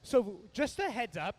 So just a heads up.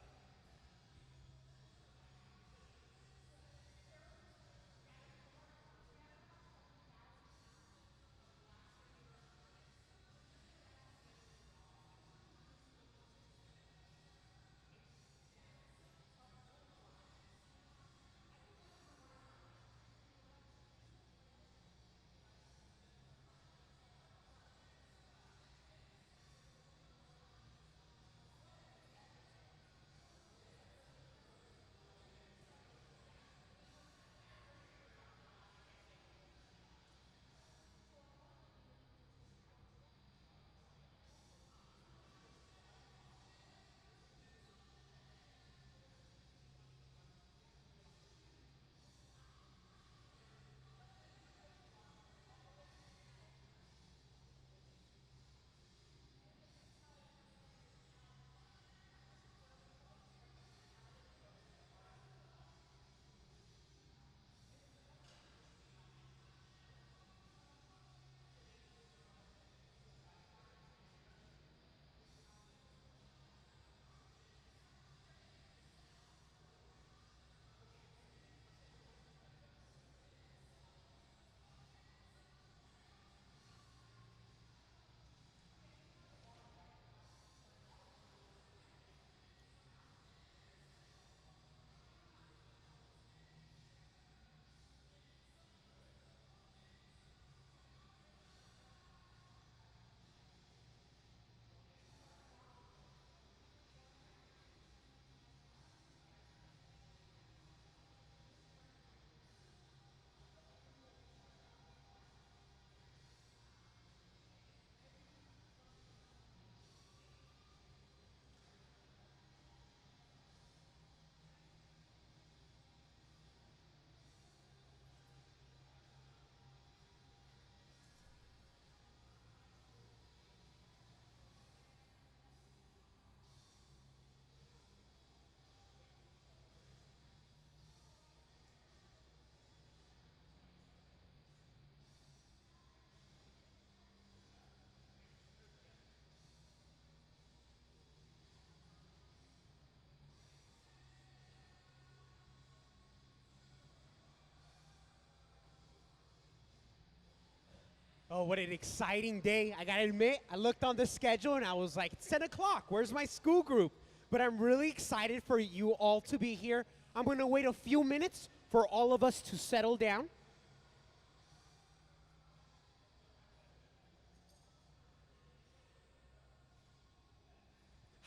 Oh, what an exciting day. I gotta admit, I looked on the schedule and I was like, it's 10 o'clock. Where's my school group? But I'm really excited for you all to be here. I'm gonna wait a few minutes for all of us to settle down.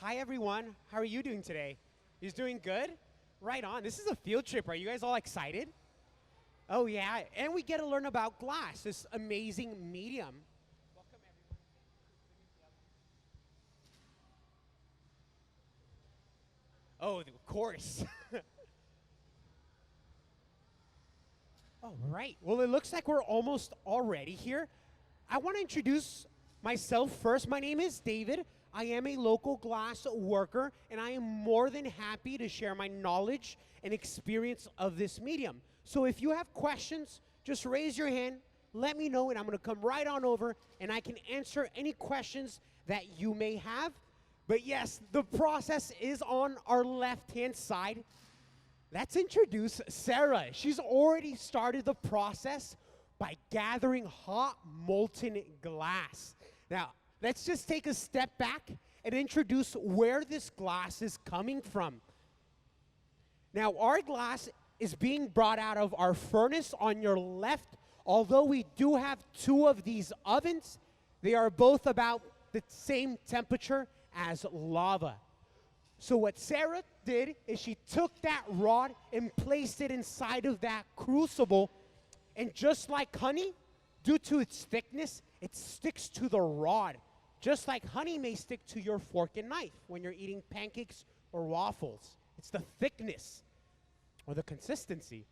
Hi, everyone. How are you doing today? You doing good? Right on. This is a field trip. Are you guys all excited? Oh, yeah. And we get to learn about glass, this amazing medium. Welcome, everyone. Oh, of course. All right. Well, it looks like we're almost already here. I want to introduce myself first. My name is David. I am a local glass worker, and I am more than happy to share my knowledge and experience of this medium. So if you have questions, just raise your hand, let me know, and I'm going to come right on over, and I can answer any questions that you may have. But yes, the process is on our left-hand side. Let's introduce Sarah. She's already started the process by gathering hot molten glass. Now, let's just take a step back and introduce where this glass is coming from. Now, our glass is being brought out of our furnace on your left. Although we do have two of these ovens, they are both about the same temperature as lava. So what Sarah did is she took that rod and placed it inside of that crucible, and just like honey, due to its thickness, it sticks to the rod, just like honey may stick to your fork and knife when you're eating pancakes or waffles. It's the thickness or the consistency.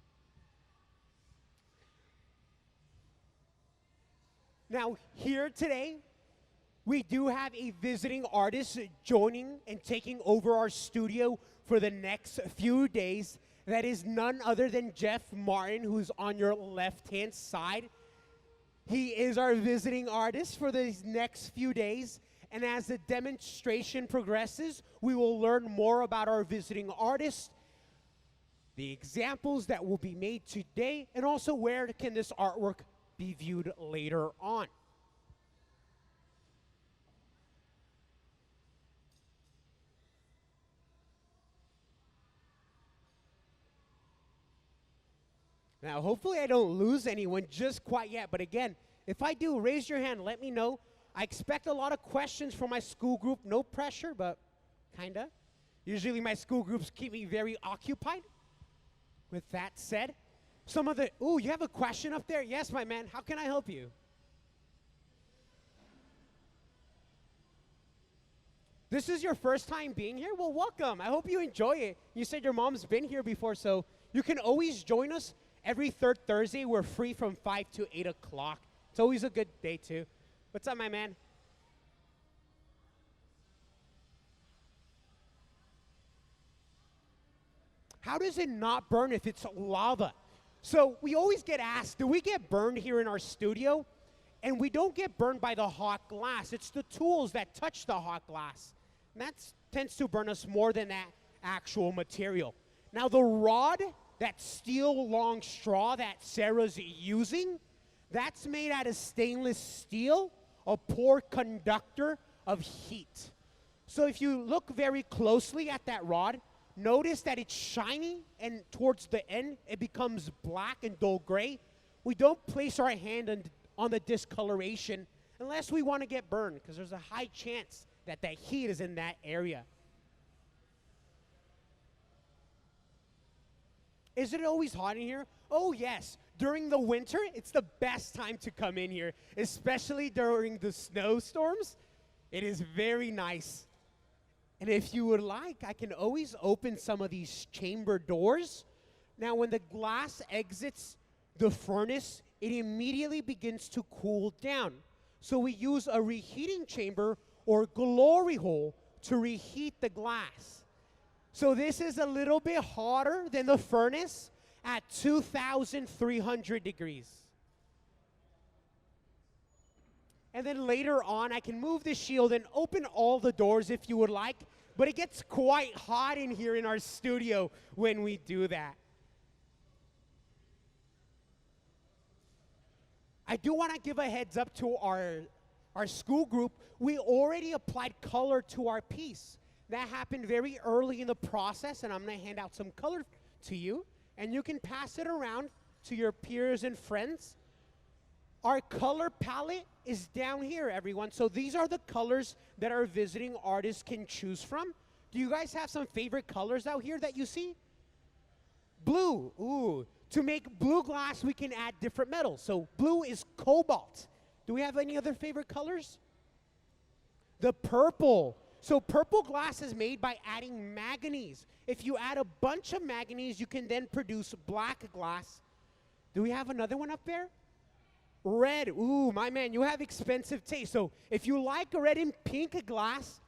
Now, here today, we do have a visiting artist joining and taking over our studio for the next few days. That is none other than Jeff Martin, who's on your left-hand side. He is our visiting artist for these next few days, And as the demonstration progresses, we will learn more about our visiting artist, the examples that will be made today, and also where can this artwork be viewed later on. Now, hopefully I don't lose anyone just quite yet, but again, if I do, raise your hand, let me know. I expect a lot of questions from my school group. No pressure, but kinda. Usually my school groups keep me very occupied. With that said, you have a question up there? Yes, my man, how can I help you? This is your first time being here? Well, welcome. I hope you enjoy it. You said your mom's been here before, so you can always join us every third Thursday. We're free from 5 to 8 o'clock. It's always a good day, too. What's up, my man? How does it not burn if it's lava? So we always get asked, do we get burned here in our studio? And we don't get burned by the hot glass. It's the tools that touch the hot glass. And that tends to burn us more than that actual material. Now the rod, that steel long straw that Sarah's using, that's made out of stainless steel, a poor conductor of heat. So if you look very closely at that rod, notice that it's shiny, and towards the end, it becomes black and dull gray. We don't place our hand on the discoloration unless we want to get burned, because there's a high chance that that heat is in that area. Is it always hot in here? Oh, yes. During the winter, it's the best time to come in here, especially during the snowstorms. It is very nice. And if you would like, I can always open some of these chamber doors. Now, when the glass exits the furnace, it immediately begins to cool down. So we use a reheating chamber or glory hole to reheat the glass. So this is a little bit hotter than the furnace at 2,300 degrees. And then later on, I can move the shield and open all the doors if you would like, but it gets quite hot in here in our studio when we do that. I do want to give a heads up to our school group. We already applied color to our piece. That happened very early in the process, and I'm going to hand out some color to you, and you can pass it around to your peers and friends. Our color palette is down here, everyone. So these are the colors that our visiting artists can choose from. Do you guys have some favorite colors out here that you see? Blue. Ooh. To make blue glass, we can add different metals. So blue is cobalt. Do we have any other favorite colors? The purple. So purple glass is made by adding manganese. If you add a bunch of manganese, you can then produce black glass. Do we have another one up there? Red. Ooh, my man, you have expensive taste. So if you like red and pink glass,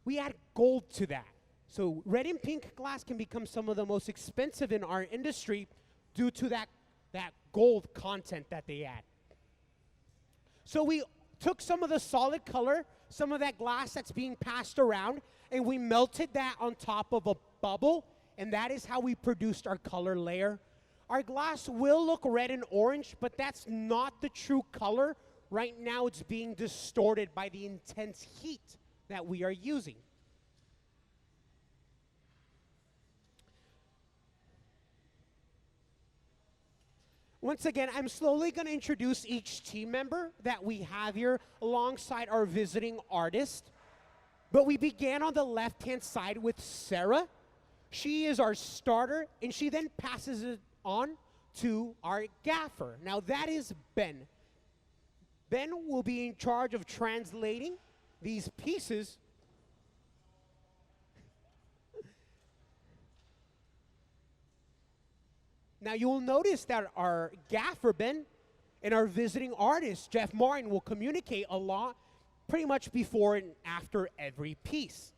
we add gold to that. So red and pink glass can become some of the most expensive in our industry due to that gold content that they add. So we took some of the solid color, some of that glass that's being passed around, and we melted that on top of a bubble, and that is how we produced our color layer. Our glass will look red and orange, but that's not the true color. Right now it's being distorted by the intense heat that we are using. Once again, I'm slowly going to introduce each team member that we have here alongside our visiting artist. But we began on the left-hand side with Sarah. She is our starter, and she then passes it on to our gaffer. Now that is Ben. Ben will be in charge of translating these pieces. Now you'll notice that our gaffer, Ben, and our visiting artist, Jeff Martin, will communicate a lot pretty much before and after every piece.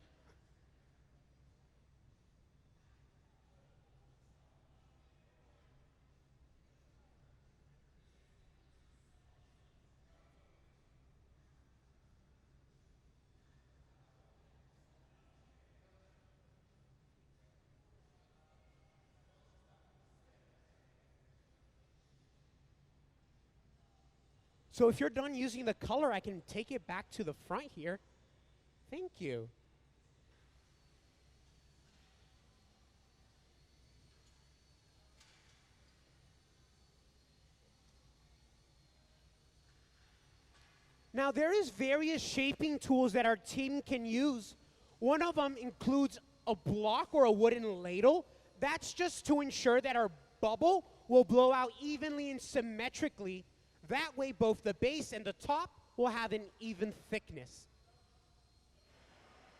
So if you're done using the color, I can take it back to the front here. Thank you. Now there is various shaping tools that our team can use. One of them includes a block or a wooden ladle. That's just to ensure that our bubble will blow out evenly and symmetrically. That way both the base and the top will have an even thickness.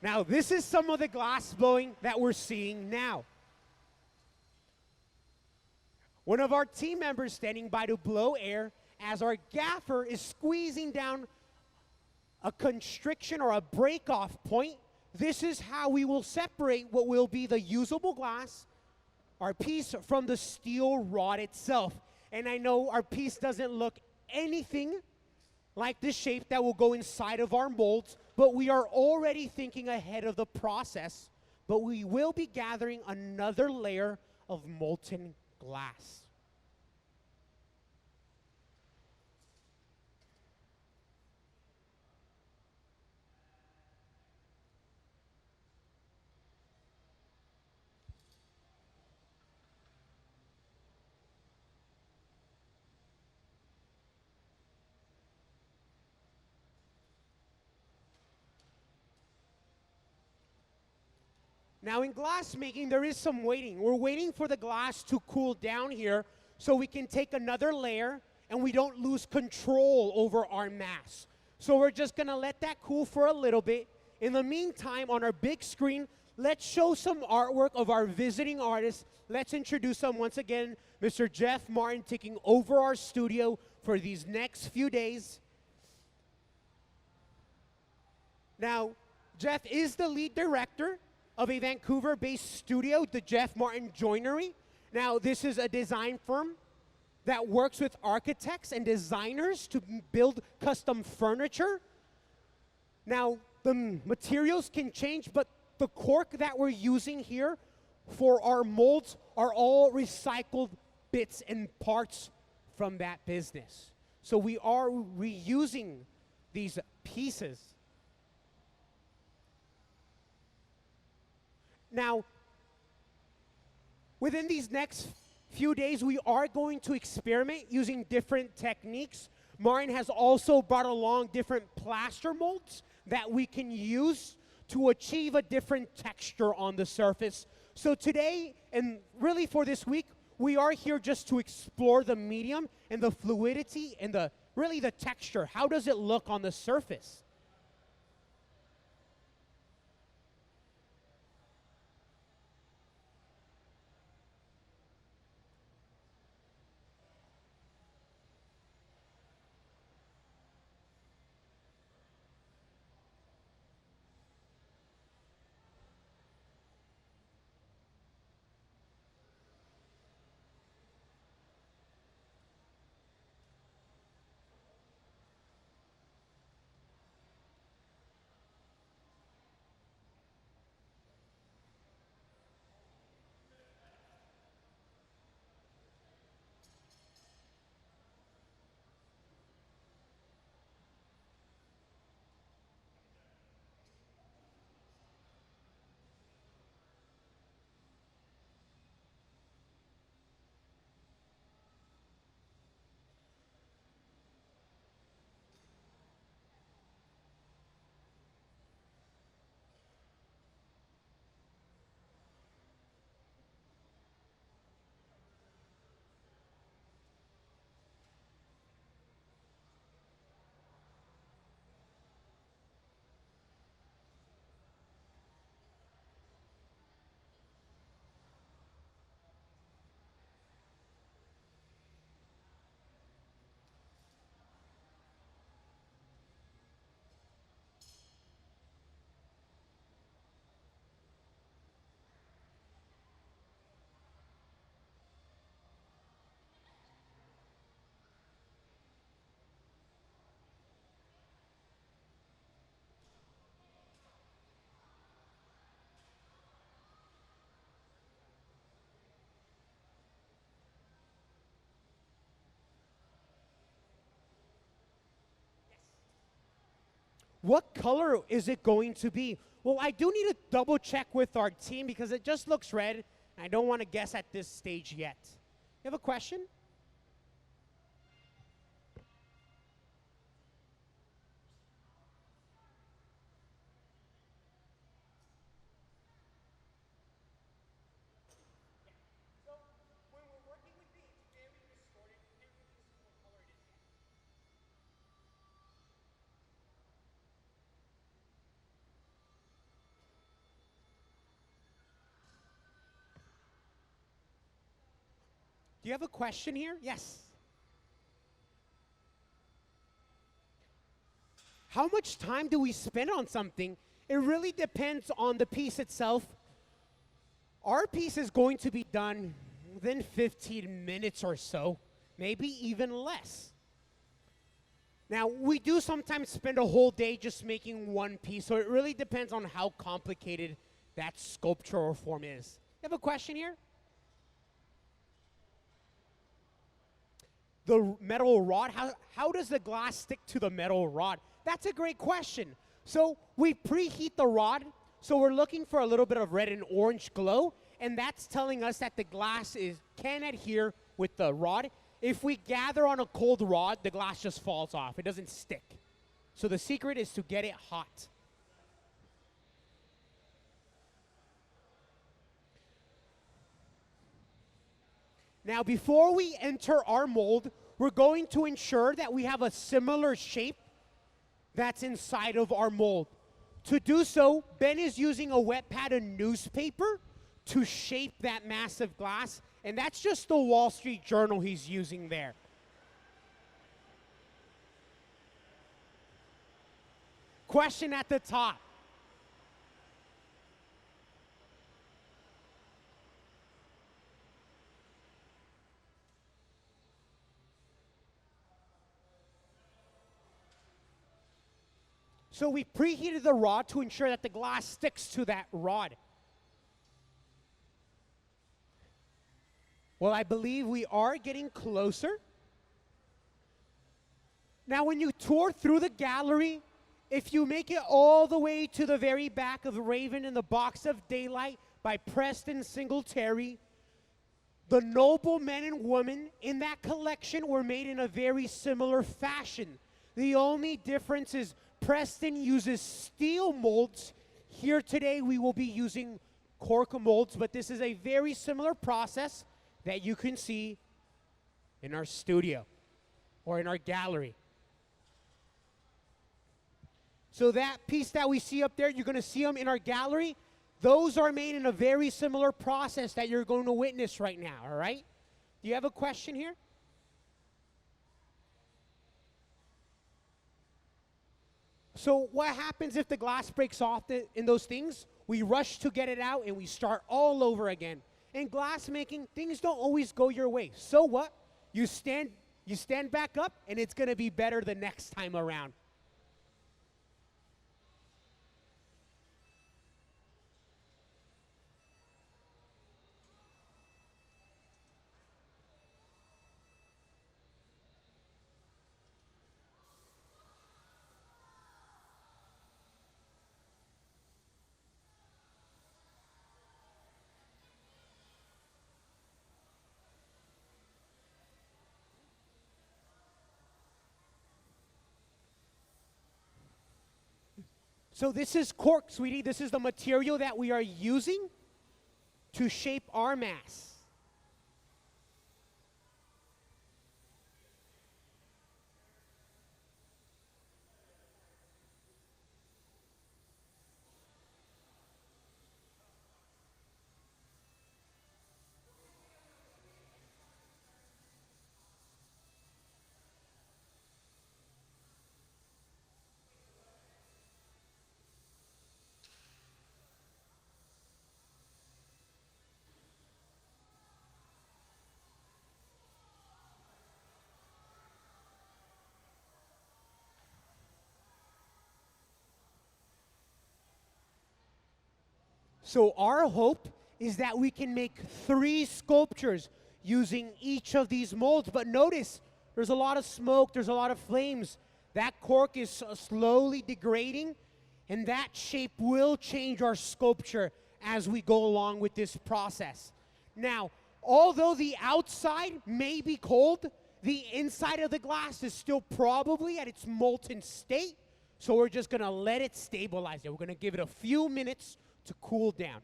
Now this is some of the glass blowing that we're seeing now. One of our team members standing by to blow air as our gaffer is squeezing down a constriction or a break-off point. This is how we will separate what will be the usable glass, our piece, from the steel rod itself. And I know our piece doesn't look anything like the shape that will go inside of our molds, but we are already thinking ahead of the process. But we will be gathering another layer of molten glass. Now in glass making, there is some waiting. We're waiting for the glass to cool down here so we can take another layer and we don't lose control over our mass. So we're just gonna let that cool for a little bit. In the meantime, on our big screen, let's show some artwork of our visiting artists. Let's introduce them once again. Mr. Jeff Martin taking over our studio for these next few days. Now, Jeff is the lead director of a Vancouver-based studio, the Jeff Martin Joinery. Now, this is a design firm that works with architects and designers to build custom furniture. Now, the materials can change, but the cork that we're using here for our molds are all recycled bits and parts from that business. So we are reusing these pieces. Now, within these next few days, we are going to experiment using different techniques. Martin has also brought along different plaster molds that we can use to achieve a different texture on the surface. So today, and really for this week, we are here just to explore the medium and the fluidity and really the texture. How does it look on the surface? What color is it going to be? Well, I do need to double check with our team because it just looks red. I don't want to guess at this stage yet. You have a question? Do you have a question here? Yes. How much time do we spend on something? It really depends on the piece itself. Our piece is going to be done within 15 minutes or so, maybe even less. Now, we do sometimes spend a whole day just making one piece, so it really depends on how complicated that sculpture or form is. You have a question here? The metal rod, how does the glass stick to the metal rod? That's a great question. So we preheat the rod, so we're looking for a little bit of red and orange glow, and that's telling us that the glass can adhere with the rod. If we gather on a cold rod, the glass just falls off. It doesn't stick. So the secret is to get it hot. Now, before we enter our mold, we're going to ensure that we have a similar shape that's inside of our mold. To do so, Ben is using a wet pad of newspaper to shape that massive glass, and that's just the Wall Street Journal he's using there. Question at the top. So we preheated the rod to ensure that the glass sticks to that rod. Well, I believe we are getting closer. Now, when you tour through the gallery, if you make it all the way to the very back of Raven in the Box of Daylight by Preston Singletary, the noble men and women in that collection were made in a very similar fashion. The only difference is Preston uses steel molds. Here today we will be using cork molds, but this is a very similar process that you can see in our studio or in our gallery. So that piece that we see up there, you're going to see them in our gallery. Those are made in a very similar process that you're going to witness right now, all right? Do you have a question here? So what happens if the glass breaks off in those things? We rush to get it out and we start all over again. In glass making, things don't always go your way. So what? You stand back up and it's going to be better the next time around. So this is cork, sweetie. This is the material that we are using to shape our mass. So our hope is that we can make 3 sculptures using each of these molds. But notice, there's a lot of smoke, there's a lot of flames. that cork is slowly degrading, and that shape will change our sculpture as we go along with this process. Now, although the outside may be cold, the inside of the glass is still probably at its molten state, so we're just gonna let it stabilize it. We're gonna give it a few minutes to cool down.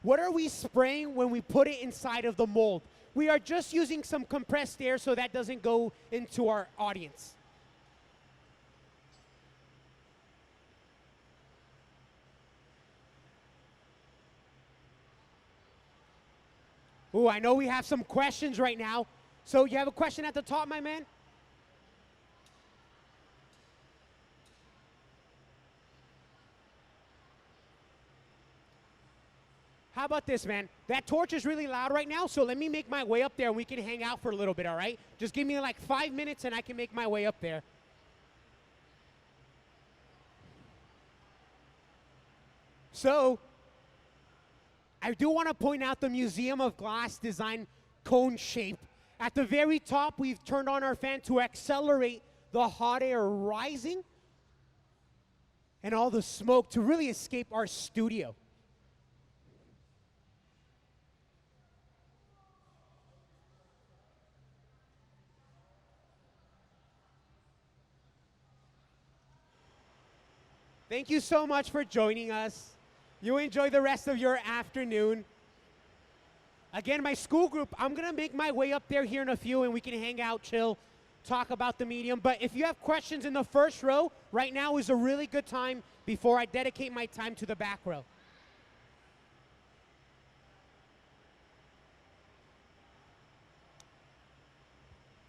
What are we spraying when we put it inside of the mold? We are just using some compressed air so that doesn't go into our audience. Ooh, I know we have some questions right now. So you have a question at the top, my man? How about this, man? That torch is really loud right now, so let me make my way up there and we can hang out for a little bit, all right? Just give me like 5 minutes and I can make my way up there. So, I do want to point out the Museum of Glass design cone shape. At the very top, we've turned on our fan to accelerate the hot air rising and all the smoke to really escape our studio. Thank you so much for joining us. You enjoy the rest of your afternoon. Again, my school group, I'm gonna make my way up there here in a few and we can hang out, chill, talk about the medium. But if you have questions in the first row, right now is a really good time before I dedicate my time to the back row.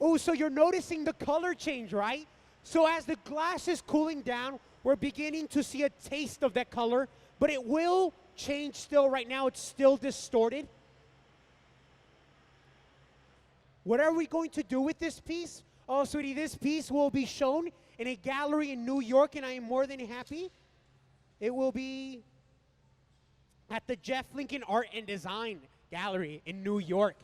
Oh, so you're noticing the color change, right? So as the glass is cooling down, we're beginning to see a taste of that color, but it will change still. Right now, it's still distorted. What are we going to do with this piece? Oh, sweetie, this piece will be shown in a gallery in New York, and I am more than happy. It will be at the Jeff Lincoln Art and Design Gallery in New York.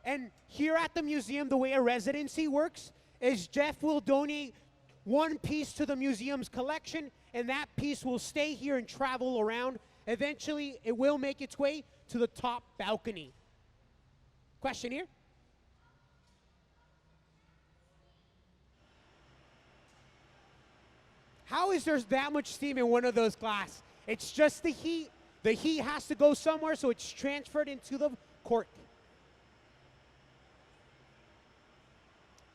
And here at the museum, the way a residency works is Jeff will donate one piece to the museum's collection, and that piece will stay here and travel around. Eventually, it will make its way to the top balcony. Question here? How is there that much steam in one of those glass? It's just the heat. The heat has to go somewhere, so it's transferred into the cork.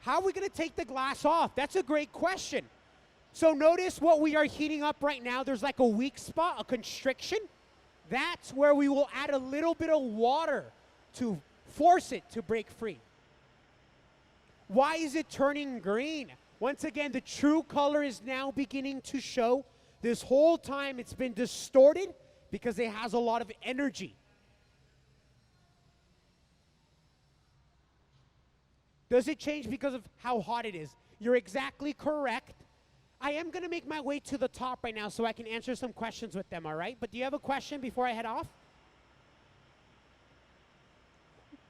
How are we going to take the glass off? That's a great question. So notice what we are heating up right now. There's like a weak spot, a constriction. That's where we will add a little bit of water to force it to break free. Why is it turning green? Once again, the true color is now beginning to show. This whole time it's been distorted because it has a lot of energy. Does it change because of how hot it is? You're exactly correct. I am going to make my way to the top right now so I can answer some questions with them, all right? But do you have a question before I head off?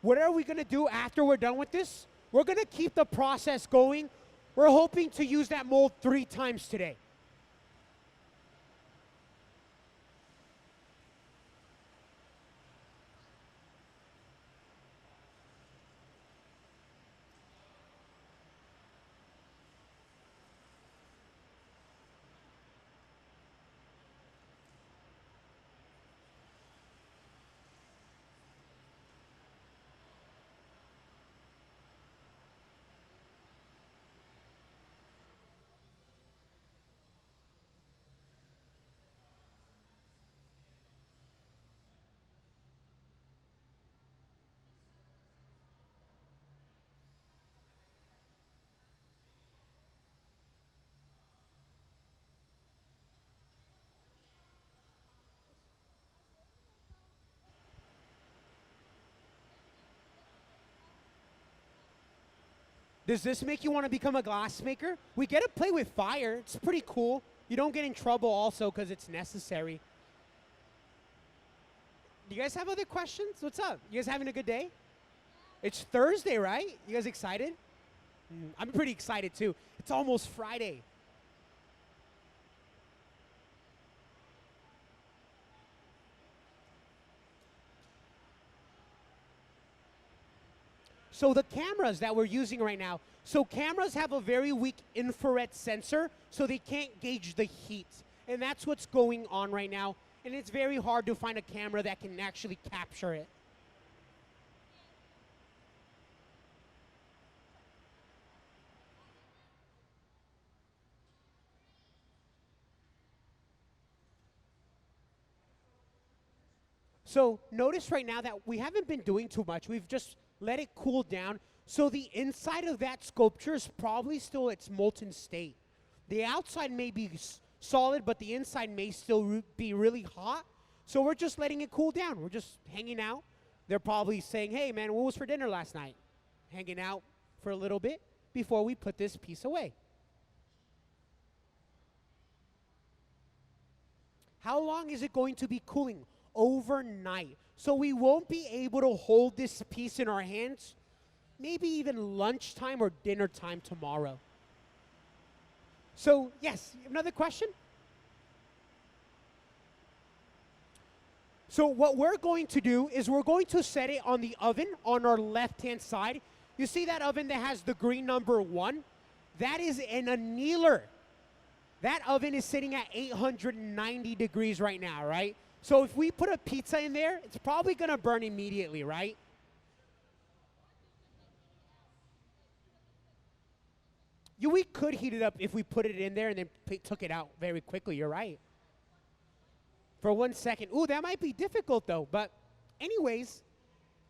What are we going to do after we're done with this? We're going to keep the process going. We're hoping to use that mold 3 times today. Does this make you want to become a glassmaker? We get to play with fire. It's pretty cool. You don't get in trouble also because it's necessary. Do you guys have other questions? What's up? You guys having a good day? It's Thursday, right? You guys excited? I'm pretty excited too. It's almost Friday. So the cameras that we're using right now, so cameras have a very weak infrared sensor, so they can't gauge the heat. And that's what's going on right now. And it's very hard to find a camera that can actually capture it. So notice right now that we haven't been doing too much. We've just let it cool down. So the inside of that sculpture is probably still its molten state. The outside may be solid, but the inside may still be really hot. So we're just letting it cool down. We're just hanging out. They're probably saying, hey man, what was for dinner last night? Hanging out for a little bit before we put this piece away. How long is it going to be cooling? Overnight. So we won't be able to hold this piece in our hands maybe even lunchtime or dinner time tomorrow. So yes, another question? So what we're going to do is we're going to set it on the oven on our left-hand side. You see that oven that has the green number 1? That is an annealer. That oven is sitting at 890 degrees right now, right? So if we put a pizza in there, it's probably gonna burn immediately, right? We could heat it up if we put it in there and then took it out very quickly, you're right. For 1 second. Ooh, that might be difficult though, but anyways,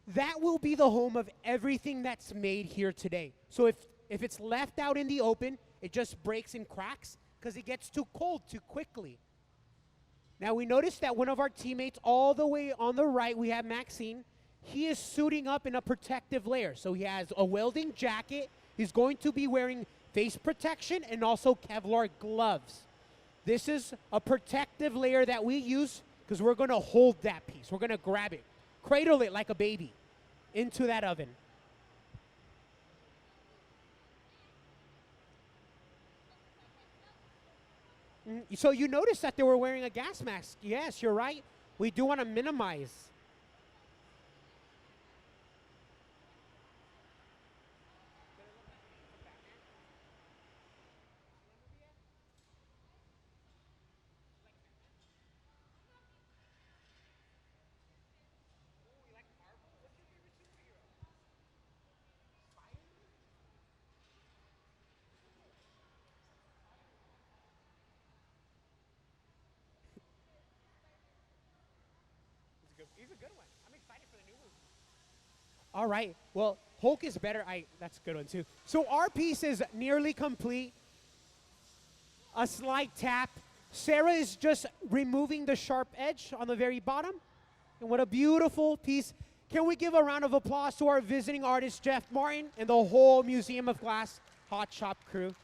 that will be the home of everything that's made here today. So if it's left out in the open, it just breaks and cracks because it gets too cold too quickly. Now we noticed that one of our teammates all the way on the right, we have Maxine. He is suiting up in a protective layer. So he has a welding jacket. He's going to be wearing face protection and also Kevlar gloves. This is a protective layer that we use because we're gonna hold that piece. We're gonna grab it, cradle it like a baby into that oven. So you noticed that they were wearing a gas mask. Yes, you're right. We do want to minimize. He's a good one. I'm excited for the new movie. All right. Well, Hulk is better. That's a good one too. So our piece is nearly complete. A slight tap. Sarah is just removing the sharp edge on the very bottom. And what a beautiful piece. Can we give a round of applause to our visiting artist, Jeff Martin, and the whole Museum of Glass Hot Shop crew?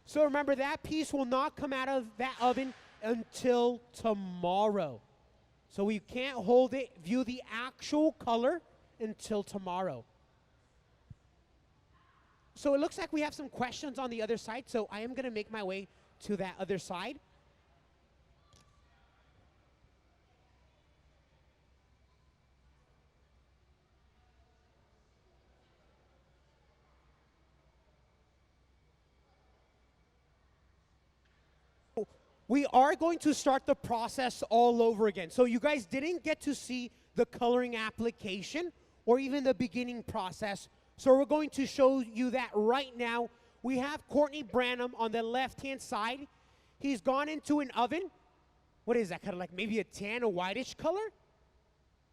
So remember, that piece will not come out of that oven until tomorrow. So we can't hold it, view the actual color until tomorrow. So it looks like we have some questions on the other side, so I am gonna make my way to that other side. We are going to start the process all over again. So you guys didn't get to see the coloring application or even the beginning process. So we're going to show you that right now. We have Courtney Branham on the left-hand side. He's gone into an oven. What is that, kind of like maybe a tan, a whitish color?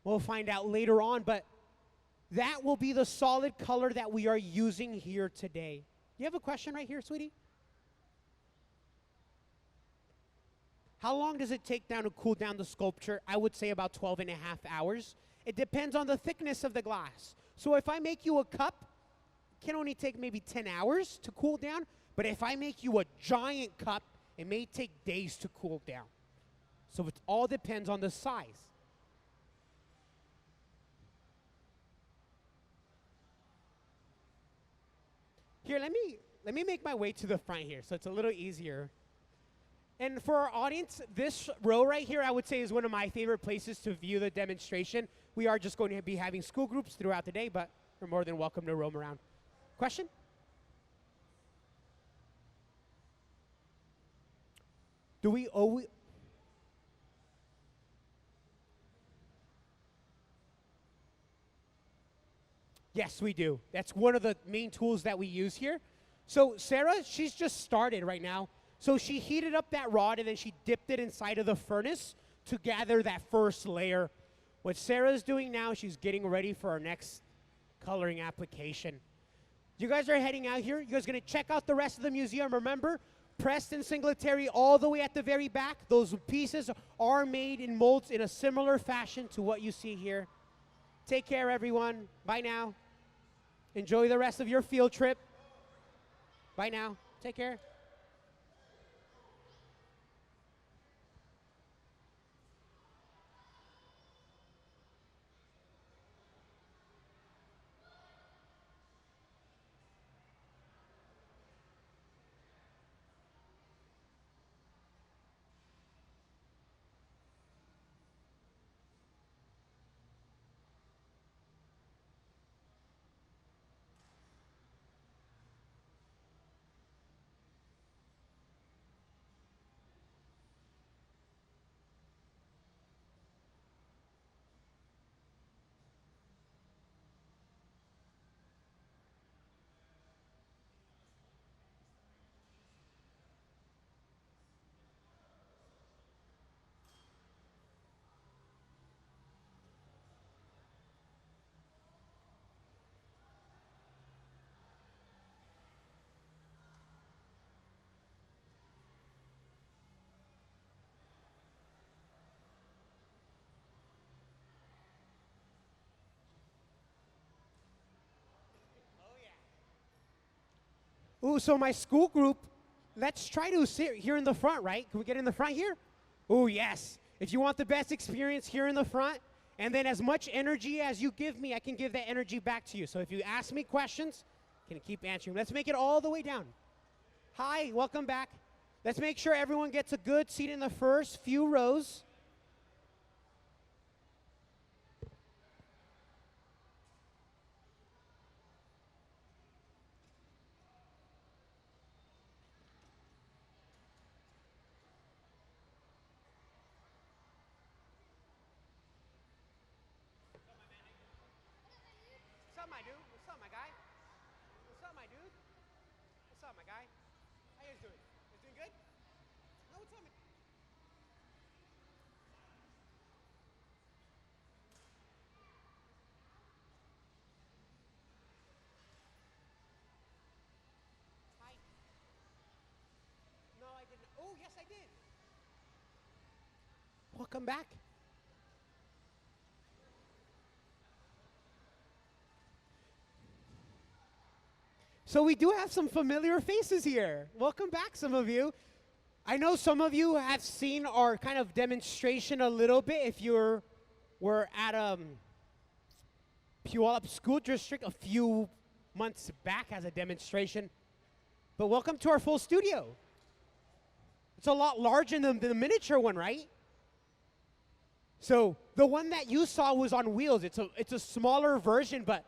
We'll find out later on, but that will be the solid color that we are using here today. You have a question right here, sweetie? How long does it take down to cool down the sculpture? I would say about 12 and a half hours. It depends on the thickness of the glass. So if I make you a cup, it can only take maybe 10 hours to cool down. But if I make you a giant cup, it may take days to cool down. So it all depends on the size. Here, let me make my way to the front here, so it's a little easier. And for our audience, this row right here, I would say, is one of my favorite places to view the demonstration. We are just going to be having school groups throughout the day, but you're more than welcome to roam around. Question? Do we always... Yes, we do. That's one of the main tools that we use here. So Sarah, she's just started right now. So she heated up that rod and then she dipped it inside of the furnace to gather that first layer. What Sarah's doing now, she's getting ready for our next coloring application. You guys are heading out here. You guys are going to check out the rest of the museum. Remember, Preston Singletary all the way at the very back. Those pieces are made in molds in a similar fashion to what you see here. Take care, everyone. Bye now. Enjoy the rest of your field trip. Bye now. Take care. Ooh, so my school group, let's try to sit here in the front, right? Can we get in the front here? Ooh, yes. If you want the best experience here in the front, and then as much energy as you give me, I can give that energy back to you. So if you ask me questions, I can keep answering. Let's make it all the way down. Hi, welcome back. Let's make sure everyone gets a good seat in the first few rows. What's up, my dude? What's up, my guy? What's up, my dude? What's up, my guy? How you guys doing? You guys doing good? No, what's up, man? Hi. No, I didn't. Oh, yes, I did. Welcome back. So we do have some familiar faces here. Welcome back, some of you. I know some of you have seen our kind of demonstration a little bit if were at Puyallup School District a few months back as a demonstration. But welcome to our full studio. It's a lot larger than the miniature one, right? So the one that you saw was on wheels. It's a smaller version, but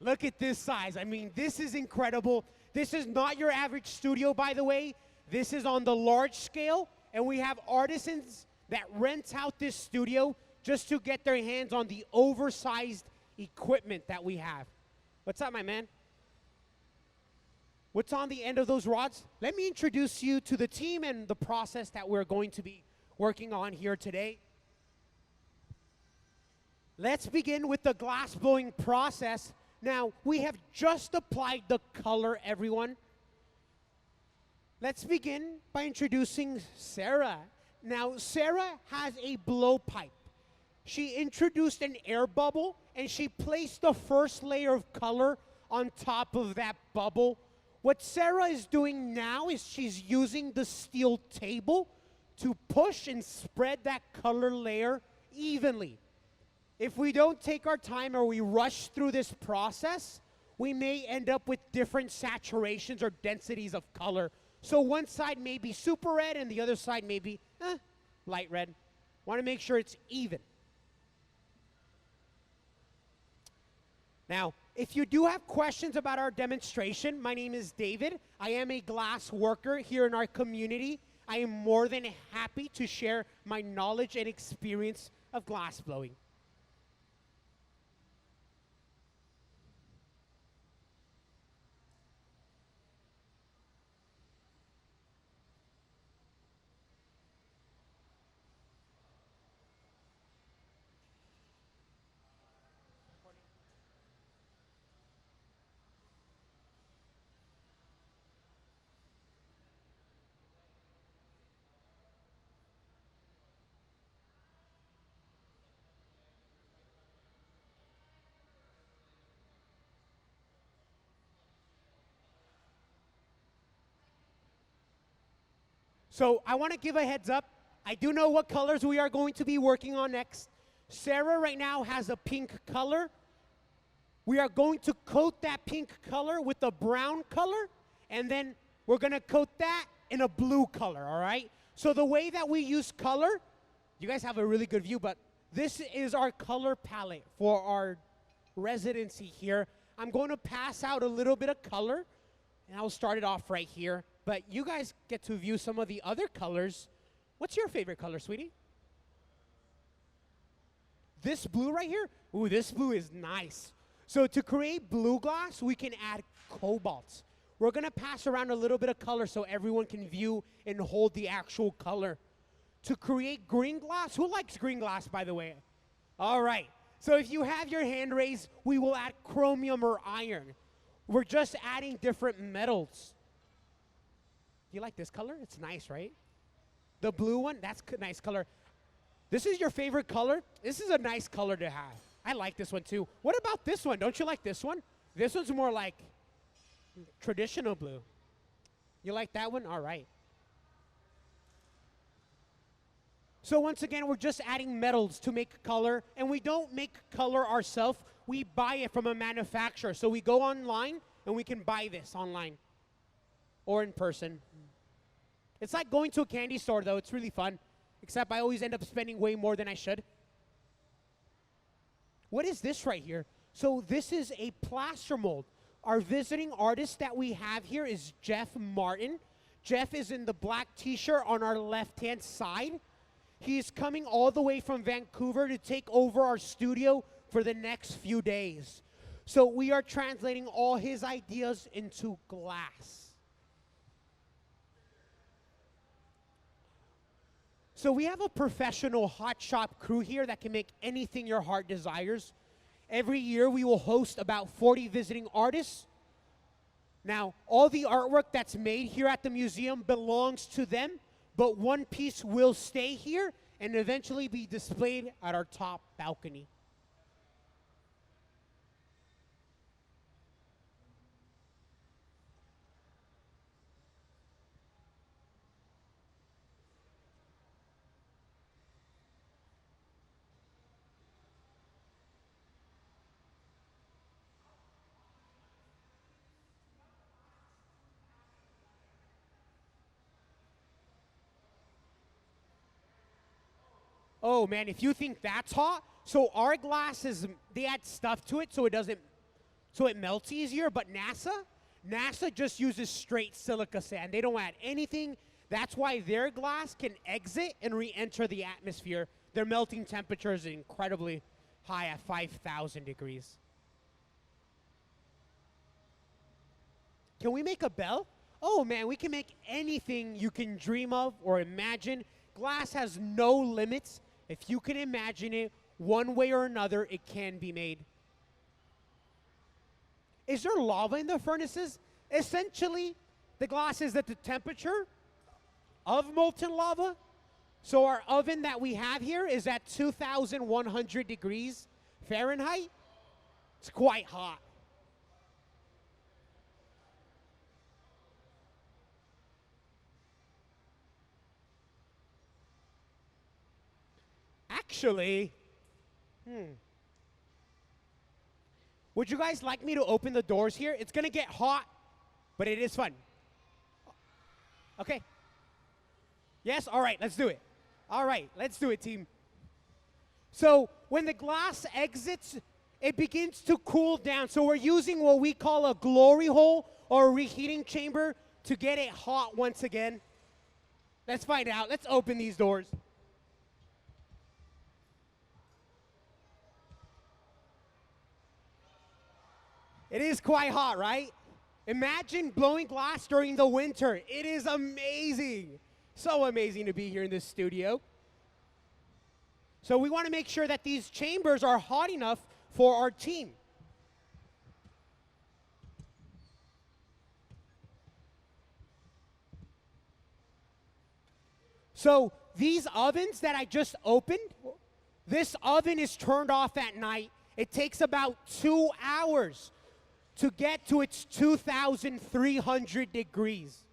look at this size. I mean, this is incredible. This is not your average studio, by the way. This is on the large scale, and we have artisans that rent out this studio just to get their hands on the oversized equipment that we have. What's up, my man? What's on the end of those rods? Let me introduce you to the team and the process that we're going to be working on here today. Let's begin with the glass blowing process. Now, we have just applied the color, everyone. Let's begin by introducing Sarah. Now, Sarah has a blowpipe. She introduced an air bubble, and she placed the first layer of color on top of that bubble. What Sarah is doing now is she's using the steel table to push and spread that color layer evenly. If we don't take our time or we rush through this process, we may end up with different saturations or densities of color. So one side may be super red and the other side may be light red. Want to make sure it's even. Now, if you do have questions about our demonstration, my name is David. I am a glass worker here in our community. I am more than happy to share my knowledge and experience of glass blowing. So I want to give a heads up. I do know what colors we are going to be working on next. Sarah right now has a pink color. We are going to coat that pink color with a brown color, and then we're going to coat that in a blue color, all right? So the way that we use color, you guys have a really good view, but this is our color palette for our residency here. I'm going to pass out a little bit of color, and I'll start it off right here. But you guys get to view some of the other colors. What's your favorite color, sweetie? This blue right here? Ooh, this blue is nice. So to create blue glass, we can add cobalt. We're going to pass around a little bit of color so everyone can view and hold the actual color. To create green glass, who likes green glass, by the way? All right. So if you have your hand raised, we will add chromium or iron. We're just adding different metals. You like this color? It's nice, right? The blue one, that's a nice color. This is your favorite color? This is a nice color to have. I like this one too. What about this one? Don't you like this one? This one's more like traditional blue. You like that one? All right. So once again, we're just adding metals to make color, and we don't make color ourselves. We buy it from a manufacturer. So we go online, and we can buy this online or in person. It's like going to a candy store, though. It's really fun, except I always end up spending way more than I should. What is this right here? So this is a plaster mold. Our visiting artist that we have here is Jeff Martin. Jeff is in the black t-shirt on our left-hand side. He's coming all the way from Vancouver to take over our studio for the next few days. So we are translating all his ideas into glass. So we have a professional hot shop crew here that can make anything your heart desires. Every year we will host about 40 visiting artists. Now, all the artwork that's made here at the museum belongs to them, but one piece will stay here and eventually be displayed at our top balcony. Oh man, if you think that's hot, so our glass is, they add stuff to it so it melts easier, but NASA just uses straight silica sand. They don't add anything. That's why their glass can exit and re-enter the atmosphere. Their melting temperature is incredibly high at 5,000 degrees. Can we make a bell? Oh man, we can make anything you can dream of or imagine. Glass has no limits. If you can imagine it, one way or another, it can be made. Is there lava in the furnaces? Essentially, the glass is at the temperature of molten lava. So our oven that we have here is at 2,100 degrees Fahrenheit. It's quite hot. Actually, Would you guys like me to open the doors here? It's gonna get hot, but it is fun. Okay. Yes? All right, let's do it. All right, let's do it, team. So when the glass exits, it begins to cool down. So we're using what we call a glory hole or a reheating chamber to get it hot once again. Let's find out. Let's open these doors. It is quite hot, right? Imagine blowing glass during the winter. It is amazing. So amazing to be here in this studio. So we want to make sure that these chambers are hot enough for our team. So these ovens that I just opened, this oven is turned off at night. It takes about 2 hours to get to its 2,300 degrees.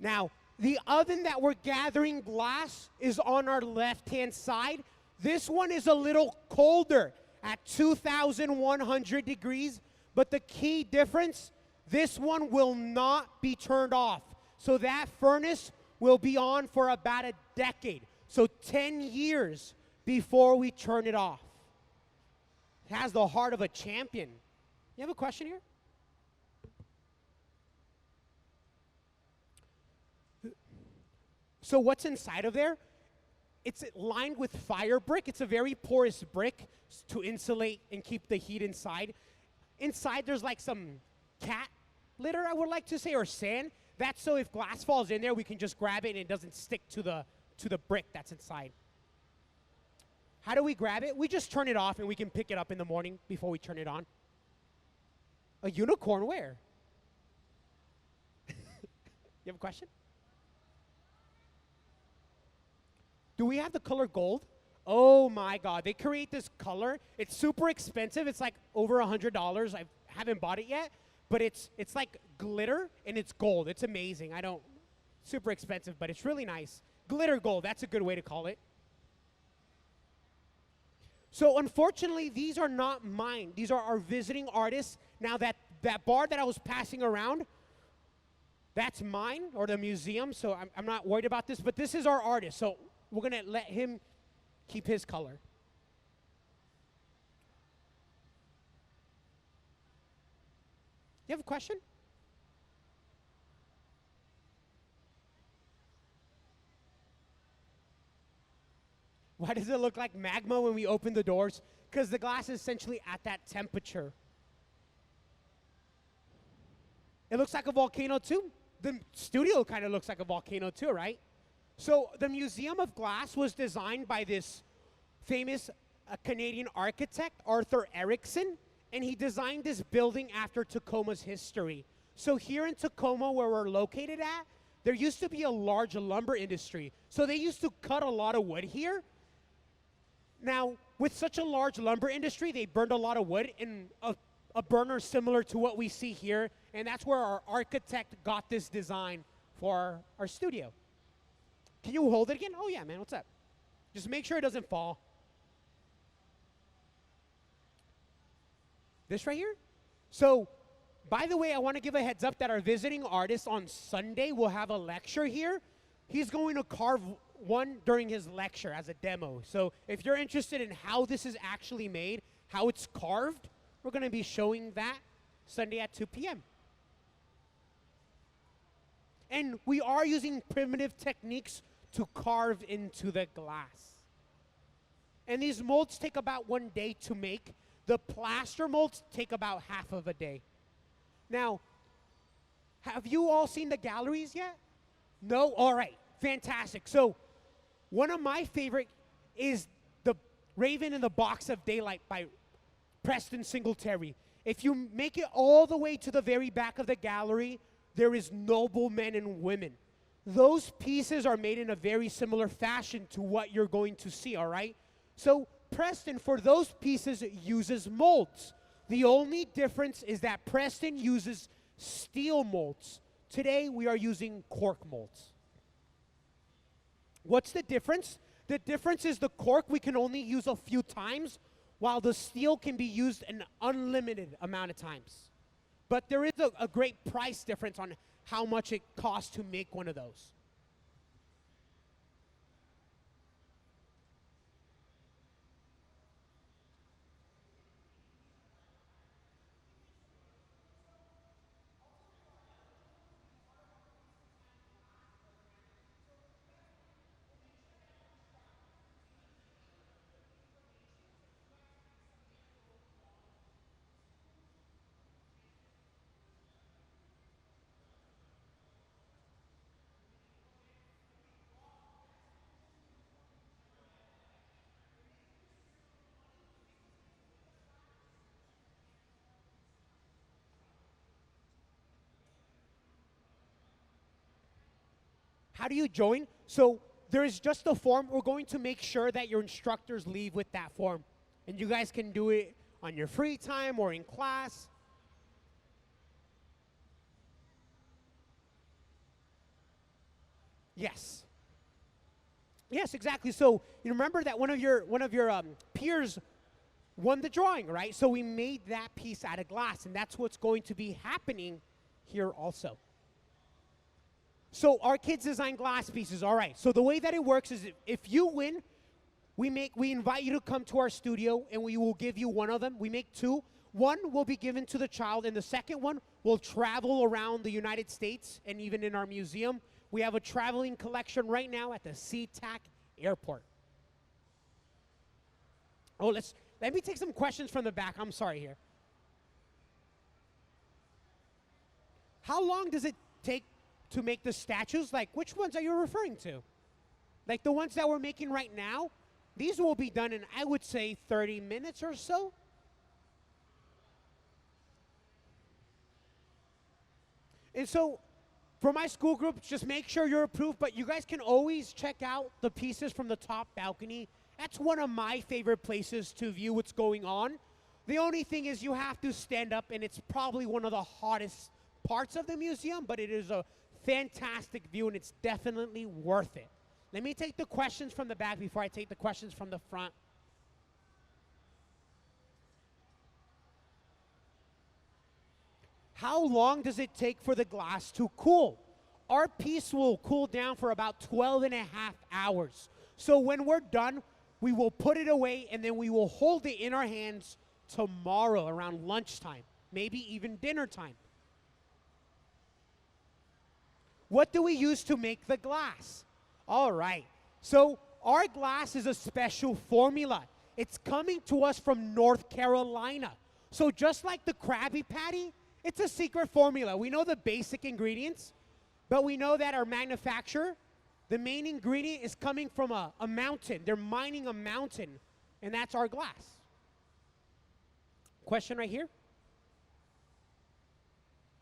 Now, the oven that we're gathering glass is on our left-hand side. This one is a little colder at 2,100 degrees, but the key difference, this one will not be turned off. So that furnace will be on for about a decade. So 10 years before we turn it off. It has the heart of a champion. You have a question here? So what's inside of there? It's lined with fire brick. It's a very porous brick to insulate and keep the heat inside. Inside there's like some cat litter, I would like to say, or sand. That's so if glass falls in there, we can just grab it and it doesn't stick to the brick that's inside. How do we grab it? We just turn it off and we can pick it up in the morning before we turn it on. A unicorn where? You have a question? Do we have the color gold? Oh my God, they create this color. It's super expensive. It's like over $100. I haven't bought it yet, but it's like glitter and it's gold. It's amazing. Super expensive, but it's really nice. Glitter gold, that's a good way to call it. So unfortunately, these are not mine. These are our visiting artists. Now that bar that I was passing around, that's mine, or the museum, so I'm not worried about this, but this is our artist. So we're going to let him keep his color. You have a question? Why does it look like magma when we open the doors? Because the glass is essentially at that temperature. It looks like a volcano too. The studio kind of looks like a volcano too, right? So the Museum of Glass was designed by this famous Canadian architect, Arthur Erickson, and he designed this building after Tacoma's history. So here in Tacoma, where we're located at, there used to be a large lumber industry. So they used to cut a lot of wood here. Now, with such a large lumber industry, they burned a lot of wood in a burner similar to what we see here, and that's where our architect got this design for our studio. Can you hold it again? Oh yeah, man, what's up? Just make sure it doesn't fall. This right here? So, by the way, I want to give a heads up that our visiting artist on Sunday will have a lecture here. He's going to carve one during his lecture as a demo. So if you're interested in how this is actually made, how it's carved, we're going to be showing that Sunday at 2 p.m. And we are using primitive techniques to carve into the glass. And these molds take about 1 day to make. The plaster molds take about half of a day. Now, have you all seen the galleries yet? No? All right. Fantastic. So, one of my favorite is The Raven in the Box of Daylight by Preston Singletary. If you make it all the way to the very back of the gallery, there is noble men and women. Those pieces are made in a very similar fashion to what you're going to see, all right? So Preston, for those pieces, uses molds. The only difference is that Preston uses steel molds. Today, we are using cork molds. What's the difference? The difference is the cork we can only use a few times, while the steel can be used an unlimited amount of times. But there is a great price difference on how much it costs to make one of those. How do you join? So there is just a form. We're going to make sure that your instructors leave with that form. And you guys can do it on your free time or in class. Yes. Yes, exactly. So you remember that one of your peers won the drawing, right? So we made that piece out of glass, and that's what's going to be happening here also. So our kids design glass pieces. All right. So the way that it works is if you win, we invite you to come to our studio, and we will give you one of them. We make two. One will be given to the child, and the second one will travel around the United States and even in our museum. We have a traveling collection right now at the SeaTac Airport. Oh, let me take some questions from the back. I'm sorry here. How long does it take to make the statues? Like, which ones are you referring to? Like the ones that we're making right now? These will be done in, I would say, 30 minutes or so. And so, for my school group, just make sure you're approved, but you guys can always check out the pieces from the top balcony. That's one of my favorite places to view what's going on. The only thing is you have to stand up, and it's probably one of the hottest parts of the museum, but it is a fantastic view, and it's definitely worth it. Let me take the questions from the back before I take the questions from the front. How long does it take for the glass to cool? Our piece will cool down for about 12 and a half hours. So when we're done, we will put it away, and then we will hold it in our hands tomorrow around lunchtime, maybe even dinner time. What do we use to make the glass? All right, so our glass is a special formula. It's coming to us from North Carolina. So just like the Krabby Patty, it's a secret formula. We know the basic ingredients, but we know that our manufacturer, the main ingredient is coming from a mountain. They're mining a mountain, and that's our glass. Question right here.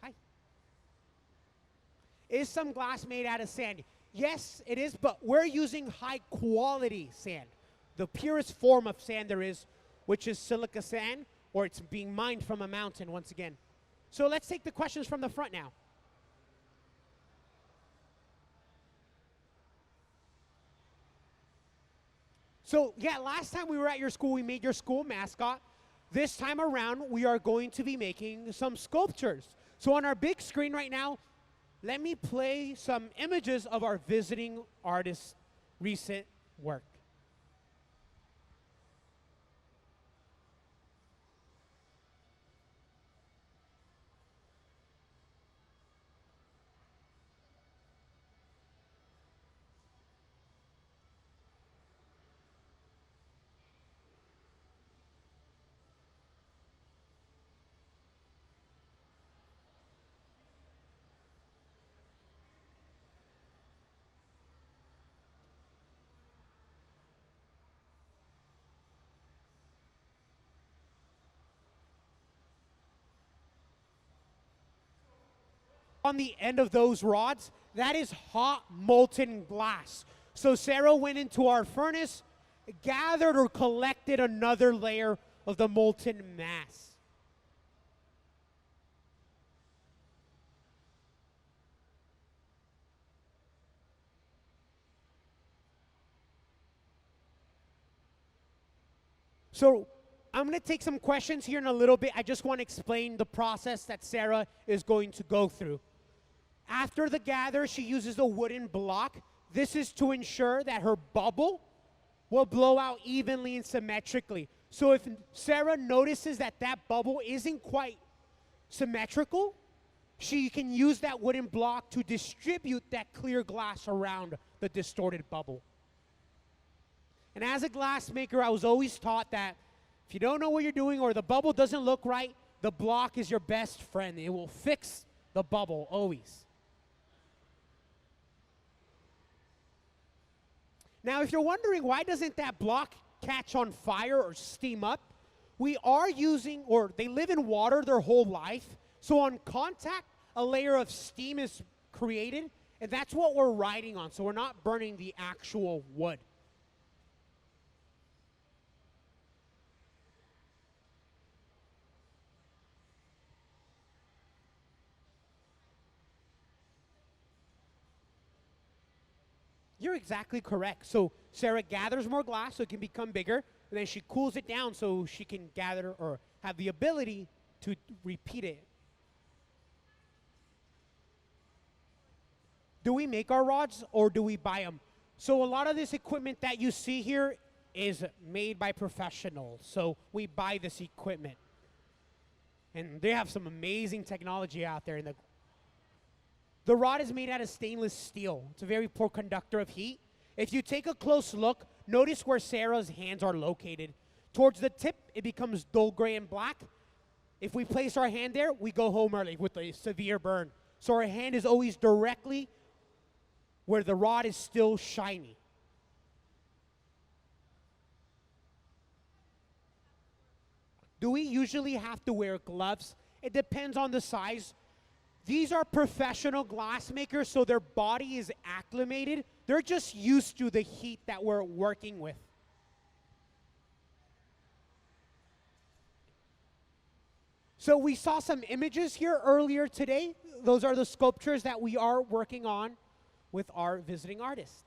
Hi. Is some glass made out of sand? Yes, it is, but we're using high quality sand. The purest form of sand there is, which is silica sand, or it's being mined from a mountain once again. So let's take the questions from the front now. So yeah, last time we were at your school, we made your school mascot. This time around, we are going to be making some sculptures. So on our big screen right now, let me play some images of our visiting artist's recent work. On the end of those rods, that is hot molten glass. So Sarah went into our furnace, gathered or collected another layer of the molten mass. So I'm going to take some questions here in a little bit. I just want to explain the process that Sarah is going to go through. After the gather, she uses a wooden block. This is to ensure that her bubble will blow out evenly and symmetrically. So if Sarah notices that that bubble isn't quite symmetrical, she can use that wooden block to distribute that clear glass around the distorted bubble. And as a glass maker, I was always taught that if you don't know what you're doing or the bubble doesn't look right, the block is your best friend. It will fix the bubble always. Now, if you're wondering why doesn't that block catch on fire or steam up, we are using, or they live in water their whole life, so on contact, a layer of steam is created, and that's what we're riding on, so we're not burning the actual wood. You're exactly correct. So Sarah gathers more glass so it can become bigger, and then she cools it down so she can gather or have the ability to repeat it. Do we make our rods or do we buy them? So a lot of this equipment that you see here is made by professionals. So we buy this equipment. And they have some amazing technology out there. The rod is made out of stainless steel. It's a very poor conductor of heat. If you take a close look, notice where Sarah's hands are located. Towards the tip, it becomes dull gray and black. If we place our hand there, we go home early with a severe burn. So our hand is always directly where the rod is still shiny. Do we usually have to wear gloves? It depends on the size. These are professional glass makers, so their body is acclimated. They're just used to the heat that we're working with. So we saw some images here earlier today. Those are the sculptures that we are working on with our visiting artist.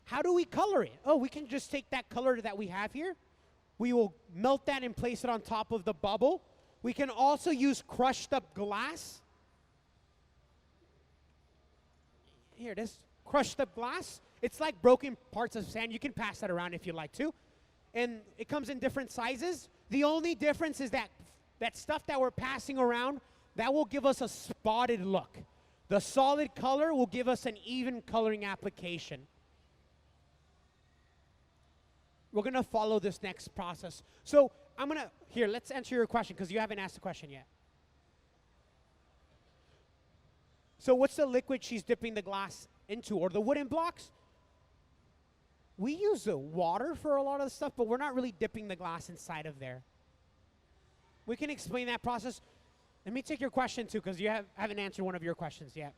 How do we color it? Oh, we can just take that color that we have here. We will melt that and place it on top of the bubble. We can also use crushed up glass. Here it is, crushed up glass. It's like broken parts of sand. You can pass that around if you like to. And it comes in different sizes. The only difference is that stuff that we're passing around, that will give us a spotted look. The solid color will give us an even coloring application. We're gonna follow this next process. So let's answer your question because you haven't asked the question yet. So what's the liquid she's dipping the glass into, or the wooden blocks? We use water for a lot of the stuff, but we're not really dipping the glass inside of there. We can explain that process. Let me take your question too, because you haven't answered one of your questions yet.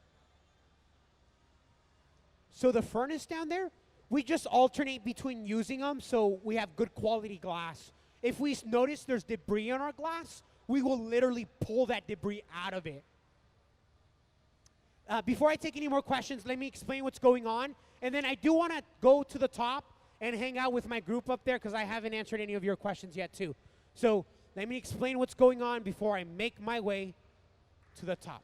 So the furnace down there, we just alternate between using them so we have good quality glass. If we notice there's debris on our glass, we will literally pull that debris out of it. Before I take any more questions, let me explain what's going on. And then I do want to go to the top and hang out with my group up there because I haven't answered any of your questions yet too. So let me explain what's going on before I make my way to the top.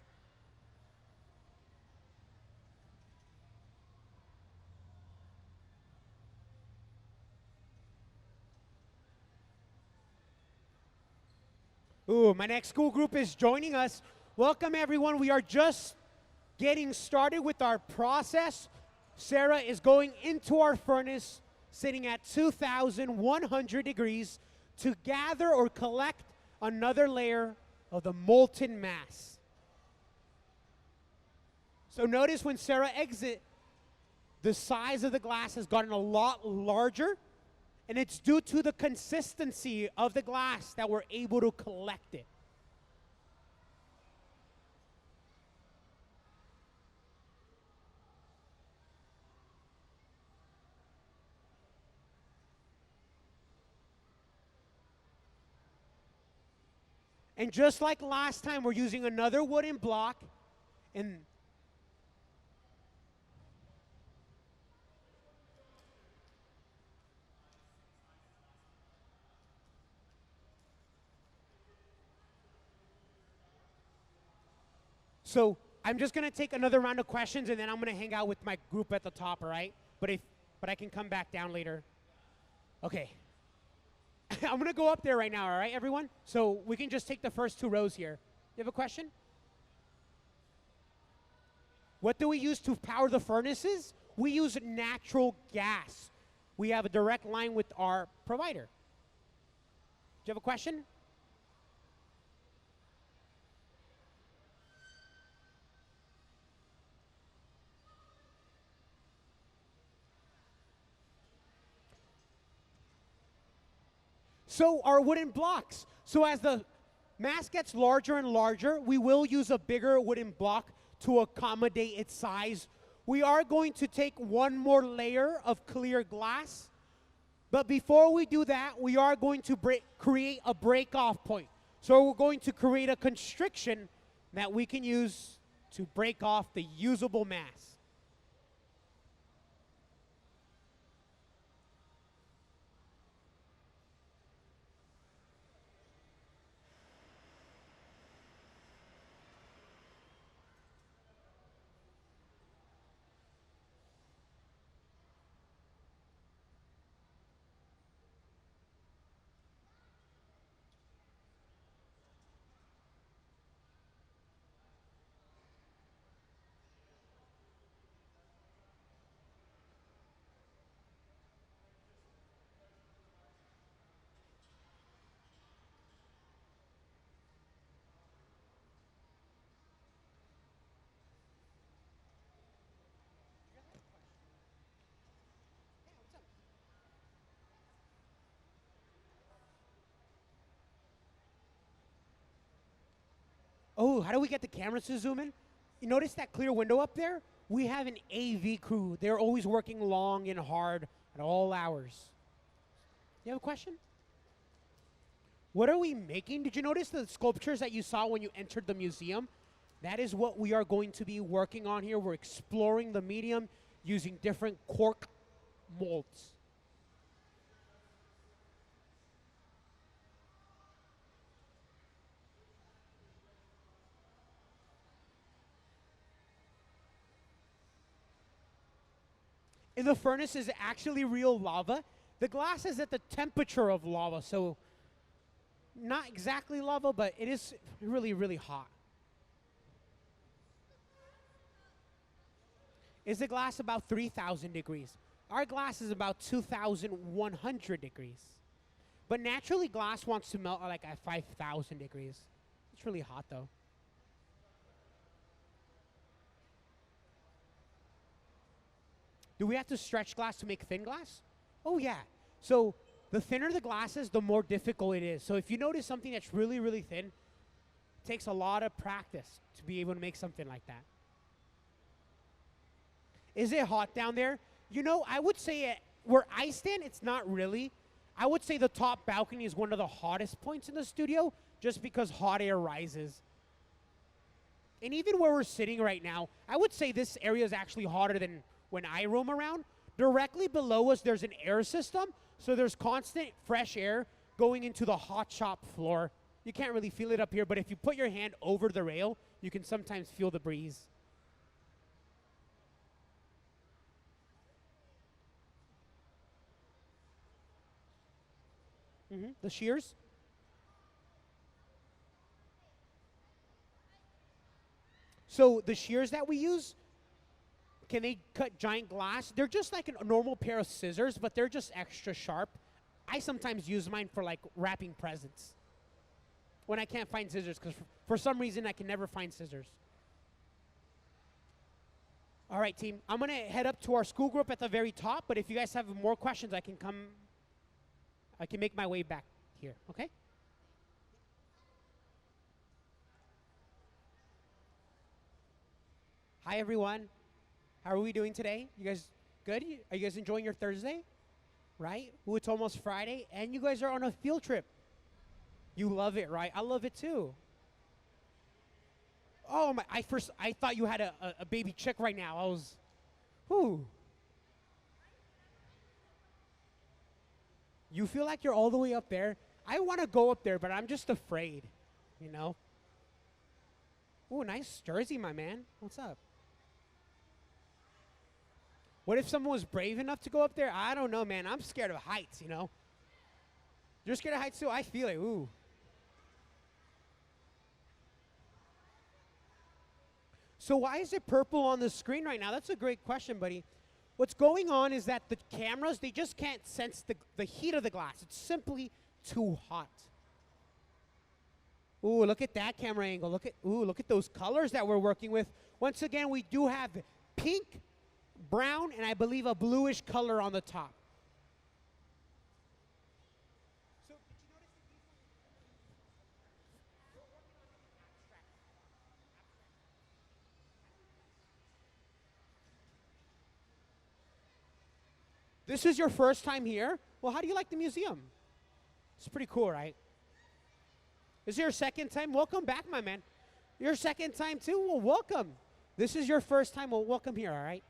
Ooh, my next school group is joining us. Welcome everyone. We are just getting started with our process. Sarah is going into our furnace sitting at 2,100 degrees to gather or collect another layer of the molten mass. So notice when Sarah exits, the size of the glass has gotten a lot larger, and it's due to the consistency of the glass that we're able to collect it. And just like last time, we're using another wooden block, and So I'm just gonna take another round of questions, and then I'm gonna hang out with my group at the top. All right? But I can come back down later. Okay. I'm gonna go up there right now. All right, everyone. So we can just take the first 2 rows here. You have a question? What do we use to power the furnaces? We use natural gas. We have a direct line with our provider. Do you have a question? So our wooden blocks. So as the mass gets larger and larger, we will use a bigger wooden block to accommodate its size. We are going to take one more layer of clear glass. But before we do that, we are going to create a break-off point. So we're going to create a constriction that we can use to break off the usable mass. Oh, how do we get the cameras to zoom in? You notice that clear window up there? We have an AV crew. They're always working long and hard at all hours. You have a question? What are we making? Did you notice the sculptures that you saw when you entered the museum? That is what we are going to be working on here. We're exploring the medium using different cork molds. And the furnace is actually real lava. The glass is at the temperature of lava, so not exactly lava, but it is really, really hot. Is the glass about 3,000 degrees? Our glass is about 2,100 degrees. But naturally, glass wants to melt like at 5,000 degrees. It's really hot, though. Do we have to stretch glass to make thin glass? Oh, yeah. So the thinner the glass is, the more difficult it is. So if you notice something that's really, really thin, it takes a lot of practice to be able to make something like that. Is it hot down there? You know, I would say where I stand, it's not really. I would say the top balcony is one of the hottest points in the studio just because hot air rises. And even where we're sitting right now, I would say this area is actually hotter than when I roam around. Directly below us, there's an air system, so there's constant fresh air going into the hot shop floor. You can't really feel it up here, but if you put your hand over the rail, you can sometimes feel the breeze. The shears. So the shears that we use, can they cut giant glass? They're just like a normal pair of scissors, but they're just extra sharp. I sometimes use mine for like wrapping presents when I can't find scissors, because for some reason I can never find scissors. All right, team. I'm going to head up to our school group at the very top, but if you guys have more questions, I can make my way back here, okay? Hi, everyone. How are we doing today? You guys good? Are you guys enjoying your Thursday? Right? Ooh, it's almost Friday, and you guys are on a field trip. You love it, right? I love it too. Oh my! I thought you had a baby chick right now. I was, whoo. You feel like you're all the way up there. I want to go up there, but I'm just afraid. You know. Ooh, nice jersey, my man. What's up? What if someone was brave enough to go up there? I don't know, man. I'm scared of heights, you know? You're scared of heights too? I feel it. Ooh. So why is it purple on the screen right now? That's a great question, buddy. What's going on is that the cameras, they just can't sense the heat of the glass. It's simply too hot. Ooh, look at that camera angle. Look at those colors that we're working with. Once again, we do have pink, brown, and I believe a bluish color on the top. So did you notice that these we're working on the abstract. This is your first time here? Well, how do you like the museum? It's pretty cool, right? Is it your second time? Welcome back, my man. Your second time too? Well, welcome. This is your first time. Well, welcome here, all right?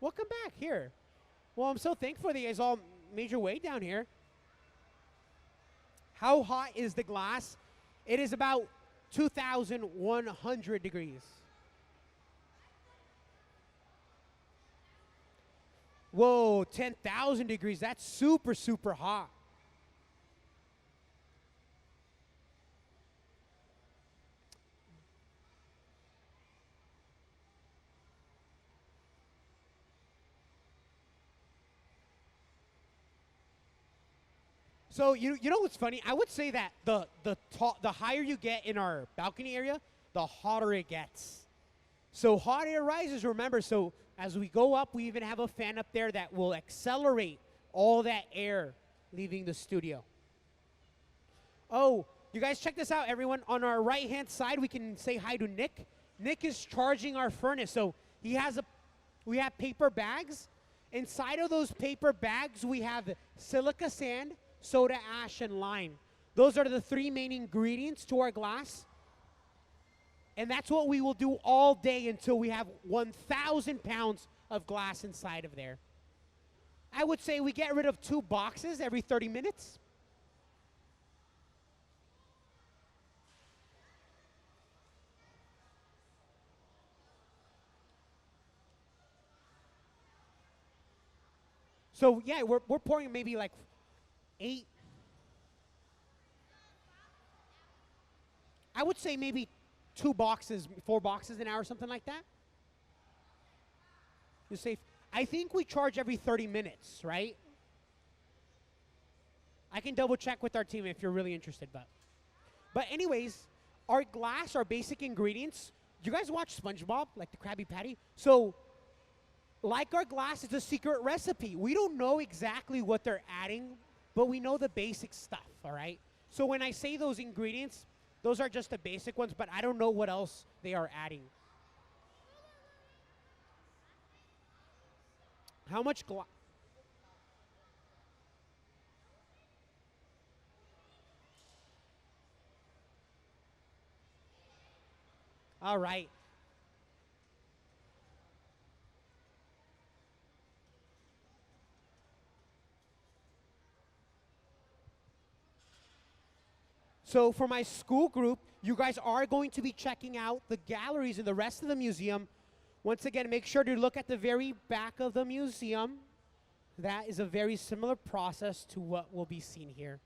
Welcome back here. Well, I'm so thankful that you guys all made your way down here. How hot is the glass? It is about 2,100 degrees. Whoa, 10,000 degrees. That's super, super hot. So you know what's funny? I would say that the higher you get in our balcony area, the hotter it gets. So hot air rises, remember, so as we go up, we even have a fan up there that will accelerate all that air leaving the studio. Oh, you guys check this out, everyone. On our right-hand side, we can say hi to Nick. Nick is charging our furnace. So we have paper bags. Inside of those paper bags, we have silica sand, soda ash, and lime. Those are the three main ingredients to our glass. And that's what we will do all day until we have 1,000 pounds of glass inside of there. I would say we get rid of 2 boxes every 30 minutes. So yeah, we're pouring maybe like 8. I would say maybe 2 boxes, 4 boxes an hour, something like that. You're safe. I think we charge every 30 minutes, right? I can double check with our team if you're really interested, but anyways, our glass, our basic ingredients. Do you guys watch SpongeBob, like the Krabby Patty? So, like our glass, it's a secret recipe. We don't know exactly what they're adding, but we know the basic stuff, all right? So when I say those ingredients, those are just the basic ones, but I don't know what else they are adding. How much glass? All right. So for my school group, you guys are going to be checking out the galleries and the rest of the museum. Once again, make sure to look at the very back of the museum. That is a very similar process to what will be seen here.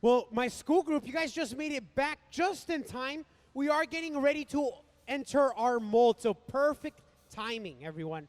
Well, my school group, you guys just made it back just in time. We are getting ready to enter our mold, so perfect timing, everyone.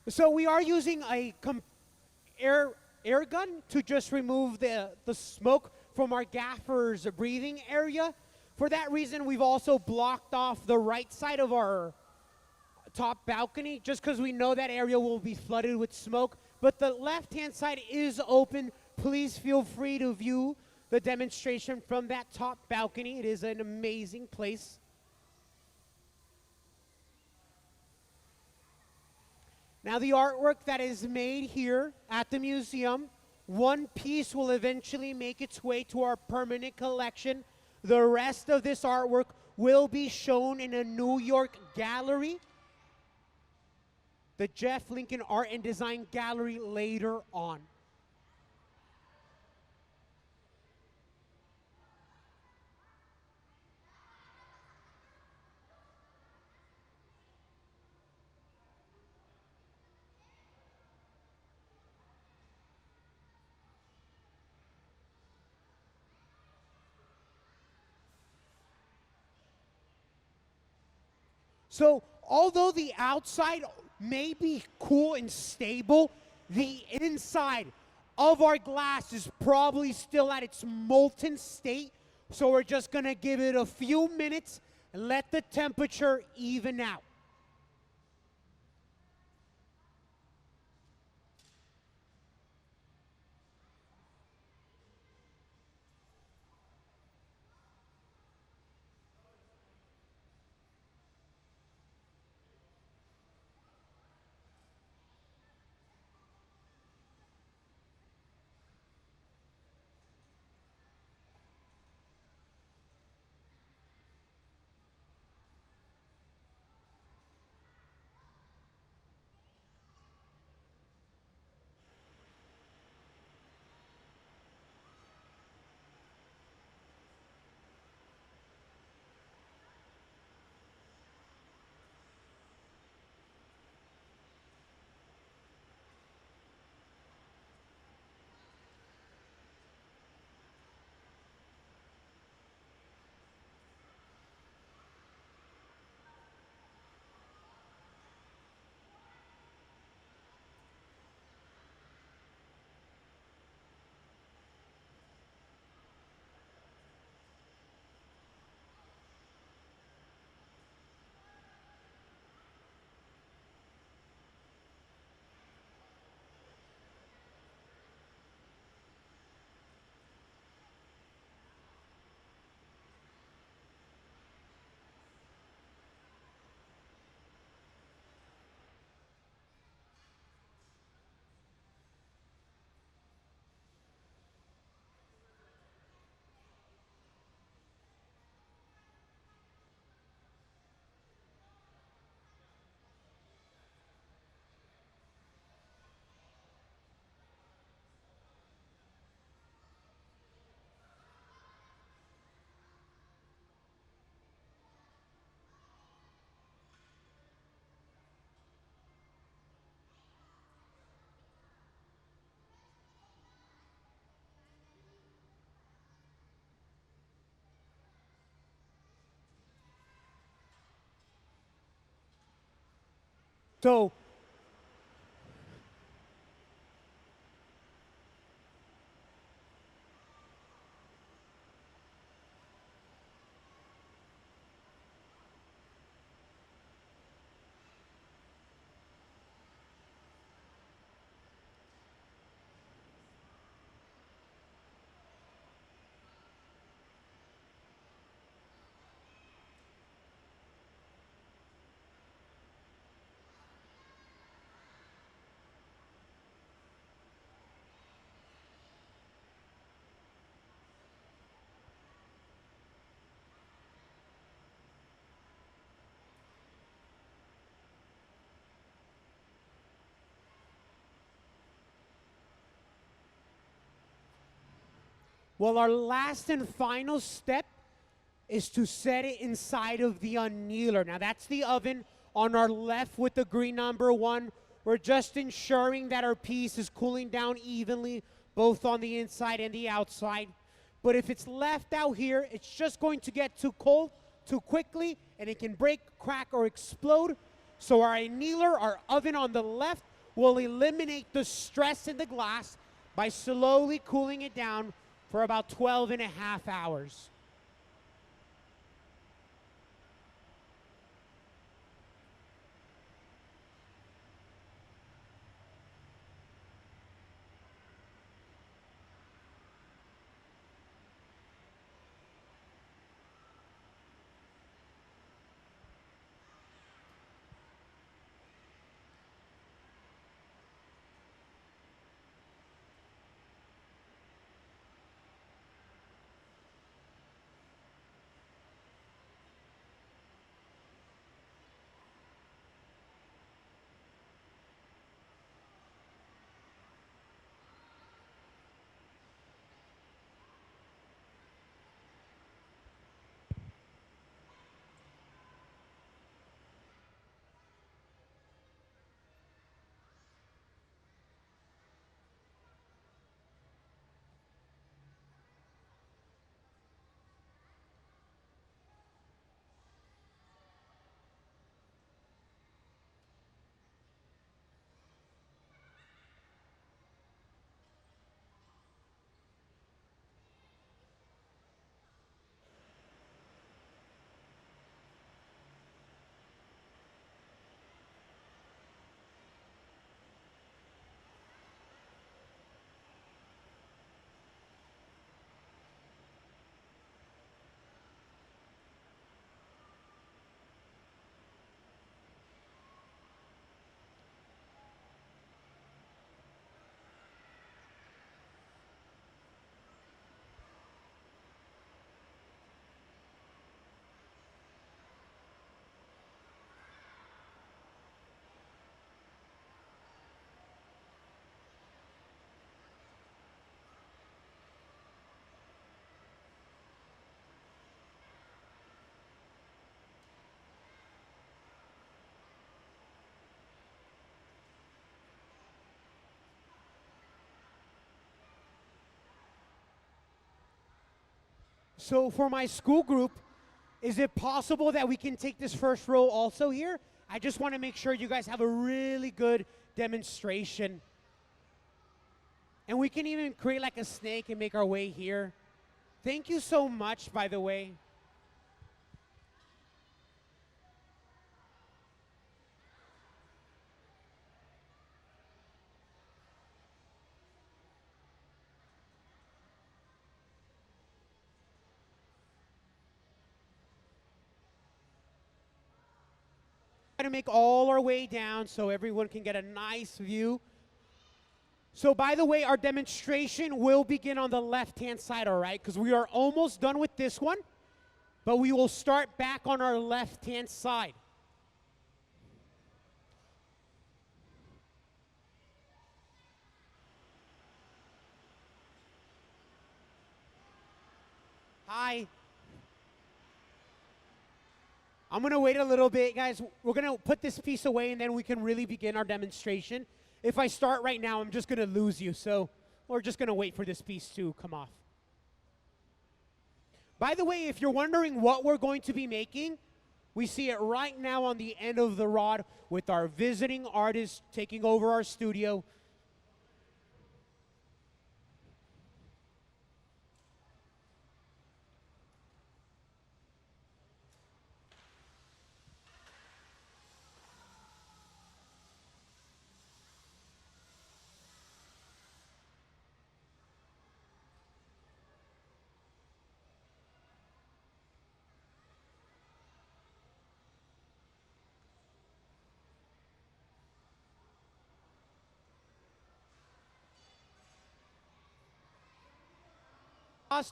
So we are using a air air gun to just remove the smoke from our gaffer's breathing area. For that reason, we've also blocked off the right side of our top balcony just because we know that area will be flooded with smoke. But the left-hand side is open. Please feel free to view the demonstration from that top balcony. It is an amazing place. Now the artwork that is made here at the museum, one piece will eventually make its way to our permanent collection. The rest of this artwork will be shown in a New York gallery, the Jeff Lincoln Art and Design Gallery, later on. So although the outside may be cool and stable, the inside of our glass is probably still at its molten state. So we're just gonna give it a few minutes and let the temperature even out. So Well, our last and final step is to set it inside of the annealer. Now that's the oven on our left with the green number 1. We're just ensuring that our piece is cooling down evenly, both on the inside and the outside. But if it's left out here, it's just going to get too cold too quickly, and it can break, crack, or explode. So our annealer, our oven on the left, will eliminate the stress in the glass by slowly cooling it down for about 12.5 hours. So for my school group, is it possible that we can take this first row also here? I just want to make sure you guys have a really good demonstration. And we can even create like a snake and make our way here. Thank you so much, by the way. Try to make all our way down so everyone can get a nice view. So by the way, our demonstration will begin on the left-hand side, all right? Because we are almost done with this one, but we will start back on our left-hand side. Hi. I'm going to wait a little bit, guys. We're going to put this piece away, and then we can really begin our demonstration. If I start right now, I'm just going to lose you, so we're just going to wait for this piece to come off. By the way, if you're wondering what we're going to be making, we see it right now on the end of the rod with our visiting artist taking over our studio.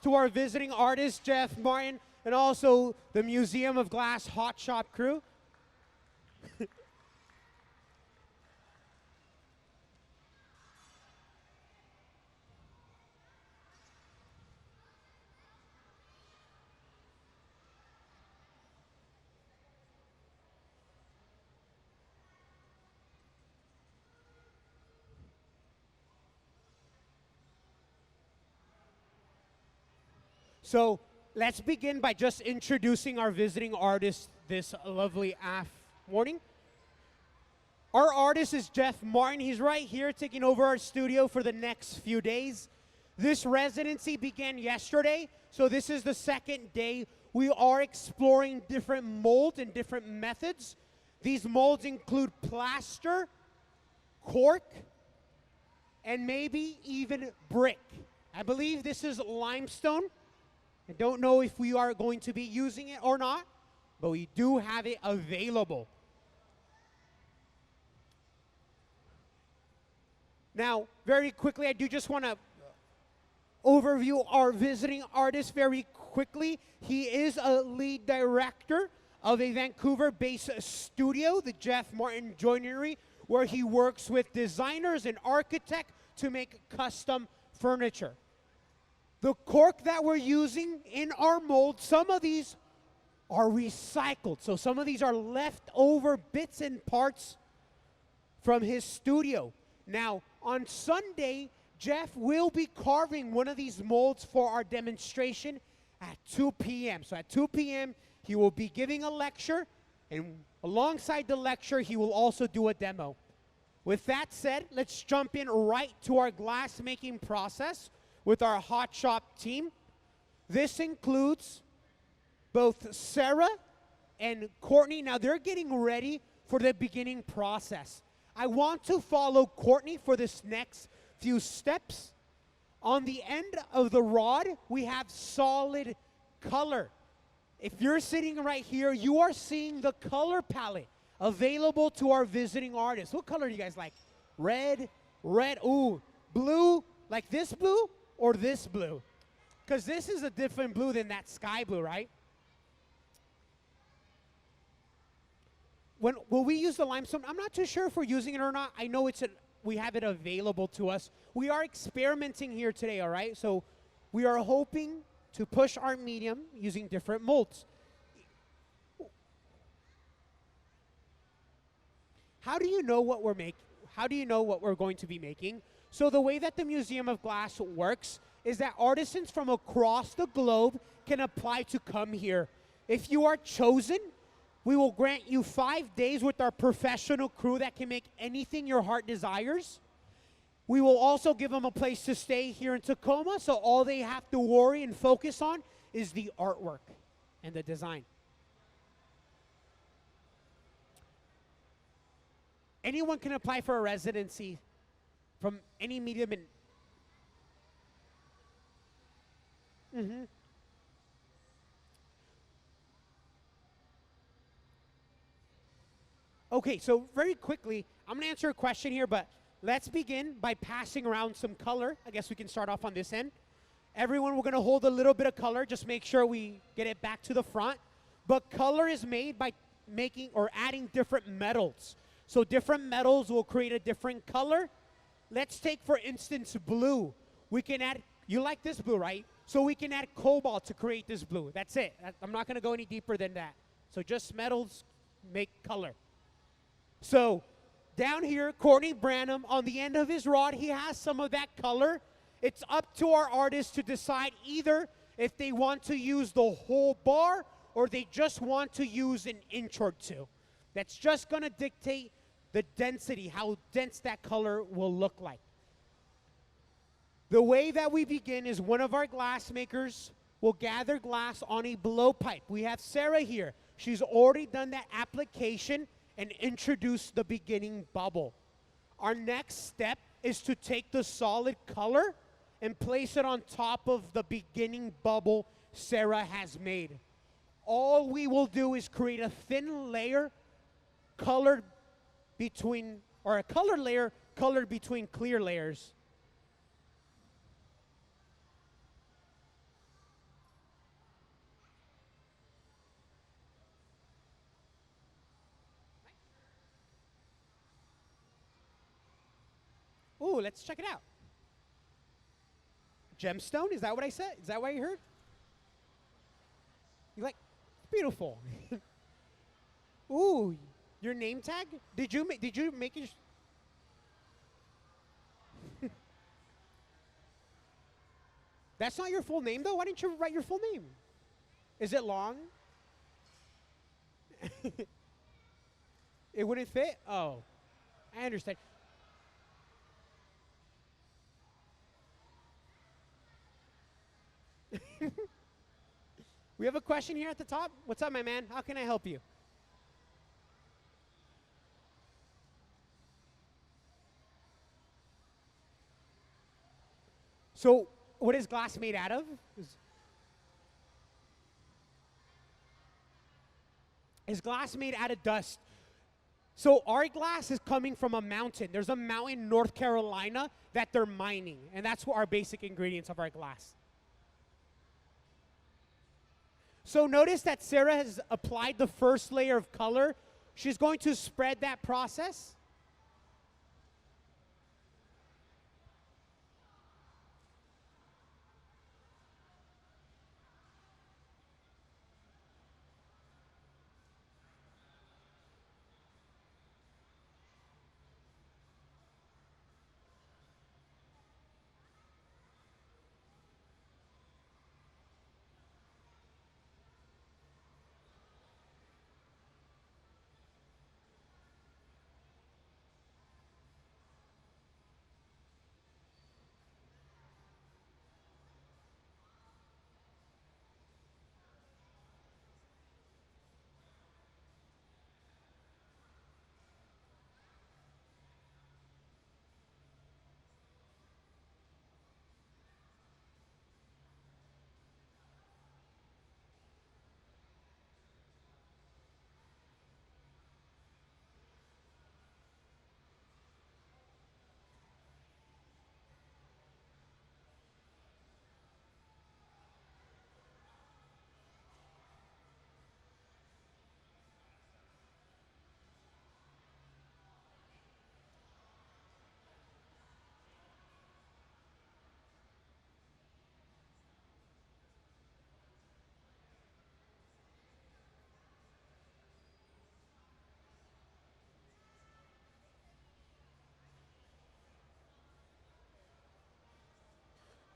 To our visiting artist, Jeff Martin, and also the Museum of Glass Hot Shop crew. So let's begin by just introducing our visiting artist this lovely morning. Our artist is Jeff Martin. He's right here taking over our studio for the next few days. This residency began yesterday, so this is the second day. We are exploring different molds and different methods. These molds include plaster, cork, and maybe even brick. I believe this is limestone. I don't know if we are going to be using it or not, but we do have it available. Now, very quickly, I do just want to overview our visiting artist very quickly. He is a lead director of a Vancouver-based studio, the Jeff Martin Joinery, where he works with designers and architects to make custom furniture. The cork that we're using in our mold, some of these are recycled. So some of these are leftover bits and parts from his studio. Now, on Sunday, Jeff will be carving one of these molds for our demonstration at 2 p.m. So at 2 p.m., he will be giving a lecture, and alongside the lecture, he will also do a demo. With that said, let's jump in right to our glass making process with our hot shop team. This includes both Sarah and Courtney. Now they're getting ready for the beginning process. I want to follow Courtney for this next few steps. On the end of the rod, we have solid color. If you're sitting right here, you are seeing the color palette available to our visiting artists. What color do you guys like? Red, ooh, blue, like this blue or this blue? Because this is a different blue than that sky blue, right? Will we use the limestone? I'm not too sure if we're using it or not. I know we have it available to us. We are experimenting here today, all right? So we are hoping to push our medium using different molds. How do you know what we're making? How do you know what we're going to be making? So the way that the Museum of Glass works is that artisans from across the globe can apply to come here. If you are chosen, we will grant you 5 days with our professional crew that can make anything your heart desires. We will also give them a place to stay here in Tacoma, so all they have to worry and focus on is the artwork and the design. Anyone can apply for a residency from any medium. Okay, so very quickly, I'm going to answer a question here, but let's begin by passing around some color. I guess we can start off on this end. Everyone, we're going to hold a little bit of color. Just make sure we get it back to the front. But color is made by making or adding different metals. So different metals will create a different color. Let's take, for instance, blue. We can add, you like this blue, right? So we can add cobalt to create this blue. That's it. I'm not going to go any deeper than that. So just metals make color. So down here, Courtney Branham, on the end of his rod, he has some of that color. It's up to our artists to decide either if they want to use the whole bar or they just want to use an inch or two. That's just going to dictate the density, how dense that color will look like. The way that we begin is one of our glass makers will gather glass on a blowpipe. We have Sarah here. She's already done that application and introduced the beginning bubble. Our next step is to take the solid color and place it on top of the beginning bubble Sarah has made. All we will do is create a thin layer colored between, or a color layer colored between clear layers. Ooh, let's check it out. Gemstone, is that what I said? Is that what you heard? You like, beautiful. Ooh, your name tag? Did you make it? That's not your full name, though? Why didn't you write your full name? Is it long? It wouldn't fit? Oh, I understand. We have a question here at the top. What's up, my man? How can I help you? So, what is glass made out of? Is glass made out of dust? So, our glass is coming from a mountain. There's a mountain in North Carolina that they're mining, and that's what our basic ingredients of our glass. So, notice that Sarah has applied the first layer of color. She's going to spread that process.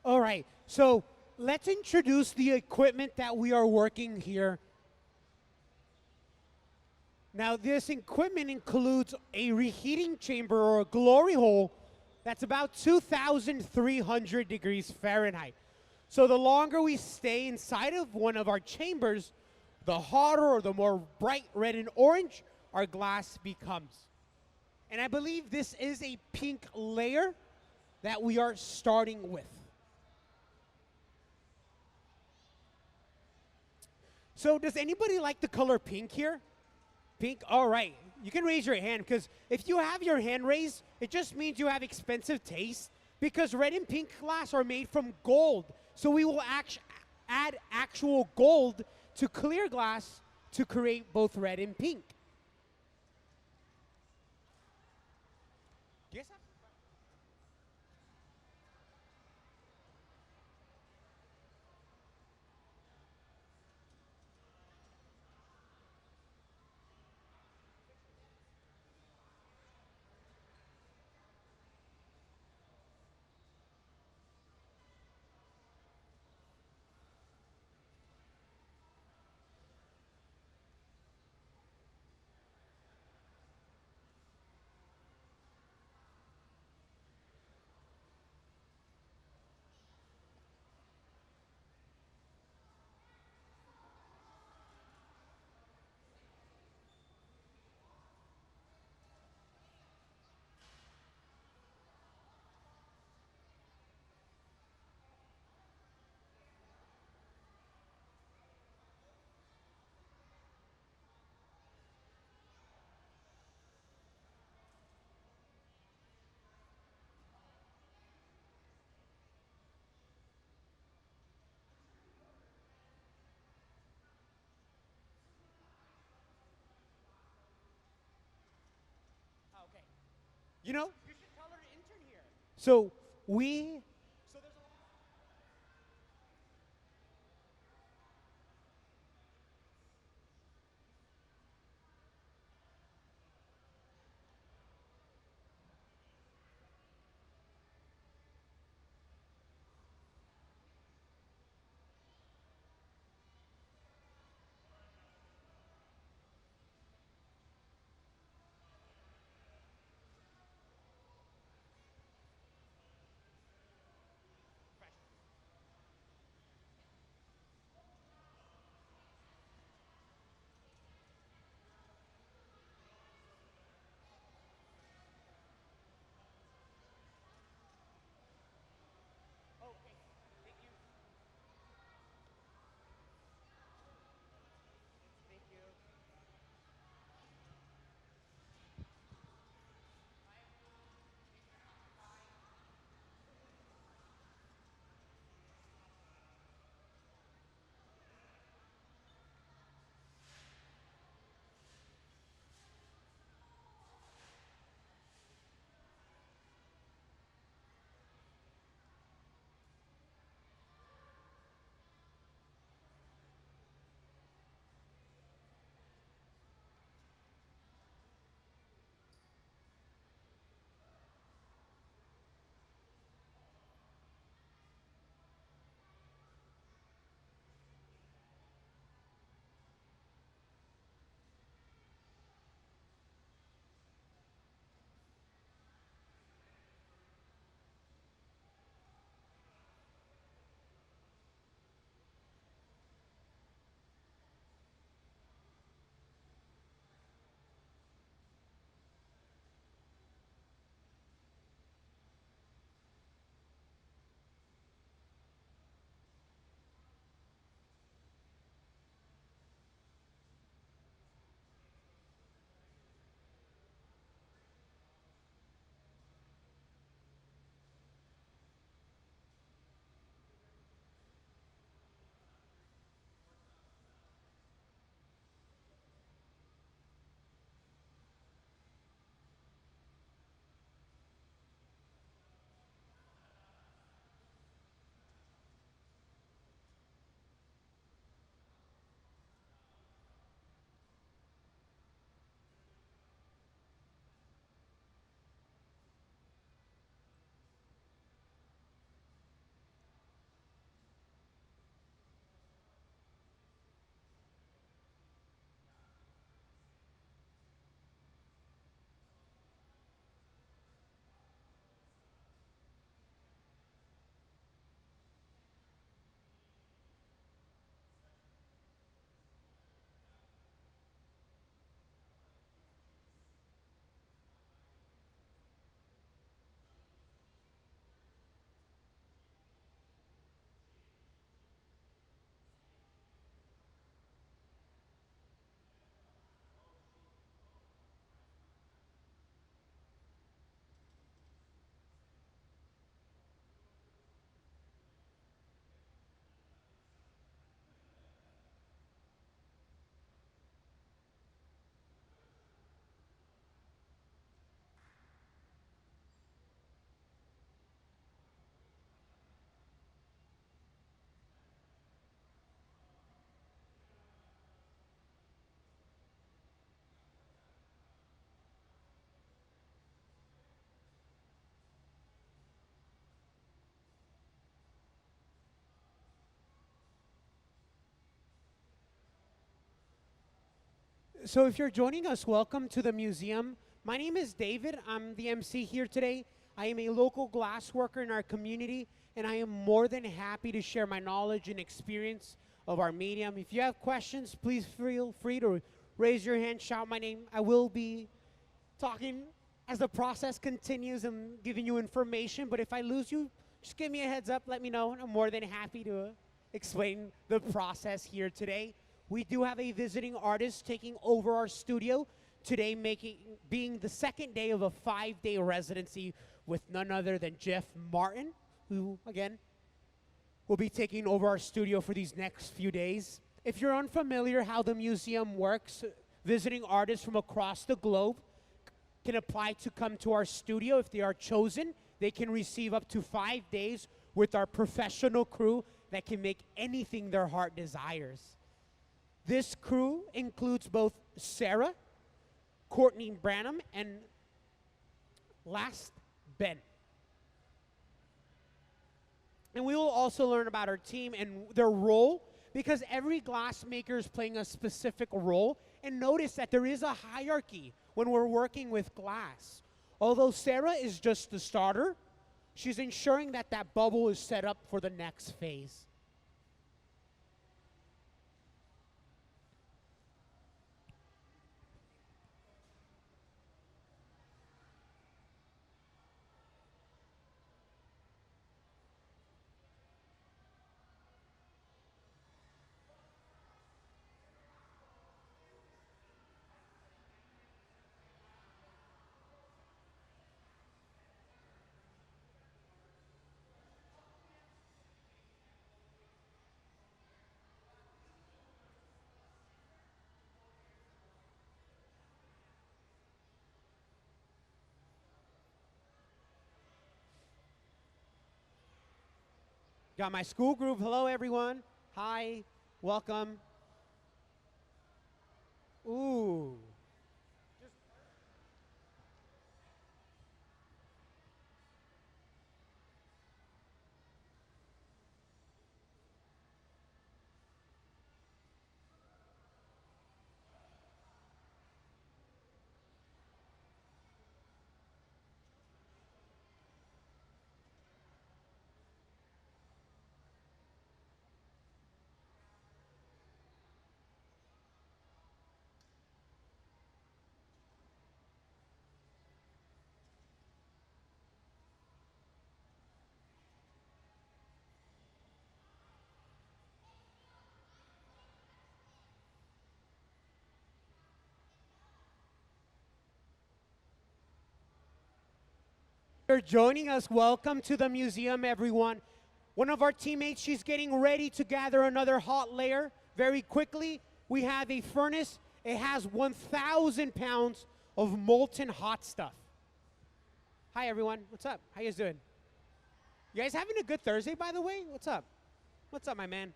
All right, so let's introduce the equipment that we are working here. Now, this equipment includes a reheating chamber or a glory hole that's about 2,300 degrees Fahrenheit. So the longer we stay inside of one of our chambers, the hotter or the more bright red and orange our glass becomes. And I believe this is a pink layer that we are starting with. So does anybody like the color pink here? Pink? All right. You can raise your hand, because if you have your hand raised, it just means you have expensive taste, because red and pink glass are made from gold. So we will add actual gold to clear glass to create both red and pink. Yes, sir. Okay. You know, you should tell her to intern here. So we So if you're joining us, welcome to the museum. My name is David. I'm the MC here today. I am a local glass worker in our community, and I am more than happy to share my knowledge and experience of our medium. If you have questions, please feel free to raise your hand, shout my name. I will be talking as the process continues and giving you information, but if I lose you, just give me a heads up, let me know, and I'm more than happy to explain the process here today. We do have a visiting artist taking over our studio today, being the second day of a 5-day residency with none other than Jeff Martin, who, again, will be taking over our studio for these next few days. If you're unfamiliar how the museum works, visiting artists from across the globe can apply to come to our studio. If they are chosen, they can receive up to 5 days with our professional crew that can make anything their heart desires. This crew includes both Sarah, Courtney Branham, and last, Ben. And we will also learn about our team and their role, because every glassmaker is playing a specific role. And notice that there is a hierarchy when we're working with glass. Although Sarah is just the starter, she's ensuring that that bubble is set up for the next phase. Got my school group. Hello, everyone. Hi. Welcome. Ooh. You're joining us. Welcome to the museum, everyone. One of our teammates, she's getting ready to gather another hot layer. Very quickly, we have a furnace. It has 1,000 pounds of molten hot stuff. Hi, everyone. What's up? How you guys doing? You guys having a good Thursday, by the way? What's up? What's up, my man?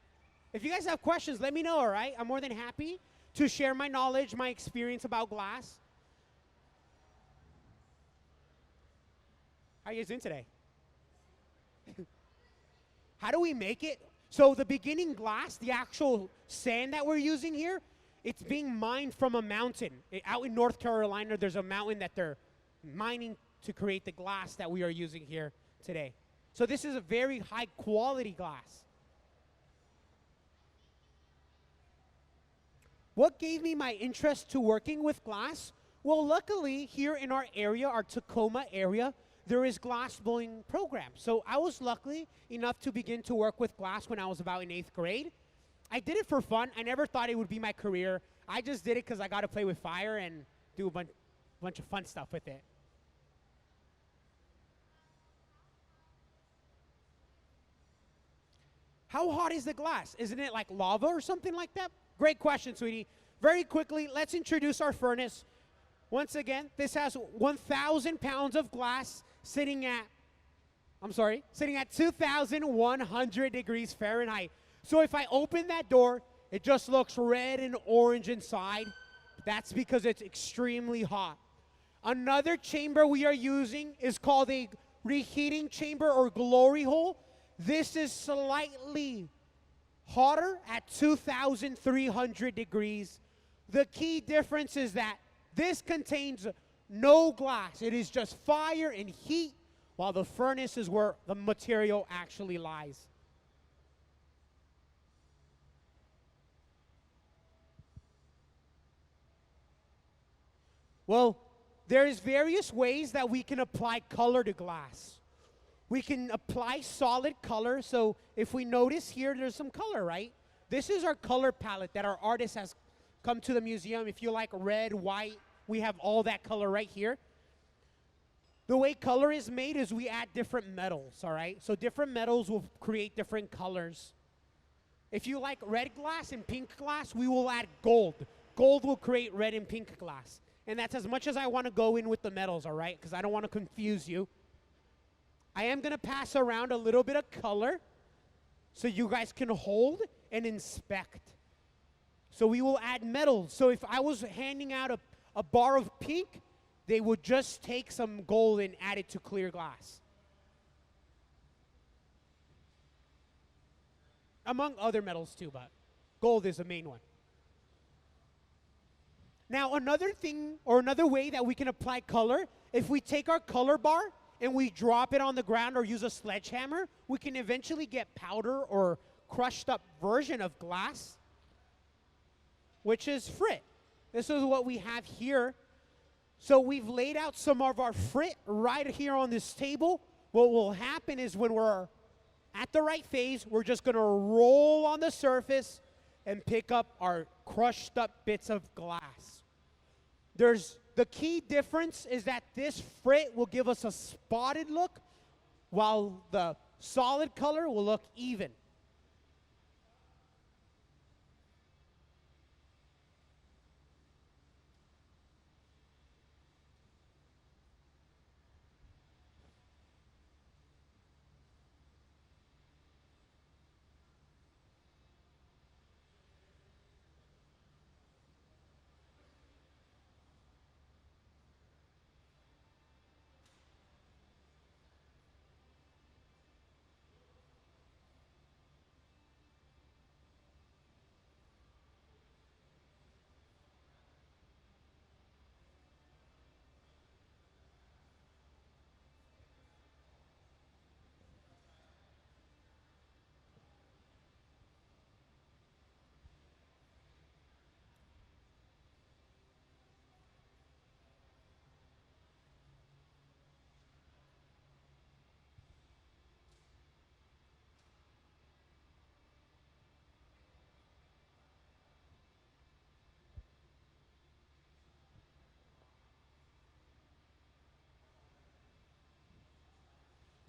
If you guys have questions, let me know, all right? I'm more than happy to share my knowledge, my experience about glass. How are you guys doing today? How do we make it? So the beginning glass, the actual sand that we're using here, it's being mined from a mountain. Out in North Carolina, there's a mountain that they're mining to create the glass that we are using here today. So this is a very high quality glass. What gave me my interest to working with glass? Well, luckily here in our area, our Tacoma area, there is glass blowing program. So I was lucky enough to begin to work with glass when I was about in 8th grade. I did it for fun. I never thought it would be my career. I just did it because I got to play with fire and do a bunch of fun stuff with it. How hot is the glass? Isn't it like lava or something like that? Great question, sweetie. Very quickly, let's introduce our furnace. Once again, this has 1,000 pounds of glass sitting at 2,100 degrees Fahrenheit. So if I open that door, it just looks red and orange inside. That's because it's extremely hot. Another chamber we are using is called a reheating chamber or glory hole. This is slightly hotter at 2,300 degrees. The key difference is that this contains no glass. It is just fire and heat, while the furnace is where the material actually lies. Well, there's various ways that we can apply color to glass. We can apply solid color. So if we notice here, there's some color, right? This is our color palette that our artist has come to the museum. If you like red, white, we have all that color right here. The way color is made is we add different metals, all right? So different metals will create different colors. If you like red glass and pink glass, we will add gold. Gold will create red and pink glass. And that's as much as I want to go in with the metals, all right? Because I don't want to confuse you. I am going to pass around a little bit of color so you guys can hold and inspect. So we will add metals. So if I was handing out a bar of pink, they would just take some gold and add it to clear glass. Among other metals too, but gold is the main one. Now another thing, or another way that we can apply color, if we take our color bar and we drop it on the ground or use a sledgehammer, we can eventually get powder or crushed up version of glass, which is frit. This is what we have here. So we've laid out some of our frit right here on this table. What will happen is when we're at the right phase, we're just gonna roll on the surface and pick up our crushed up bits of glass. The key difference is that this frit will give us a spotted look, while the solid color will look even.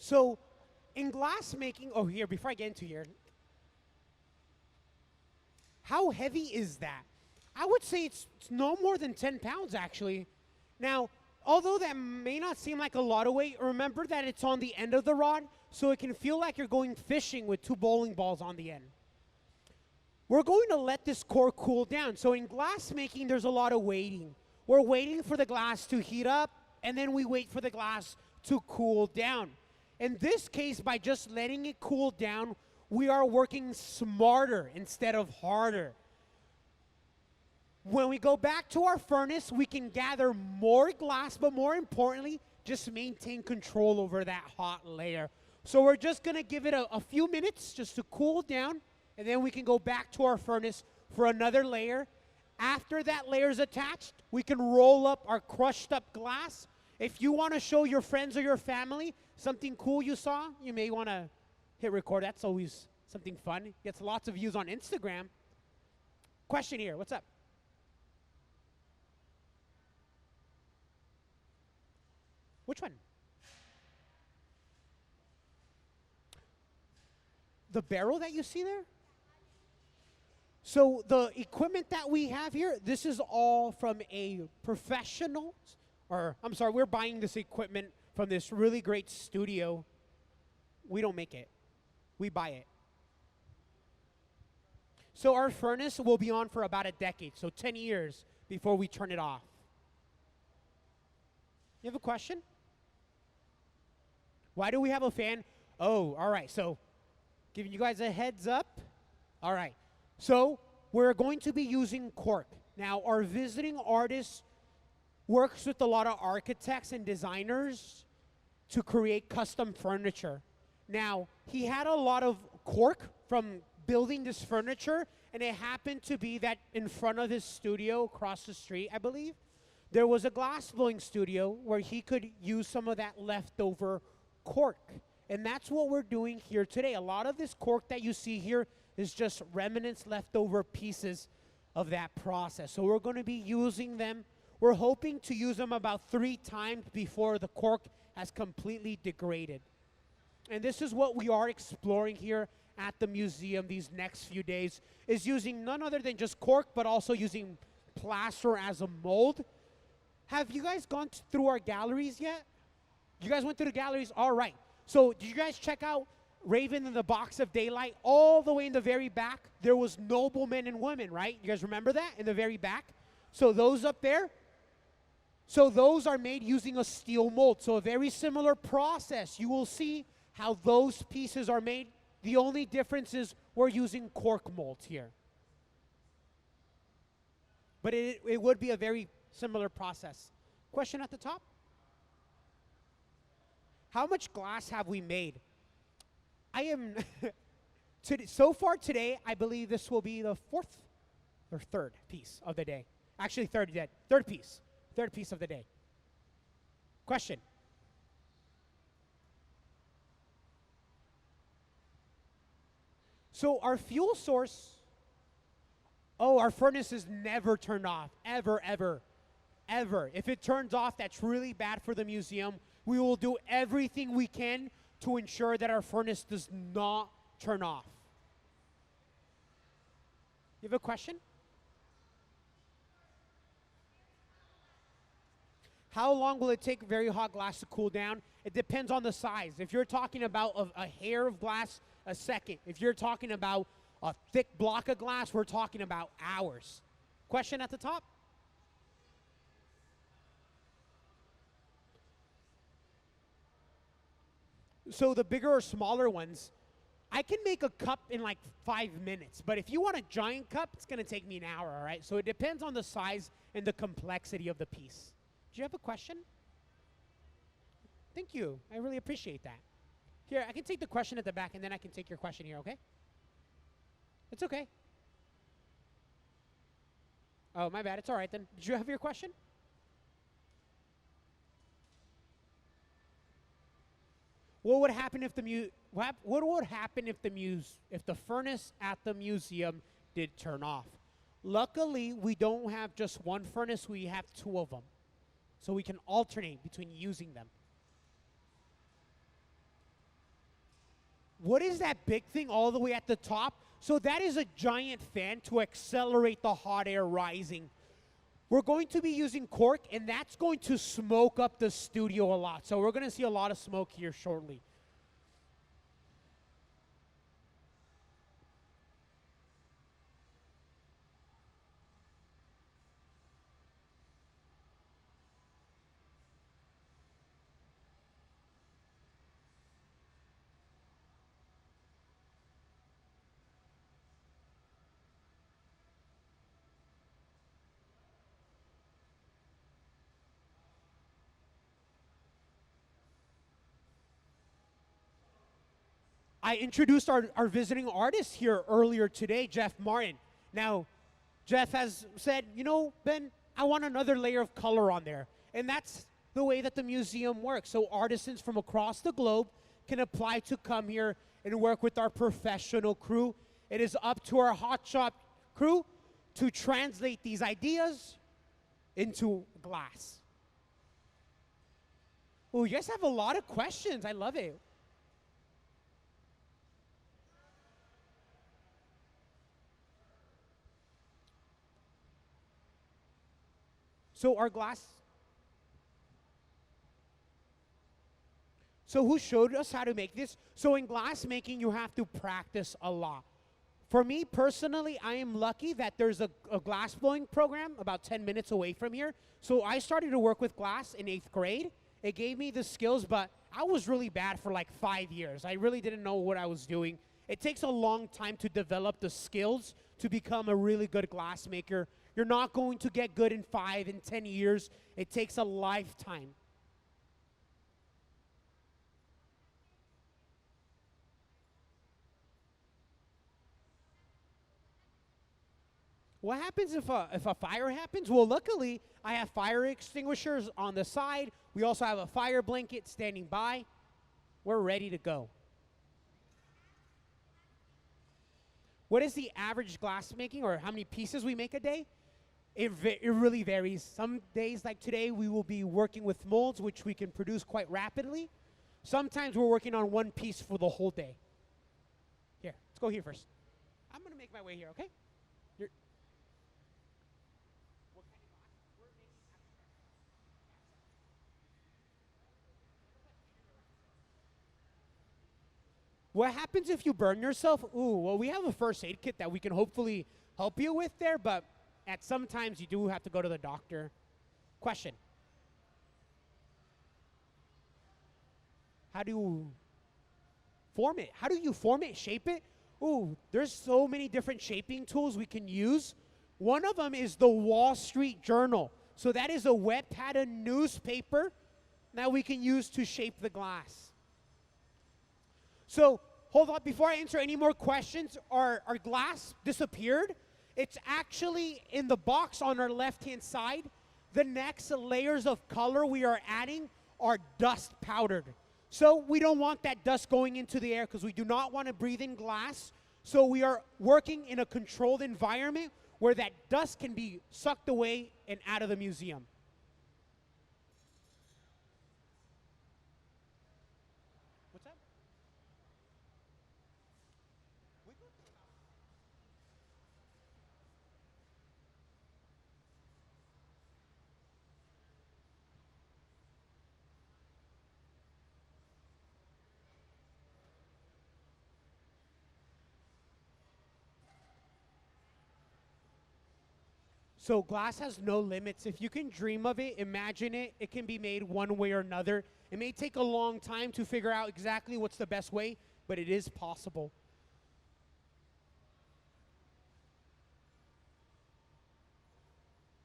So in glass making, oh here, before I get into here, how heavy is that? I would say it's no more than 10 pounds actually. Now, although that may not seem like a lot of weight, remember that it's on the end of the rod, so it can feel like you're going fishing with two bowling balls on the end. We're going to let this core cool down. So in glass making, there's a lot of waiting. We're waiting for the glass to heat up, and then we wait for the glass to cool down. In this case, by just letting it cool down, we are working smarter instead of harder. When we go back to our furnace, we can gather more glass, but more importantly, just maintain control over that hot layer. So we're just gonna give it a few minutes just to cool down, and then we can go back to our furnace for another layer. After that layer is attached, we can roll up our crushed up glass. If you wanna show your friends or your family something cool you saw, you may wanna hit record. That's always something fun. Gets lots of views on Instagram. Question here, what's up? Which one? The barrel that you see there? So the equipment that we have here, this is all from a professional, or I'm sorry, we're buying this equipment from this really great studio. We don't make it, we buy it. So our furnace will be on for about a decade, so 10 years before we turn it off. You have a question? Why do we have a fan? Oh, all right, so giving you guys a heads up. All right, so we're going to be using cork. Now, our visiting artist works with a lot of architects and designers to create custom furniture. Now, he had a lot of cork from building this furniture, and it happened to be that in front of his studio across the street, I believe, there was a glass blowing studio where he could use some of that leftover cork. And that's what we're doing here today. A lot of this cork that you see here is just remnants, leftover pieces of that process. So we're going to be using them. We're hoping to use them about 3 times before the cork has completely degraded. And this is what we are exploring here at the museum these next few days, is using none other than just cork, but also using plaster as a mold. Have you guys gone through our galleries yet? You guys went through the galleries? All right. So did you guys check out Raven and the Box of Daylight? All the way in the very back, there was noblemen and women, right? You guys remember that in the very back? So those up there, so those are made using a steel mold. So a very similar process. You will see how those pieces are made. The only difference is we're using cork molds here. But it would be a very similar process. Question at the top? How much glass have we made? I am, so far today, I believe this will be the 4th or 3rd piece of the day. Actually, third piece of the day. Question? So our fuel source, our furnace is never turned off, ever, ever, ever. If it turns off, that's really bad for the museum. We will do everything we can to ensure that our furnace does not turn off. You have a question? How long will it take very hot glass to cool down? It depends on the size. If you're talking about a hair of glass, a second. If you're talking about a thick block of glass, we're talking about hours. Question at the top? So the bigger or smaller ones, I can make a cup in like 5 minutes. But if you want a giant cup, it's going to take me an hour, all right? So it depends on the size and the complexity of the piece. Do you have a question? Thank you. I really appreciate that. Here, I can take the question at the back, and then I can take your question here, okay? It's okay. Oh, my bad. It's all right then. Did you have your question? What would happen if what would happen if the furnace at the museum did turn off? Luckily, we don't have just one furnace, we have 2 of them. So we can alternate between using them. What is that big thing all the way at the top? So that is a giant fan to accelerate the hot air rising. We're going to be using cork, and that's going to smoke up the studio a lot. So we're going to see a lot of smoke here shortly. I introduced our visiting artist here earlier today, Jeff Martin. Now, Jeff has said, you know, Ben, I want another layer of color on there. And that's the way that the museum works. So artisans from across the globe can apply to come here and work with our professional crew. It is up to our hotshot crew to translate these ideas into glass. Oh, you guys have a lot of questions. I love it. So our glass. So who showed us how to make this? So in glass making, you have to practice a lot. For me personally, I am lucky that there's a glass blowing program about 10 minutes away from here. So I started to work with glass in 8th grade. It gave me the skills, but I was really bad for like 5 years. I really didn't know what I was doing. It takes a long time to develop the skills to become a really good glass maker. you're not going to get good in 5 and 10 years. It takes a lifetime. What happens if a fire happens? Well, luckily, I have fire extinguishers on the side. We also have a fire blanket standing by. We're ready to go. What is the average glass making, or how many pieces we make a day? It really varies. Some days, like today, we will be working with molds, which we can produce quite rapidly. Sometimes we're working on one piece for the whole day. Here, let's go here first. I'm going to make my way here, okay? What happens if you burn yourself? Ooh, well, we have a first aid kit that we can hopefully help you with there, but at some times you do have to go to the doctor. Question. How do you form it? How do you form it, shape it? Ooh, there's so many different shaping tools we can use. One of them is the Wall Street Journal. So that is a wet pattern newspaper that we can use to shape the glass. So hold on, before I answer any more questions, our glass disappeared. It's actually in the box on our left-hand side. The next layers of color we are adding are dust powdered. So we don't want that dust going into the air because we do not want to breathe in glass. So we are working in a controlled environment where that dust can be sucked away and out of the museum. What's that? So glass has no limits. If you can dream of it, imagine it, it can be made one way or another. It may take a long time to figure out exactly what's the best way, but it is possible.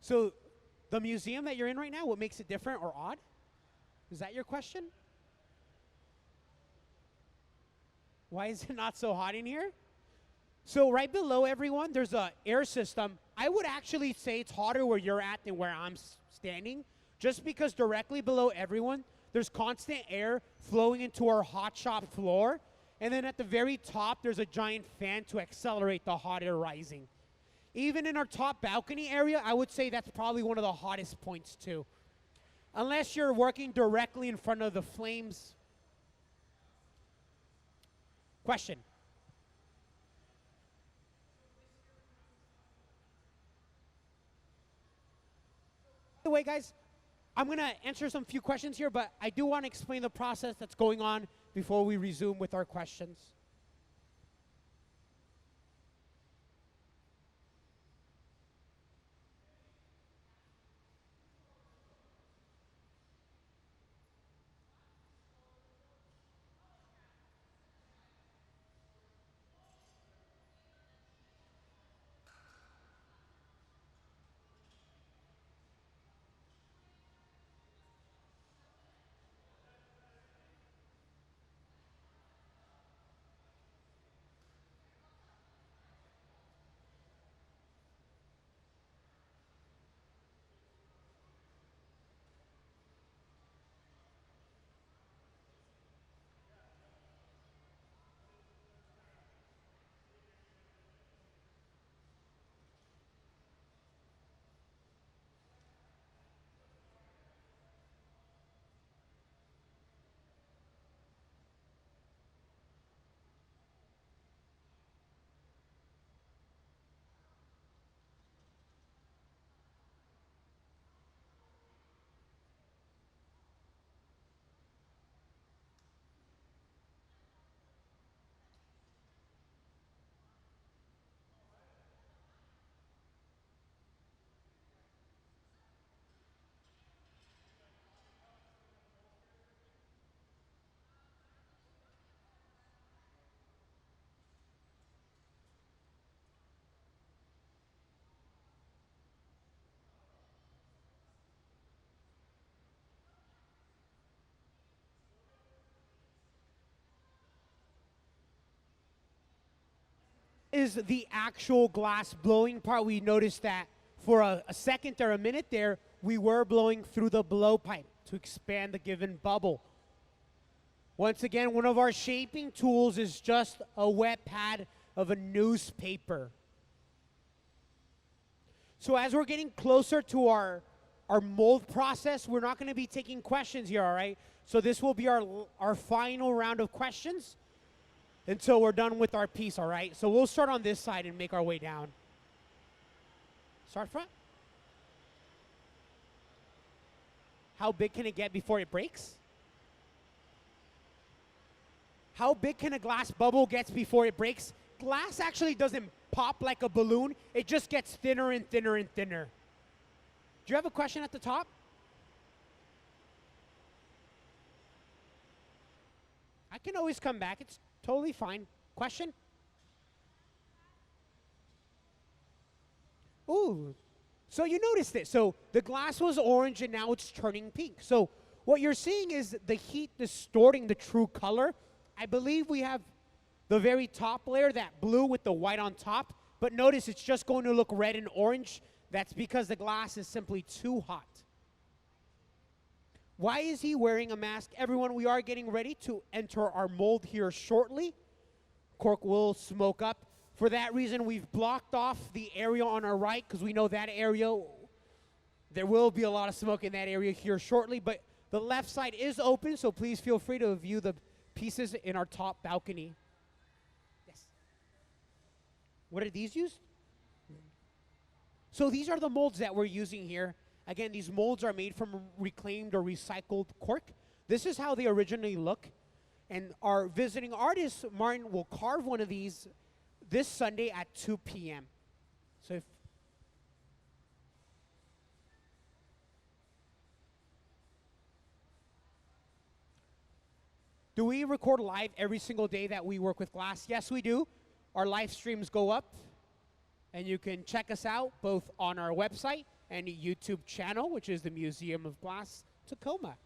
So the museum that you're in right now, what makes it different or odd? Is that your question? Why is it not so hot in here? So right below everyone, there's a air system. I would actually say it's hotter where you're at than where I'm standing, just because directly below everyone, there's constant air flowing into our hot shop floor. And then at the very top, there's a giant fan to accelerate the hot air rising. Even in our top balcony area, I would say that's probably one of the hottest points too. Unless you're working directly in front of the flames. Question. By the way, guys, I'm going to answer some few questions here, but I do want to explain the process that's going on before we resume with our questions. is the actual glass blowing part. We noticed that for a second or a minute there, we were blowing through the blowpipe to expand the given bubble. Once again, one of our shaping tools is just a wet pad of a newspaper. So as we're getting closer to our mold process, we're not going to be taking questions here, all right? So this will be our final round of questions until we're done with our piece, all right? So we'll start on this side and make our way down. Start front. How big can it get before it breaks? How big can a glass bubble get before it breaks? Glass actually doesn't pop like a balloon. It just gets thinner and thinner and thinner. Do you have a question at the top? I can always come back. It's totally fine. Question? Ooh. So you noticed it. So the glass was orange and now it's turning pink. So what you're seeing is the heat distorting the true color. I believe we have the very top layer, that blue with the white on top. But notice it's just going to look red and orange. That's because the glass is simply too hot. Why is he wearing a mask? Everyone, we are getting ready to enter our mold here shortly. Cork will smoke up. For that reason, we've blocked off the area on our right because we know that area, there will be a lot of smoke in that area here shortly. But the left side is open, so please feel free to view the pieces in our top balcony. Yes. What are these used? So these are the molds that we're using here. Again, these molds are made from reclaimed or recycled cork. This is how they originally look. And our visiting artist, Martin, will carve one of these this Sunday at 2 p.m. So do we record live every single day that we work with glass? Yes, we do. Our live streams go up, and you can check us out both on our website and YouTube channel, which is the Museum of Glass Tacoma.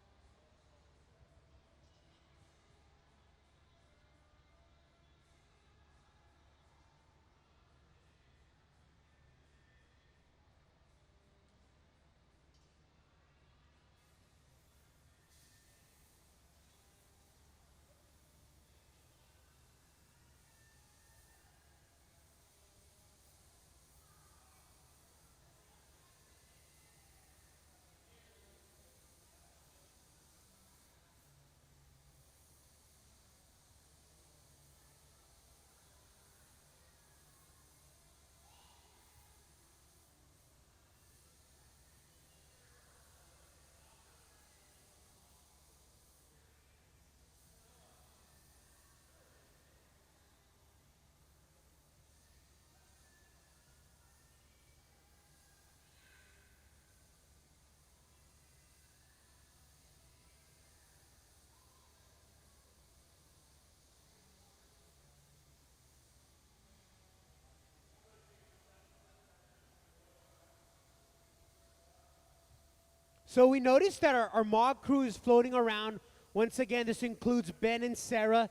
So we noticed that our mob crew is floating around. Once again, this includes Ben and Sarah.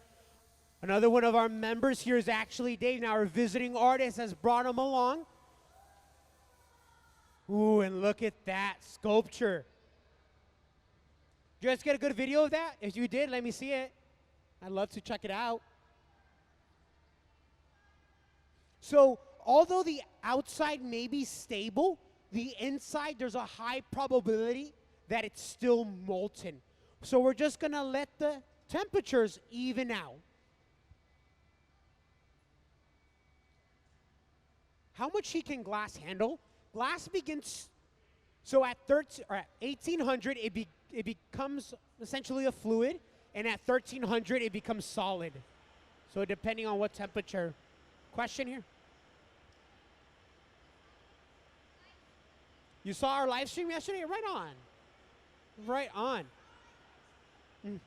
Another one of our members here is actually Dave. Now our visiting artist has brought him along. Ooh, and look at that sculpture. Did you guys get a good video of that? If you did, let me see it. I'd love to check it out. So although the outside may be stable, the inside, there's a high probability that it's still molten. So we're just going to let the temperatures even out. How much heat can glass handle? Glass begins, so at 1800, it becomes essentially a fluid, and at 1300, it becomes solid. So depending on what temperature. Question here? You saw our live stream yesterday? Right on. Right on. Mm.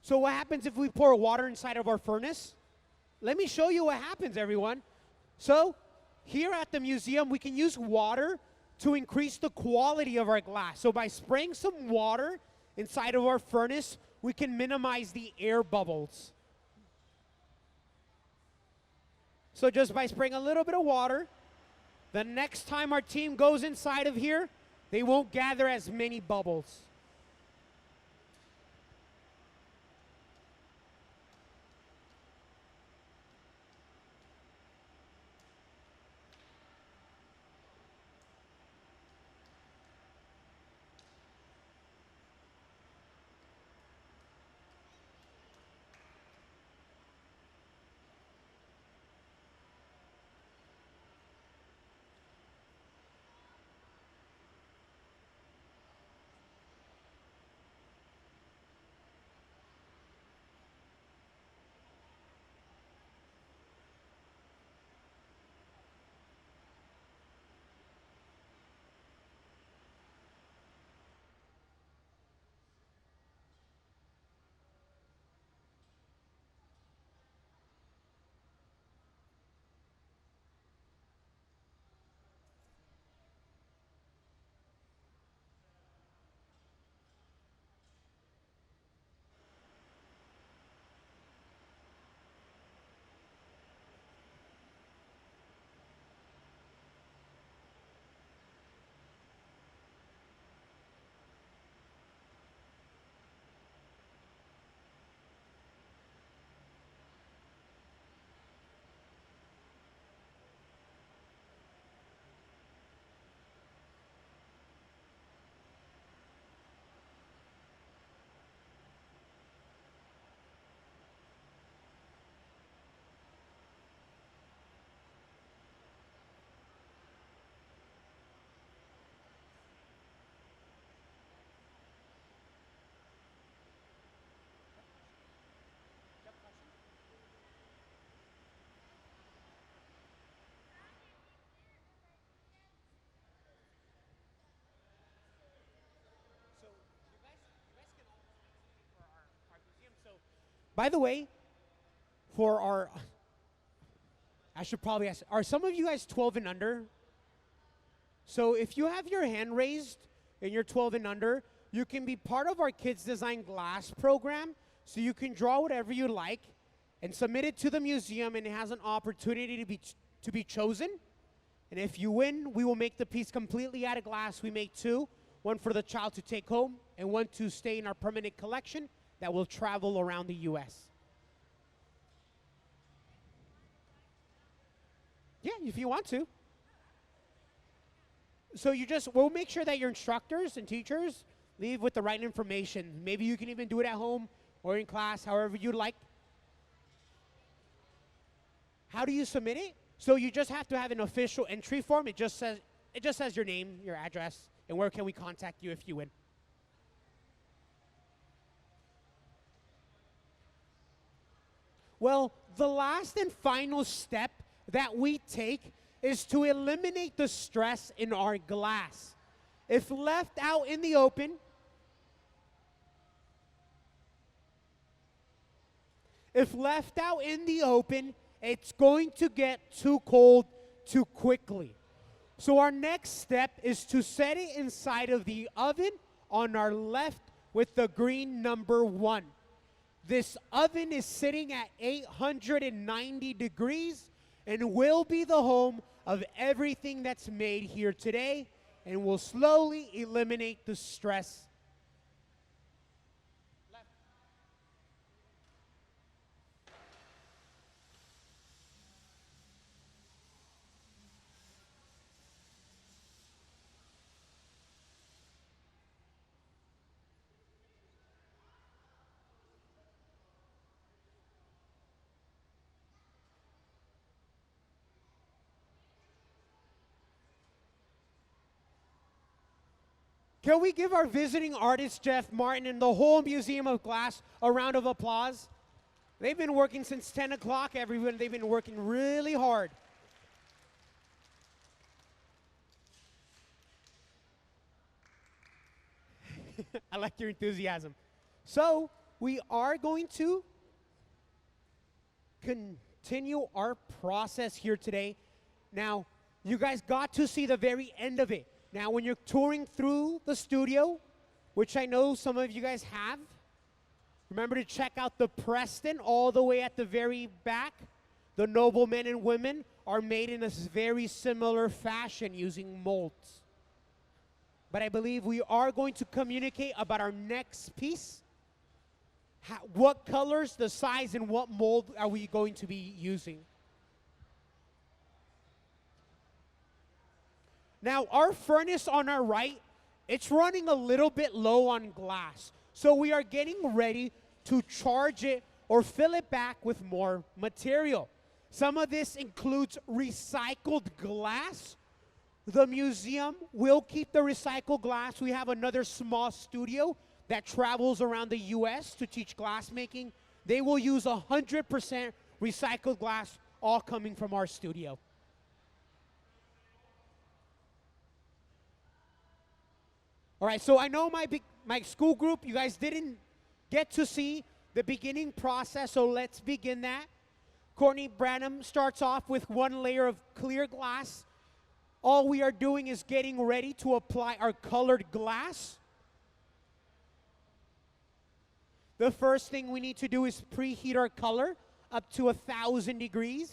So what happens if we pour water inside of our furnace? Let me show you what happens, everyone. So here at the museum, we can use water to increase the quality of our glass. So by spraying some water inside of our furnace, we can minimize the air bubbles. So just by spraying a little bit of water, the next time our team goes inside of here, they won't gather as many bubbles. By the way, for our, I should probably ask, are some of you guys 12 and under? So if you have your hand raised and you're 12 and under, you can be part of our Kids Design Glass program. So you can draw whatever you like and submit it to the museum, and it has an opportunity to be chosen. And if you win, we will make the piece completely out of glass. We make two, one for the child to take home and one to stay in our permanent collection that will travel around the U.S. Yeah, if you want to. So we'll make sure that your instructors and teachers leave with the right information. Maybe you can even do it at home or in class, however you'd like. How do you submit it? So you just have to have an official entry form. It just says your name, your address, and where can we contact you if you win. Well, the last and final step that we take is to eliminate the stress in our glass. If left out in the open, it's going to get too cold too quickly. So our next step is to set it inside of the oven on our left with the green number 1. This oven is sitting at 890 degrees and will be the home of everything that's made here today, and will slowly eliminate the stress. Can we give our visiting artist, Jeff Martin, and the whole Museum of Glass a round of applause? They've been working since 10 o'clock, everyone. They've been working really hard. I like your enthusiasm. So, we are going to continue our process here today. Now, you guys got to see the very end of it. Now, when you're touring through the studio, which I know some of you guys have, remember to check out the Preston all the way at the very back. The noblemen and women are made in a very similar fashion using molds. But I believe we are going to communicate about our next piece. What colors, the size, and what mold are we going to be using? Now, our furnace on our right, it's running a little bit low on glass. So we are getting ready to charge it or fill it back with more material. Some of this includes recycled glass. The museum will keep the recycled glass. We have another small studio that travels around the U.S. to teach glassmaking. They will use 100% recycled glass, all coming from our studio. All right, so I know my school group, you guys didn't get to see the beginning process, so let's begin that. Courtney Branham starts off with one layer of clear glass. All we are doing is getting ready to apply our colored glass. The first thing we need to do is preheat our color up to 1,000 degrees.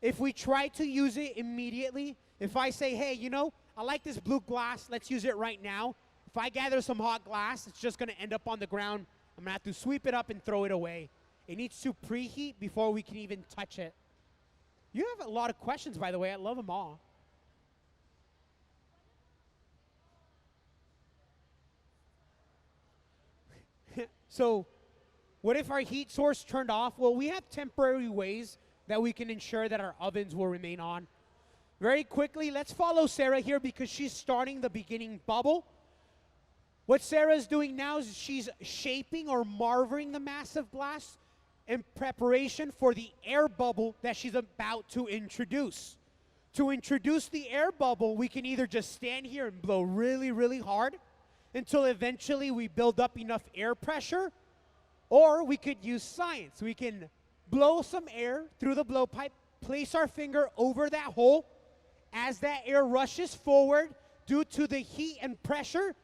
If we try to use it immediately, if I say, hey, you know, I like this blue glass, let's use it right now. If I gather some hot glass, it's just gonna end up on the ground. I'm gonna have to sweep it up and throw it away. It needs to preheat before we can even touch it. You have a lot of questions, by the way. I love them all. So, what if our heat source turned off? Well, we have temporary ways that we can ensure that our ovens will remain on. Very quickly, let's follow Sarah here because she's starting the beginning bubble. What Sarah is doing now is she's shaping or marvering the massive glass in preparation for the air bubble that she's about to introduce. To introduce the air bubble, we can either just stand here and blow really, really hard until eventually we build up enough air pressure, or we could use science. We can blow some air through the blowpipe, place our finger over that hole. As that air rushes forward, due to the heat and pressure,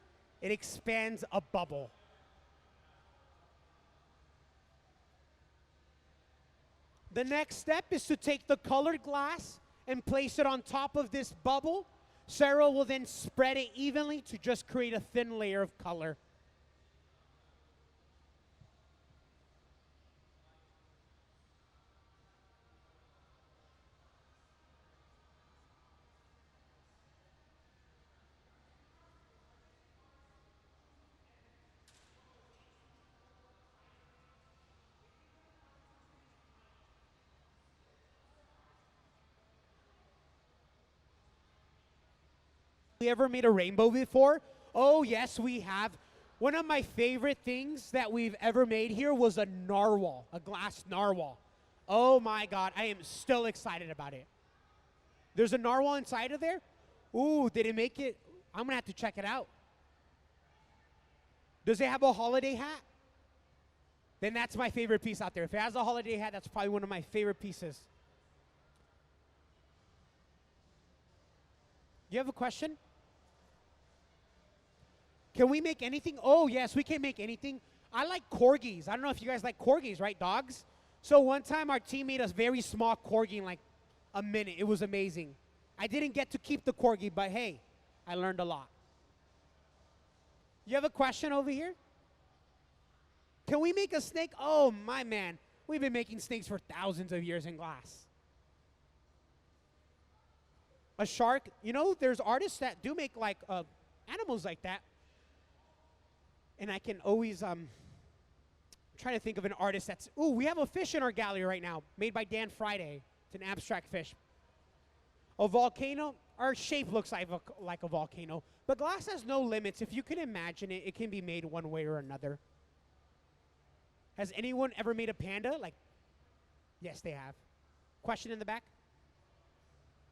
it expands a bubble. The next step is to take the colored glass and place it on top of this bubble. Sarah will then spread it evenly to just create a thin layer of color. We ever made a rainbow before? Oh, yes, we have. One of my favorite things that we've ever made here was a narwhal, a glass narwhal. Oh my God, I am still excited about it. There's a narwhal inside of there? Ooh, did it make it? I'm gonna have to check it out. Does it have a holiday hat? Then that's my favorite piece out there. If it has a holiday hat, that's probably one of my favorite pieces. You have a question? Can we make anything? Oh, yes, we can make anything. I like corgis. I don't know if you guys like corgis, right, dogs? So one time our team made a very small corgi in like a minute. It was amazing. I didn't get to keep the corgi, but hey, I learned a lot. You have a question over here? Can we make a snake? Oh, my man. We've been making snakes for thousands of years in glass. A shark, you know, there's artists that do make like animals like that. And I can always try to think of an artist that's, ooh, we have a fish in our gallery right now, made by Dan Friday. It's an abstract fish. A volcano, our shape looks like a volcano, but glass has no limits. If you can imagine it, it can be made one way or another. Has anyone ever made a panda? Like, yes, they have. Question in the back?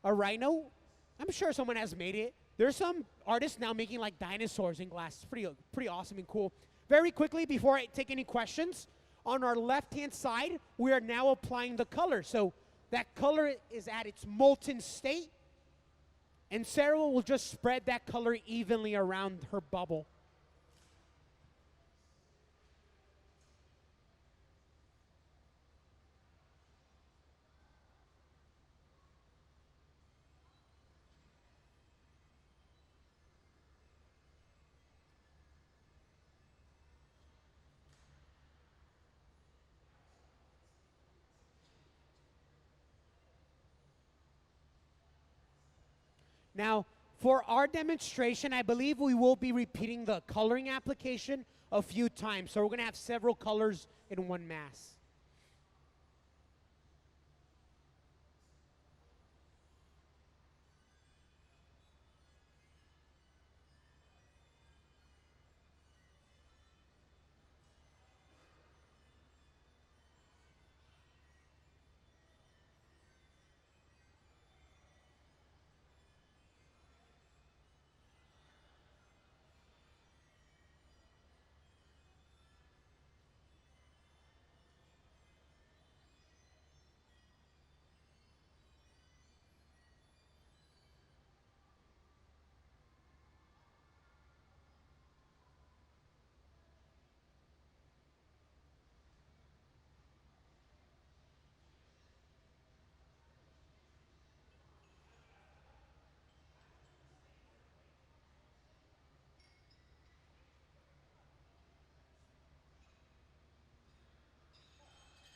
A rhino? I'm sure someone has made it. There's some artists now making like dinosaurs in glass. It's pretty awesome and cool. Very quickly, before I take any questions, on our left-hand side, we are now applying the color. So that color is at its molten state, and Sarah will just spread that color evenly around her bubble. Now, for our demonstration, I believe we will be repeating the coloring application a few times. So we're going to have several colors in one mass.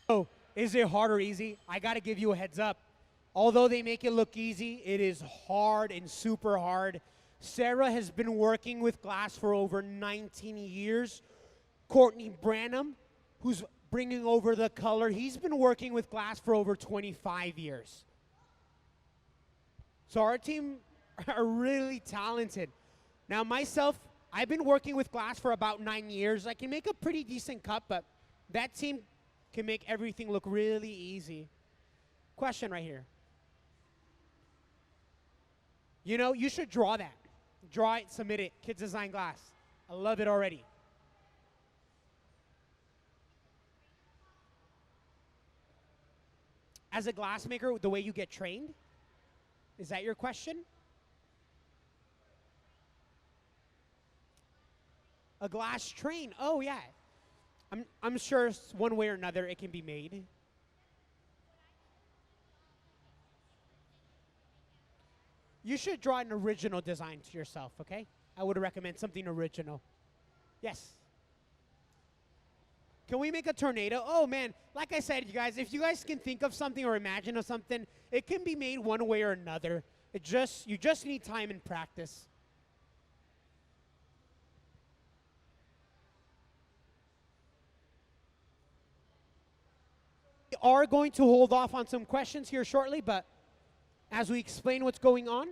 Oh, is it hard or easy? I got to give you a heads up. Although they make it look easy, it is hard and super hard. Sarah has been working with glass for over 19 years. Courtney Branham, who's bringing over the color, he's been working with glass for over 25 years. So our team are really talented. Now myself, I've been working with glass for about 9 years. I can make a pretty decent cup, but that team can make everything look really easy. Question right here. You know, you should draw that. Draw it, submit it. Kids Design Glass. I love it already. As a glassmaker, the way you get trained? Is that your question? A glass train. Oh, yeah. I'm sure one way or another it can be made. You should draw an original design to yourself, okay? I would recommend something original. Yes. Can we make a tornado? Oh man, like I said, you guys, if you guys can think of something or imagine of something, it can be made one way or another. You just need time and practice. We are going to hold off on some questions here shortly, but as we explain what's going on,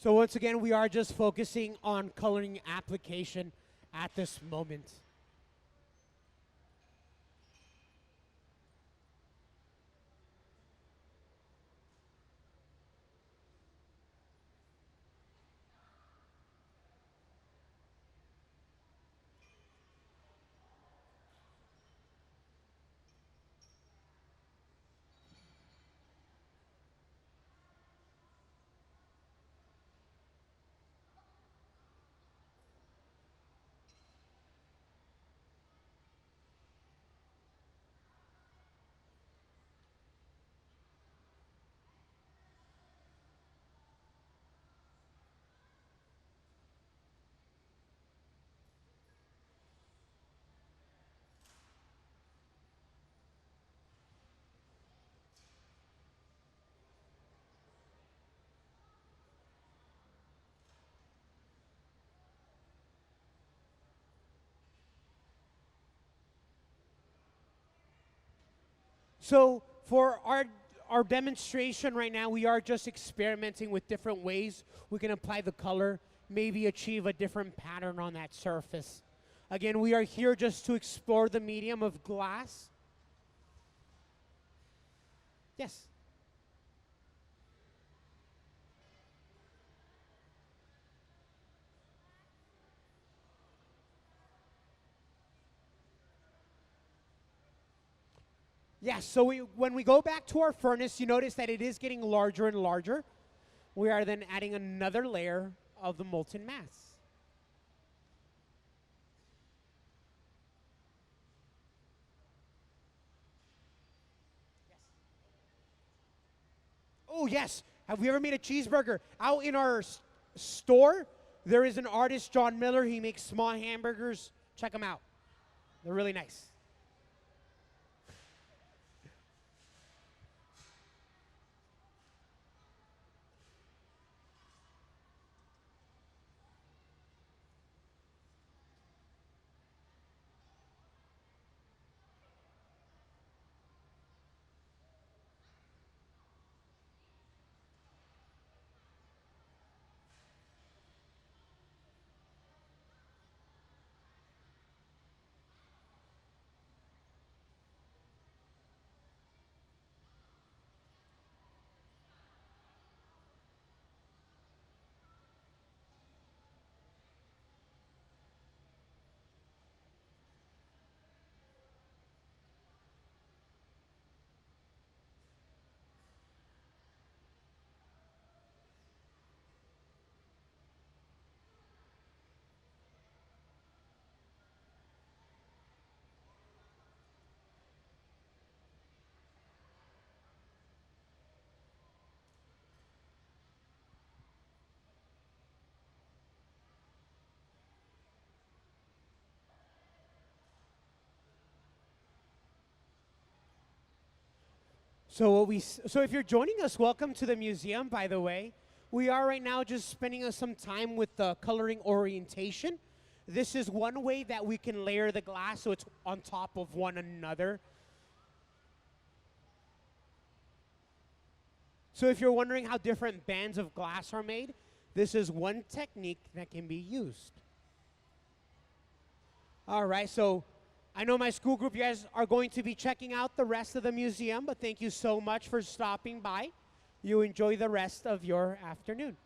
So once again, we are just focusing on coloring application at this moment. So for our demonstration right now, we are just experimenting with different ways we can apply the color, maybe achieve a different pattern on that surface. Again, we are here just to explore the medium of glass. Yes. Yes, so when we go back to our furnace, you notice that it is getting larger and larger. We are then adding another layer of the molten mass. Oh, yes. Have we ever made a cheeseburger? Out in our store, there is an artist, John Miller. He makes small hamburgers. Check them out. They're really nice. So if you're joining us, welcome to the museum, by the way. We are right now just spending some time with the coloring orientation. This is one way that we can layer the glass so it's on top of one another. So if you're wondering how different bands of glass are made, this is one technique that can be used. All right, so I know my school group, you guys are going to be checking out the rest of the museum, but thank you so much for stopping by. You enjoy the rest of your afternoon.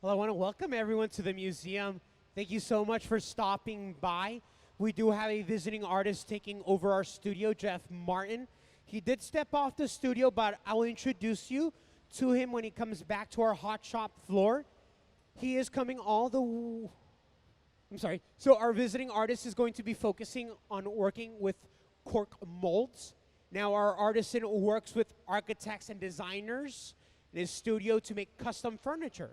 Well, I want to welcome everyone to the museum. Thank you so much for stopping by. We do have a visiting artist taking over our studio, Jeff Martin. He did step off the studio, but I will introduce you to him when he comes back to our hot shop floor. He is coming all the I'm sorry. So our visiting artist is going to be focusing on working with cork molds. Now our artisan works with architects and designers in his studio to make custom furniture.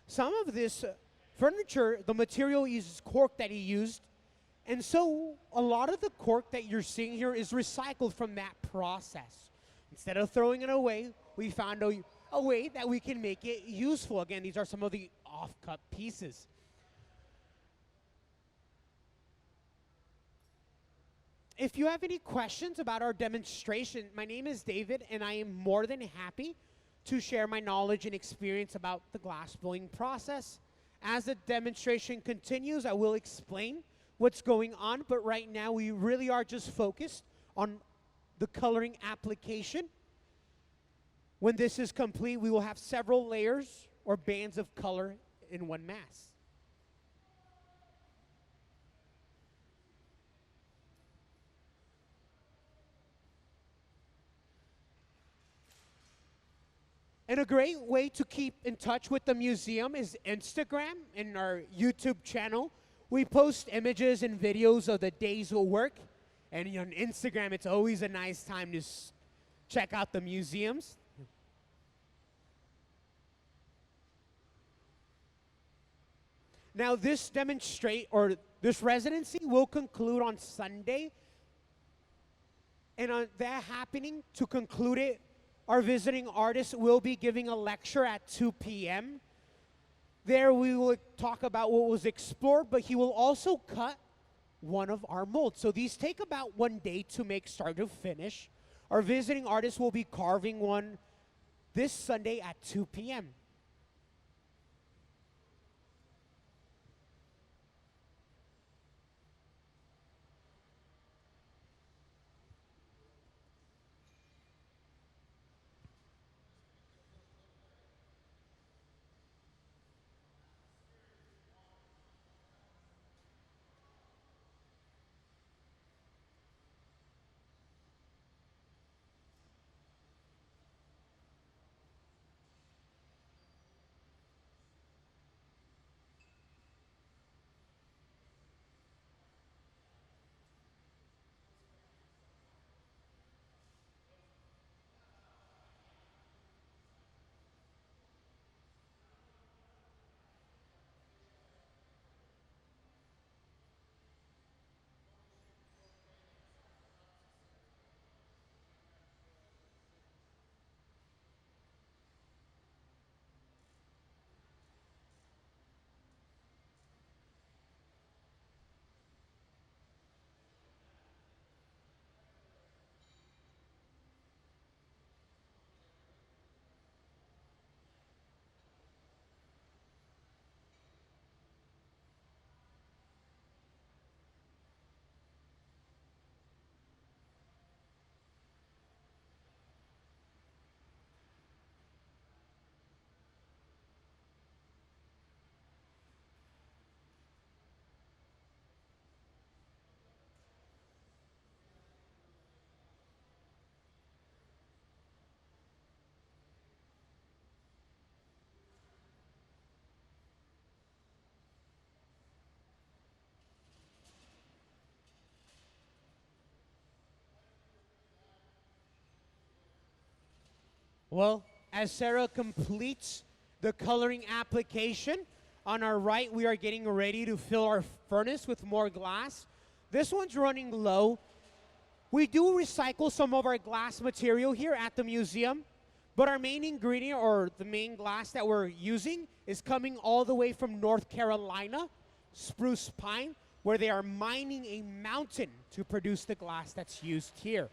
Some of this furniture, the material uses cork that he used, and so a lot of the cork that you're seeing here is recycled from that process. Instead of throwing it away, we found a way that we can make it useful. Again, these are some of the off-cut pieces. If you have any questions about our demonstration, my name is David, and I am more than happy to share my knowledge and experience about the glass blowing process. As the demonstration continues, I will explain what's going on, but right now we really are just focused on the coloring application. When this is complete, we will have several layers or bands of color in one mass. And a great way to keep in touch with the museum is Instagram and our YouTube channel. We post images and videos of the day's work. And on Instagram, it's always a nice time to check out the museums. Now this this residency will conclude on Sunday. And on that happening, to conclude it, our visiting artist will be giving a lecture at 2 p.m. There we will talk about what was explored, but he will also cut one of our molds. So these take about 1 day to make start to finish. Our visiting artist will be carving one this Sunday at 2 p.m. Well, as Sarah completes the coloring application, on our right, we are getting ready to fill our furnace with more glass. This one's running low. We do recycle some of our glass material here at the museum, but our main ingredient, or the main glass that we're using, is coming all the way from North Carolina, spruce pine, where they are mining a mountain to produce the glass that's used here.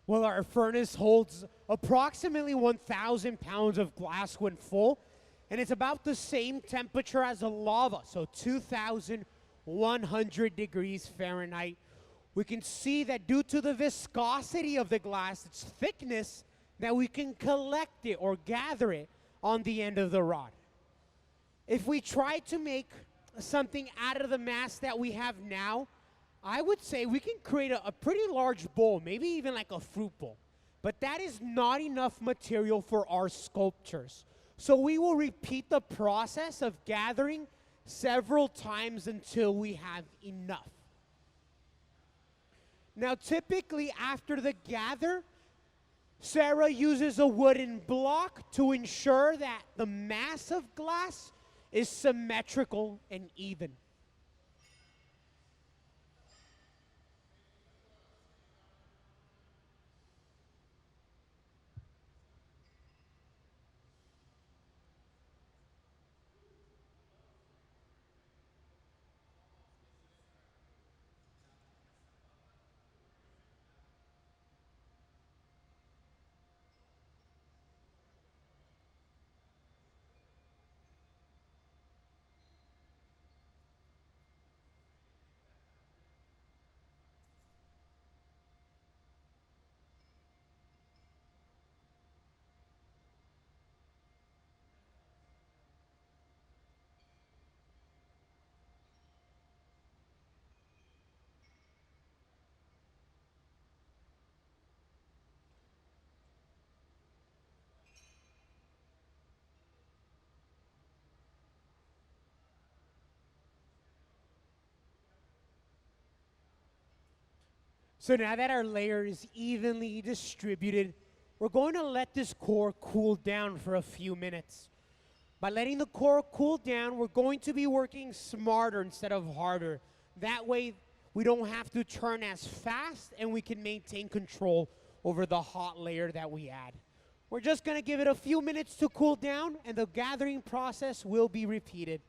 Well, our furnace holds approximately 1,000 pounds of glass when full, and it's about the same temperature as the lava, so 2,100 degrees Fahrenheit. We can see that due to the viscosity of the glass, its thickness, that we can collect it or gather it on the end of the rod. If we try to make something out of the mass that we have now, I would say we can create a pretty large bowl, maybe even like a fruit bowl. But that is not enough material for our sculptures. So we will repeat the process of gathering several times until we have enough. Now, typically after the gather, Sarah uses a wooden block to ensure that the mass of glass is symmetrical and even. So now that our layer is evenly distributed, we're going to let this core cool down for a few minutes. By letting the core cool down, we're going to be working smarter instead of harder. That way, we don't have to turn as fast and we can maintain control over the hot layer that we add. We're just going to give it a few minutes to cool down, and the gathering process will be repeated.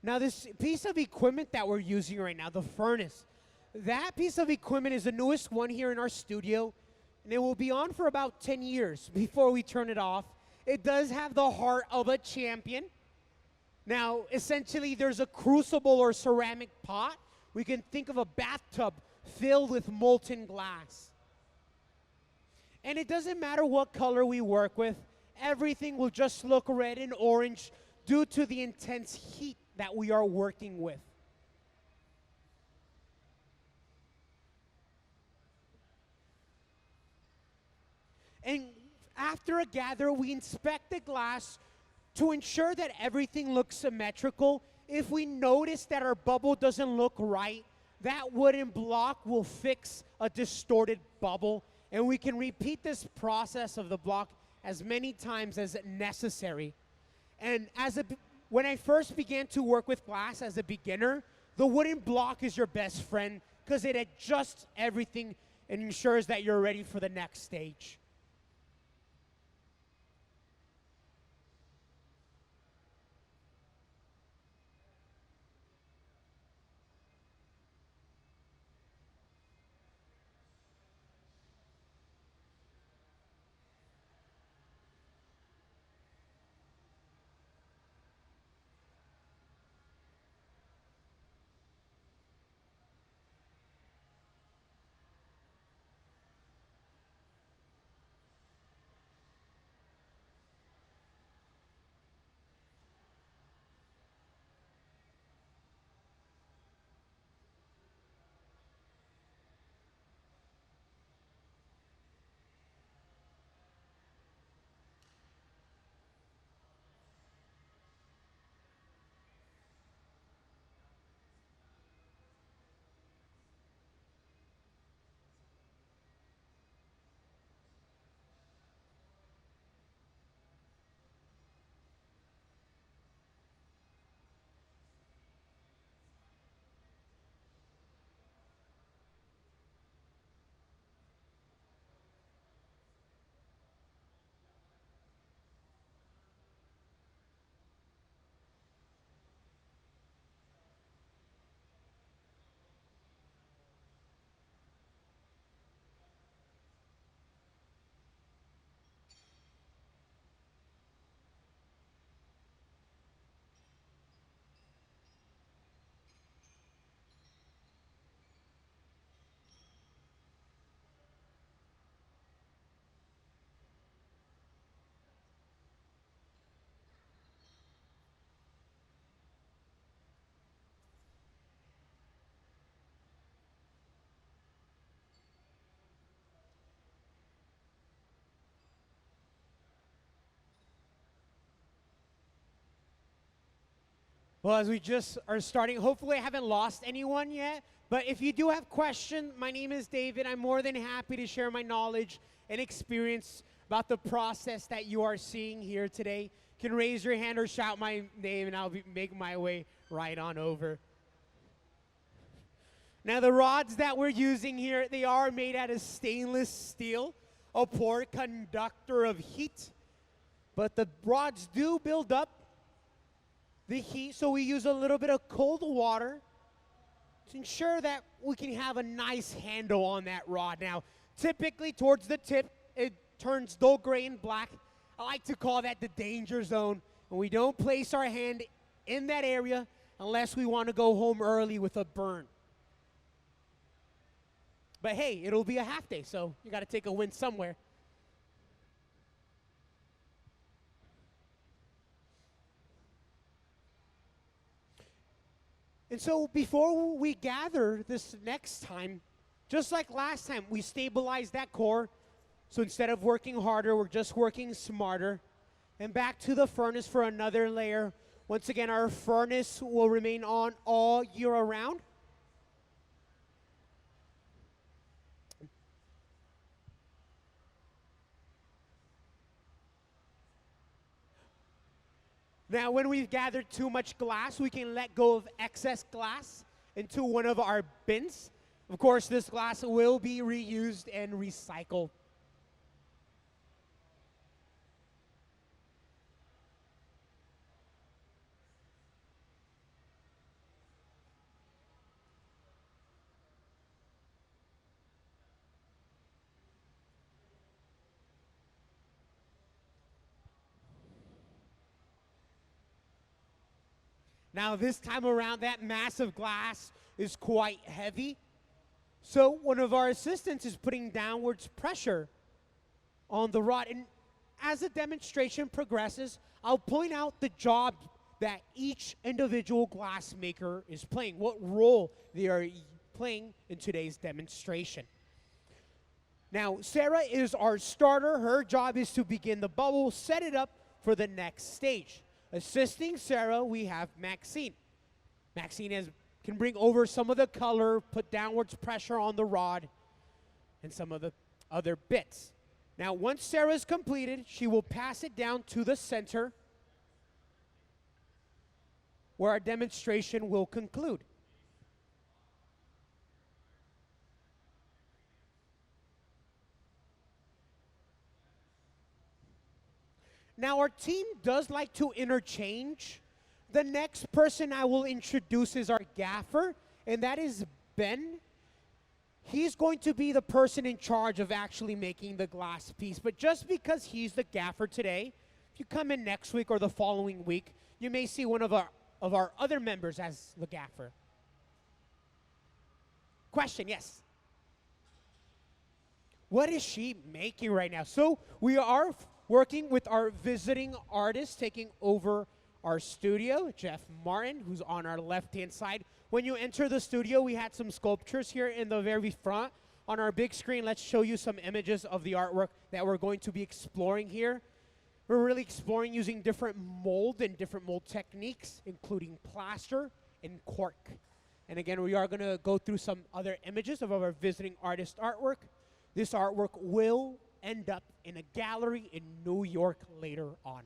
Now, this piece of equipment that we're using right now, the furnace, that piece of equipment is the newest one here in our studio, and it will be on for about 10 years before we turn it off. It does have the heart of a champion. Now, essentially, there's a crucible or ceramic pot. We can think of a bathtub filled with molten glass. And it doesn't matter what color we work with, everything will just look red and orange due to the intense heat that we are working with. And after a gather, we inspect the glass to ensure that everything looks symmetrical. If we notice that our bubble doesn't look right, that wooden block will fix a distorted bubble, and we can repeat this process of the block as many times as necessary. And when I first began to work with glass as a beginner, the wooden block is your best friend because it adjusts everything and ensures that you're ready for the next stage. Well, as we just are starting, hopefully I haven't lost anyone yet. But if you do have questions, my name is David. I'm more than happy to share my knowledge and experience about the process that you are seeing here today. You can raise your hand or shout my name, and I'll make my way right on over. Now, the rods that we're using here, they are made out of stainless steel, a poor conductor of heat. But the rods do build up the heat, so we use a little bit of cold water to ensure that we can have a nice handle on that rod. Now, typically towards the tip, it turns dull gray and black. I like to call that the danger zone. And we don't place our hand in that area unless we want to go home early with a burn. But hey, it'll be a half day, so you got to take a win somewhere. And so before we gather this next time, just like last time, we stabilize that core. So instead of working harder, we're just working smarter. And back to the furnace for another layer. Once again, our furnace will remain on all year around. Now, when we've gathered too much glass, we can let go of excess glass into one of our bins. Of course, this glass will be reused and recycled. Now, this time around, that massive glass is quite heavy. So one of our assistants is putting downwards pressure on the rod. And as the demonstration progresses, I'll point out the job that each individual glass maker is playing, what role they are playing in today's demonstration. Now, Sarah is our starter. Her job is to begin the bubble, set it up for the next stage. Assisting Sarah, we have Maxine. Maxine can bring over some of the color, put downwards pressure on the rod, and some of the other bits. Now, once Sarah's completed, she will pass it down to the center, where our demonstration will conclude. Now, our team does like to interchange. The next person I will introduce is our gaffer, and that is Ben. He's going to be the person in charge of actually making the glass piece. But just because he's the gaffer today, if you come in next week or the following week, you may see one of our other members as the gaffer. Question, yes. What is she making right now? So we are working with our visiting artist taking over our studio, Jeff Martin, who's on our left-hand side. When you enter the studio, we had some sculptures here in the very front. On our big screen, let's show you some images of the artwork that we're going to be exploring here. We're really exploring using different mold and different mold techniques, including plaster and cork. And again, we are going to go through some other images of our visiting artist artwork. This artwork will end up in a gallery in New York later on.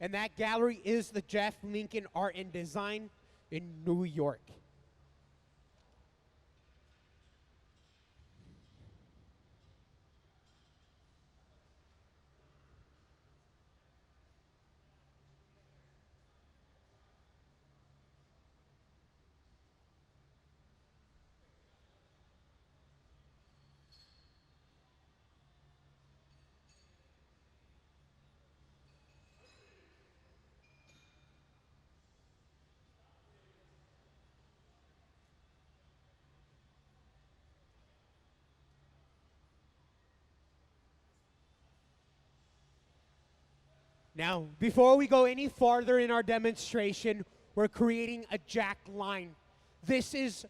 And that gallery is the Jeff Lincoln Art and Design in New York. Now, before we go any farther in our demonstration, we're creating a jack line. This is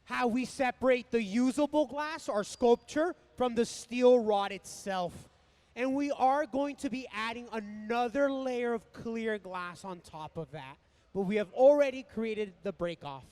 how we separate the usable glass or sculpture from the steel rod itself. And we are going to be adding another layer of clear glass on top of that. But we have already created the break off.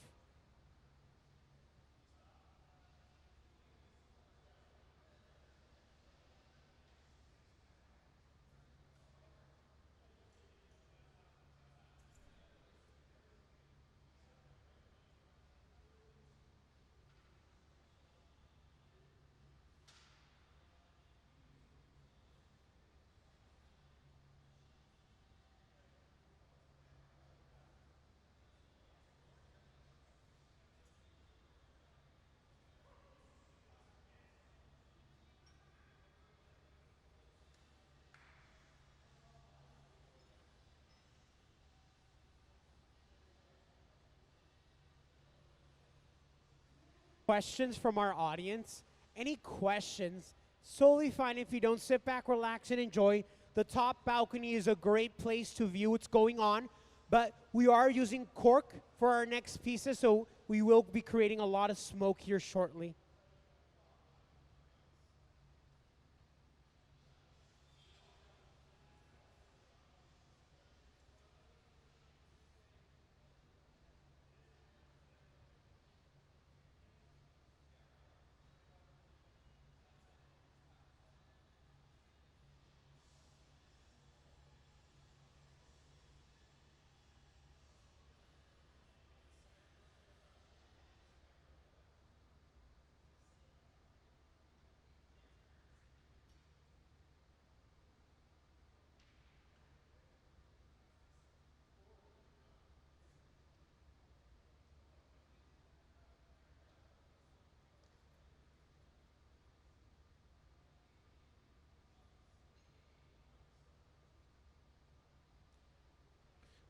Questions from our audience? Any questions? Solely fine if you don't. Sit back, relax, and enjoy. The top balcony is a great place to view what's going on, but we are using cork for our next pieces, so we will be creating a lot of smoke here shortly.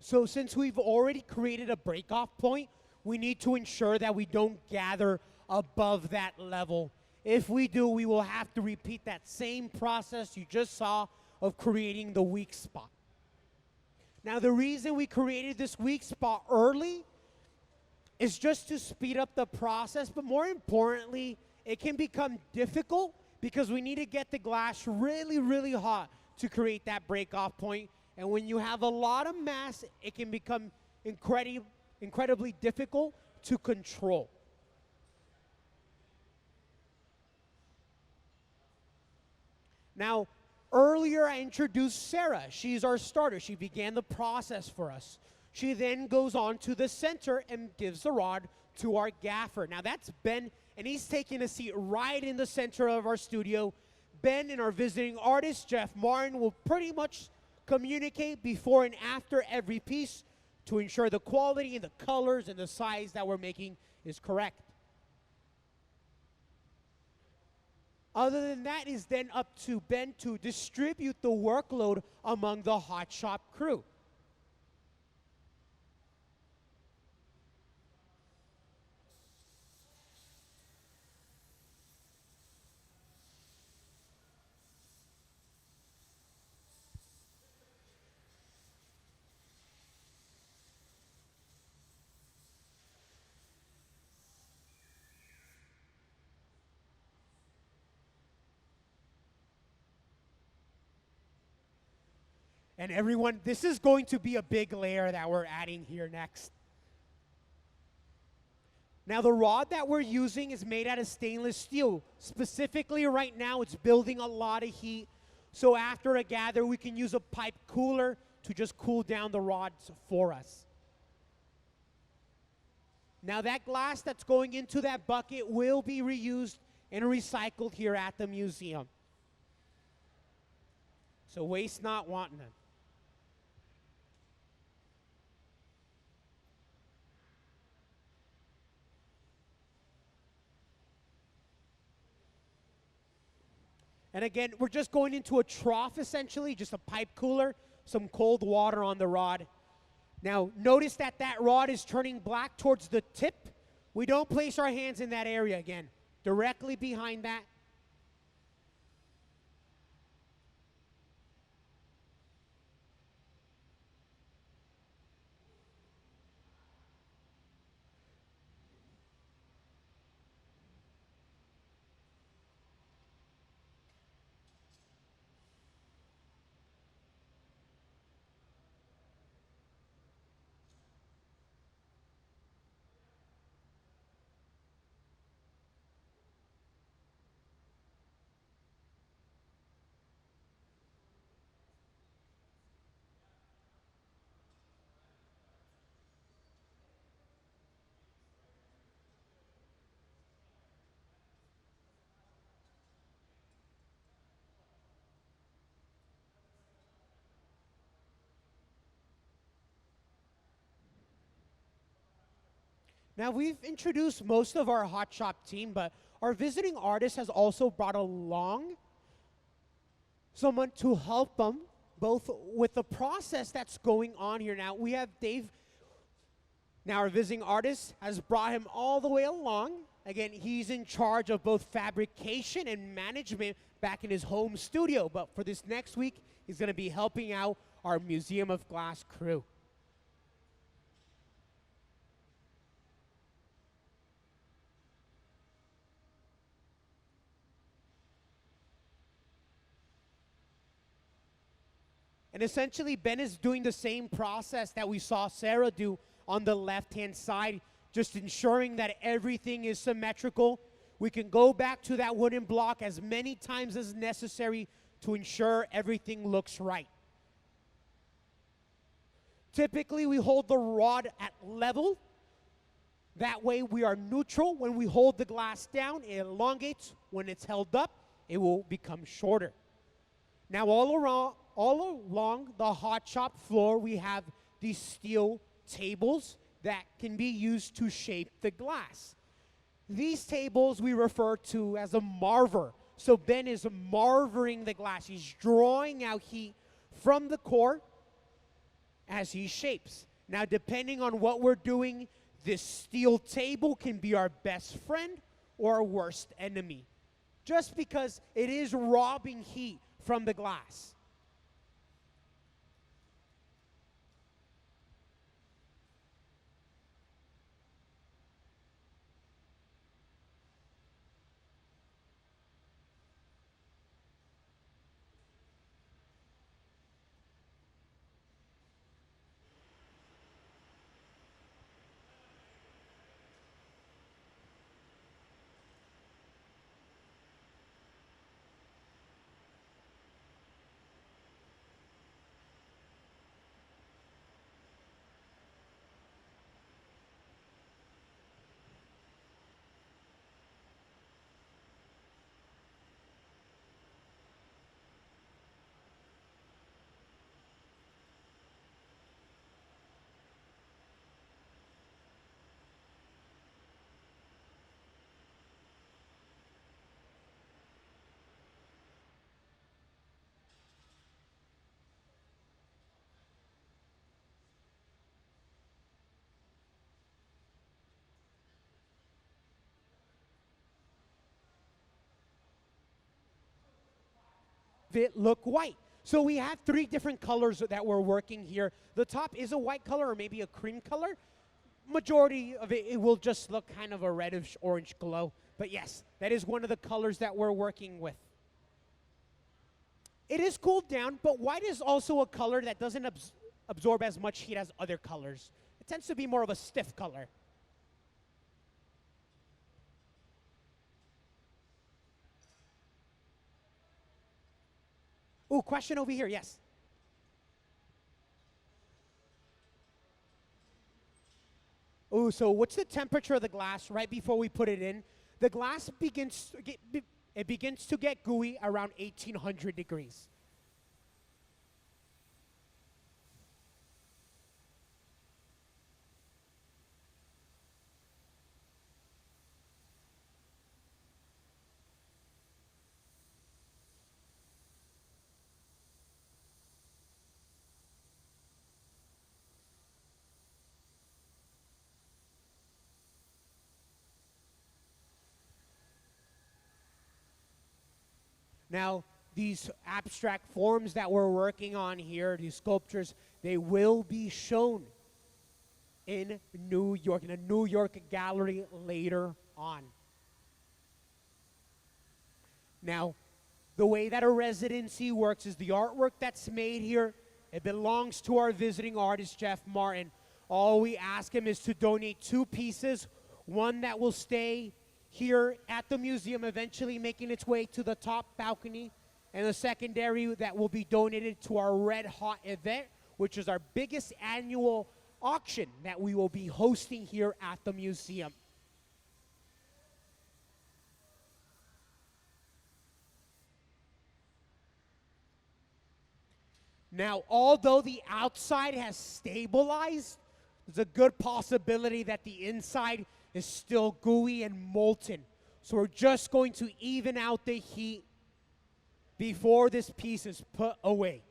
So since we've already created a break-off point, we need to ensure that we don't gather above that level. If we do, we will have to repeat that same process you just saw of creating the weak spot. Now, the reason we created this weak spot early is just to speed up the process, but more importantly, it can become difficult because we need to get the glass really, really hot to create that break-off point. And when you have a lot of mass, it can become incredibly difficult to control. Now, earlier I introduced Sarah. She's our starter. She began the process for us. She then goes on to the center and gives the rod to our gaffer. Now that's Ben, and he's taking a seat right in the center of our studio. Ben and our visiting artist, Jeff Martin, will pretty much communicate before and after every piece to ensure the quality and the colors and the size that we're making is correct. Other than that is then up to Ben to distribute the workload among the hot shop crew. And everyone, this is going to be a big layer that we're adding here next. Now the rod that we're using is made out of stainless steel. Specifically right now, it's building a lot of heat. So after a gather, we can use a pipe cooler to just cool down the rods for us. Now that glass that's going into that bucket will be reused and recycled here at the museum. So waste not, want none. And again, we're just going into a trough essentially, just a pipe cooler, some cold water on the rod. Now, notice that that rod is turning black towards the tip. We don't place our hands in that area again. Directly behind that. Now, we've introduced most of our Hot Shop team, but our visiting artist has also brought along someone to help them both with the process that's going on here. Now, we have Dave. Now, our visiting artist has brought him all the way along. Again, he's in charge of both fabrication and management back in his home studio. But for this next week, he's going to be helping out our Museum of Glass crew. And essentially, Ben is doing the same process that we saw Sarah do on the left-hand side, just ensuring that everything is symmetrical. We can go back to that wooden block as many times as necessary to ensure everything looks right. Typically, we hold the rod at level. That way, we are neutral. When we hold the glass down, it elongates. When it's held up, it will become shorter. Now, all along the Hot Shop floor, we have these steel tables that can be used to shape the glass. These tables we refer to as a marver. So Ben is marvering the glass. He's drawing out heat from the core as he shapes. Now, depending on what we're doing, this steel table can be our best friend or our worst enemy, just because it is robbing heat from the glass. It look white. So we have three different colors that we're working here. The top is a white color or maybe a cream color. Majority of it will just look kind of a reddish orange glow. But yes, that is one of the colors that we're working with. It is cooled down, but white is also a color that doesn't absorb as much heat as other colors. It tends to be more of a stiff color. Ooh, question over here, yes. Ooh, so what's the temperature of the glass right before we put it in? The glass begins to get gooey around 1800 degrees. Now, these abstract forms that we're working on here, these sculptures, they will be shown in New York, in a New York gallery later on. Now, the way that a residency works is the artwork that's made here, it belongs to our visiting artist, Jeff Martin. All we ask him is to donate 2 pieces, one that will stay here at the museum, eventually making its way to the top balcony, and the secondary that will be donated to our Red Hot event, which is our biggest annual auction that we will be hosting here at the museum. Now, although the outside has stabilized there's a good possibility that the inside is still gooey and molten. So we're just going to even out the heat before this piece is put away.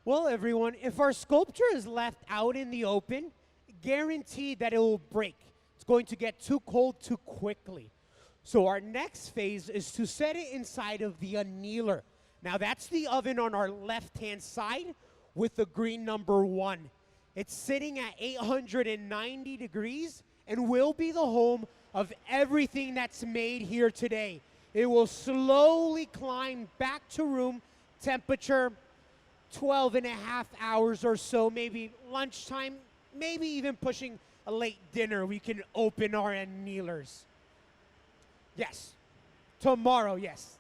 Well, everyone, if our sculpture is left out in the open, guaranteed that it will break. It's going to get too cold too quickly. So our next phase is to set it inside of the annealer. Now that's the oven on our left-hand side with the green number 1. It's sitting at 890 degrees and will be the home of everything that's made here today. It will slowly climb back to room temperature, 12 and a half hours or so, maybe lunchtime, maybe even pushing a late dinner, we can open our annealers. Yes, tomorrow, yes.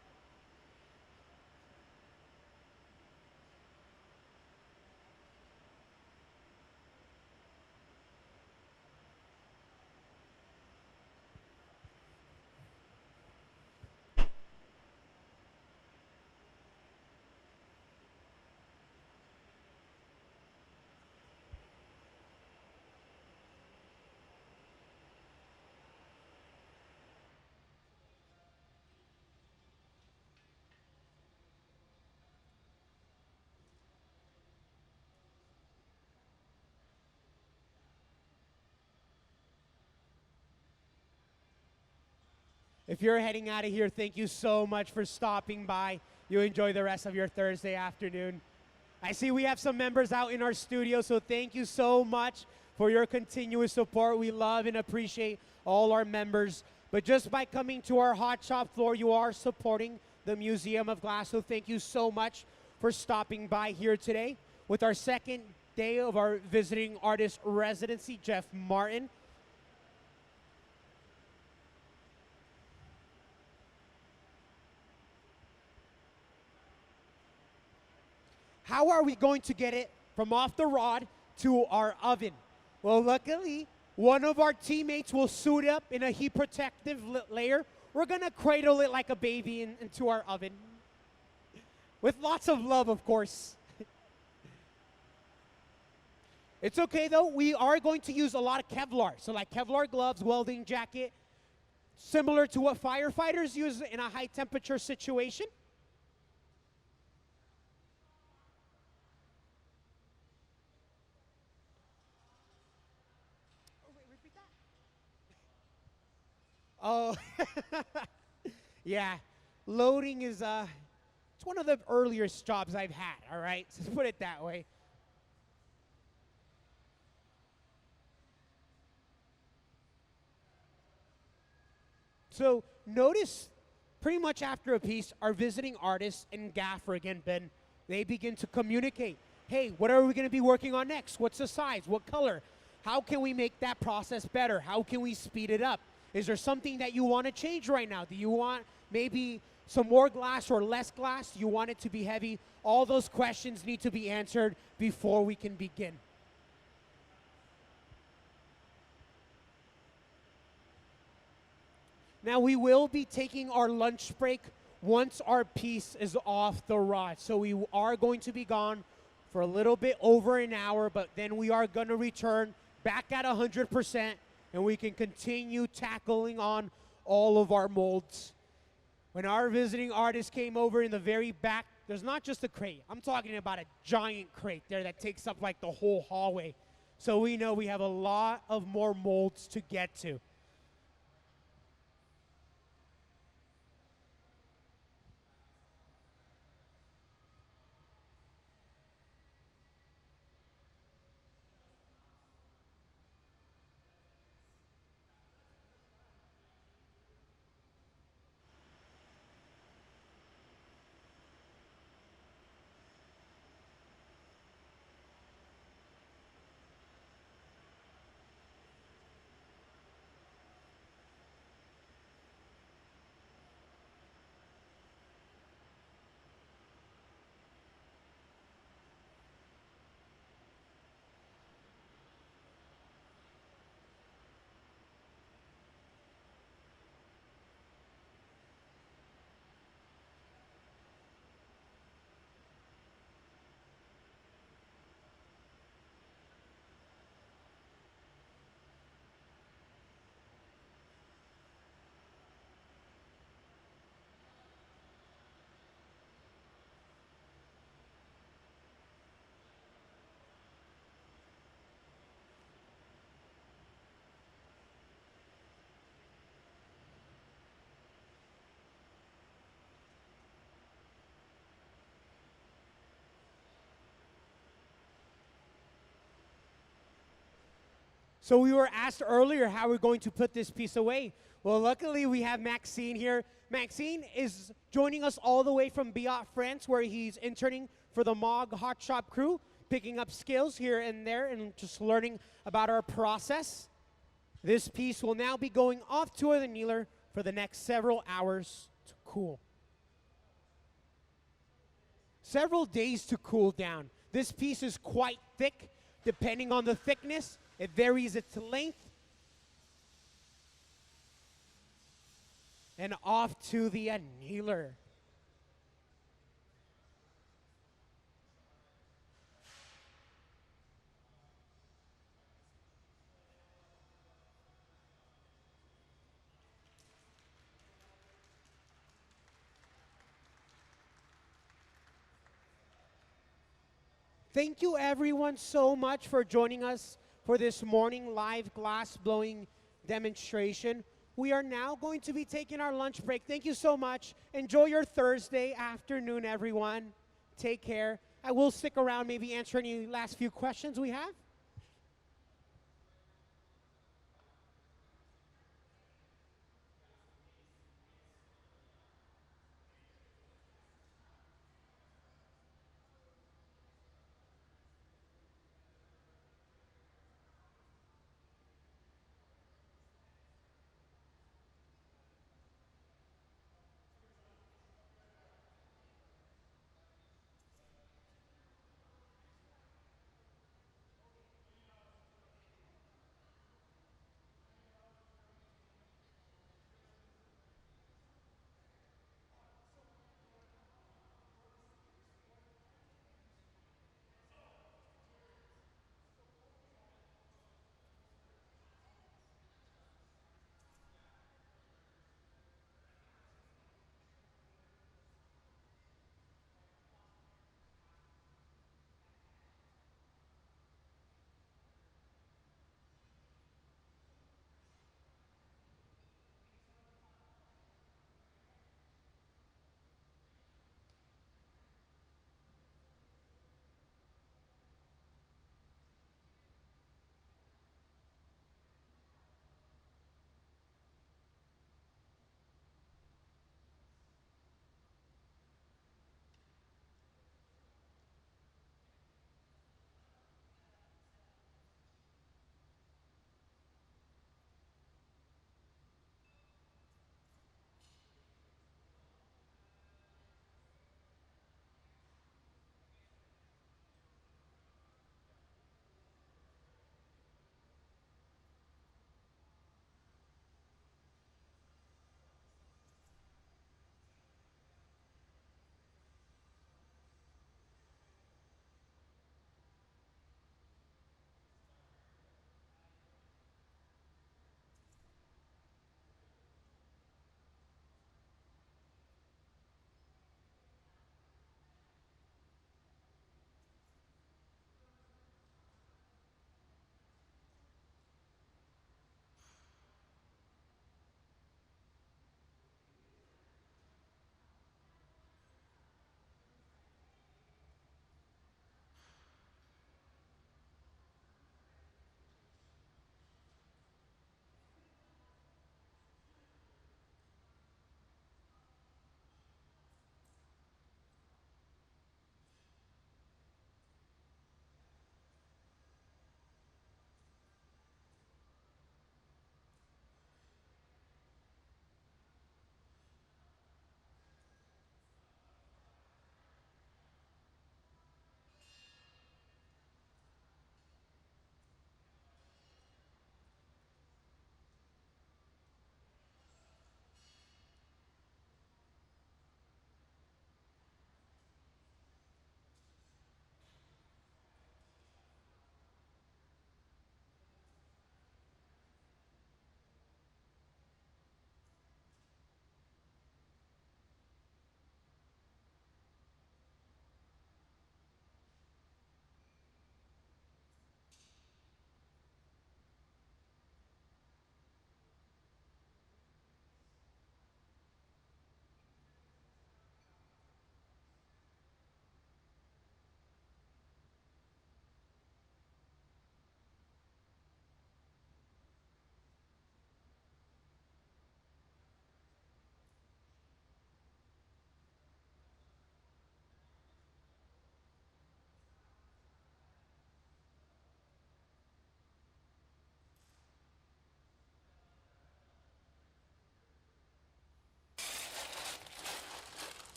If you're heading out of here, thank you so much for stopping by. You enjoy the rest of your Thursday afternoon. I see we have some members out in our studio, so thank you so much for your continuous support. We love and appreciate all our members. But just by coming to our hot shop floor, you are supporting the Museum of Glass. So thank you so much for stopping by here today with our second day of our visiting artist residency, Jeff Martin. How are we going to get it from off the rod to our oven? Well, luckily, one of our teammates will suit up in a heat protective layer. We're gonna cradle it like a baby into our oven. With lots of love, of course. It's okay though, we are going to use a lot of Kevlar. So like Kevlar gloves, welding jacket, similar to what firefighters use in a high temperature situation. Oh, yeah. Loading is it's one of the earliest jobs I've had, all right? So put it that way. So notice pretty much after a piece, our visiting artist and gaffer, again, Ben, they begin to communicate. Hey, what are we going to be working on next? What's the size? What color? How can we make that process better? How can we speed it up? Is there something that you want to change right now? Do you want maybe some more glass or less glass? Do you want it to be heavy? All those questions need to be answered before we can begin. Now we will be taking our lunch break once our piece is off the rod. So we are going to be gone for a little bit over an hour, but then we are going to return back at 100%, and we can continue tackling on all of our molds. When our visiting artist came over in the very back, there's not just a crate. I'm talking about a giant crate there that takes up like the whole hallway. So we know we have a lot of more molds to get to. So we were asked earlier how we're going to put this piece away. Well, luckily we have Maxine here. Maxine is joining us all the way from Biot, France, where he's interning for the Mog Hot Shop crew, picking up skills here and there and just learning about our process. This piece will now be going off to the annealer for the next several hours to cool. Several days to cool down. This piece is quite thick, depending on the thickness. It varies its length. And off to the annealer. Thank you everyone so much for joining us for this morning live glass blowing demonstration. We are now going to be taking our lunch break. Thank you so much. Enjoy your Thursday afternoon, everyone. Take care. I will stick around, maybe answer any last few questions we have.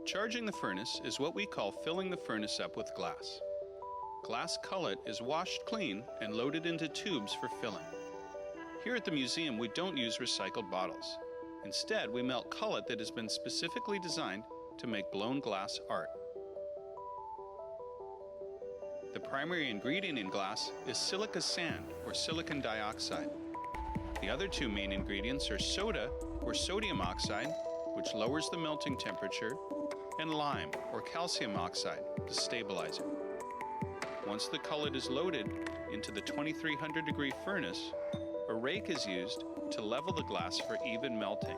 Charging the furnace is what we call filling the furnace up with glass. Glass cullet is washed clean and loaded into tubes for filling. Here at the museum, we don't use recycled bottles. Instead, we melt cullet that has been specifically designed to make blown glass art. The primary ingredient in glass is silica sand, or silicon dioxide. The other two main ingredients are soda, or sodium oxide, which lowers the melting temperature, and lime, or calcium oxide, to stabilize it. Once the cullet is loaded into the 2300-degree furnace, a rake is used to level the glass for even melting.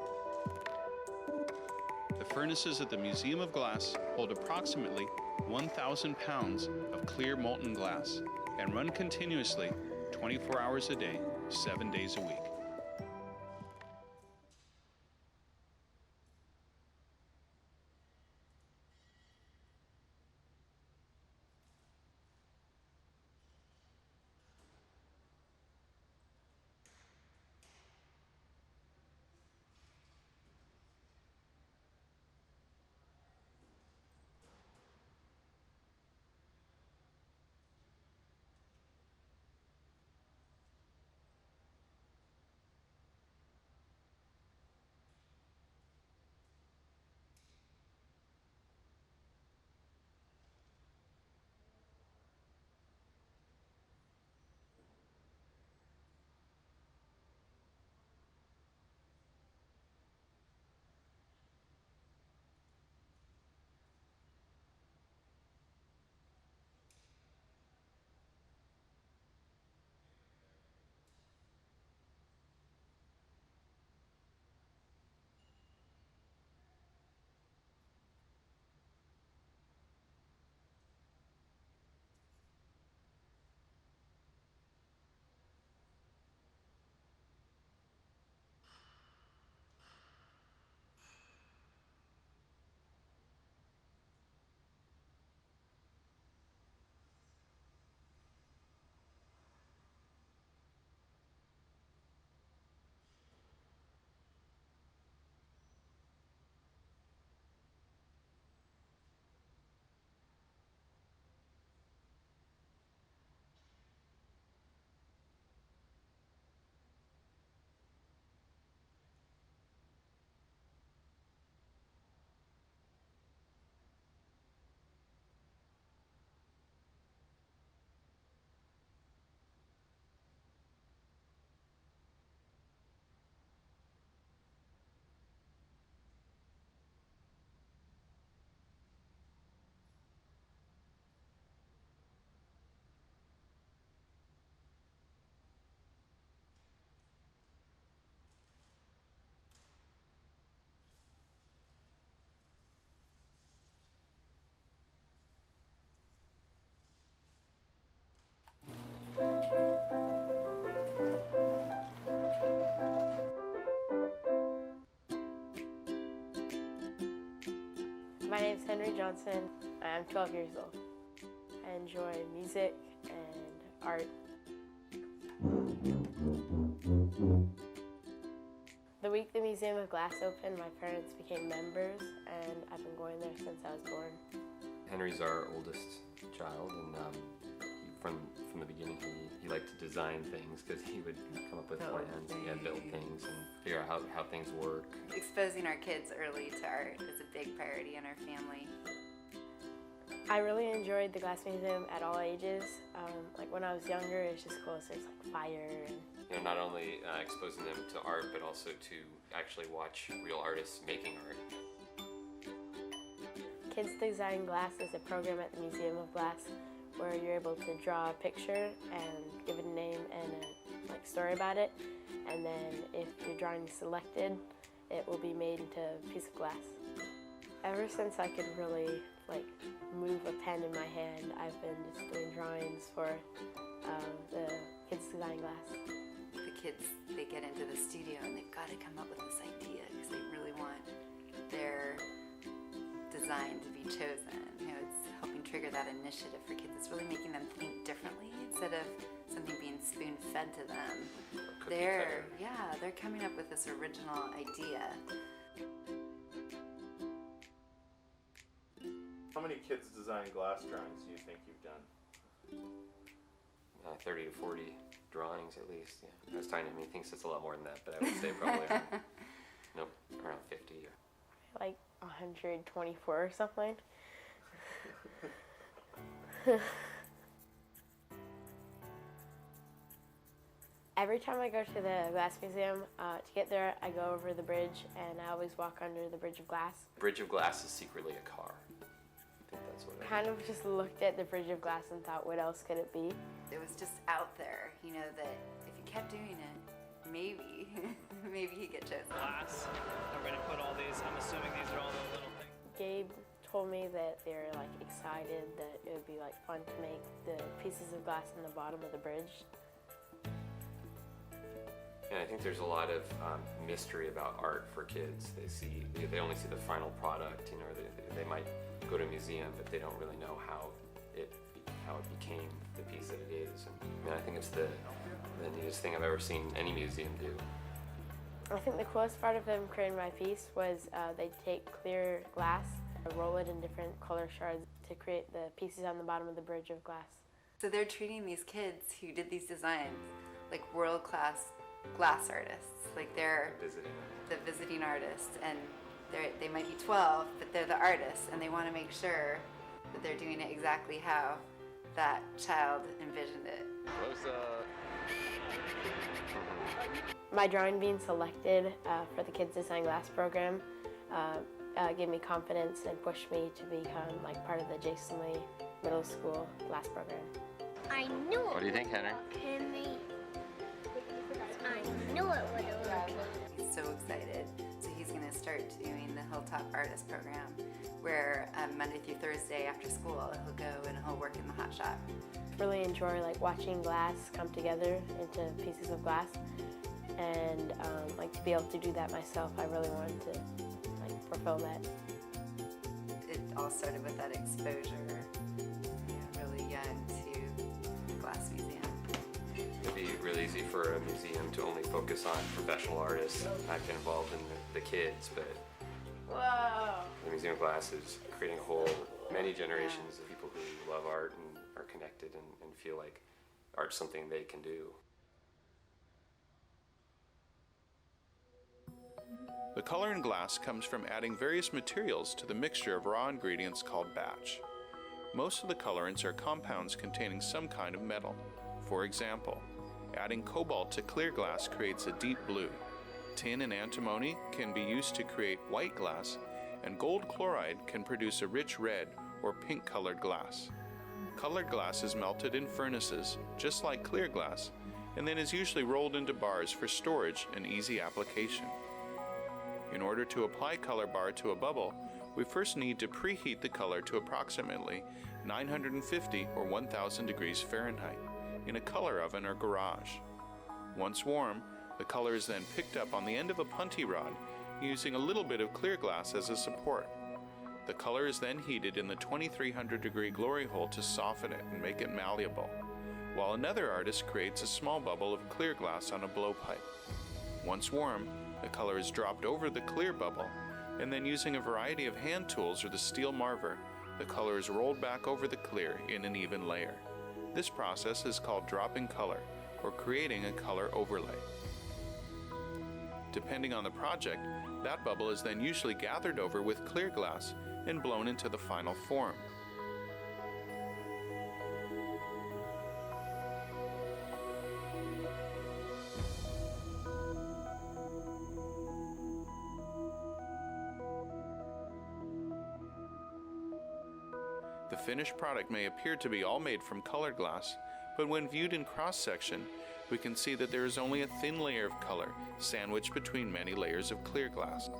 The furnaces at the Museum of Glass hold approximately 1,000 pounds of clear molten glass and run continuously 24 hours a day, 7 days a week. My name is Henry Johnson. I'm 12 years old. I enjoy music and art. The week the Museum of Glass opened, my parents became members, and I've been going there since I was born. Henry's our oldest child, and from the beginning he liked to design things because he would come up with plans and build things and figure out how things work. Exposing our kids early to art is a big priority in our family. I really enjoyed the Glass Museum at all ages. Like when I was younger, it was just cool. So there's like fire and Not only exposing them to art, but also to actually watch real artists making art. Kids Design Glass is a program at the Museum of Glass where you're able to draw a picture and give it a name and a story about it. And then if your drawing is selected, it will be made into a piece of glass. Ever since I could really move a pen in my hand, I've been just doing drawings for the Kids Design Glass. The kids, they get into the studio and they've got to come up with this idea because they really want their design to be chosen. It's helping trigger that initiative for kids. It's really making them think differently instead of something being spoon-fed to them. They're coming up with this original idea. How many kids design glass drawings do you think you've done? 30 to 40 drawings at least. Yeah. I was talking to him. He thinks it's a lot more than that, but I would say probably nope, around 50. Like 124 or something. Every time I go to the Glass Museum, to get there, I go over the bridge, and I always walk under the Bridge of Glass. Bridge of Glass is secretly a car. I think that's what I Kind of just looked at the Bridge of Glass and thought, what else could it be? It was just out there, you know, that if you kept doing it, maybe, maybe he'd get chosen. Glass. I'm gonna put all these. I'm assuming these are all the little things. Gabe told me that they're like excited that it would be like fun to make the pieces of glass in the bottom of the bridge. And I think there's a lot of mystery about art for kids. They only see the final product. You know, they might go to a museum, but they don't really know how it became the piece that it is. And I think it's the neatest thing I've ever seen any museum do. I think the coolest part of them creating my piece was they take clear glass, roll it in different color shards to create the pieces on the bottom of the Bridge of Glass. So they're treating these kids who did these designs like world-class glass artists. Like they're the visiting artists, and they might be 12, but they're the artists, and they want to make sure that they're doing it exactly how that child envisioned it. Close up. My drawing being selected for the Kids Design Glass program gave me confidence and pushed me to become like part of the Jason Lee Middle School glass program. I knew it. What do you think, Henry? Henry. I knew it would work. He's so excited. So he's going to start doing the Hilltop Artist Program, where Monday through Thursday after school he'll go and he'll work in the hot shop. Really enjoy like watching glass come together into pieces of glass, and like to be able to do that myself. I really wanted to like fulfill that. It all started with that exposure, really young to the Glass Museum. It'd be really easy for a museum to only focus on professional artists, not get involved in the kids, but Whoa! the Museum of Glass is creating many generations of people who love art and are connected and feel like art's something they can do. The color in glass comes from adding various materials to the mixture of raw ingredients called batch. Most of the colorants are compounds containing some kind of metal. For example, adding cobalt to clear glass creates a deep blue. Tin and antimony can be used to create white glass, and gold chloride can produce a rich red or pink colored glass. Colored glass is melted in furnaces, just like clear glass, and then is usually rolled into bars for storage and easy application. In order to apply color bar to a bubble, we first need to preheat the color to approximately 950 or 1000 degrees Fahrenheit in a color oven or garage. Once warm, the color is then picked up on the end of a punty rod using a little bit of clear glass as a support. The color is then heated in the 2300 degree glory hole to soften it and make it malleable, while another artist creates a small bubble of clear glass on a blowpipe. Once warm, the color is dropped over the clear bubble, and then using a variety of hand tools or the steel marver, the color is rolled back over the clear in an even layer. This process is called dropping color, or creating a color overlay. Depending on the project, that bubble is then usually gathered over with clear glass and blown into the final form. The finished product may appear to be all made from colored glass, but when viewed in cross-section, we can see that there is only a thin layer of color sandwiched between many layers of clear glass.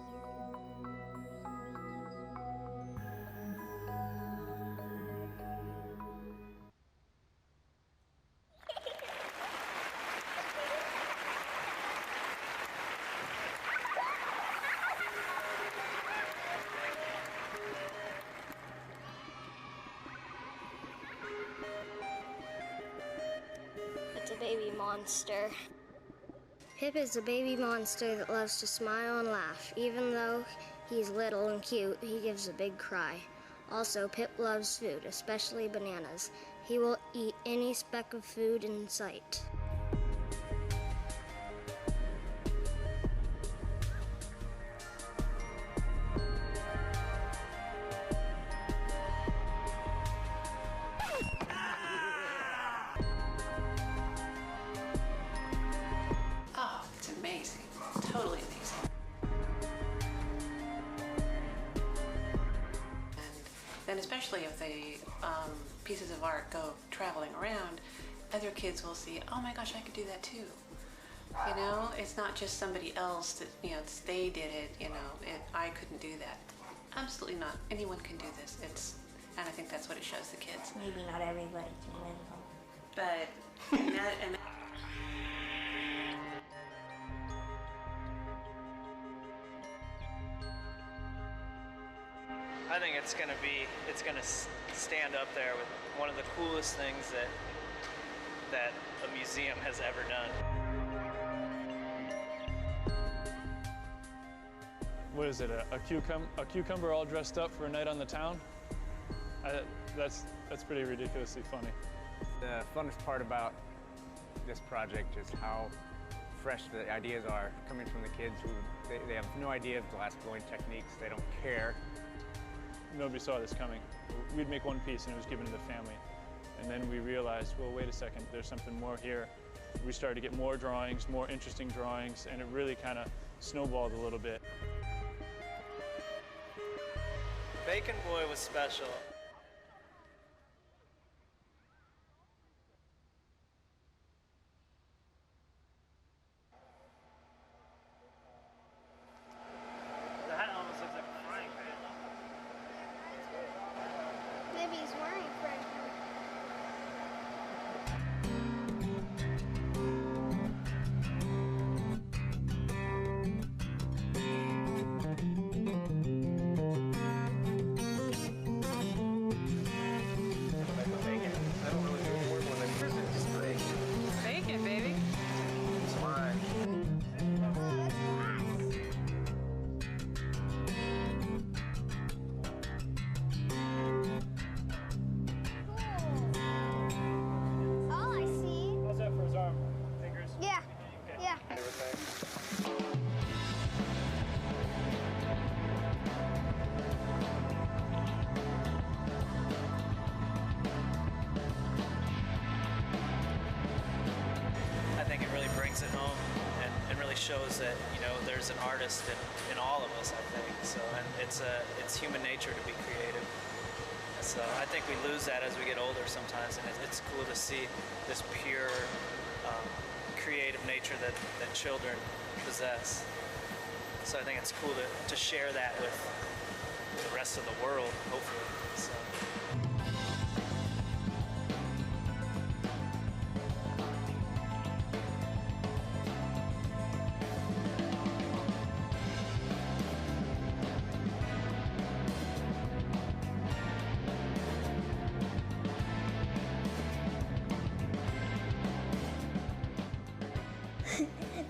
It's a baby monster. Pip is a baby monster that loves to smile and laugh. Even though he's little and cute, he gives a big cry. Also, Pip loves food, especially bananas. He will eat any speck of food in sight. Oh, it's amazing. Totally amazing. And then especially if the pieces of art go traveling around, other kids will see, oh my gosh, I could do that too. You know, it's not just somebody else that, you know, they did it, you know, I couldn't do that. Absolutely not. Anyone can do this. And I think that's what it shows the kids. Maybe not everybody can win. But, and I think it's gonna stand up there with one of the coolest things that a museum has ever done. What is it, a cucumber all dressed up for a night on the town? That's pretty ridiculously funny. The funnest part about this project is how fresh the ideas are coming from the kids who they have no idea of glass blowing techniques. They don't care. Nobody saw this coming. We'd make one piece and it was given to the family. And then we realized, well, wait a second, there's something more here. We started to get more drawings, more interesting drawings, and it really kind of snowballed a little bit. Bacon Boy was special. The hat almost looks like a frying pan. Maybe he's wearing a frying pan. bacon, baby. All I see. How's that for his arm? Fingers? Yeah. Yeah. I think it really brings it home and really shows that, you know, there's an artist in all of us, I think. So, and it's human nature to be creative. So I think we lose that as we get older sometimes, and it's cool to see this pure creative nature that children possess. So I think it's cool to share that with the rest of the world, hopefully. So.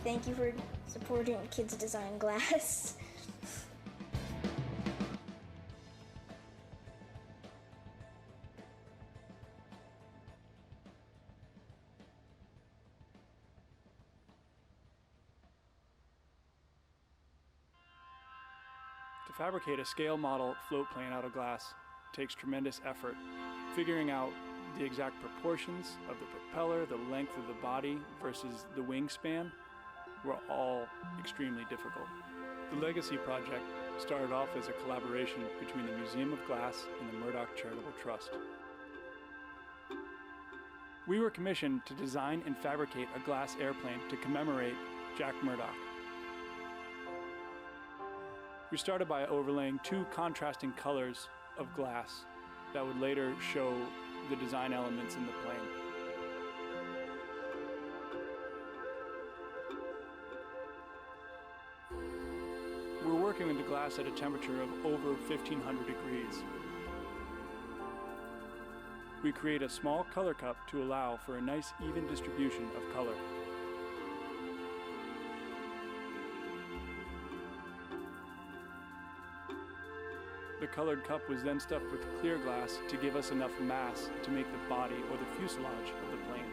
Thank you for supporting Kids Design Glass. To fabricate a scale model float plane out of glass takes tremendous effort. Figuring out the exact proportions of the propeller, the length of the body versus the wingspan were all extremely difficult. The Legacy project started off as a collaboration between the Museum of Glass and the Murdoch Charitable Trust. We were commissioned to design and fabricate a glass airplane to commemorate Jack Murdoch. We started by overlaying two contrasting colors of glass that would later show the design elements in the plane. We're working with the glass at a temperature of over 1500 degrees. We create a small color cup to allow for a nice even distribution of color. The colored cup was then stuffed with clear glass to give us enough mass to make the body or the fuselage of the plane.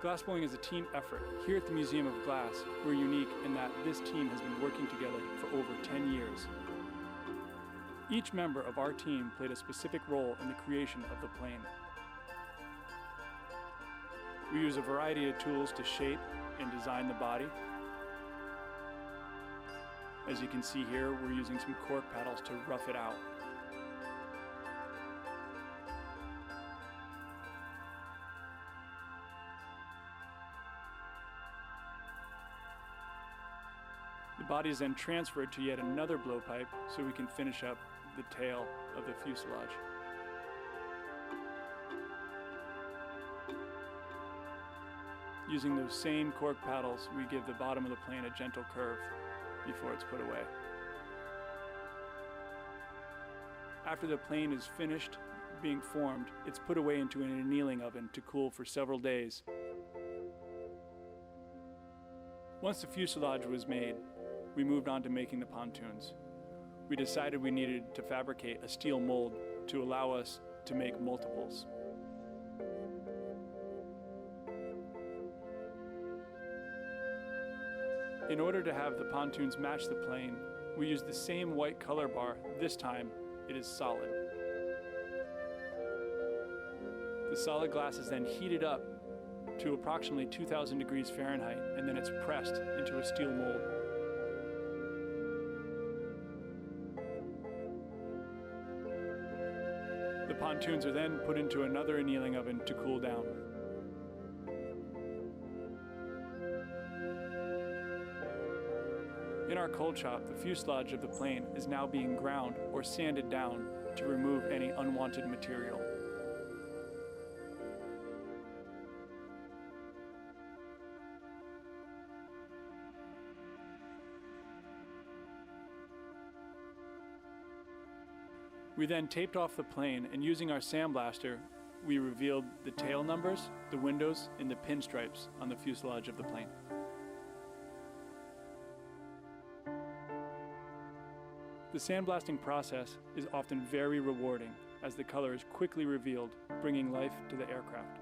Glassblowing is a team effort. Here at the Museum of Glass, we're unique in that this team has been working together for over 10 years. Each member of our team played a specific role in the creation of the plane. We use a variety of tools to shape and design the body. As you can see here, we're using some cork paddles to rough it out. The body is then transferred to yet another blowpipe so we can finish up the tail of the fuselage. Using those same cork paddles, we give the bottom of the plane a gentle curve before it's put away. After the plane is finished being formed, it's put away into an annealing oven to cool for several days. Once the fuselage was made, we moved on to making the pontoons. We decided we needed to fabricate a steel mold to allow us to make multiples. In order to have the pontoons match the plane, we used the same white color bar. This time, it is solid. The solid glass is then heated up to approximately 2,000 degrees Fahrenheit, and then it's pressed into a steel mold. The pontoons are then put into another annealing oven to cool down. In our cold shop, the fuselage of the plane is now being ground or sanded down to remove any unwanted material. We then taped off the plane, and using our sandblaster, we revealed the tail numbers, the windows, and the pinstripes on the fuselage of the plane. The sandblasting process is often very rewarding, as the color is quickly revealed, bringing life to the aircraft.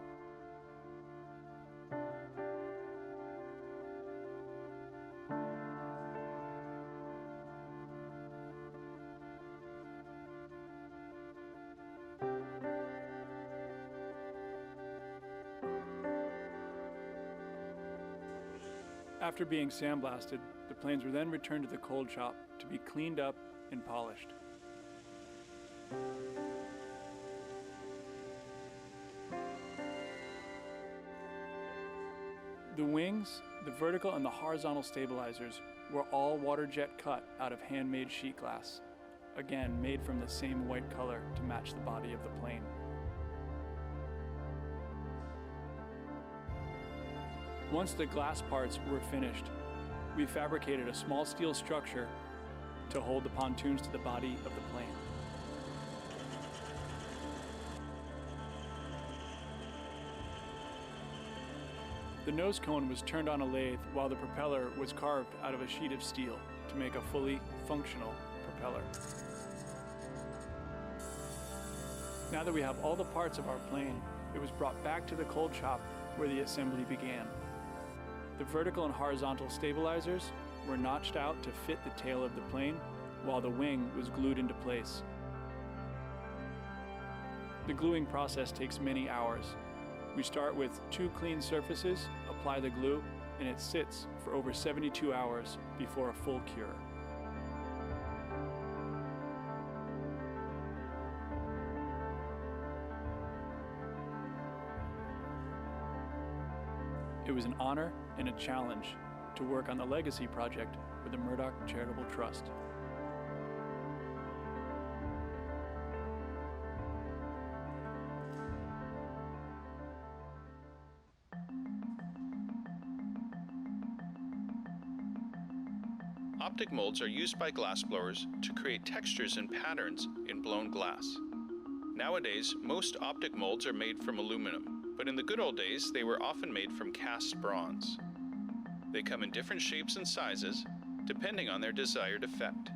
After being sandblasted, the planes were then returned to the cold shop to be cleaned up and polished. The wings, the vertical and the horizontal stabilizers were all water jet cut out of handmade sheet glass, again made from the same white color to match the body of the plane. Once the glass parts were finished, we fabricated a small steel structure to hold the pontoons to the body of the plane. The nose cone was turned on a lathe while the propeller was carved out of a sheet of steel to make a fully functional propeller. Now that we have all the parts of our plane, it was brought back to the cold shop where the assembly began. The vertical and horizontal stabilizers were notched out to fit the tail of the plane, while the wing was glued into place. The gluing process takes many hours. We start with 2 clean surfaces, apply the glue, and it sits for over 72 hours before a full cure. It was an honor and a challenge to work on the legacy project for the Murdoch Charitable Trust. Optic molds are used by glassblowers to create textures and patterns in blown glass. Nowadays, most optic molds are made from aluminum, but in the good old days, they were often made from cast bronze. They come in different shapes and sizes, depending on their desired effect.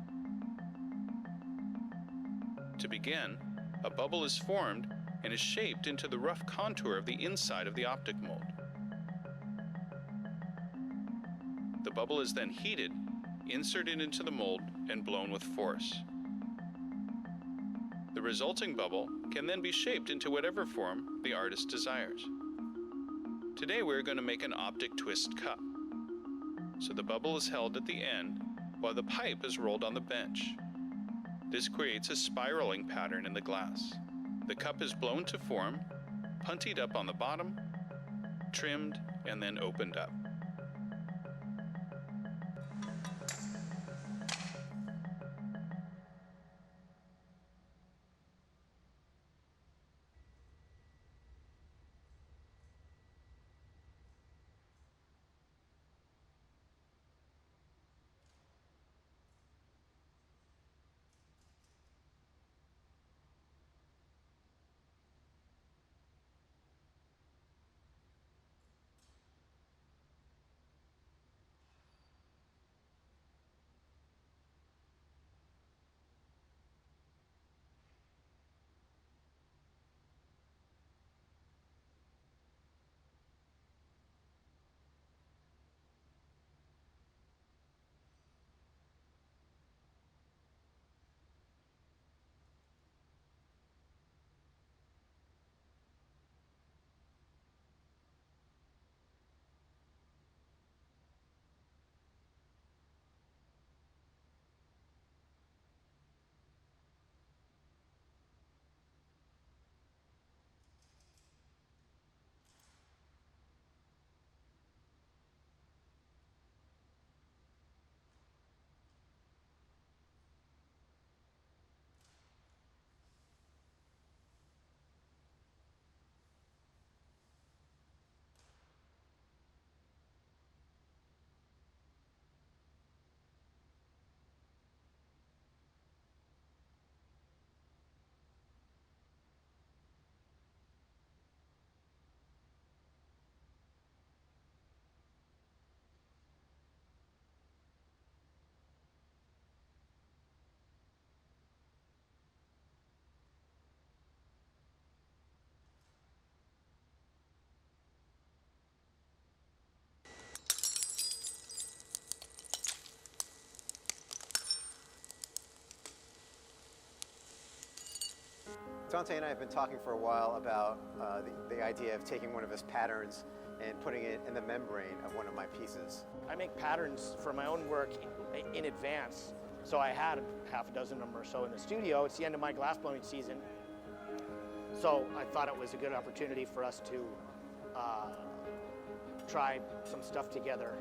To begin, a bubble is formed and is shaped into the rough contour of the inside of the optic mold. The bubble is then heated, inserted into the mold, and blown with force. The resulting bubble can then be shaped into whatever form the artist desires. Today we're going to make an optic twist cup. So the bubble is held at the end while the pipe is rolled on the bench. This creates a spiraling pattern in the glass. The cup is blown to form, puntied up on the bottom, trimmed, and then opened up. Dante and I have been talking for a while about the idea of taking one of his patterns and putting it in the membrane of one of my pieces. I make patterns for my own work in advance. So I had half a dozen of them or so in the studio. It's the end of my glassblowing season. So I thought it was a good opportunity for us to try some stuff together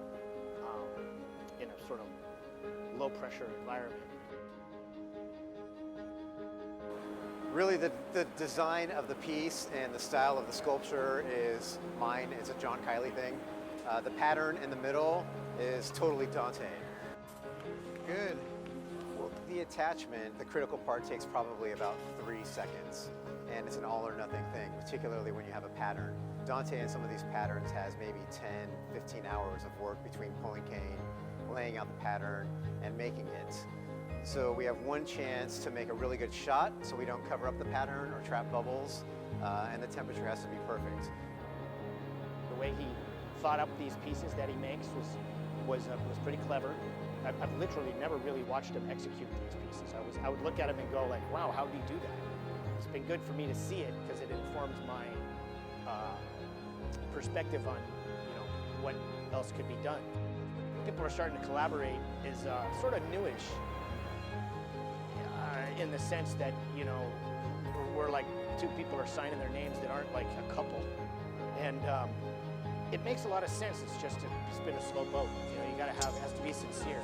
in a sort of low pressure environment. Really, the design of the piece and the style of the sculpture is mine. It's a John Kiley thing. The pattern in the middle is totally Dante. Good. Well, the attachment, the critical part, takes probably about 3 seconds. And it's an all or nothing thing, particularly when you have a pattern. Dante in some of these patterns has maybe 10, 15 hours of work between pulling cane, laying out the pattern, and making it. So we have one chance to make a really good shot so we don't cover up the pattern or trap bubbles, and the temperature has to be perfect. The way he thought up these pieces that he makes was pretty clever. I've literally never really watched him execute these pieces. I would look at him and go like, wow, how did he do that? It's been good for me to see it because it informs my perspective on what else could be done. People are starting to collaborate is sort of newish. In the sense that, we're like two people are signing their names that aren't like a couple. And it makes a lot of sense. It's just to spin a slow boat. You gotta it has to be sincere.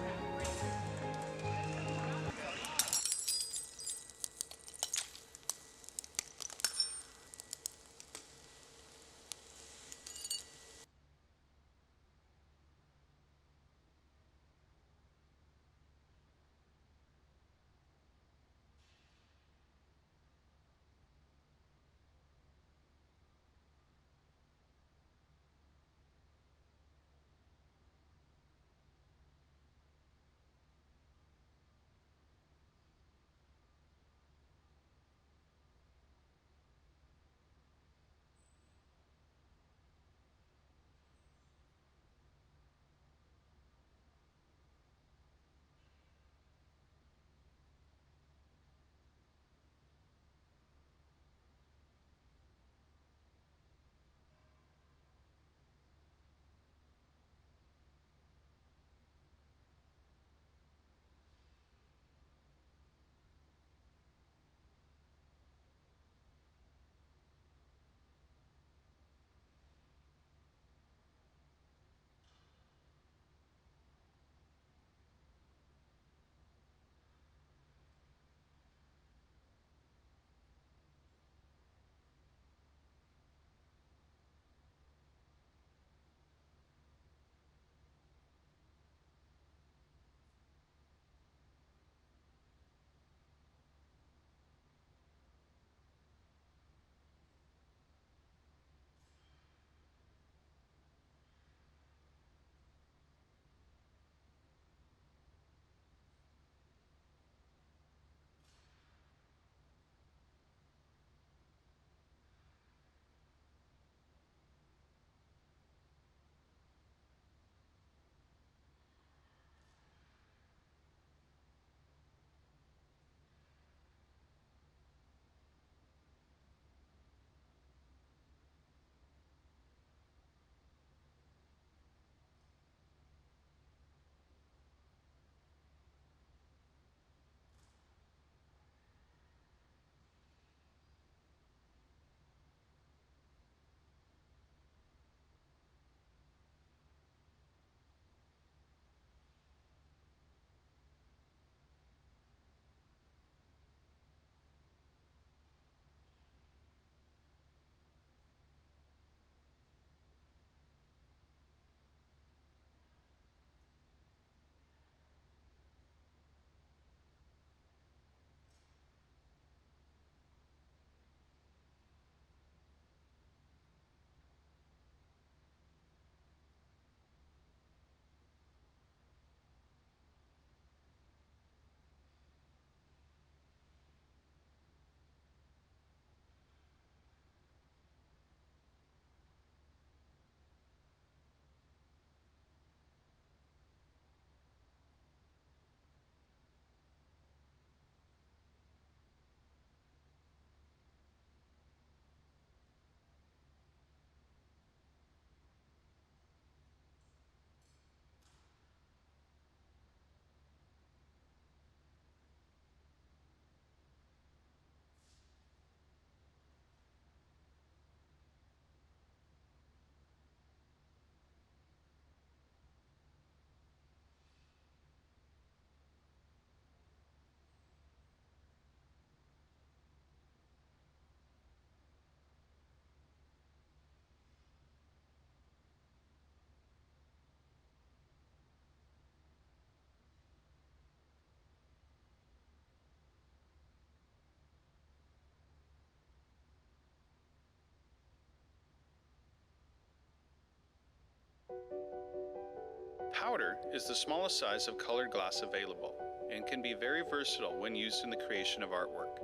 powder is the smallest size of colored glass available and can be very versatile when used in the creation of artwork.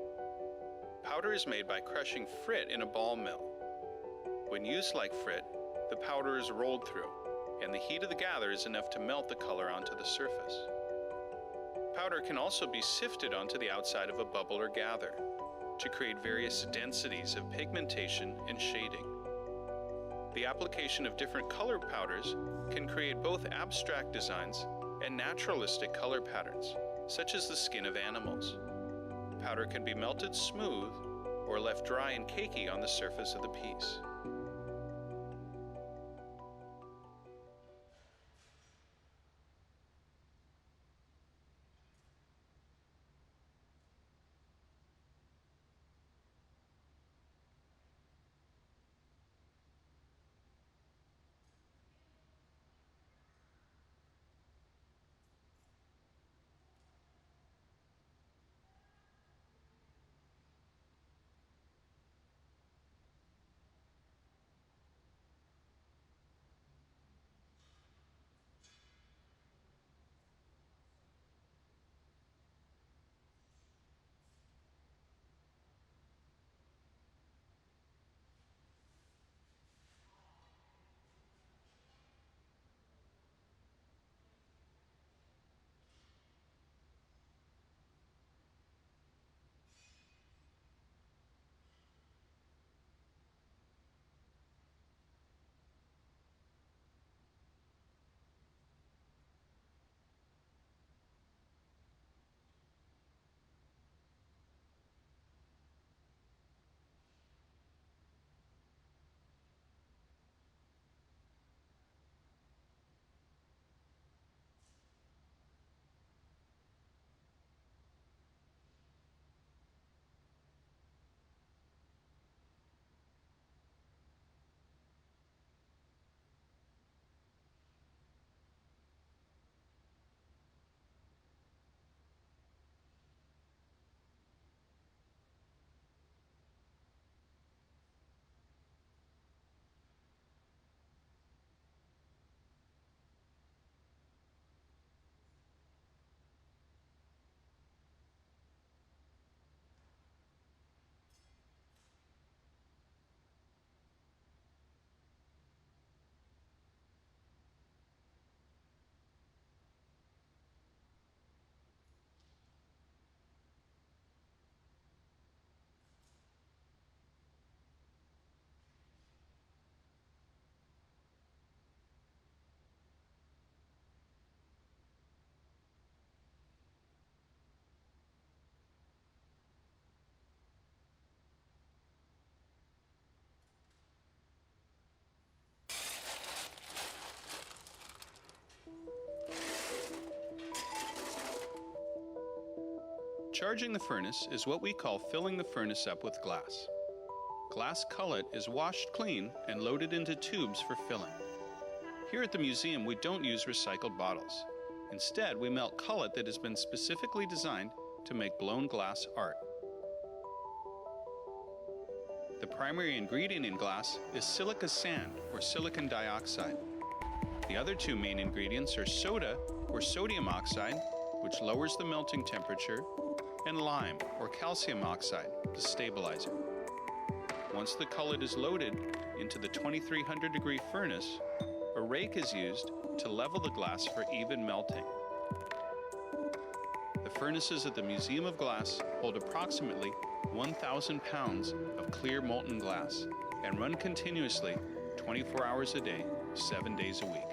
Powder is made by crushing frit in a ball mill. When used like frit, the powder is rolled through, and the heat of the gather is enough to melt the color onto the surface. Powder can also be sifted onto the outside of a bubble or gather to create various densities of pigmentation and shading. The application of different color powders can create both abstract designs and naturalistic color patterns, such as the skin of animals. Powder can be melted smooth or left dry and cakey on the surface of the piece. Charging the furnace is what we call filling the furnace up with glass. Glass cullet is washed clean and loaded into tubes for filling. Here at the museum, we don't use recycled bottles. Instead, we melt cullet that has been specifically designed to make blown glass art. The primary ingredient in glass is silica sand, or silicon dioxide. The other two main ingredients are soda, or sodium oxide, which lowers the melting temperature, and lime, or calcium oxide, the stabilizer. Once the cullet is loaded into the 2300 degree furnace, a rake is used to level the glass for even melting. The furnaces at the Museum of Glass hold approximately 1,000 pounds of clear molten glass and run continuously 24 hours a day, 7 days a week.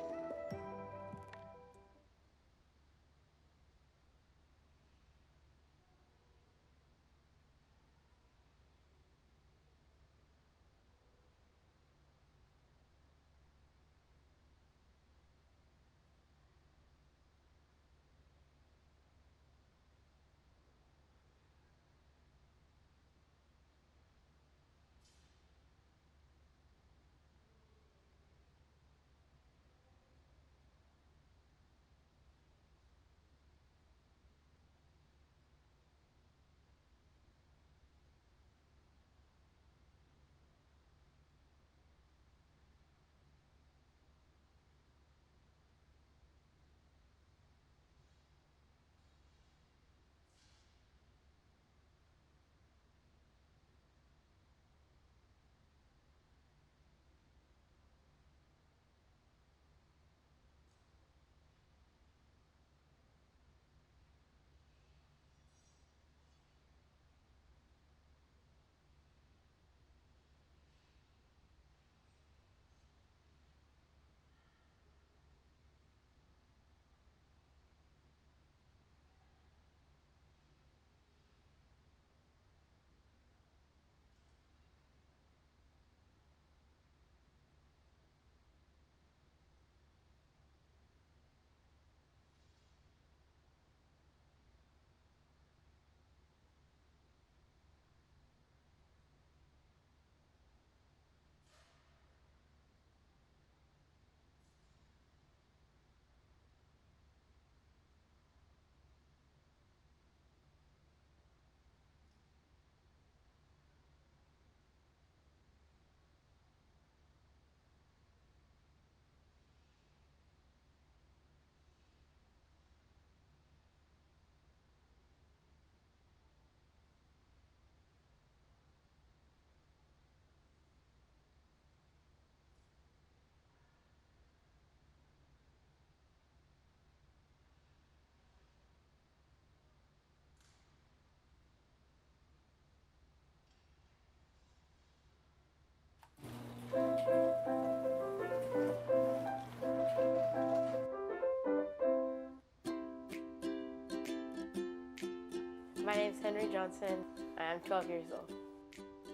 Henry Johnson. I'm 12 years old.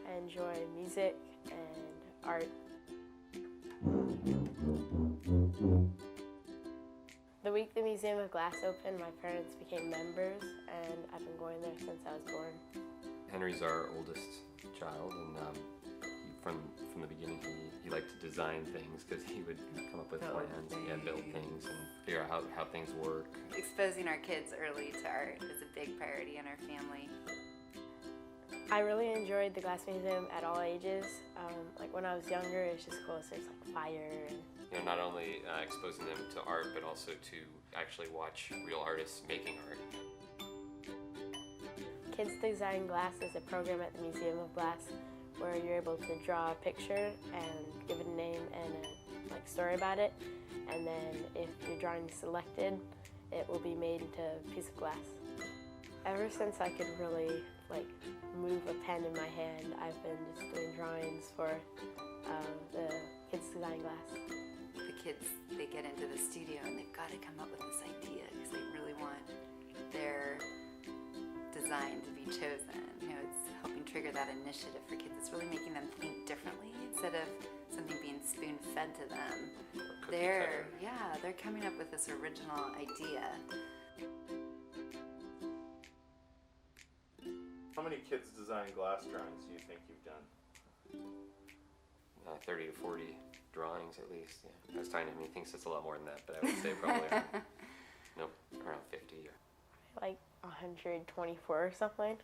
I enjoy music and art. The week the Museum of Glass opened, my parents became members, and I've been going there since I was born. Henry's our oldest child, and from the beginning he liked to design things because he would come up with plans and build things and figure out how things work. Exposing our kids early to art is a big priority in our family. I really enjoyed the Glass Museum at all ages. Like when I was younger, it was just cool. So there's like fire and Not only exposing them to art, but also to actually watch real artists making art. Kids Design Glass is a program at the Museum of Glass where you're able to draw a picture and give it a name and a story about it. And then if your drawing is selected, it will be made into a piece of glass. Ever since I could really move a pen in my hand, I've been just doing drawings for the Kids Design Glass. The kids, they get into the studio and they've got to come up with this idea because they really want their design to be chosen. It's helping trigger that initiative for kids. It's really making them think differently instead of something being spoon-fed to them. They're coming up with this original idea. How many Kids Design Glass drawings do you think you've done? 30 to 40 drawings at least. Yeah. I was talking to him, he thinks it's a lot more than that, but I would say probably around 50. Like 124 or something.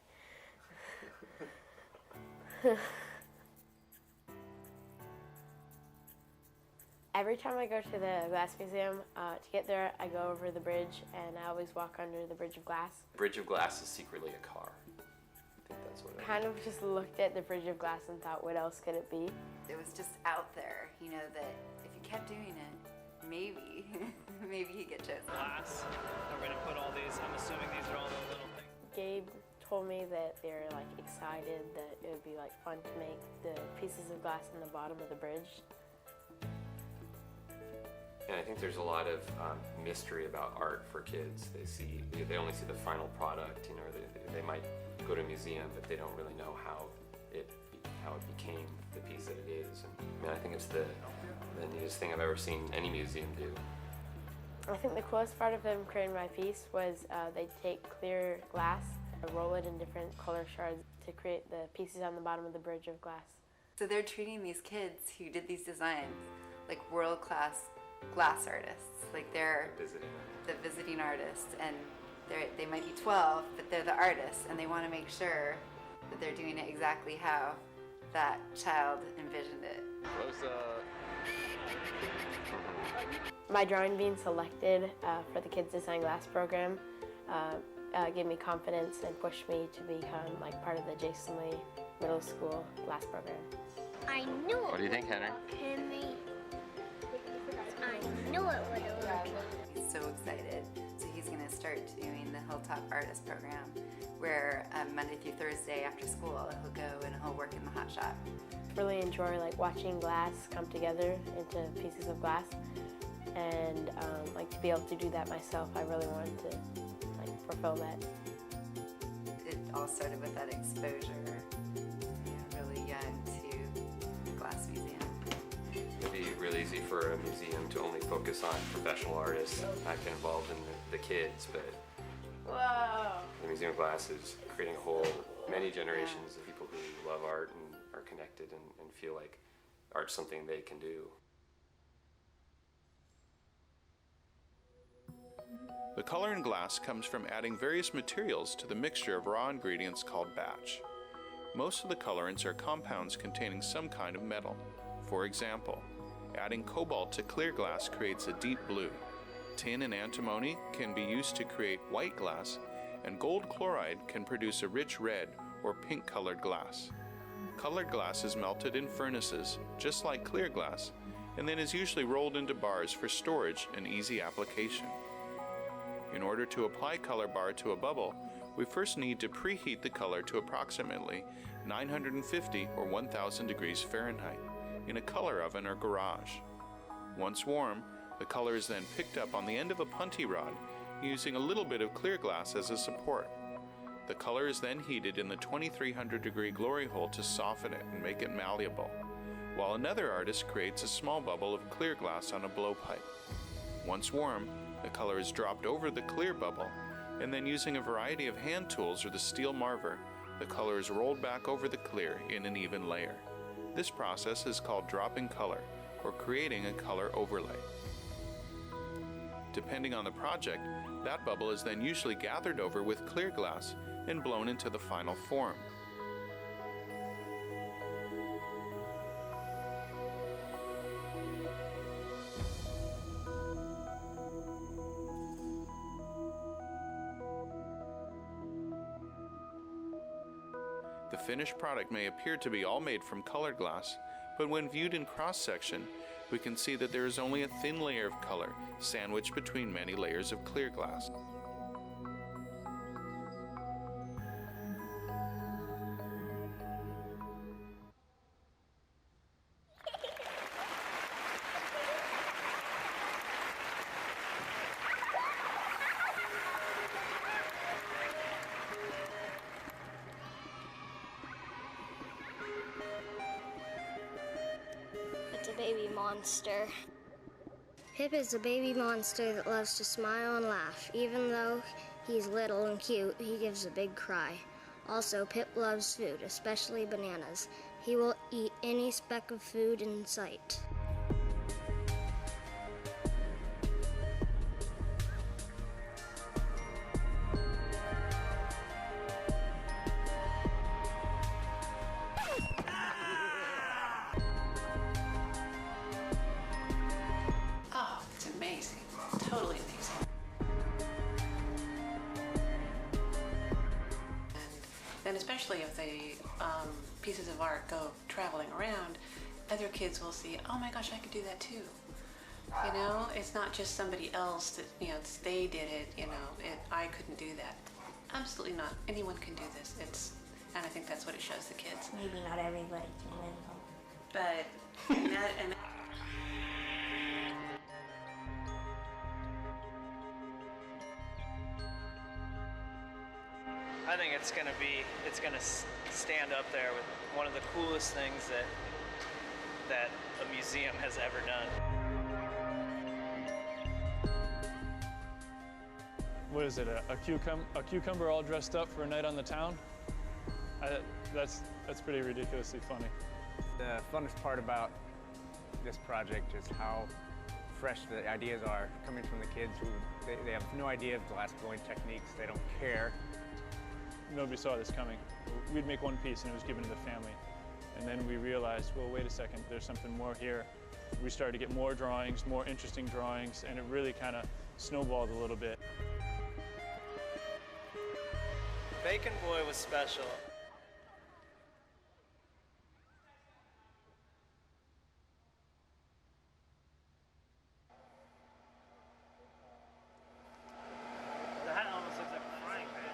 Every time I go to the Glass Museum, to get there, I go over the bridge, and I always walk under the Bridge of Glass. Bridge of Glass is secretly a car. I think that's what it is. Kind of just looked at the Bridge of Glass and thought, what else could it be? It was just out there, that if you kept doing it, maybe you'd get chosen. Glass. And we're gonna put all these, I'm assuming these are all the little things. Gabe told me that they're excited that it would be fun to make the pieces of glass in the bottom of the bridge. And I think there's a lot of mystery about art for kids. They only see the final product. They might go to a museum, but they don't really know how it became the piece that it is. And I think it's the neatest thing I've ever seen any museum do. I think the coolest part of them creating my piece was they take clear glass, roll it in different color shards to create the pieces on the bottom of the Bridge of Glass. So they're treating these kids who did these designs like world-class glass artists. They're the visiting artists, and they might be 12, but they're the artists, and they want to make sure that they're doing it exactly how that child envisioned it. Close up. My drawing being selected for the Kids Design Glass program gave me confidence and pushed me to become part of the Jason Lee Middle School Glass program. I knew it. What do you think, Henry? I knew it would work. He's so excited. So he's going to start doing the Hilltop Artist program, where Monday through Thursday after school he'll go and he'll work in the hot shop. Really enjoy watching glass come together into pieces of glass, and to be able to do that myself. I really wanted to fulfill that. It all started with that exposure, really young, to the Glass Museum. It'd be really easy for a museum to only focus on professional artists, not get involved in the kids, but the Museum of Glass is creating many generations of people who love art and are connected and feel like art's something they can do. The color in glass comes from adding various materials to the mixture of raw ingredients called batch. Most of the colorants are compounds containing some kind of metal. For example, adding cobalt to clear glass creates a deep blue. Tin and antimony can be used to create white glass, and gold chloride can produce a rich red or pink colored glass. Colored glass is melted in furnaces, just like clear glass, and then is usually rolled into bars for storage and easy application. In order to apply color bar to a bubble, we first need to preheat the color to approximately 950 or 1000 degrees Fahrenheit in a color oven or garage. Once warm, the color is then picked up on the end of a punty rod using a little bit of clear glass as a support. The color is then heated in the 2300 degree glory hole to soften it and make it malleable, while another artist creates a small bubble of clear glass on a blowpipe. Once warm, the color is dropped over the clear bubble, and then using a variety of hand tools or the steel marver, the color is rolled back over the clear in an even layer. This process is called dropping color, or creating a color overlay. Depending on the project, that bubble is then usually gathered over with clear glass and blown into the final form. The finished product may appear to be all made from colored glass, but when viewed in cross-section, we can see that there is only a thin layer of color sandwiched between many layers of clear glass. It's a baby monster. Pip is a baby monster that loves to smile and laugh. Even though he's little and cute, he gives a big cry. Also, Pip loves food, especially bananas. He will eat any speck of food in sight. Oh, it's amazing. Totally amazing. And then especially if the pieces of art go traveling around, other kids will see, oh my gosh, I could do that too. You know, it's not just somebody else that, you know, they did it, you know, I couldn't do that. Absolutely not. Anyone can do this. And I think that's what it shows the kids. Maybe not everybody can win them. But, and I think it's gonna stand up there with one of the coolest things that a museum has ever done. What is it, a cucumber all dressed up for a night on the town? That's pretty ridiculously funny. The funnest part about this project is how fresh the ideas are coming from the kids who they have no idea of glass blowing techniques. They don't care. Nobody saw this coming. We'd make one piece and it was given to the family. And then we realized, well, wait a second, there's something more here. We started to get more drawings, more interesting drawings, and it really kind of snowballed a little bit. Bacon Boy was special. That almost looks like a frying pan.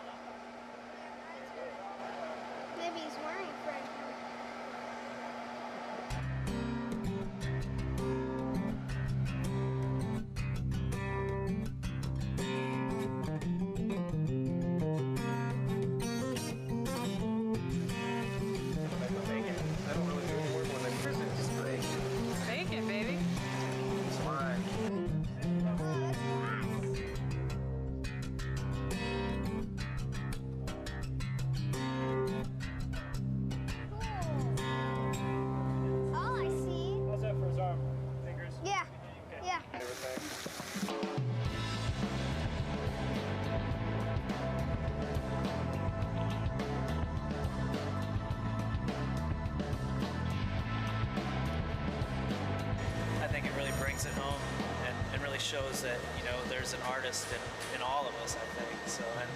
Maybe he's wearing a frying pan. bacon, baby. All I see. How's that for his arm? Fingers? Yeah. Yeah. I think it really brings it home and really shows that, you know, there's an artist in all of us, I think. So, and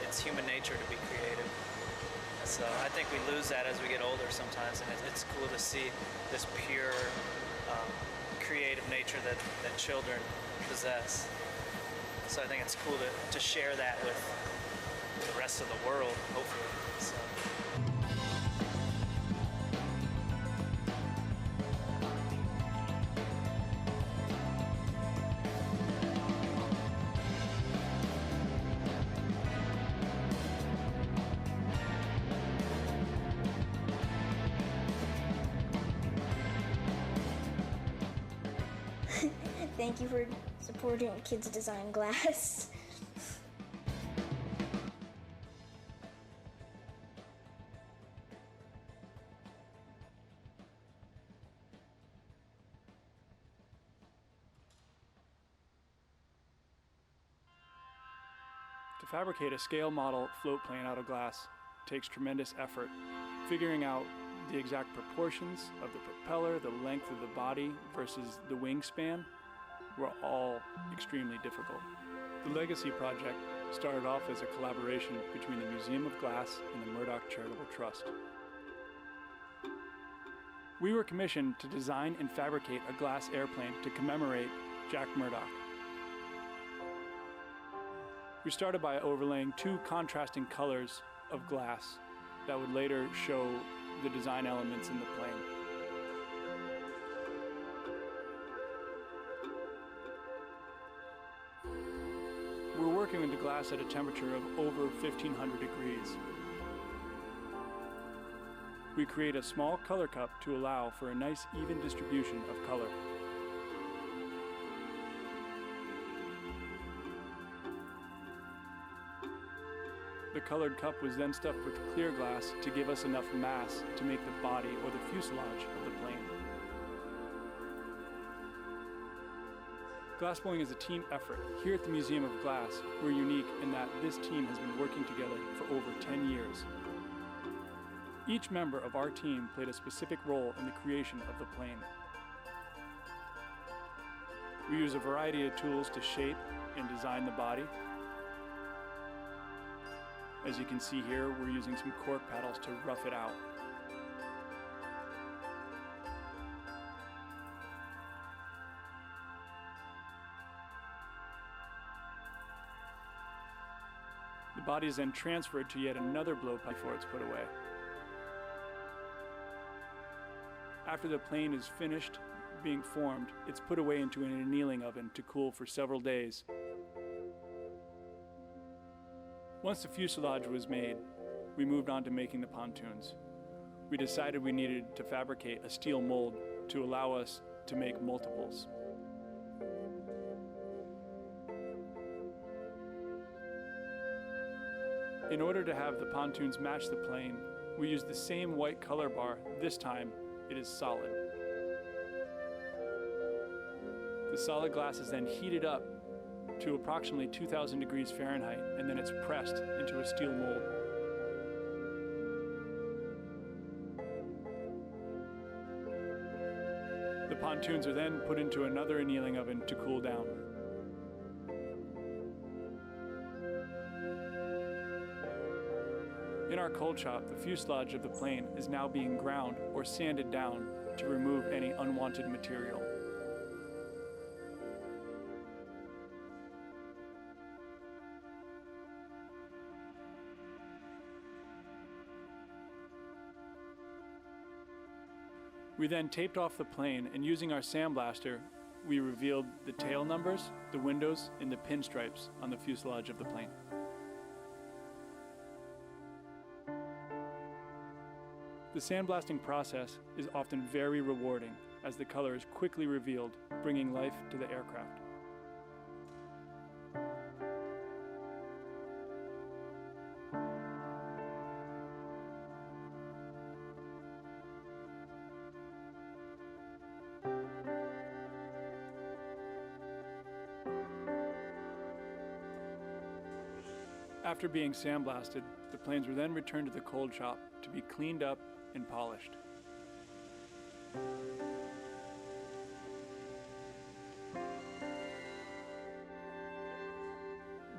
it's human nature to be creative. So I think we lose that as we get older sometimes, and it's cool to see this pure creative nature that children possess. So I think it's cool to share that with the rest of the world, hopefully. So. thank you for supporting Kids Design Glass. To fabricate a scale model float plane out of glass takes tremendous effort. Figuring out the exact proportions of the propeller, the length of the body versus the wingspan were all extremely difficult. The Legacy project started off as a collaboration between the Museum of Glass and the Murdoch Charitable Trust. We were commissioned to design and fabricate a glass airplane to commemorate Jack Murdoch. We started by overlaying 2 contrasting colors of glass that would later show the design elements in the plane. We're working with the glass at a temperature of over 1500 degrees. We create a small color cup to allow for a nice even distribution of color. The colored cup was then stuffed with clear glass to give us enough mass to make the body or the fuselage of the plane. Glassblowing is a team effort. Here at the Museum of Glass, we're unique in that this team has been working together for over 10 years. Each member of our team played a specific role in the creation of the plane. We use a variety of tools to shape and design the body. As you can see here, we're using some cork paddles to rough it out. The body is then transferred to yet another blowpipe before it's put away. After the plane is finished being formed, it's put away into an annealing oven to cool for several days. Once the fuselage was made, we moved on to making the pontoons. We decided we needed to fabricate a steel mold to allow us to make multiples. In order to have the pontoons match the plane, we used the same white color bar. This time, it is solid. The solid glass is then heated up to approximately 2000 degrees Fahrenheit, and then it's pressed into a steel mold. The pontoons are then put into another annealing oven to cool down. In our cold shop, the fuselage of the plane is now being ground or sanded down to remove any unwanted material. We then taped off the plane, and using our sandblaster, we revealed the tail numbers, the windows, and the pinstripes on the fuselage of the plane. The sandblasting process is often very rewarding, as the color is quickly revealed, bringing life to the aircraft. After being sandblasted, the planes were then returned to the cold shop to be cleaned up and polished.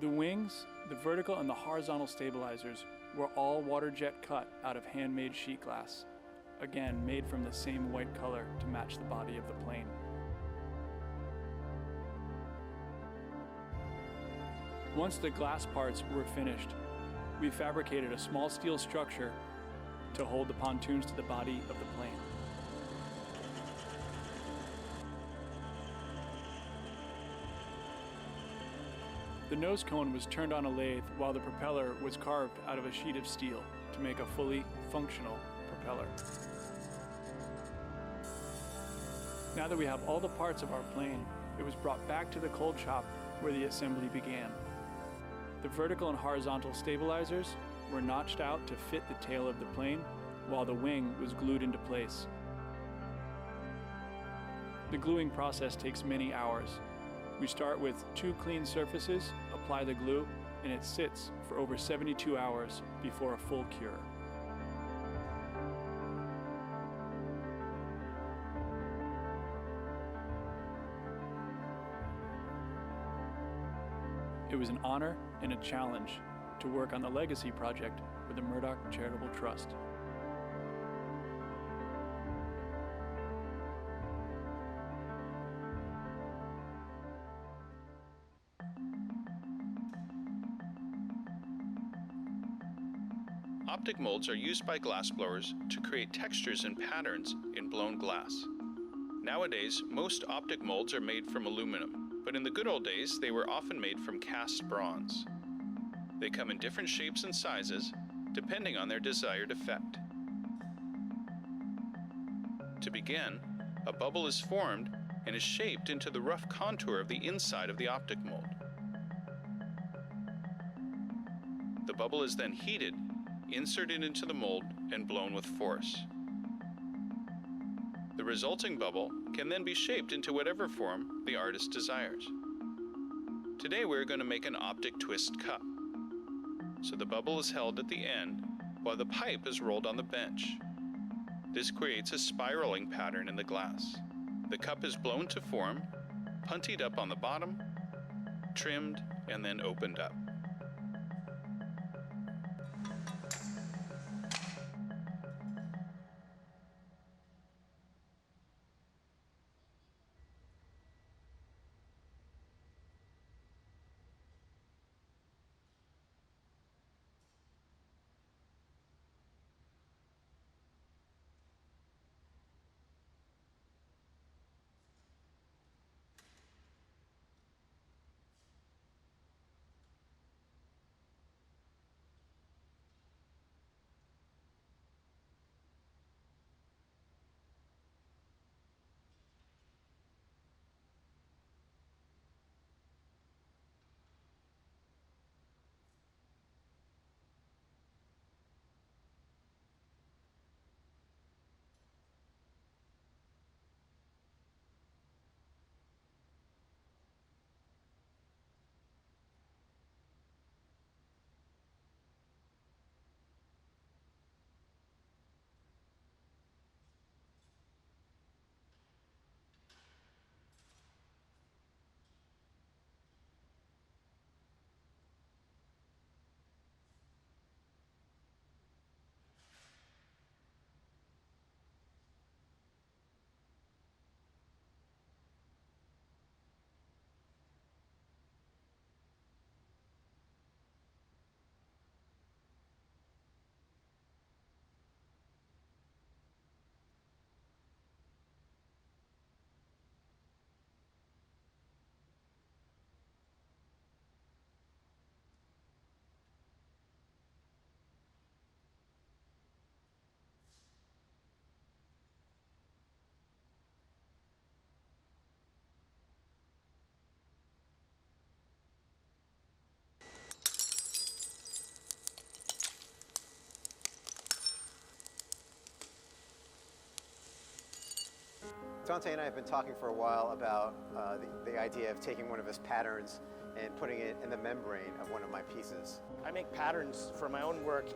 The wings, the vertical and the horizontal stabilizers were all water jet cut out of handmade sheet glass, again made from the same white color to match the body of the plane. Once the glass parts were finished, we fabricated a small steel structure to hold the pontoons to the body of the plane. The nose cone was turned on a lathe while the propeller was carved out of a sheet of steel to make a fully functional propeller. Now that we have all the parts of our plane, it was brought back to the cold shop where the assembly began. The vertical and horizontal stabilizers were notched out to fit the tail of the plane, while the wing was glued into place. The gluing process takes many hours. We start with 2 clean surfaces, apply the glue, and it sits for over 72 hours before a full cure. It was an honor and a challenge to work on the Legacy project for the Murdoch Charitable Trust. Optic molds are used by glassblowers to create textures and patterns in blown glass. Nowadays, most optic molds are made from aluminum, but in the good old days, they were often made from cast bronze. They come in different shapes and sizes, depending on their desired effect. To begin, a bubble is formed and is shaped into the rough contour of the inside of the optic mold. The bubble is then heated, inserted into the mold, and blown with force. The resulting bubble can then be shaped into whatever form the artist desires. Today we're going to make an optic twist cup. So the bubble is held at the end while the pipe is rolled on the bench. This creates a spiraling pattern in the glass. The cup is blown to form, puntied up on the bottom, trimmed, and then opened up. Dante and I have been talking for a while about the idea of taking one of his patterns and putting it in the membrane of one of my pieces. I make patterns for my own work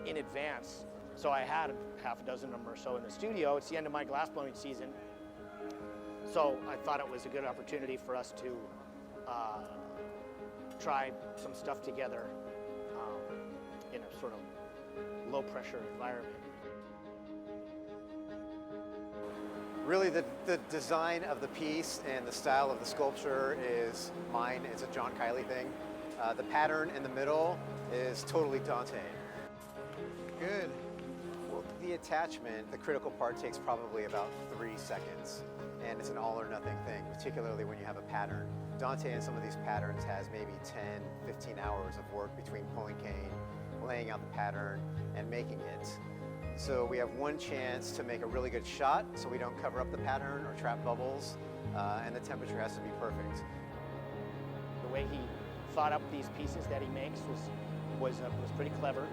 in advance. So I had half a dozen of them or so in the studio. It's the end of my glassblowing season. So I thought it was a good opportunity for us to try some stuff together in a sort of low pressure environment. Really, the design of the piece and the style of the sculpture is mine. It's a John Kiley thing. The pattern in the middle is totally Dante. Good. Well, the attachment, the critical part takes probably about 3 seconds. And it's an all or nothing thing, particularly when you have a pattern. Dante in some of these patterns has maybe 10, 15 hours of work between pulling cane, laying out the pattern, and making it. So we have one chance to make a really good shot so we don't cover up the pattern or trap bubbles. and the temperature has to be perfect. The way he thought up these pieces that he makes was pretty clever.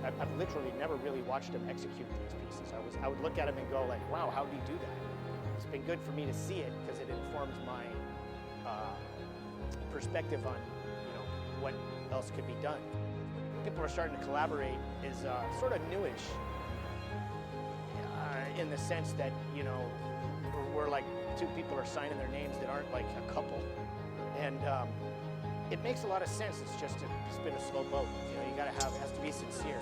I've literally never really watched him execute these pieces. I would look at him and go like, wow, how did he do that? It's been good for me to see it because it informs my perspective on, what else could be done. People are starting to collaborate is sort of newish in the sense that, we're like two people are signing their names that aren't like a couple. And it makes a lot of sense. It's just a spin a slow boat. You gotta have, it has to be sincere.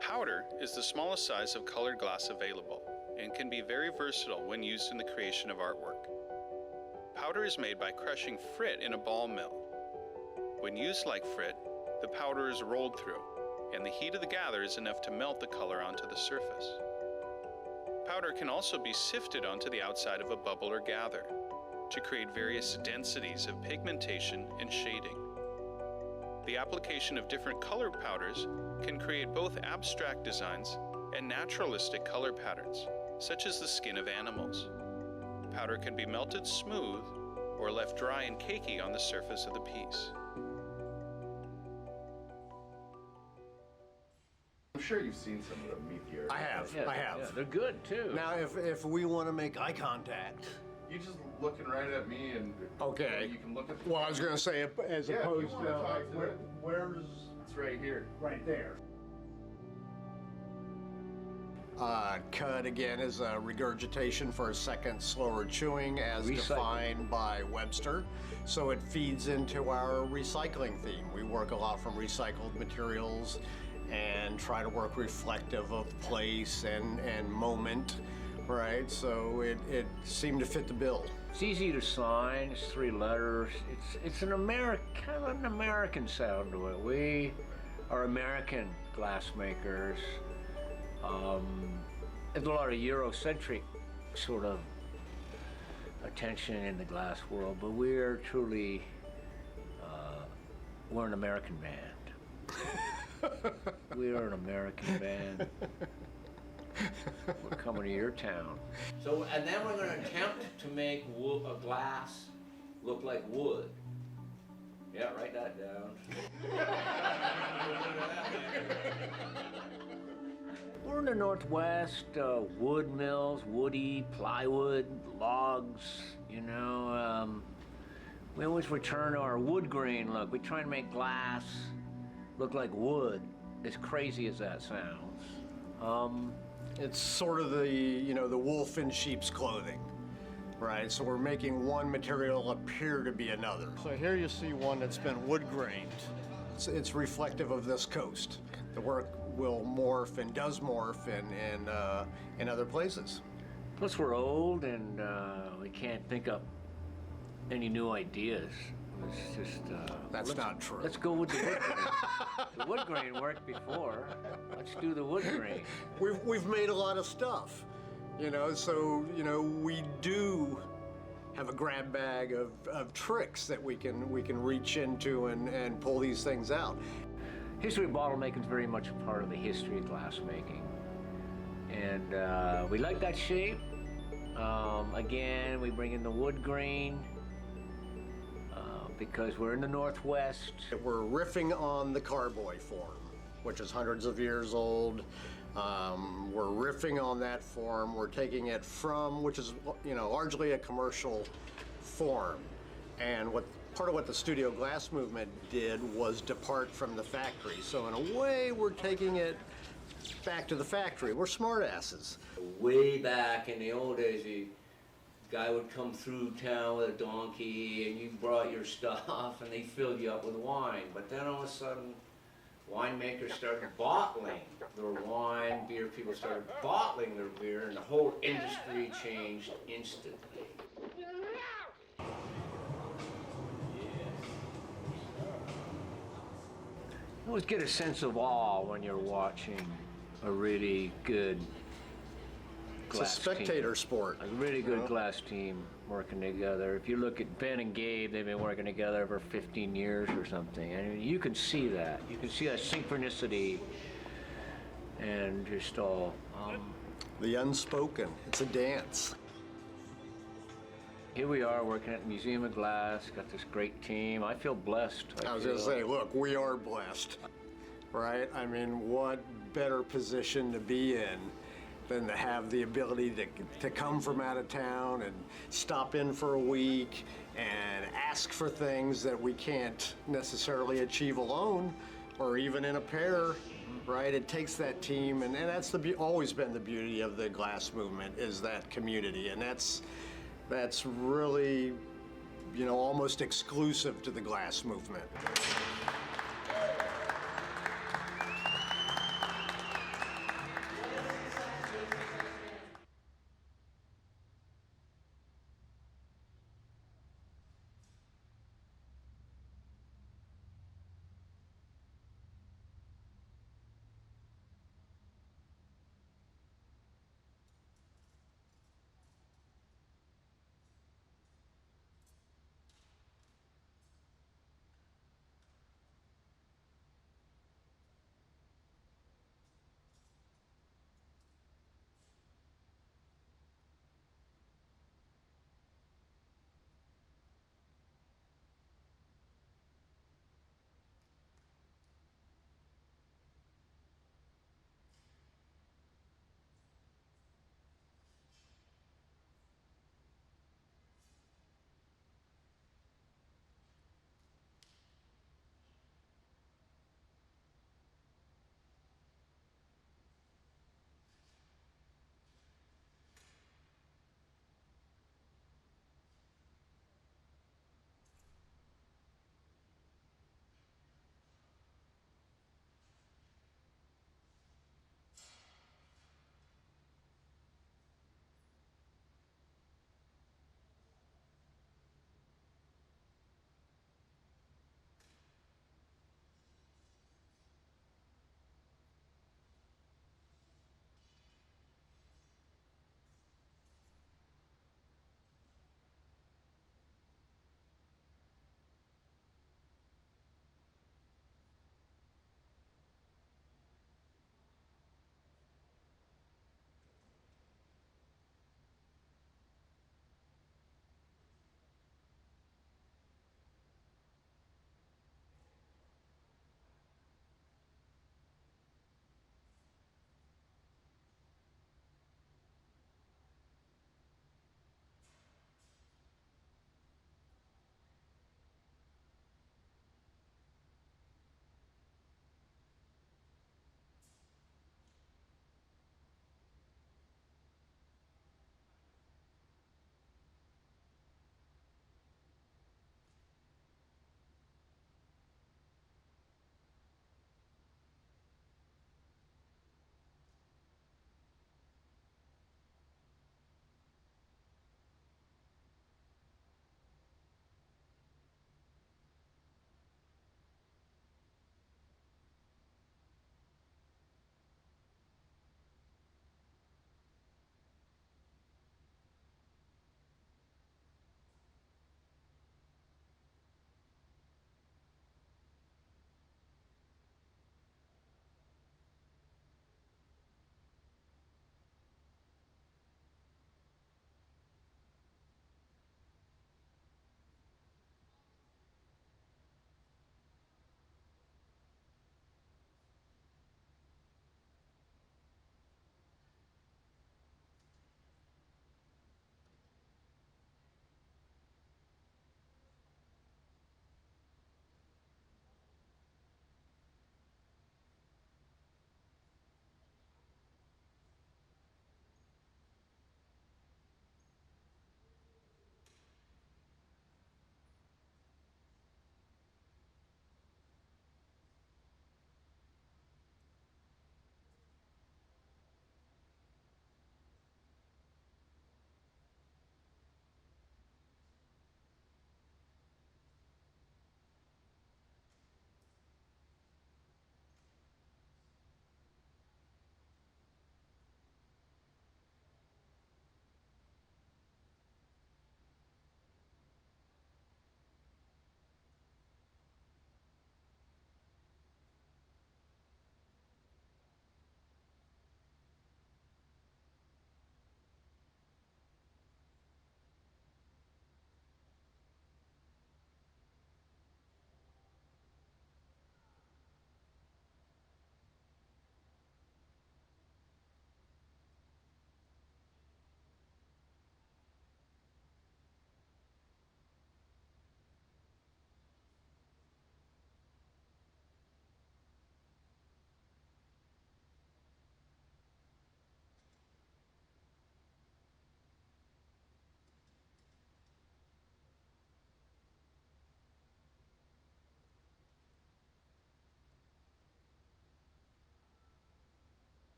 Powder is the smallest size of colored glass available and can be very versatile when used in the creation of artwork. Powder is made by crushing frit in a ball mill. When used like frit, the powder is rolled through, and the heat of the gather is enough to melt the color onto the surface. Powder can also be sifted onto the outside of a bubble or gather to create various densities of pigmentation and shading. The application of different color powders can create both abstract designs and naturalistic color patterns, such as the skin of animals. Powder can be melted smooth or left dry and cakey on the surface of the piece. I'm sure you've seen some of the meteor. I have. Yeah, They're good too. Now, if we want to make eye contact. You just looking right at me and Okay. you can look at the Well, I was going to say, as Yeah, if you opposed wanna to, talk like, to it. where's It's right here. right there? Cud again is a regurgitation for a second slower chewing as defined by Webster. So it feeds into our recycling theme. We work a lot from recycled materials and try to work reflective of place and moment, right? So it seemed to fit the bill. It's easy to sign. It's 3 letters. It's an kind of an American sound to it. We are American glass makers. There's a lot of Eurocentric sort of attention in the glass world, but we're truly we're an American band. We are an American band. We're coming to your town. So, and then we're going to attempt to make a glass look like wood. Yeah, write that down. We're in the Northwest, wood mills, woody, plywood, logs, you know. We always return to our wood grain look. We try and make glass look like wood, as crazy as that sounds. It's sort of the wolf in sheep's clothing, right? So we're making one material appear to be another. So here you see one that's been wood grained. It's reflective of this coast. The work will morph and does morph in other places. Plus we're old and we can't think up any new ideas. It's just... That's not true. Let's go with the wood grain. The wood grain worked before. Let's do the wood grain. We've made a lot of stuff, you know, so, you know, we do have a grab bag of tricks that we can reach into and pull these things out. History of bottle making is very much a part of the history of glass making. And we like that shape. Again, we bring in the wood grain because we're in the Northwest. We're riffing on the carboy form, which is hundreds of years old. We're riffing on that form. We're taking it from, which is, you know, largely a commercial form. And part of what the studio glass movement did was depart from the factory. So in a way, we're taking it back to the factory. We're smartasses. Way back in the old days, a guy would come through town with a donkey and you brought your stuff and they filled you up with wine. But then all of a sudden, winemakers started bottling their wine, beer people started bottling their beer, and the whole industry changed instantly. You always get a sense of awe when you're watching a really good glass It's a spectator sport. A really good glass team working together. If you look at Ben and Gabe, they've been working together for 15 years or something. And you can see that. You can see that synchronicity and just all... the unspoken. It's a dance. Here we are working at the Museum of Glass, got this great team. I feel blessed. I was going to say, look, we are blessed, right? I mean, what better position to be in than to have the ability to come from out of town and stop in for a week and ask for things that we can't necessarily achieve alone or even in a pair, right? It takes that team, and that's always been the beauty of the glass movement, is that community, and that's really, you know, almost exclusive to the glass movement.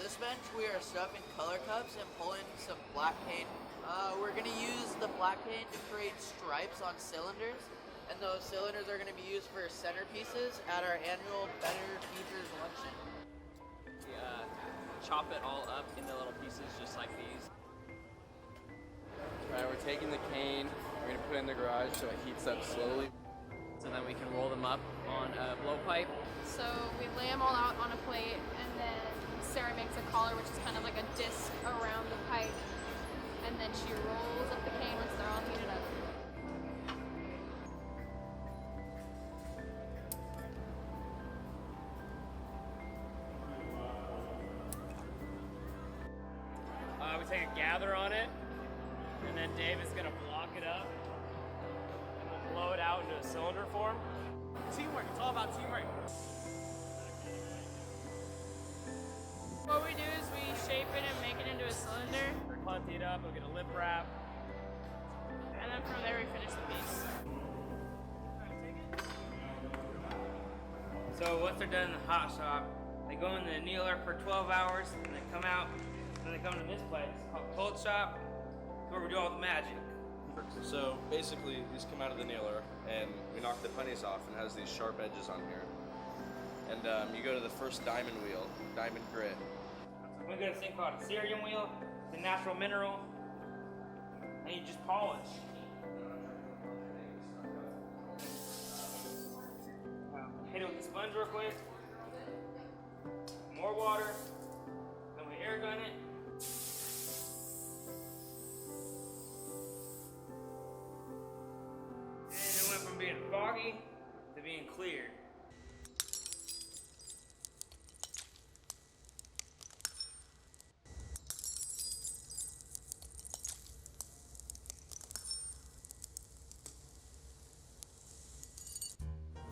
this bench we are stuffing color cups and pulling some black paint. We're going to use the black paint to create stripes on cylinders, and those cylinders are going to be used for centerpieces at our annual Better Teachers Luncheon. We chop it all up into little pieces just like these. Right, we're taking the cane, we're going to put it in the garage so it heats up slowly. So then we can roll them up on a blowpipe. So we lay them all out on a plate, and then Sarah makes a collar, which is kind of like a disc around the pipe, and then she rolls up the cane once they're all heated up. We take a gather on it, and then Dave is going to block it up, and we'll blow it out into a cylinder form. Teamwork, it's all about teamwork. What we do is we shape it and make it into a cylinder, We're clunky it up, we'll get a lip wrap. and then from there we finish the piece. So once they're done in the hot shop, they go in the annealer for 12 hours, and they come out, and they come to this place called Cold Shop, where we do all the magic. So basically, these come out of the annealer, and we knock the pennies off, and it has these sharp edges on here. And you go to the first diamond wheel, diamond grit. We got a thing called a cerium wheel, it's a natural mineral, and you just polish. Hit it with the sponge real quick. More water. Then we air gun it. And it went from being foggy to being clear.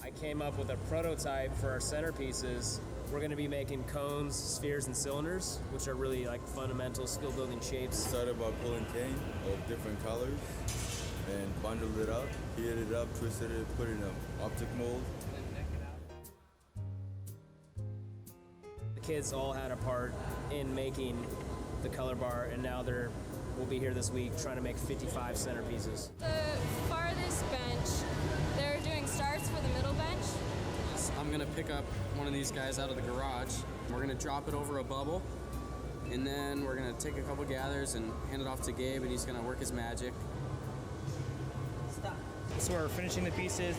I came up with a prototype for our centerpieces. We're going to be making cones, spheres, and cylinders, which are really like fundamental skill building shapes. Started by pulling cane of different colors and bundled it up, heated it up, twisted it, put it in an optic mold. The kids all had a part in making the color bar, and now we'll be here this week trying to make 55 centerpieces. The farthest bench, they're doing starts for the middle bench. I'm gonna pick up one of these guys out of the garage. We're gonna drop it over a bubble, and then we're gonna take a couple gathers and hand it off to Gabe, and he's gonna work his magic. So we're finishing the pieces.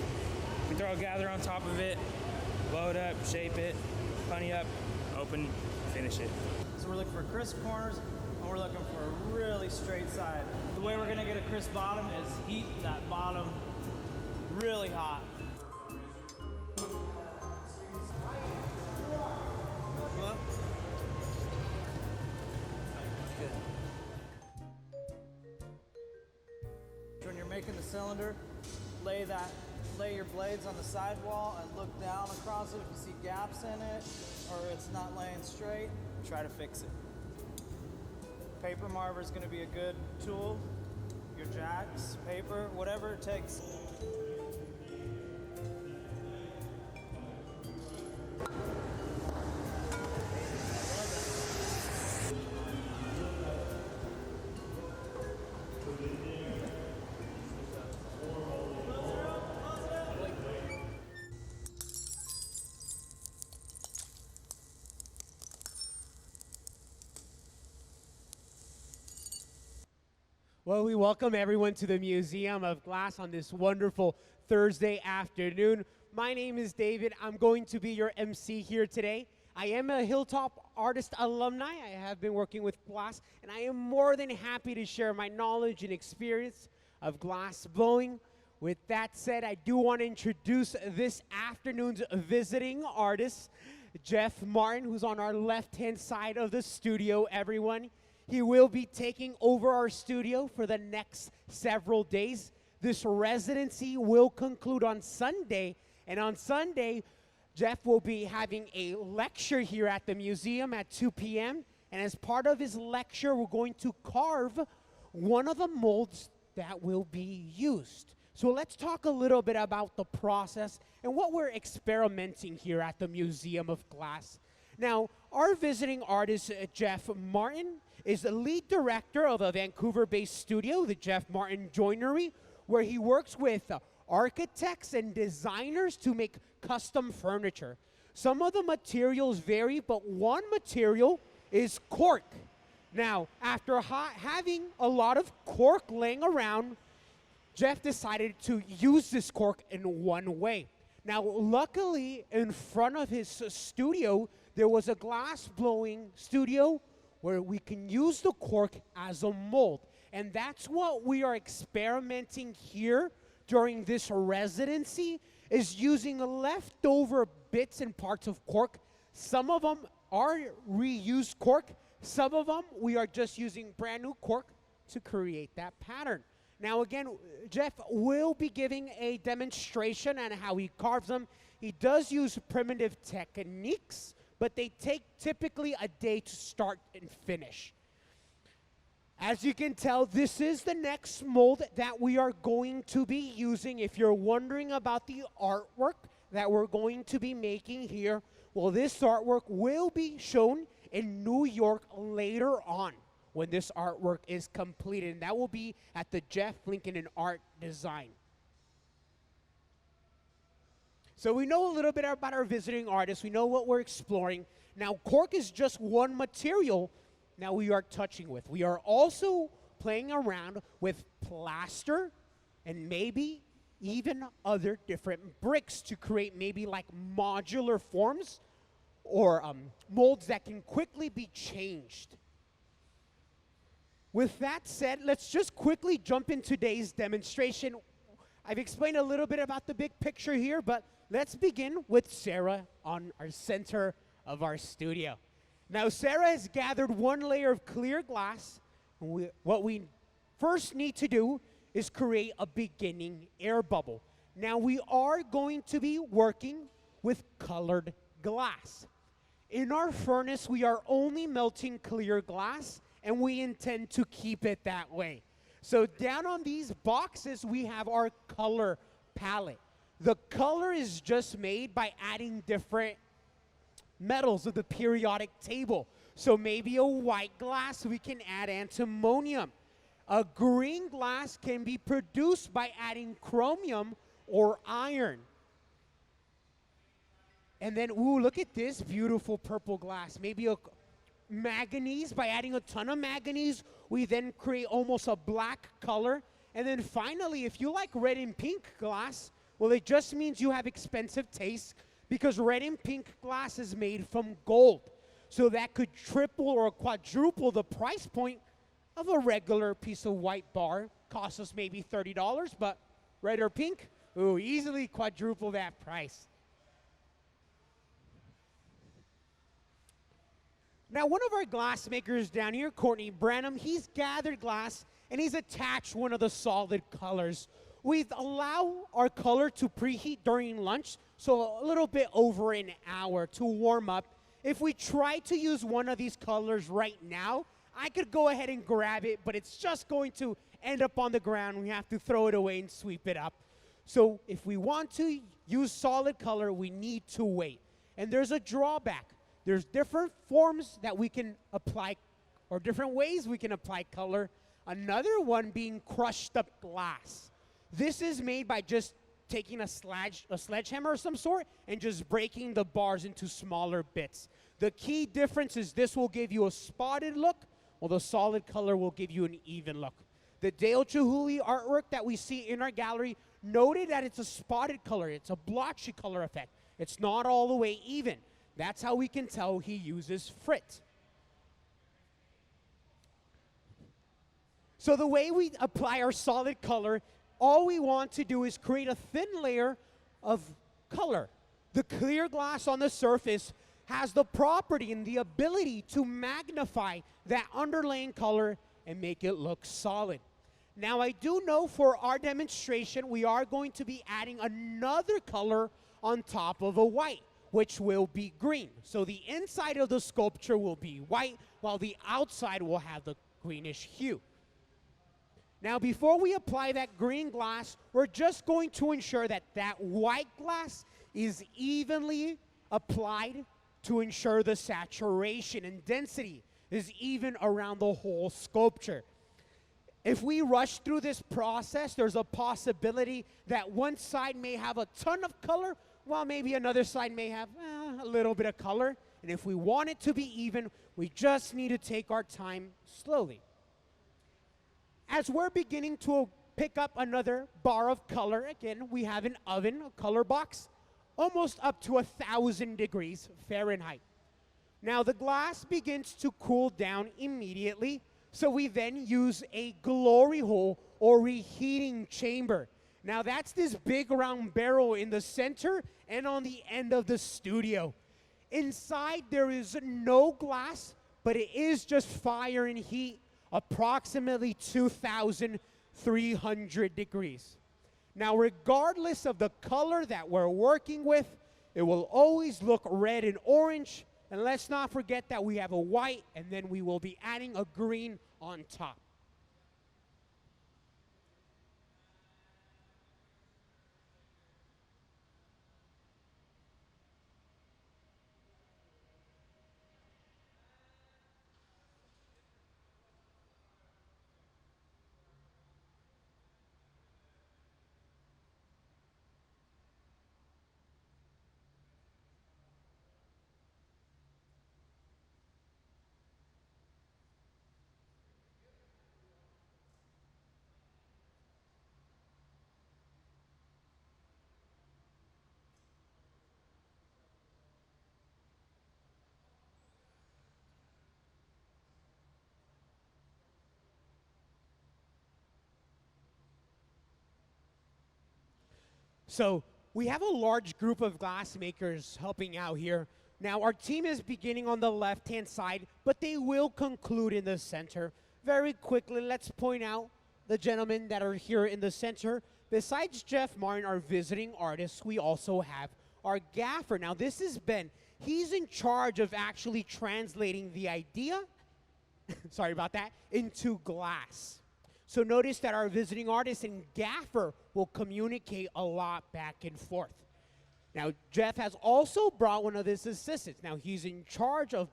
We throw a gather on top of it, blow it up, shape it, punny up, open, finish it. So we're looking for crisp corners, and we're looking for a really straight side. The way we're gonna get a crisp bottom is heat that bottom really hot. When you're making the cylinder, lay your blades on the sidewall and look down across it. If you see gaps in it or it's not laying straight, try to fix it. Paper marver is going to be a good tool. Your jacks, paper, whatever it takes. Well, we welcome everyone to the Museum of Glass on this wonderful Thursday afternoon. My name is David. I'm going to be your MC here today. I am a Hilltop Artist alumni. I have been working with glass, and I am more than happy to share my knowledge and experience of glass blowing. With that said, I do want to introduce this afternoon's visiting artist, Jeff Martin, who's on our left-hand side of the studio, everyone. He will be taking over our studio for the next several days. This residency will conclude on Sunday, and on Sunday, Jeff will be having a lecture here at the museum at 2 p.m., and as part of his lecture, we're going to carve one of the molds that will be used. So let's talk a little bit about the process and what we're experimenting here at the Museum of Glass. Now, our visiting artist, Jeff Martin, is the lead director of a Vancouver-based studio, the Jeff Martin Joinery, where he works with architects and designers to make custom furniture. Some of the materials vary, but one material is cork. Now, after having a lot of cork laying around, Jeff decided to use this cork in one way. Now, luckily, in front of his studio, there was a glass blowing studio where we can use the cork as a mold. And that's what we are experimenting here during this residency, is using leftover bits and parts of cork. Some of them are reused cork. Some of them, we are just using brand new cork to create that pattern. Now again, Jeff will be giving a demonstration on how he carves them. He does use primitive techniques, but they take typically a day to start and finish. As you can tell, this is the next mold that we are going to be using. If you're wondering about the artwork that we're going to be making here, well, this artwork will be shown in New York later on when this artwork is completed, and that will be at the Jeff Lincoln and Art Design. So we know a little bit about our visiting artists. We know what we're exploring. Now, cork is just one material now we are touching with. We are also playing around with plaster and maybe even other different bricks to create maybe like modular forms or molds that can quickly be changed. With that said, let's just quickly jump in today's demonstration. I've explained a little bit about the big picture here, but let's begin with Sarah on our center of our studio. Now, Sarah has gathered one layer of clear glass. What we first need to do is create a beginning air bubble. Now, we are going to be working with colored glass. In our furnace, we are only melting clear glass, and we intend to keep it that way. So down on these boxes, we have our color palette. The color is just made by adding different metals of the periodic table. So maybe a white glass, we can add antimonium. A green glass can be produced by adding chromium or iron. And then, ooh, look at this beautiful purple glass. Maybe a manganese. By adding a ton of manganese, we then create almost a black color. And then finally, if you like red and pink glass, well, it just means you have expensive taste, because red and pink glass is made from gold. So that could triple or quadruple the price point of a regular piece of white bar. Costs us maybe $30, but red or pink, ooh, easily quadruple that price. Now, one of our glass makers down here, Courtney Branham, he's gathered glass and he's attached one of the solid colors. We allow our color to preheat during lunch, so a little bit over an hour to warm up. If we try to use one of these colors right now, I could go ahead and grab it, but it's just going to end up on the ground. We have to throw it away and sweep it up. So if we want to use solid color, we need to wait. And there's a drawback. There's different forms that we can apply, or different ways we can apply color. Another one being crushed up glass. This is made by just taking a sledgehammer of some sort and just breaking the bars into smaller bits. The key difference is this will give you a spotted look, while the solid color will give you an even look. The Dale Chihuly artwork that we see in our gallery noted that it's a spotted color. It's a blotchy color effect. It's not all the way even. That's how we can tell he uses frit. So the way we apply our solid color, all we want to do is create a thin layer of color. The clear glass on the surface has the property and the ability to magnify that underlying color and make it look solid. Now, I do know for our demonstration, we are going to be adding another color on top of a white, which will be green. So the inside of the sculpture will be white, while the outside will have the greenish hue. Now, before we apply that green glass, we're just going to ensure that that white glass is evenly applied to ensure the saturation and density is even around the whole sculpture. If we rush through this process, there's a possibility that one side may have a ton of color, while maybe another side may have a little bit of color. And if we want it to be even, we just need to take our time slowly. As we're beginning to pick up another bar of color, again, we have an oven, a color box, almost up to 1,000 degrees Fahrenheit. Now the glass begins to cool down immediately, so we then use a glory hole or reheating chamber. Now that's this big round barrel in the center and on the end of the studio. Inside there is no glass, but it is just fire and heat, approximately 2,300 degrees. Now regardless of the color that we're working with, it will always look red and orange. And let's not forget that we have a white, and then we will be adding a green on top. So we have a large group of glass makers helping out here. Now our team is beginning on the left-hand side, but they will conclude in the center. Very quickly, let's point out the gentlemen that are here in the center. Besides Jeff Martin, our visiting artist, we also have our gaffer. Now this is Ben. He's in charge of actually translating the idea, sorry about that, into glass. So notice that our visiting artist and gaffer will communicate a lot back and forth. Now, Jeff has also brought one of his assistants. Now, he's in charge of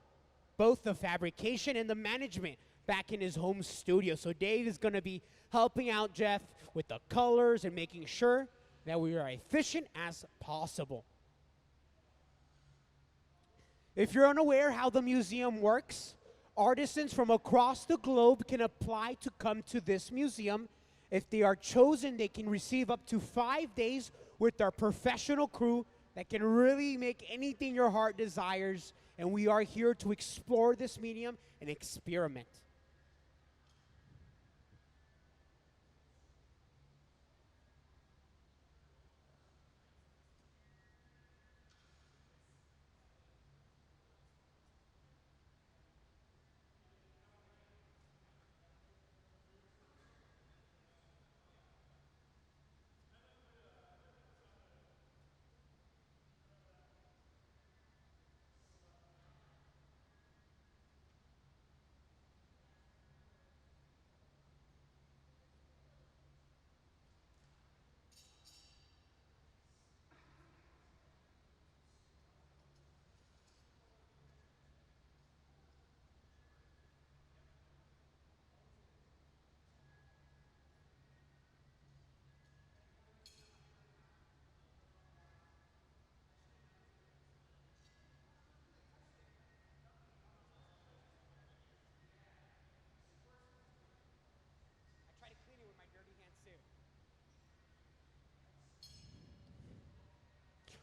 both the fabrication and the management back in his home studio. So Dave is going to be helping out Jeff with the colors and making sure that we are efficient as possible. If you're unaware how the museum works, artisans from across the globe can apply to come to this museum. If they are chosen, they can receive up to 5 days with our professional crew that can really make anything your heart desires. And we are here to explore this medium and experiment.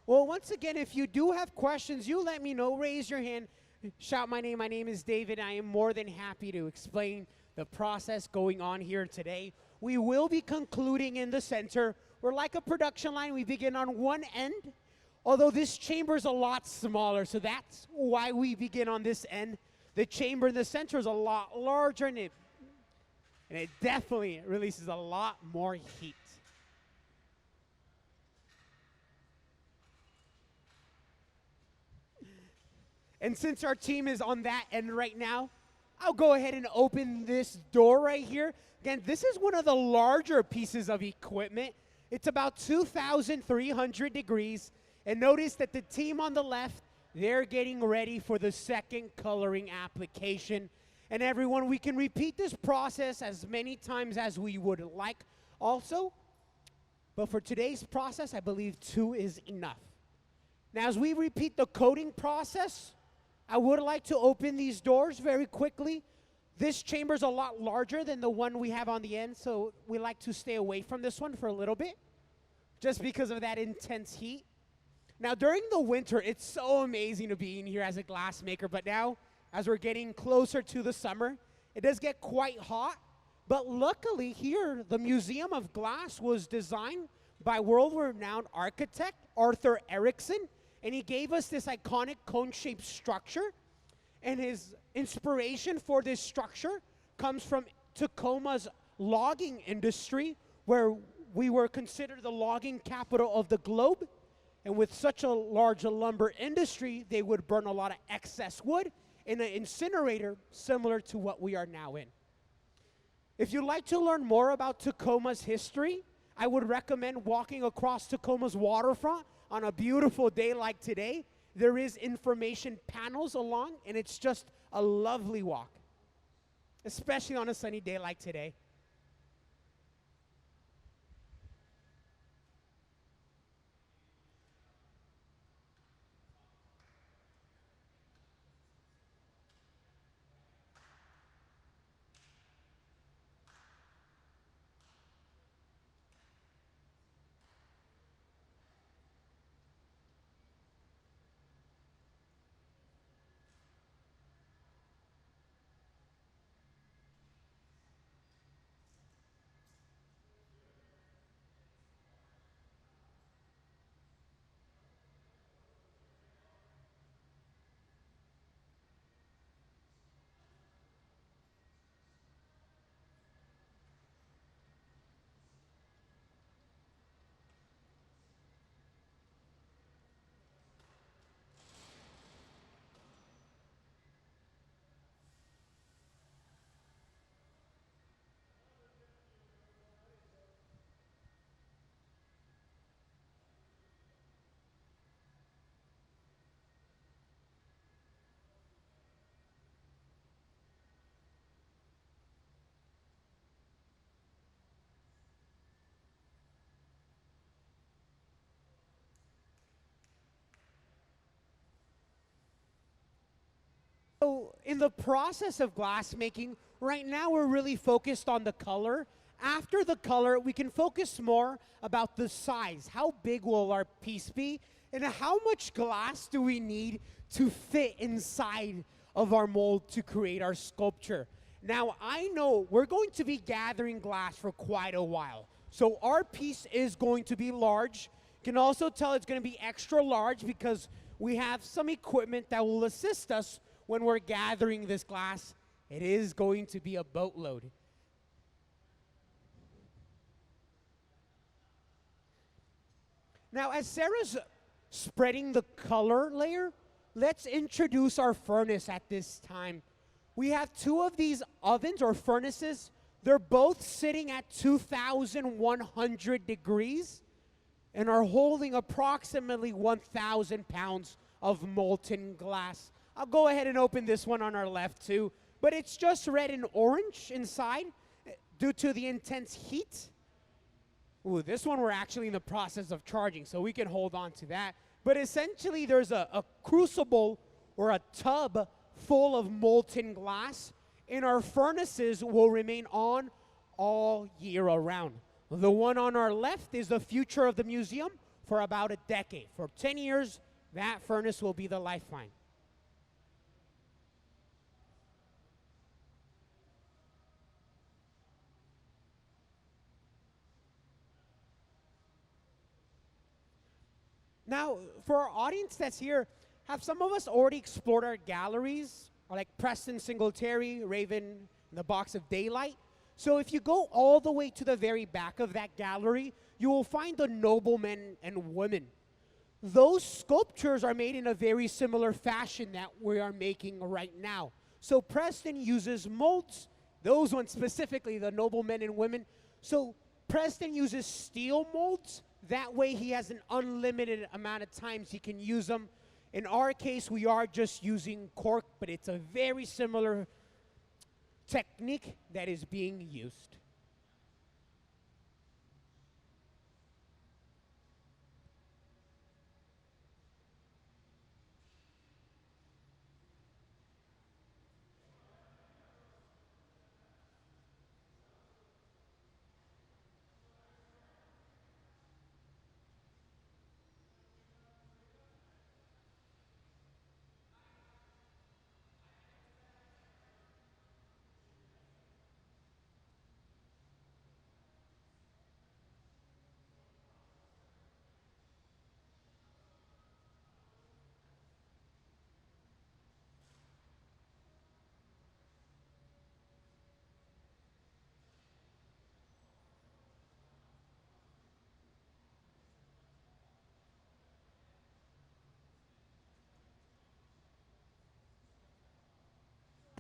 Well, once again, if you do have questions, you let me know. Raise your hand. Shout my name. My name is David. I am more than happy to explain the process going on here today. We will be concluding in the center. We're like a production line. We begin on one end, although this chamber is a lot smaller, so that's why we begin on this end. The chamber in the center is a lot larger, and it definitely releases a lot more heat. And since our team is on that end right now, I'll go ahead and open this door right here. Again, this is one of the larger pieces of equipment. It's about 2,300 degrees. And notice that the team on the left, they're getting ready for the second coloring application. And everyone, we can repeat this process as many times as we would like also. But for today's process, I believe 2 is enough. Now, as we repeat the coating process, I would like to open these doors very quickly. This chamber is a lot larger than the one we have on the end, so we like to stay away from this one for a little bit, just because of that intense heat. Now, during the winter, it's so amazing to be in here as a glass maker, but now, as we're getting closer to the summer, it does get quite hot. But luckily here, the Museum of Glass was designed by world-renowned architect Arthur Erickson, and he gave us this iconic cone-shaped structure. And his inspiration for this structure comes from Tacoma's logging industry, where we were considered the logging capital of the globe. And with such a large lumber industry, they would burn a lot of excess wood in an incinerator similar to what we are now in. If you'd like to learn more about Tacoma's history, I would recommend walking across Tacoma's waterfront on a beautiful day like today. There is information panels along, and it's just a lovely walk, especially on a sunny day like today. So in the process of glass making, right now we're really focused on the color. After the color, we can focus more about the size. How big will our piece be? And how much glass do we need to fit inside of our mold to create our sculpture? Now, I know we're going to be gathering glass for quite a while. So our piece is going to be large. You can also tell it's going to be extra large because we have some equipment that will assist us when we're gathering this glass. It is going to be a boatload. Now, as Sarah's spreading the color layer, let's introduce our furnace at this time. We have two of these ovens or furnaces. They're both sitting at 2,100 degrees and are holding approximately 1,000 pounds of molten glass. I'll go ahead and open this one on our left too, but it's just red and orange inside due to the intense heat. Ooh, this one we're actually in the process of charging, so we can hold on to that. But essentially there's a crucible or a tub full of molten glass, and our furnaces will remain on all year around. The one on our left is the future of the museum for about a decade. For 10 years, that furnace will be the lifeline. Now, for our audience that's here, have some of us already explored our galleries, like Preston Singletary, Raven, and the Box of Daylight? So if you go all the way to the very back of that gallery, you will find the noblemen and women. Those sculptures are made in a very similar fashion that we are making right now. So Preston uses molds, those ones specifically, the noblemen and women. So Preston uses steel molds. That way he has an unlimited amount of times he can use them. In our case, we are just using cork, but it's a very similar technique that is being used.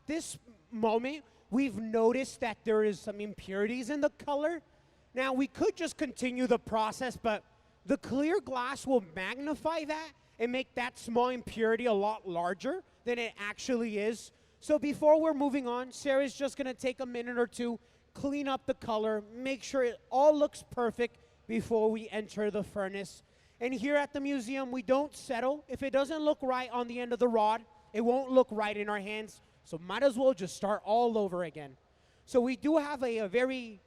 This moment, we've noticed that there is some impurities in the color. Now, we could just continue the process, but the clear glass will magnify that and make that small impurity a lot larger than it actually is. So before we're moving on, Sarah's just gonna take a minute or two, clean up the color, make sure it all looks perfect before we enter the furnace. And here at the museum, we don't settle. If it doesn't look right on the end of the rod, it won't look right in our hands. So might as well just start all over again. So we do have a very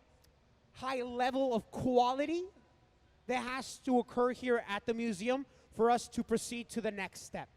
high level of quality that has to occur here at the museum for us to proceed to the next step.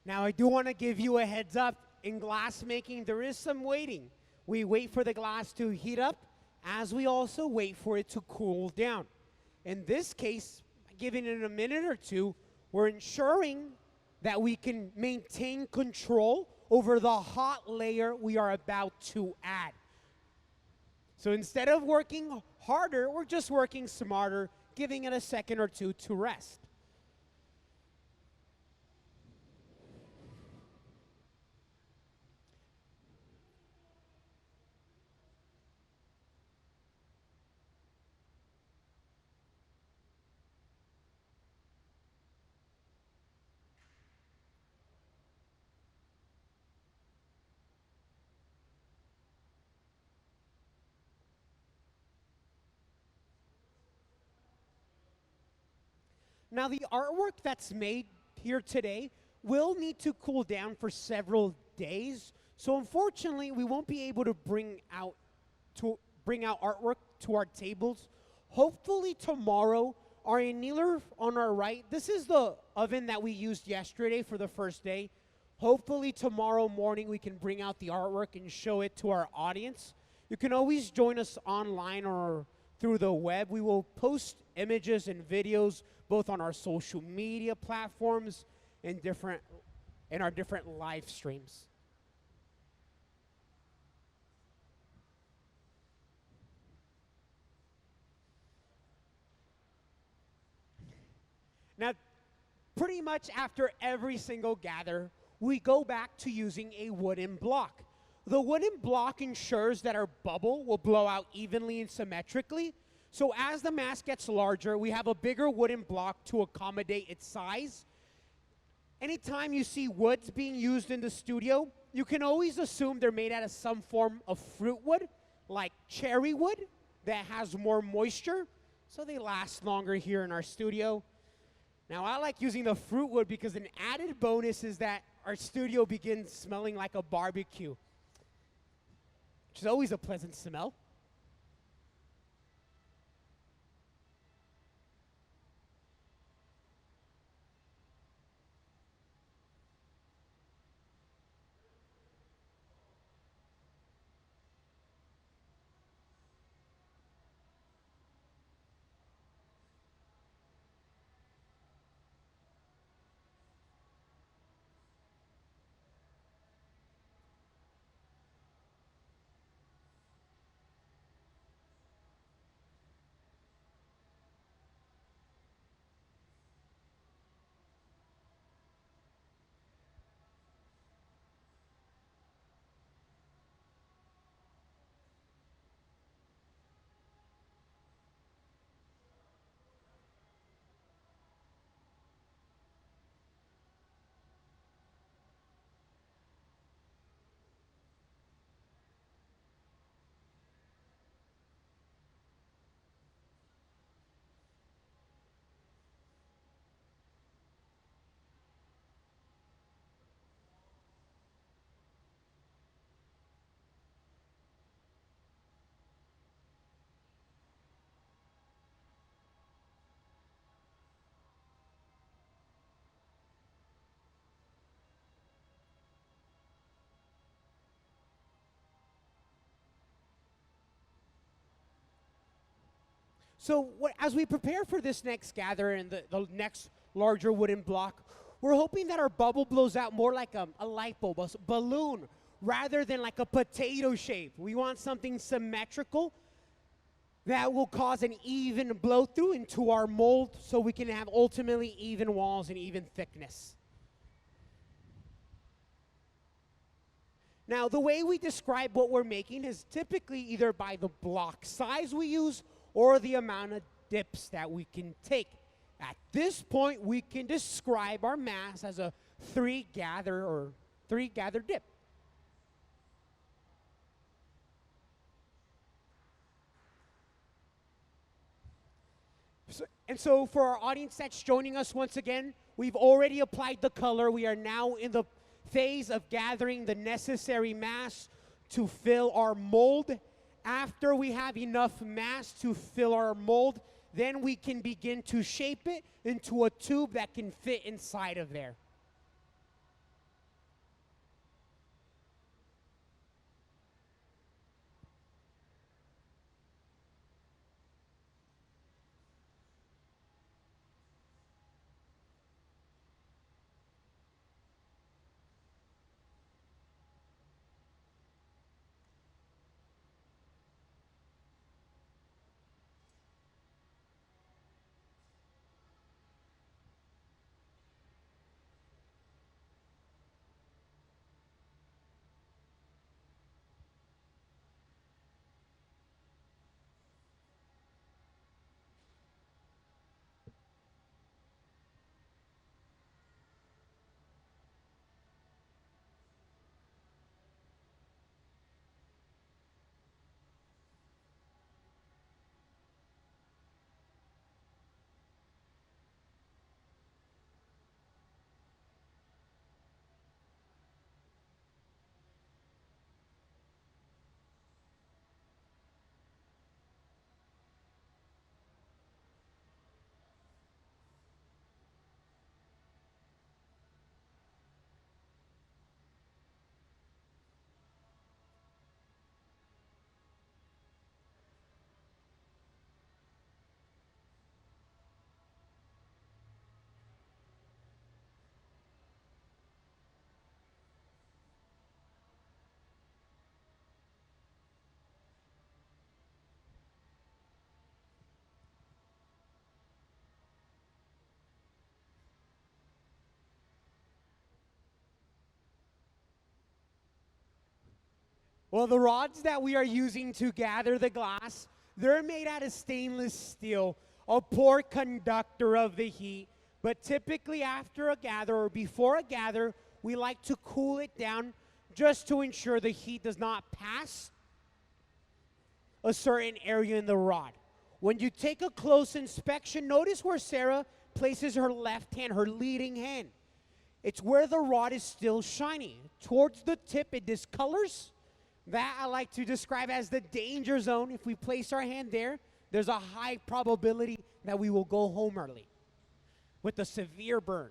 Now, I do want to give you a heads up. In glass making, there is some waiting. We wait for the glass to heat up, as we also wait for it to cool down. In this case, giving it a minute or two, we're ensuring that we can maintain control over the hot layer we are about to add. So instead of working harder, we're just working smarter, giving it a second or two to rest. Now, the artwork that's made here today will need to cool down for several days. So unfortunately, we won't be able to bring out artwork to our tables. Hopefully tomorrow, our annealer on our right, this is the oven that we used yesterday for the first day. Hopefully tomorrow morning we can bring out the artwork and show it to our audience. You can always join us online or through the web. We will post images and videos both on our social media platforms and our different live streams. Now, pretty much after every single gather, we go back to using a wooden block. The wooden block ensures that our bubble will blow out evenly and symmetrically. So as the mass gets larger, we have a bigger wooden block to accommodate its size. Anytime you see woods being used in the studio, you can always assume they're made out of some form of fruit wood, like cherry wood, that has more moisture, so they last longer here in our studio. Now, I like using the fruit wood because an added bonus is that our studio begins smelling like a barbecue, which is always a pleasant smell. So as we prepare for this next gather and the next larger wooden block, we're hoping that our bubble blows out more like a light bulb, a balloon, rather than like a potato shape. We want something symmetrical that will cause an even blow through into our mold so we can have ultimately even walls and even thickness. Now, the way we describe what we're making is typically either by the block size we use or the amount of dips that we can take. At this point, we can describe our mass as a 3-gather dip. So for our audience that's joining us once again, we've already applied the color. We are now in the phase of gathering the necessary mass to fill our mold. After we have enough mass to fill our mold, then we can begin to shape it into a tube that can fit inside of there. Well, the rods that we are using to gather the glass, they're made out of stainless steel, a poor conductor of the heat. But typically after a gather or before a gather, we like to cool it down just to ensure the heat does not pass a certain area in the rod. When you take a close inspection, notice where Sarah places her left hand, her leading hand. It's where the rod is still shiny. Towards the tip, it discolors. That I like to describe as the danger zone. If we place our hand there, there's a high probability that we will go home early with a severe burn.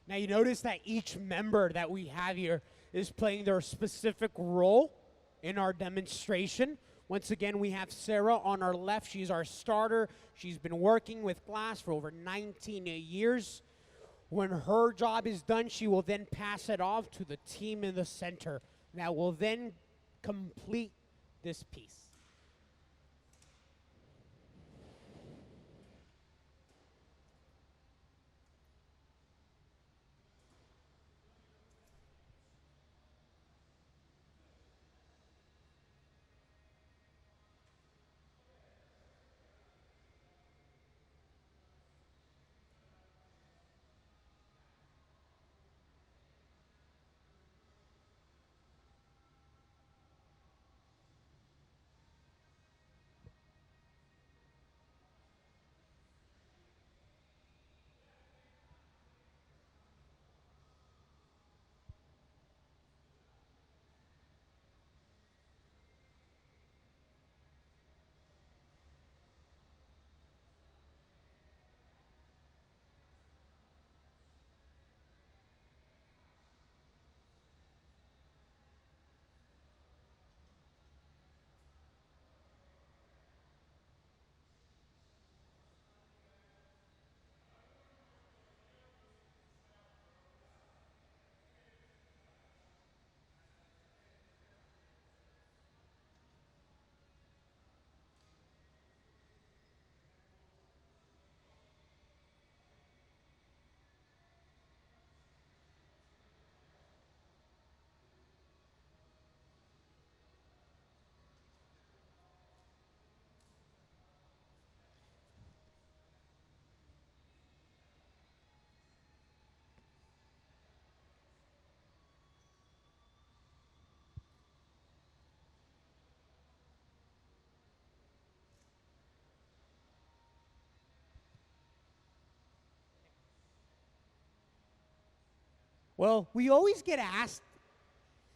Now you notice that each member that we have here is playing their specific role in our demonstration. Once again, we have Sarah on our left. She's our starter. She's been working with glass for over 19 years. When her job is done, she will then pass it off to the team in the center that will then complete this piece. Well, we always get asked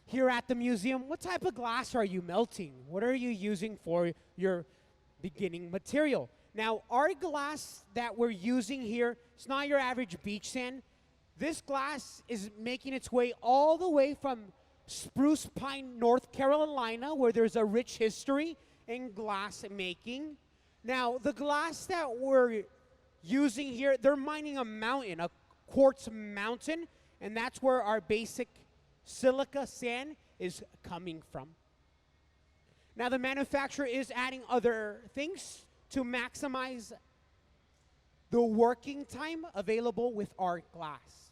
here at the museum, what type of glass are you melting? What are you using for your beginning material? Now, our glass that we're using here, it's not your average beach sand. This glass is making its way all the way from Spruce Pine, North Carolina, where there's a rich history in glass making. Now, the glass that we're using here, they're mining a mountain, a quartz mountain, and that's where our basic silica sand is coming from. Now, the manufacturer is adding other things to maximize the working time available with our glass.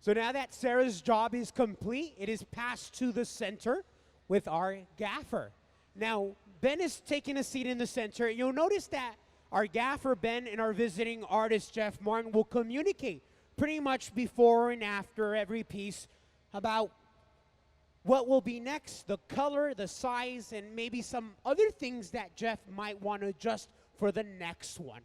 So now that Sarah's job is complete, it is passed to the center with our gaffer. Now, Ben is taking a seat in the center. You'll notice that our gaffer, Ben, and our visiting artist, Jeff Martin, will communicate pretty much before and after every piece about what will be next, the color, the size, and maybe some other things that Jeff might want to adjust for the next one.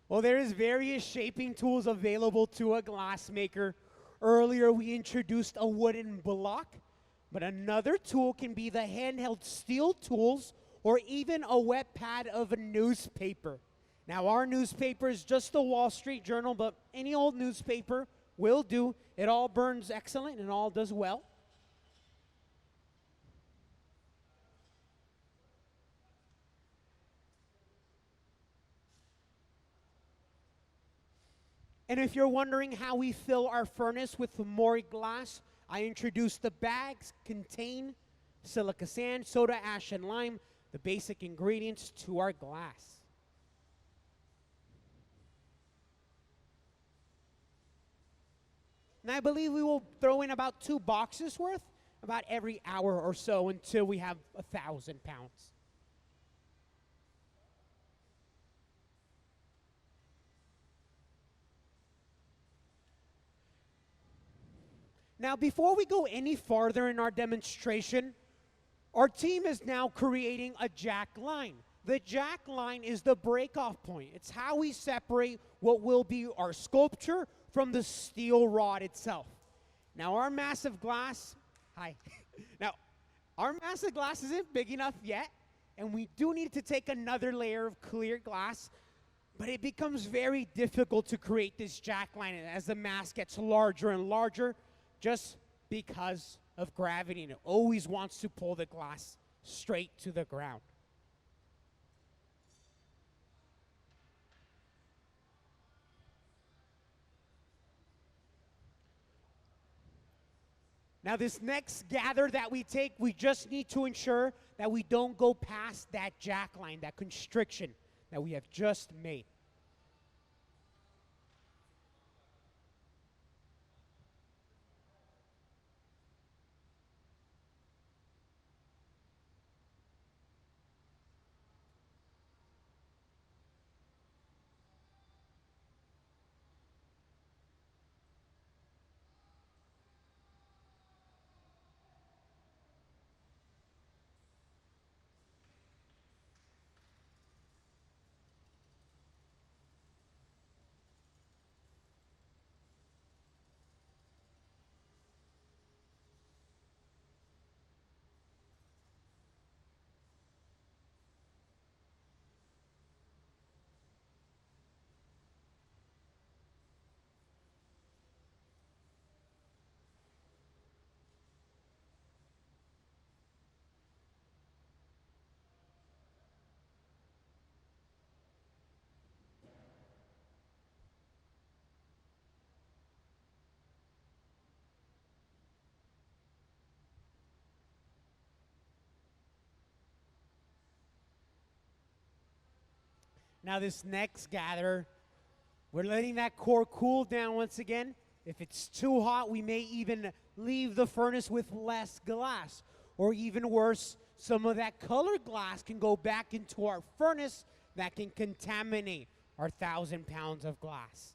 Well, there is various shaping tools available to a glassmaker. Earlier, we introduced a wooden block, but another tool can be the handheld steel tools or even a wet pad of a newspaper. Now, our newspaper is just the Wall Street Journal, but any old newspaper will do. It all burns excellent and all does well. And if you're wondering how we fill our furnace with more glass, I introduced the bags contain silica sand, soda ash, and lime, the basic ingredients to our glass. And I believe we will throw in about 2 boxes worth about every hour or so until we have 1,000 pounds. Now, before we go any farther in our demonstration, our team is now creating a jack line. The jack line is the break-off point. It's how we separate what will be our sculpture from the steel rod itself. Now, our massive glass, Now, our massive glass isn't big enough yet, and we do need to take another layer of clear glass, but it becomes very difficult to create this jack line as the mass gets larger and larger, just because of gravity, and it always wants to pull the glass straight to the ground. Now, this next gather that we take, we just need to ensure that we don't go past that jack line, that constriction that we have just made. Now, this next gather We're letting that core cool down once again. If it's too hot, we may even leave the furnace with less glass. Or even worse, some of that colored glass can go back into our furnace that can contaminate our 1,000 pounds of glass.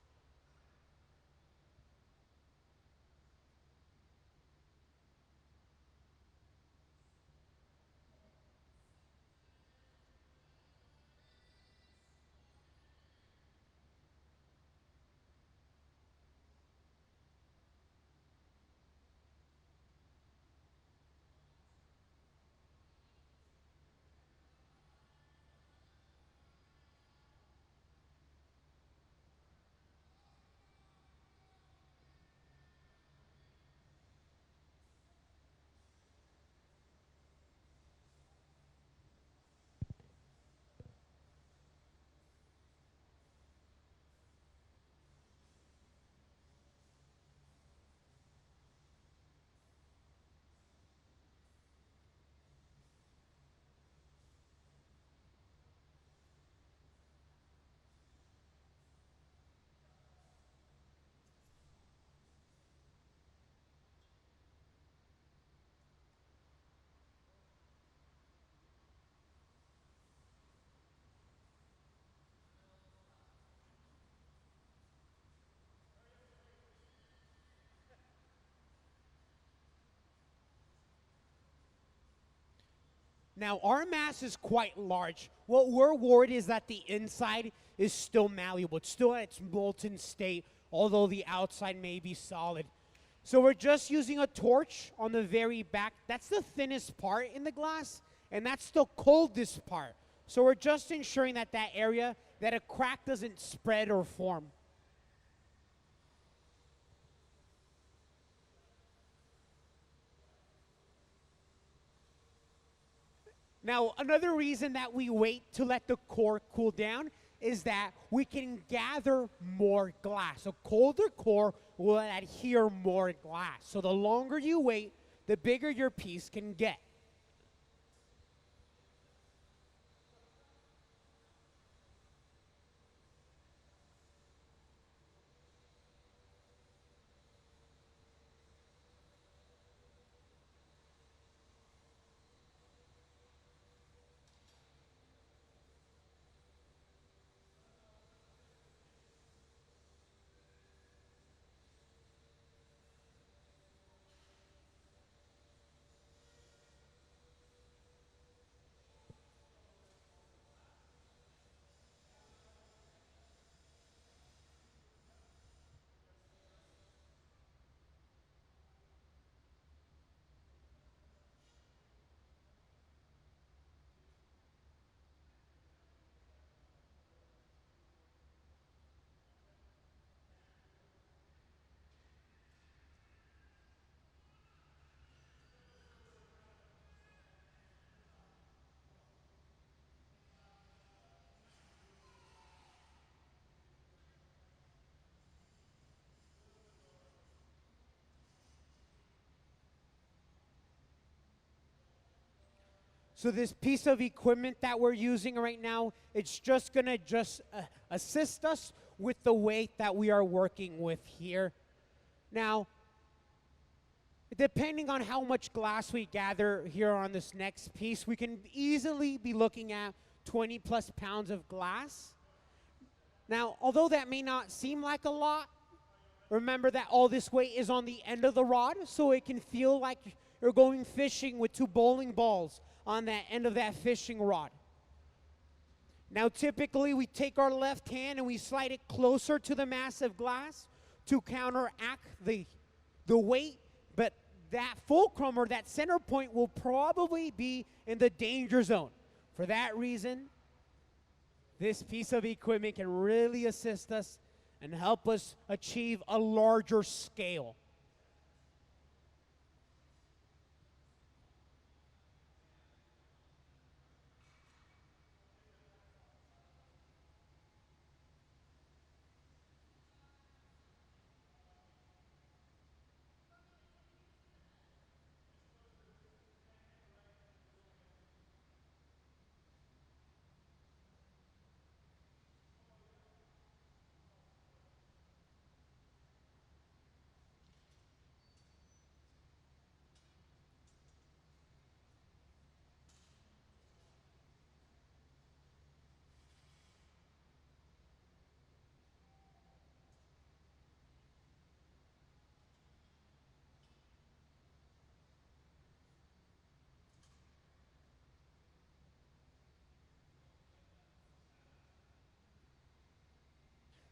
Now, our mass is quite large. What we're worried is that the inside is still malleable. It's still at its molten state, although the outside may be solid. So we're just using a torch on the very back. That's the thinnest part in the glass, and that's the coldest part. So we're just ensuring that that area, that a crack doesn't spread or form. Now, another reason that we wait to let the core cool down is that we can gather more glass. A colder core will adhere more glass. So the longer you wait, the bigger your piece can get. So this piece of equipment that we're using right now, it's just gonna assist us with the weight that we are working with here. Now, depending on how much glass we gather here on this next piece, we can easily be looking at 20 plus pounds of glass. Now, although that may not seem like a lot, remember that all this weight is on the end of the rod, so it can feel like you're going fishing with two bowling balls on that end of that fishing rod. Now, typically, we take our left hand and we slide it closer to the mass of glass to counteract the weight, but that fulcrum or that center point will probably be in the danger zone. For that reason, this piece of equipment can really assist us and help us achieve a larger scale.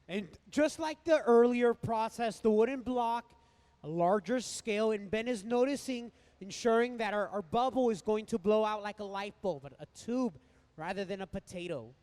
And just like the earlier process, the wooden block, a larger scale, and Ben is noticing, ensuring that our bubble is going to blow out like a light bulb, a tube, rather than a potato.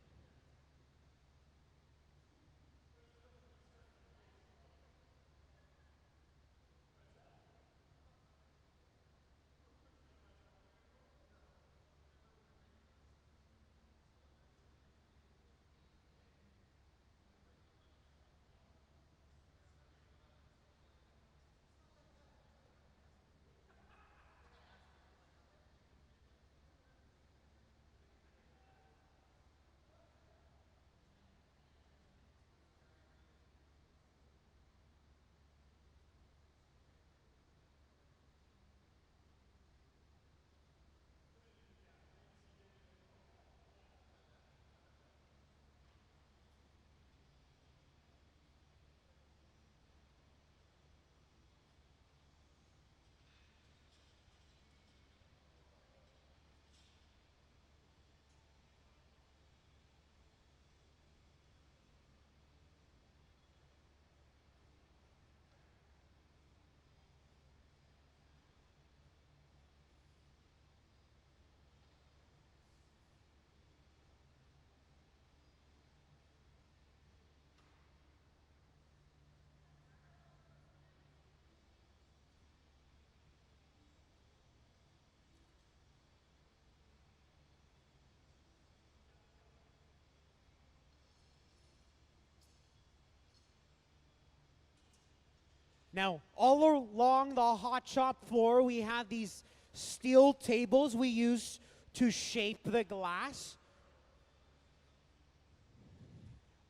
Now, all along the hot shop floor, we have these steel tables we use to shape the glass.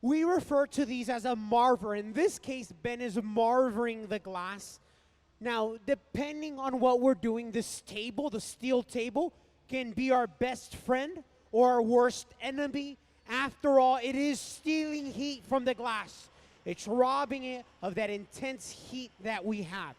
We refer to these as a marver. In this case, Ben is marvering the glass. Now, depending on what we're doing, this table, the steel table, can be our best friend or our worst enemy. After all, it is stealing heat from the glass. It's robbing it of that intense heat that we have.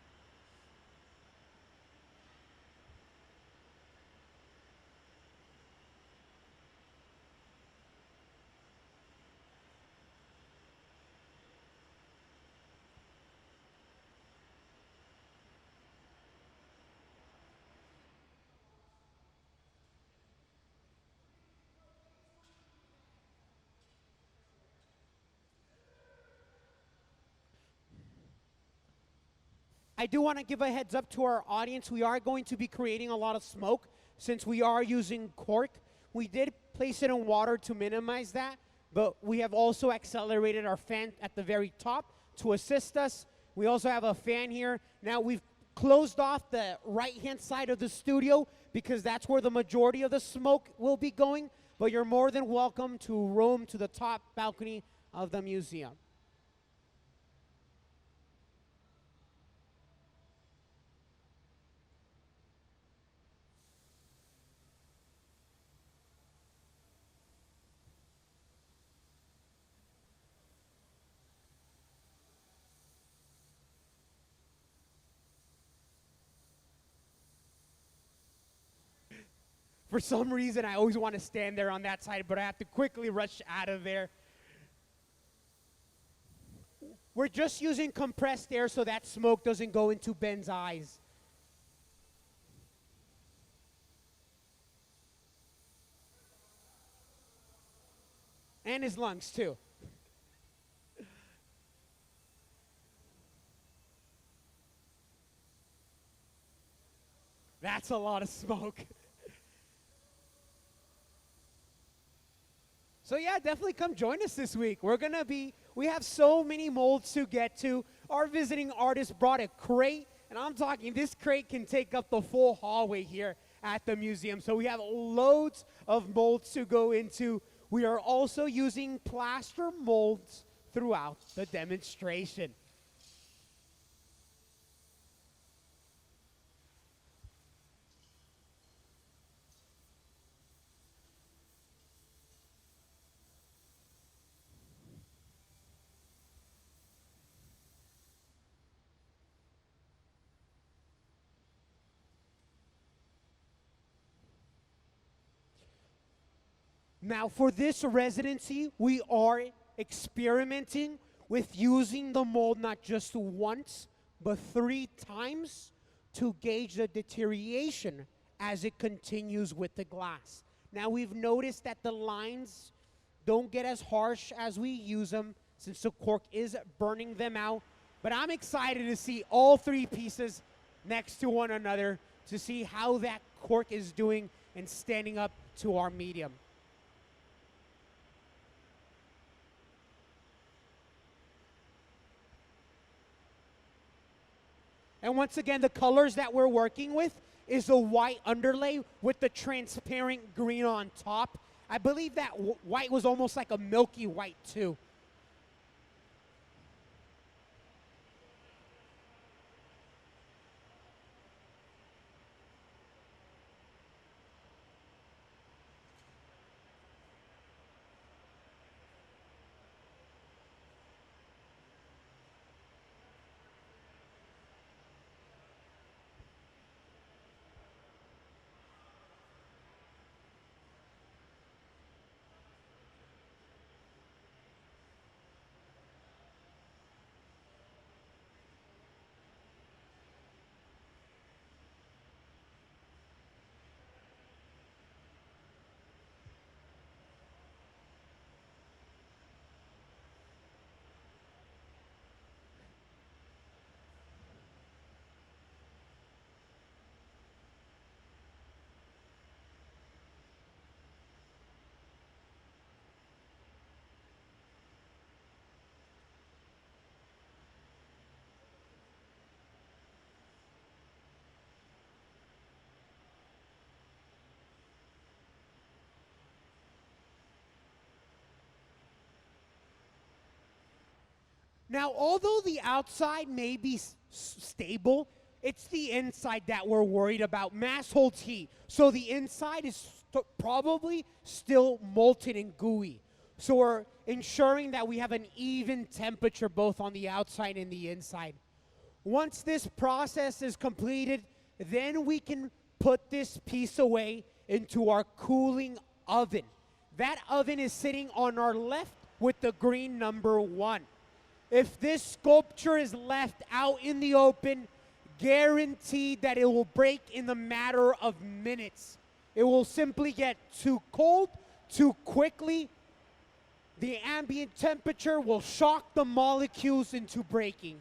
I do want to give a heads up to our audience. We are going to be creating a lot of smoke since we are using cork. We did place it in water to minimize that, but we have also accelerated our fan at the very top to assist us. We also have a fan here. Now we've closed off the right-hand side of the studio because that's where the majority of the smoke will be going, but you're more than welcome to roam to the top balcony of the museum. For some reason, I always want to stand there on that side, but I have to quickly rush out of there. We're just using compressed air so that smoke doesn't go into Ben's eyes. And his lungs, too. That's a lot of smoke. So yeah, definitely come join us this week. We have so many molds to get to. Our visiting artist brought a crate, and I'm talking this crate can take up the full hallway here at the museum. So we have loads of molds to go into. We are also using plaster molds throughout the demonstration. Now, for this residency, we are experimenting with using the mold not just once, but 3 times to gauge the deterioration as it continues with the glass. Now we've noticed that the lines don't get as harsh as we use them since the cork is burning them out. But I'm excited to see all 3 pieces next to one another to see how that cork is doing and standing up to our medium. And once again, the colors that we're working with is a white underlay with the transparent green on top. I believe that white was almost like a milky white too. Now, although the outside may be stable, it's the inside that we're worried about. Mass holds heat, so the inside is probably still molten and gooey. So we're ensuring that we have an even temperature both on the outside and the inside. Once this process is completed, then we can put this piece away into our cooling oven. That oven is sitting on our left with the green number 1. If this sculpture is left out in the open, guaranteed that it will break in the matter of minutes. It will simply get too cold, too quickly. The ambient temperature will shock the molecules into breaking.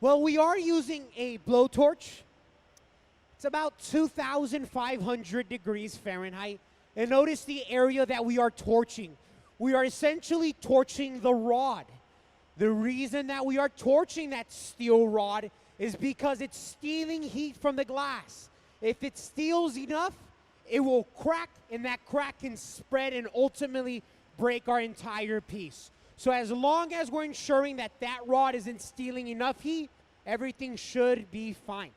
Well, we are using a blowtorch. It's about 2,500 degrees Fahrenheit. And notice the area that we are torching. We are essentially torching the rod. The reason that we are torching that steel rod is because it's stealing heat from the glass. If it steals enough, it will crack, and that crack can spread and ultimately break our entire piece. So as long as we're ensuring that that rod isn't stealing enough heat, everything should be fine.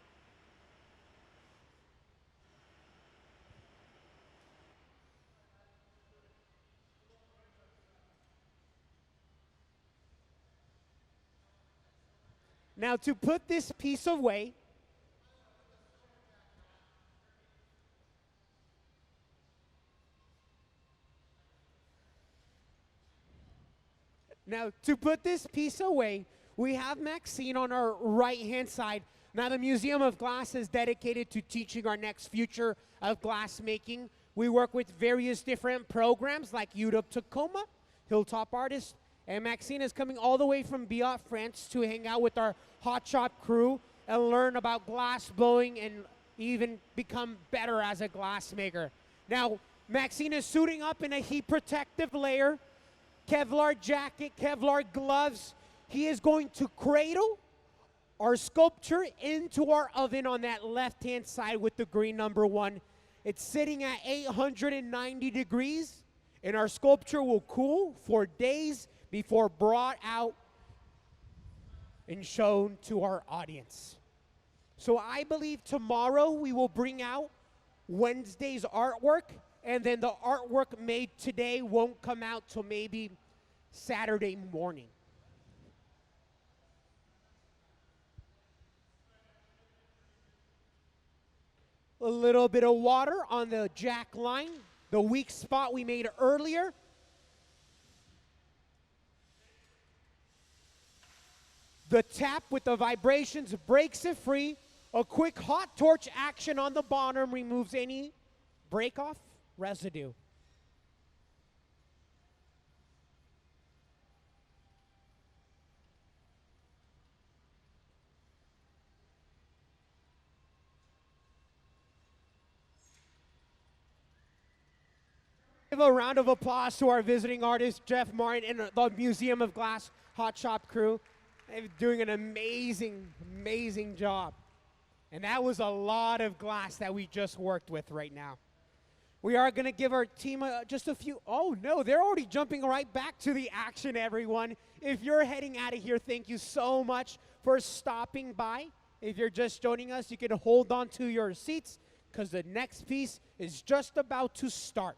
Now to put this piece away, Now, to put this piece away, we have Maxine on our right-hand side. Now, the Museum of Glass is dedicated to teaching our next future of glass making. We work with various different programs like UW Tacoma, Hilltop Artists, and Maxine is coming all the way from Biot, France to hang out with our Hot Shop crew and learn about glass blowing and even become better as a glass maker. Now, Maxine is suiting up in a heat protective layer, Kevlar jacket, Kevlar gloves. He is going to cradle our sculpture into our oven on that left-hand side with the green number 1. It's sitting at 890 degrees, and our sculpture will cool for days before brought out and shown to our audience. So I believe tomorrow we will bring out Wednesday's artwork, and then the artwork made today won't come out till maybe Saturday morning. A little bit of water on the jack line, the weak spot we made earlier. The tap with the vibrations breaks it free. A quick hot torch action on the bottom removes any break-off residue. Give a round of applause to our visiting artist, Jeff Martin, and the Museum of Glass Hot Shop crew. They're doing an amazing, amazing job. And that was a lot of glass that we just worked with right now. We are going to give our team just a few. Oh, no, they're already jumping right back to the action, everyone. If you're heading out of here, thank you so much for stopping by. If you're just joining us, you can hold on to your seats because the next piece is just about to start.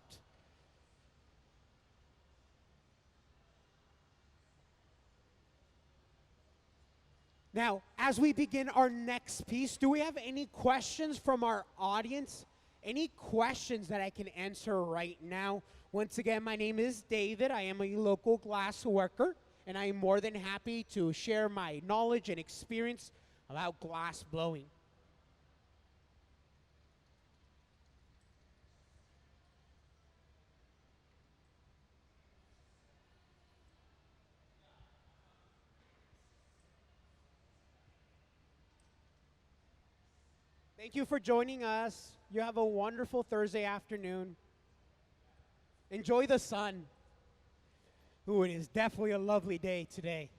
Now, as we begin our next piece, do we have any questions from our audience? Any questions that I can answer right now? Once again, my name is David. I am a local glass worker, and I am more than happy to share my knowledge and experience about glass blowing. Thank you for joining us. You have a wonderful Thursday afternoon. Enjoy the sun. Ooh, it is definitely a lovely day today.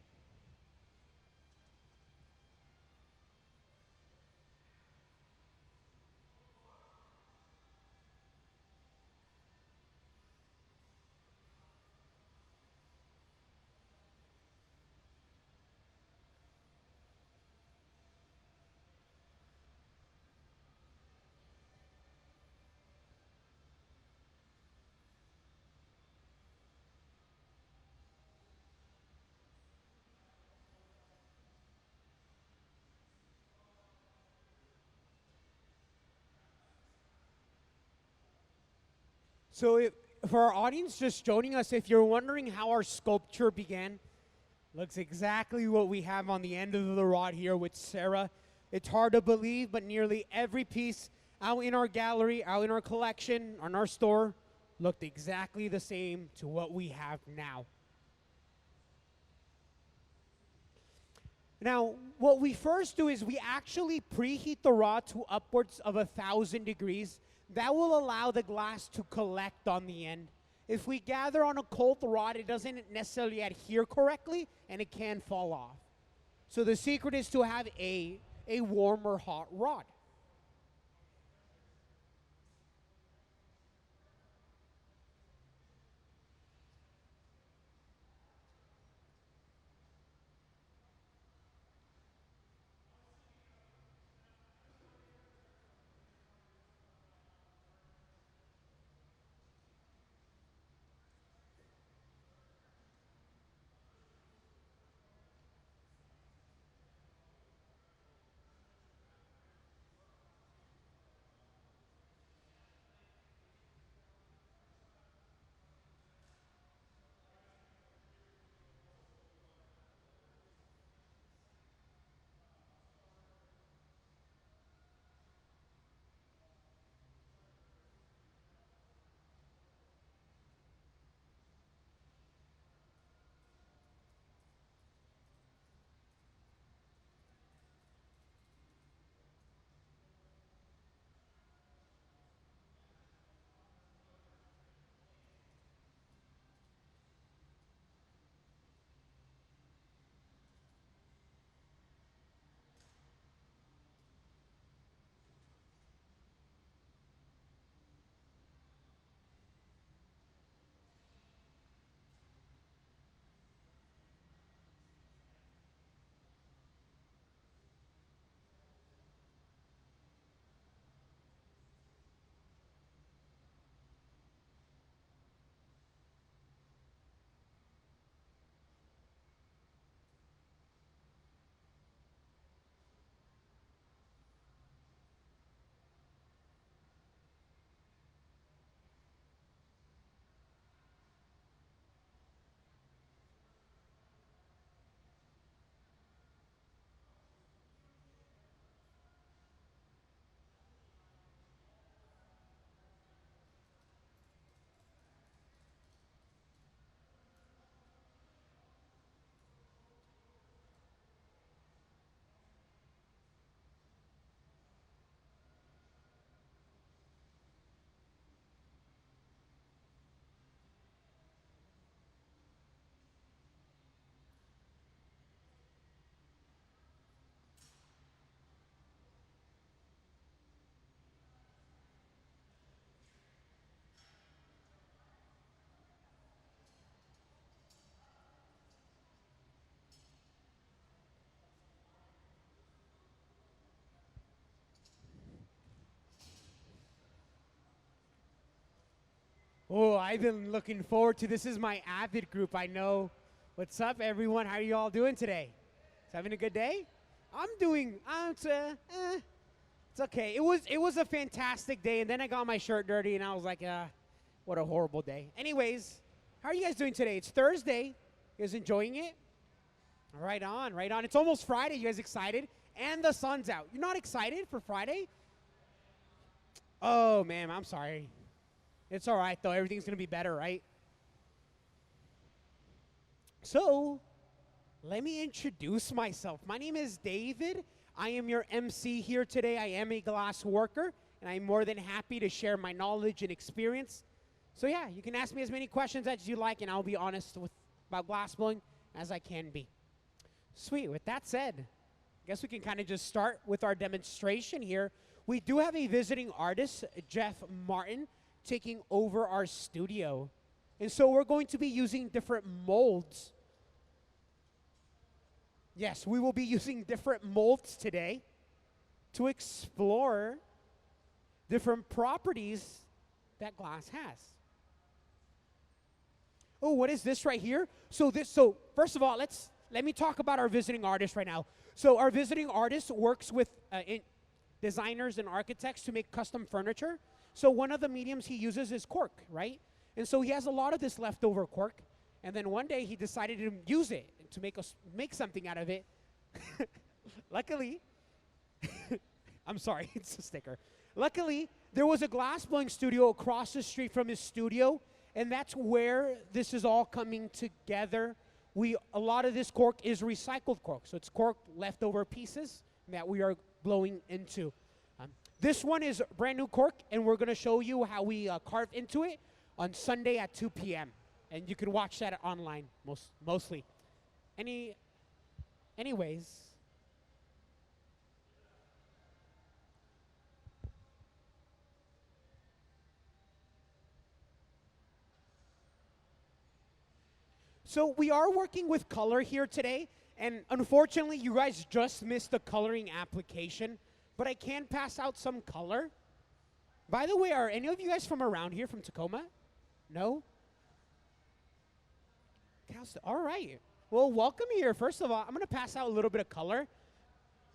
So for our audience just joining us, if you're wondering how our sculpture began, looks exactly what we have on the end of the rod here with Sarah. It's hard to believe, but nearly every piece out in our gallery, out in our collection, on our store, looked exactly the same to what we have now. Now, what we first do is we actually preheat the rod to upwards of 1,000 degrees. That will allow the glass to collect on the end. If we gather on a cold rod, it doesn't necessarily adhere correctly, and it can fall off. So the secret is to have a warm or hot rod. Oh, I've been looking forward to this. Is my Avid group. I know. What's up, everyone? How are you all doing today? Having a good day? I'm doing. It's okay. It was a fantastic day, and then I got my shirt dirty, and I was like, what a horrible day. Anyways, how are you guys doing today? It's Thursday. You guys enjoying it? Right on, right on. It's almost Friday. You guys excited? And the sun's out. You're not excited for Friday? Oh, man, I'm sorry. It's all right, though. Everything's going to be better, right? So, let me introduce myself. My name is David. I am your MC here today. I am a glass worker, and I'm more than happy to share my knowledge and experience. So, yeah, you can ask me as many questions as you like, and I'll be honest about glass blowing as I can be. Sweet. With that said, I guess we can kind of just start with our demonstration here. We do have a visiting artist, Jeff Martin, taking over our studio. And so we're going to be using different molds. Yes, we will be using different molds today to explore different properties that glass has. Oh, what is this right here? So first of all, let me talk about our visiting artist right now. So our visiting artist works with designers and architects to make custom furniture. So one of the mediums he uses is cork, right? And so he has a lot of this leftover cork. And then one day he decided to use it to make something out of it. Luckily, I'm sorry, it's a sticker. Luckily, there was a glass blowing studio across the street from his studio, and that's where this is all coming together. A lot of this cork is recycled cork, so it's cork leftover pieces that we are blowing into. This one is brand new cork, and we're going to show you how we carve into it on Sunday at 2 p.m. And you can watch that online mostly. Anyways. So we are working with color here today, and unfortunately you guys just missed the coloring application, but I can pass out some color. By the way, are any of you guys from around here, from Tacoma? No? All right. Well, welcome here. First of all, I'm going to pass out a little bit of color.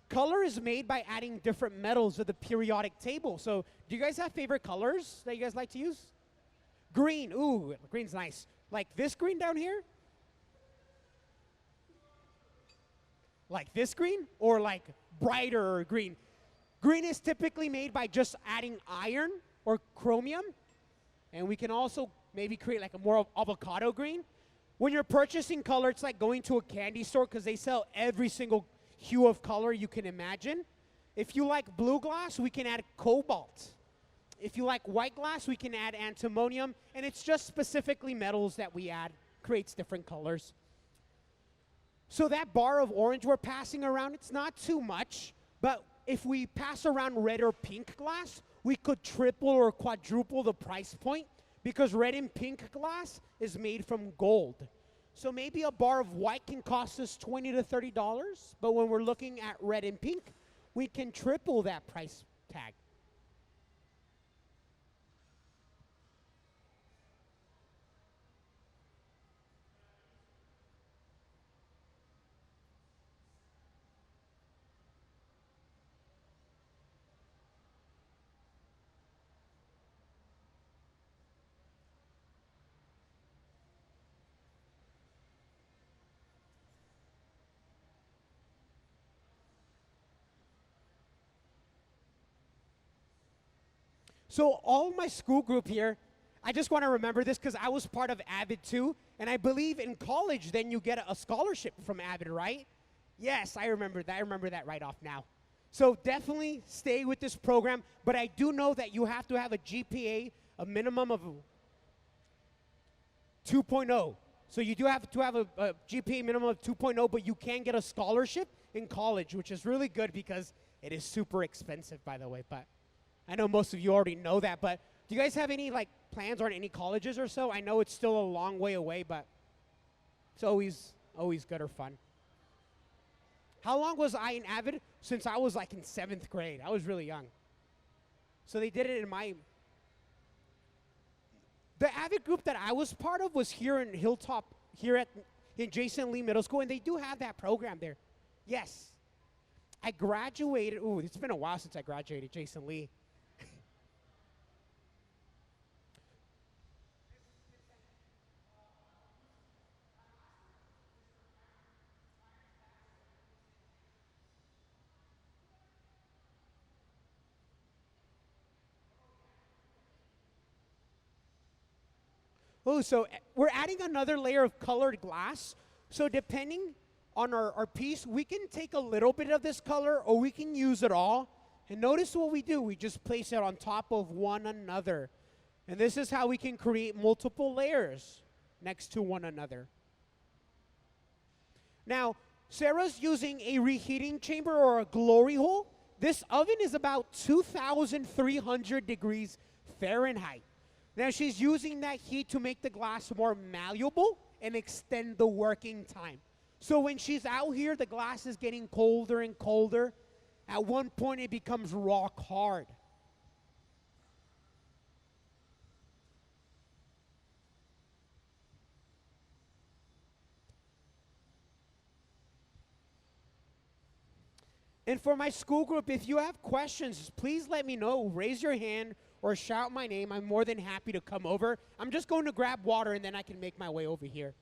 Color is made by adding different metals to the periodic table. So do you guys have favorite colors that you guys like to use? Green. Ooh, green's nice. Like this green down here? Like this green? Or like brighter green? Green is typically made by just adding iron or chromium. And we can also maybe create like a more avocado green. When you're purchasing color, it's like going to a candy store because they sell every single hue of color you can imagine. If you like blue glass, we can add cobalt. If you like white glass, we can add antimonium. And it's just specifically metals that we add, creates different colors. So that bar of orange we're passing around, it's not too much. But if we pass around red or pink glass, we could triple or quadruple the price point, because red and pink glass is made from gold. So maybe a bar of white can cost us $20 to $30, but when we're looking at red and pink, we can triple that price tag. So all my school group here, I just want to remember this because I was part of Avid too, and I believe in college then you get a scholarship from Avid, right? Yes, I remember that. I remember that right off now. So definitely stay with this program, but I do know that you have to have a GPA, a minimum of 2.0. So you do have to have a GPA minimum of 2.0, but you can get a scholarship in college, which is really good because it is super expensive, by the way. But I know most of you already know that, but do you guys have any like plans on any colleges or so? I know it's still a long way away, but it's always good or fun. How long was I in Avid? Since I was like in 7th grade. I was really young. So they did it in The Avid group that I was part of was here in Hilltop, in Jason Lee Middle School, and they do have that program there. Yes. I graduated. Ooh, it's been a while since I graduated Jason Lee. Oh, so we're adding another layer of colored glass. So depending on our piece, we can take a little bit of this color or we can use it all. And notice what we do. We just place it on top of one another. And this is how we can create multiple layers next to one another. Now, Sarah's using a reheating chamber or a glory hole. This oven is about 2,300 degrees Fahrenheit. Now she's using that heat to make the glass more malleable and extend the working time. So when she's out here, the glass is getting colder and colder. At one point, it becomes rock hard. And for my school group, if you have questions, please let me know. Raise your hand or shout my name. I'm more than happy to come over. I'm just going to grab water and then I can make my way over here.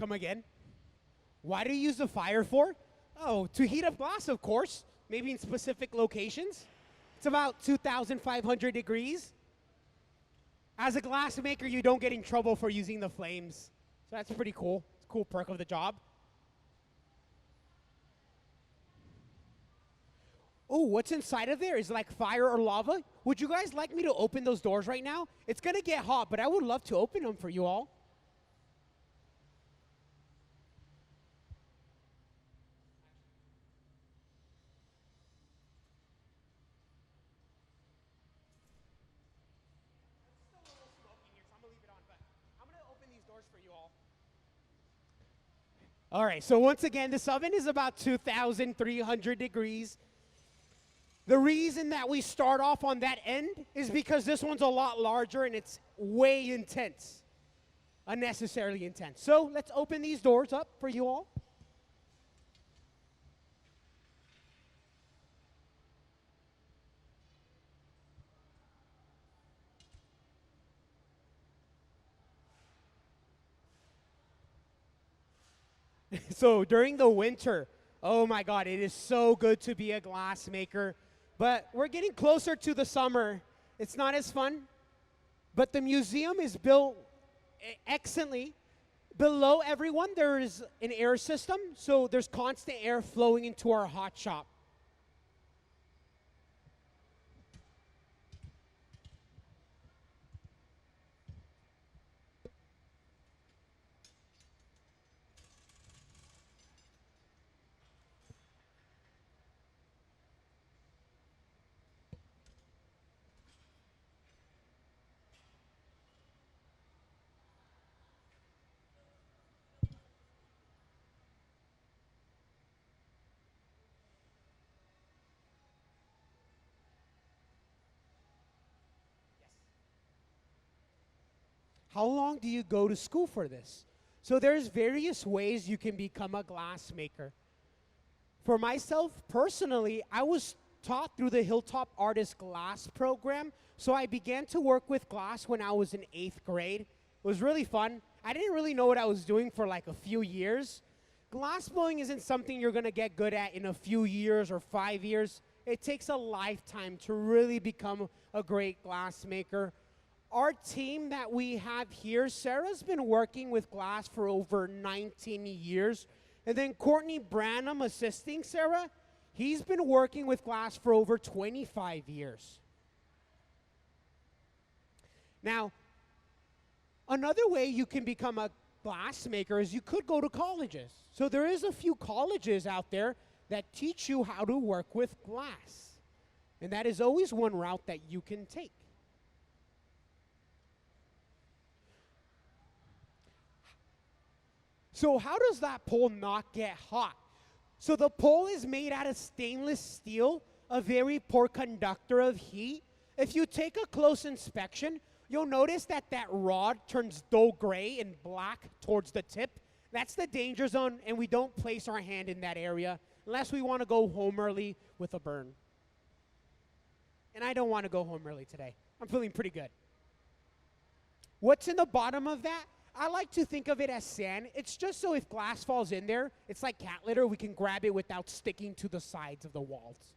Come again? Why do you use the fire for? Oh, to heat up glass, of course. Maybe in specific locations. It's about 2,500 degrees. As a glass maker, you don't get in trouble for using the flames. So that's pretty cool. It's a cool perk of the job. Oh, what's inside of there? Is it like fire or lava? Would you guys like me to open those doors right now? It's going to get hot, but I would love to open them for you all. All right, so once again, this oven is about 2,300 degrees. The reason that we start off on that end is because this one's a lot larger and it's way intense, unnecessarily intense. So let's open these doors up for you all. So during the winter, oh my God, it is so good to be a glass maker. But we're getting closer to the summer. It's not as fun. But the museum is built excellently. Below everyone, there is an air system. So there's constant air flowing into our hot shop. how long do you go to school for this? So there's various ways you can become a glassmaker. For myself, personally, I was taught through the Hilltop Artist Glass program, so I began to work with glass when I was in 8th grade. It was really fun. I didn't really know what I was doing for like a few years. Glass blowing isn't something you're gonna get good at in a few years or 5 years. It takes a lifetime to really become a great glassmaker. Our team that we have here, Sarah's been working with glass for over 19 years. And then Courtney Branham assisting Sarah, he's been working with glass for over 25 years. Now, another way you can become a glassmaker is you could go to colleges. So there is a few colleges out there that teach you how to work with glass. And that is always one route that you can take. So how does that pole not get hot? So the pole is made out of stainless steel, a very poor conductor of heat. If you take a close inspection, you'll notice that that rod turns dull gray and black towards the tip. That's the danger zone, and we don't place our hand in that area unless we want to go home early with a burn. And I don't want to go home early today. I'm feeling pretty good. What's in the bottom of that? I like to think of it as sand. It's just so if glass falls in there, it's like cat litter, we can grab it without sticking to the sides of the walls.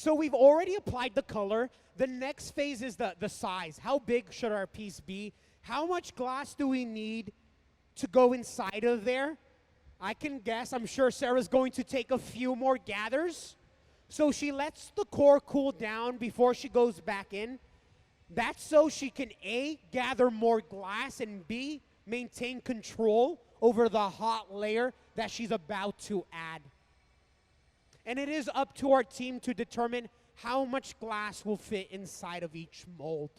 So we've already applied the color. The next phase is the size. How big should our piece be? How much glass do we need to go inside of there? I can guess. I'm sure Sarah's going to take a few more gathers. So she lets the core cool down before she goes back in. That's so she can A, gather more glass, and B, maintain control over the hot layer that she's about to add. And it is up to our team to determine how much glass will fit inside of each mold.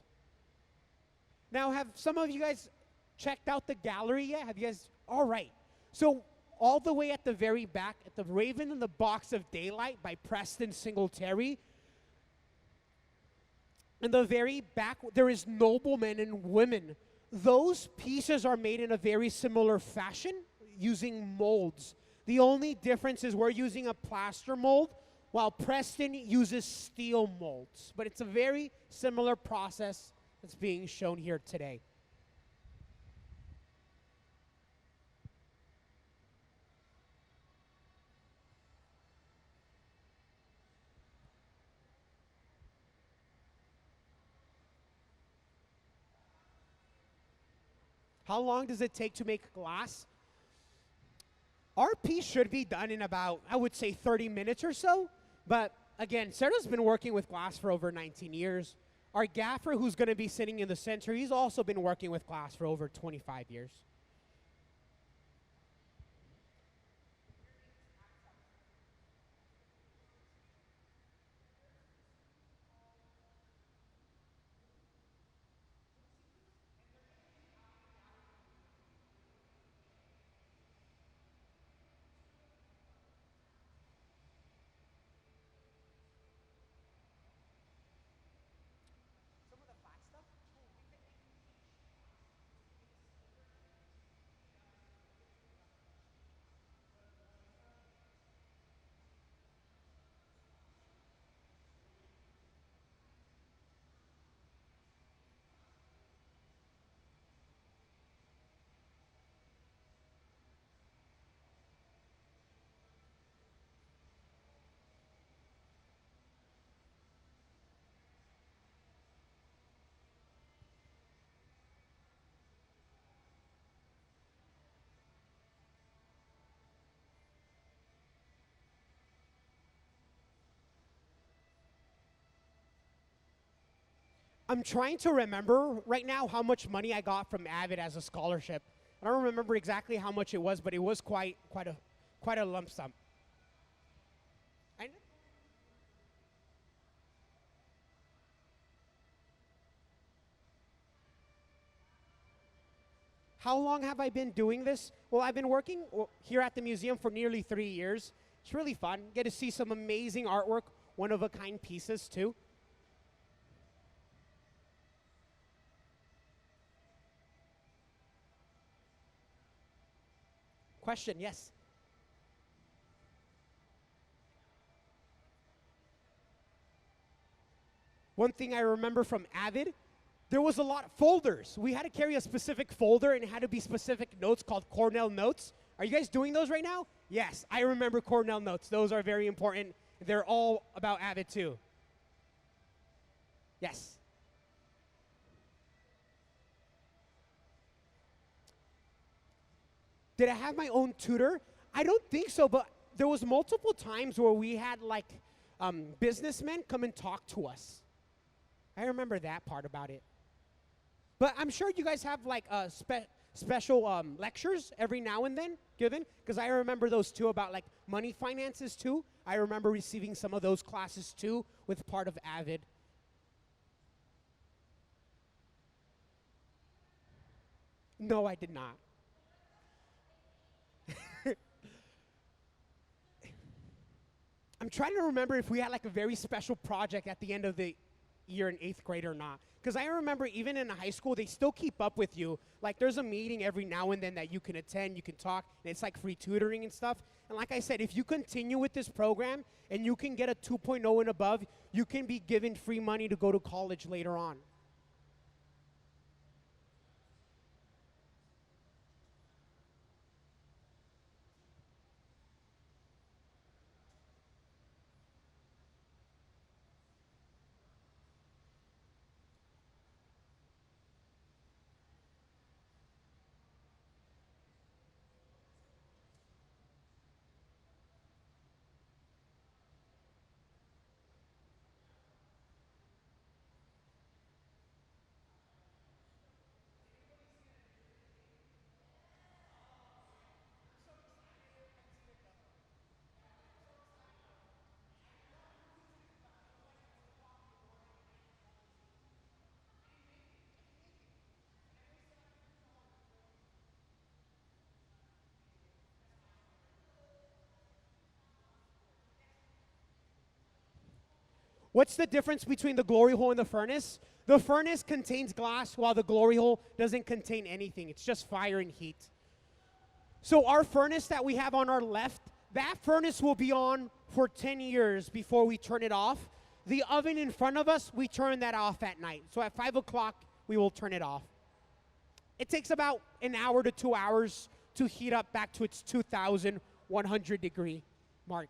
Now, have some of you guys checked out the gallery yet? Have you guys? All right. So all the way at the very back, at the Raven in the Box of Daylight by Preston Singletary, in the very back, there is noblemen and women. Those pieces are made in a very similar fashion using molds. The only difference is we're using a plaster mold while Preston uses steel molds. But it's a very similar process that's being shown here today. How long does it take to make glass? Our piece should be done in about, I would say, 30 minutes or so. But again, Sarah's been working with glass for over 19 years. Our gaffer, who's going to be sitting in the center, he's also been working with glass for over 25 years. I'm trying to remember right now how much money I got from Avid as a scholarship. I don't remember exactly how much it was, but it was quite a lump sum. How long have I been doing this? Well, I've been working here at the museum for nearly 3 years. It's really fun. Get to see some amazing artwork, one-of-a-kind pieces too. Question, yes? One thing I remember from Avid, there was a lot of folders. We had to carry a specific folder and it had to be specific notes called Cornell Notes. Are you guys doing those right now? Yes, I remember Cornell Notes. Those are very important. They're all about Avid too. Yes. Did I have my own tutor? I don't think so, but there was multiple times where we had like businessmen come and talk to us. I remember that part about it. But I'm sure you guys have like special lectures every now and then given, because I remember those too about like money finances too. I remember receiving some of those classes too with part of Avid. No, I did not. I'm trying to remember if we had like a very special project at the end of the year in 8th grade or not. Because I remember even in high school, they still keep up with you. Like there's a meeting every now and then that you can attend, you can talk, and it's like free tutoring and stuff. And like I said, if you continue with this program and you can get a 2.0 and above, you can be given free money to go to college later on. What's the difference between the glory hole and the furnace? The furnace contains glass while the glory hole doesn't contain anything. It's just fire and heat. So our furnace that we have on our left, that furnace will be on for 10 years before we turn it off. The oven in front of us, we turn that off at night. So at 5 o'clock, we will turn it off. It takes about an hour to 2 hours to heat up back to its 2,100 degree mark.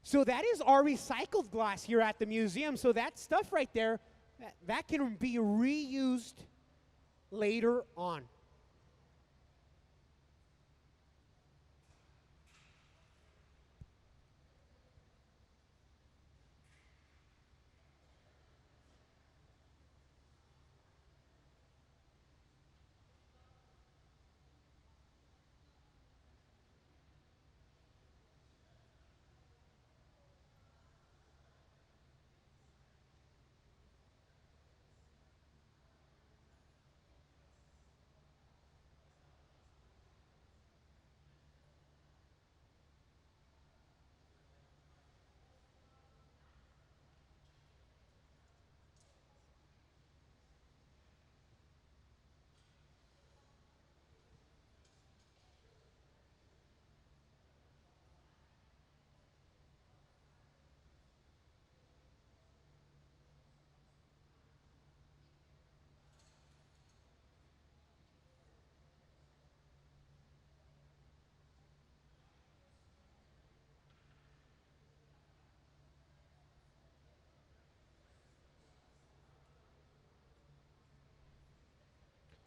So that is our recycled glass here at the museum. So that stuff right there, that can be reused later on.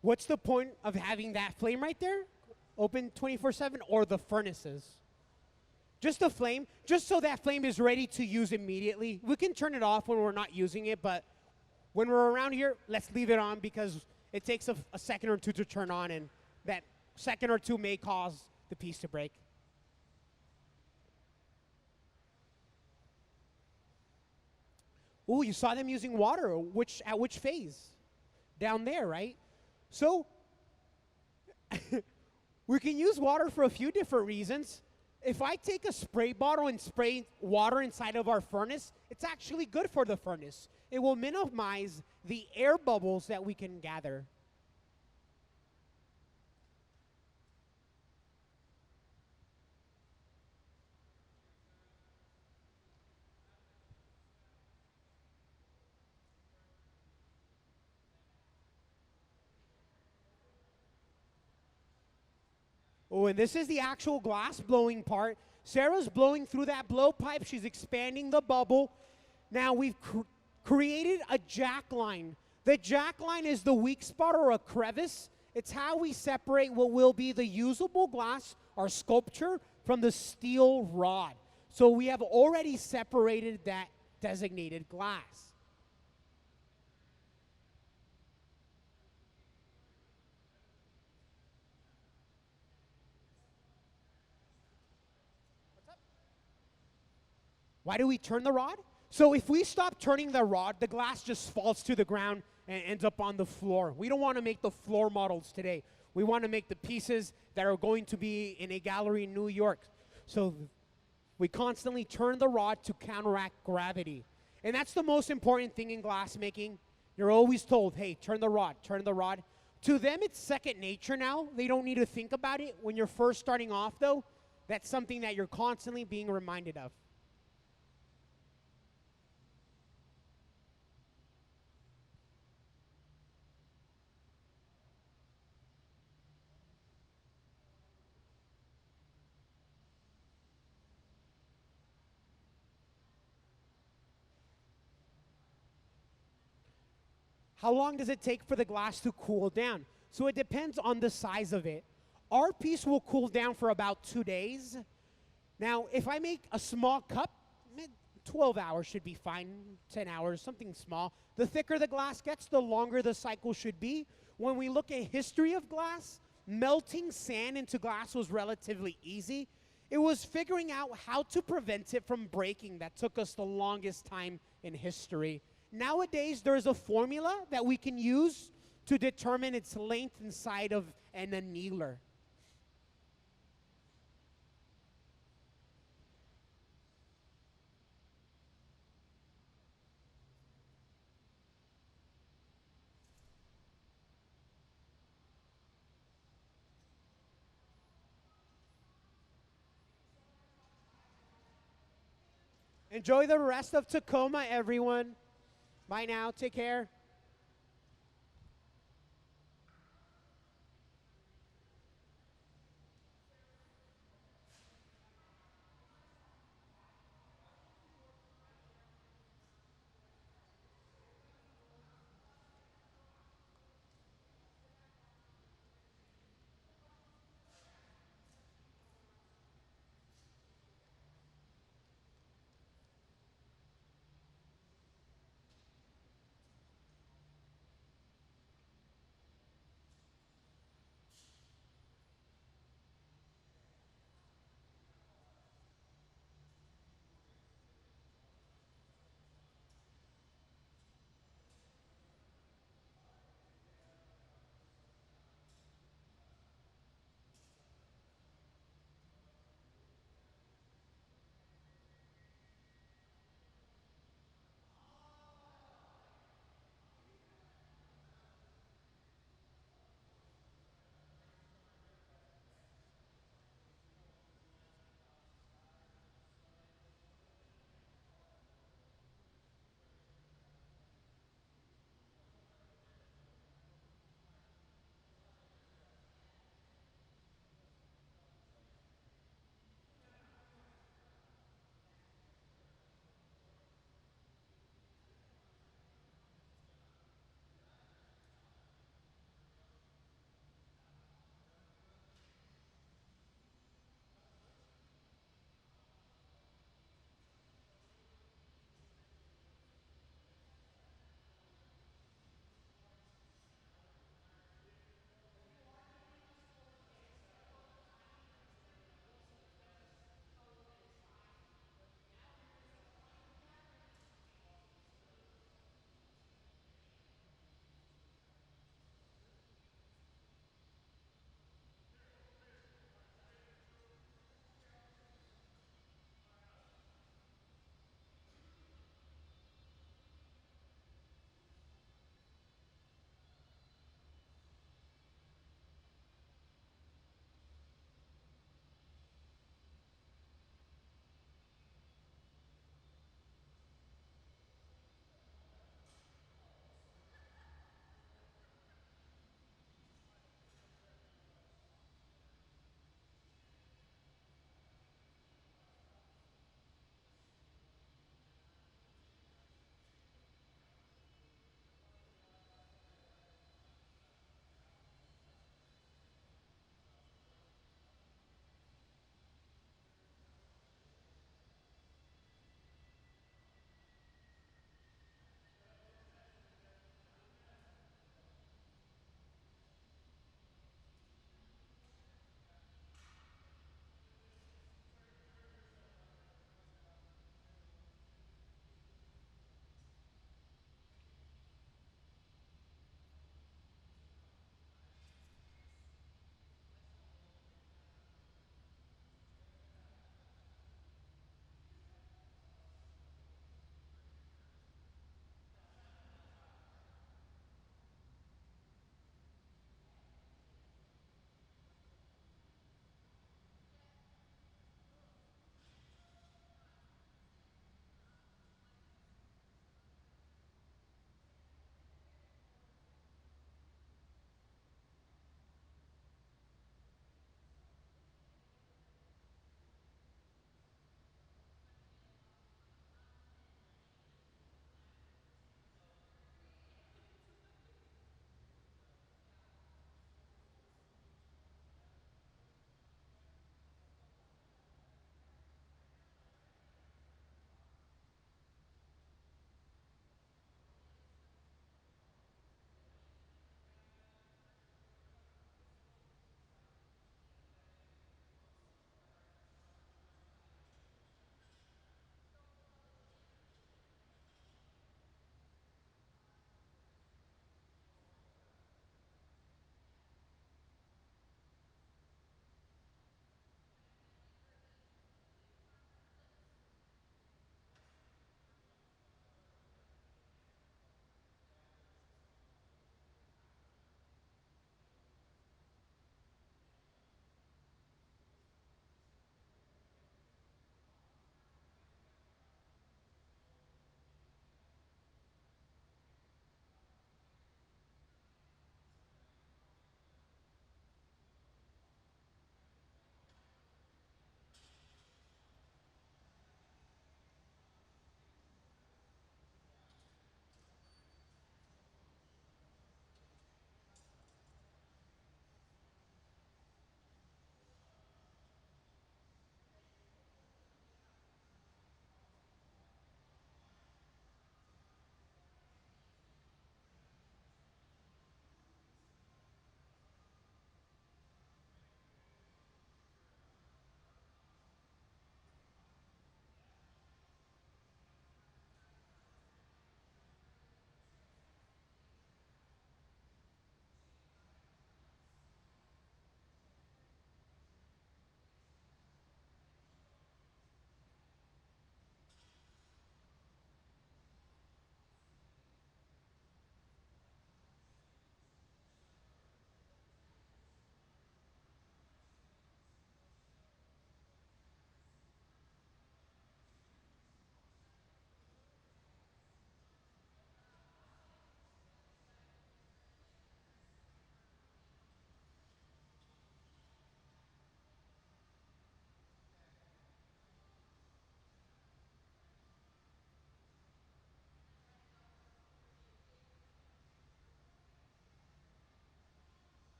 What's the point of having that flame right there, open 24/7, or the furnaces? Just a flame, just so that flame is ready to use immediately. We can turn it off when we're not using it, but when we're around here, let's leave it on because it takes a second or two to turn on, and that second or two may cause the piece to break. Oh, you saw them using water. At which phase? Down there, right? So we can use water for a few different reasons. If I take a spray bottle and spray water inside of our furnace, it's actually good for the furnace. It will minimize the air bubbles that we can gather. Oh, and this is the actual glass blowing part. Sarah's blowing through that blowpipe. She's expanding the bubble. Now we've created a jack line. The jack line is the weak spot or a crevice. It's how we separate what will be the usable glass or sculpture from the steel rod. So we have already separated that designated glass. Why do we turn the rod? So if we stop turning the rod, the glass just falls to the ground and ends up on the floor. We don't want to make the floor models today. We want to make the pieces that are going to be in a gallery in New York. So we constantly turn the rod to counteract gravity. And that's the most important thing in glass making. You're always told, hey, turn the rod, turn the rod. To them, it's second nature now. They don't need to think about it. When you're first starting off, though, that's something that you're constantly being reminded of. How long does it take for the glass to cool down? So it depends on the size of it. Our piece will cool down for about 2 days. Now, if I make a small cup, 12 hours should be fine, 10 hours, something small. The thicker the glass gets, the longer the cycle should be. When we look at history of glass, melting sand into glass was relatively easy. It was figuring out how to prevent it from breaking that took us the longest time in history. Nowadays, there's a formula that we can use to determine its length inside of an annealer. Enjoy the rest of Tacoma, everyone. Bye now. Take care.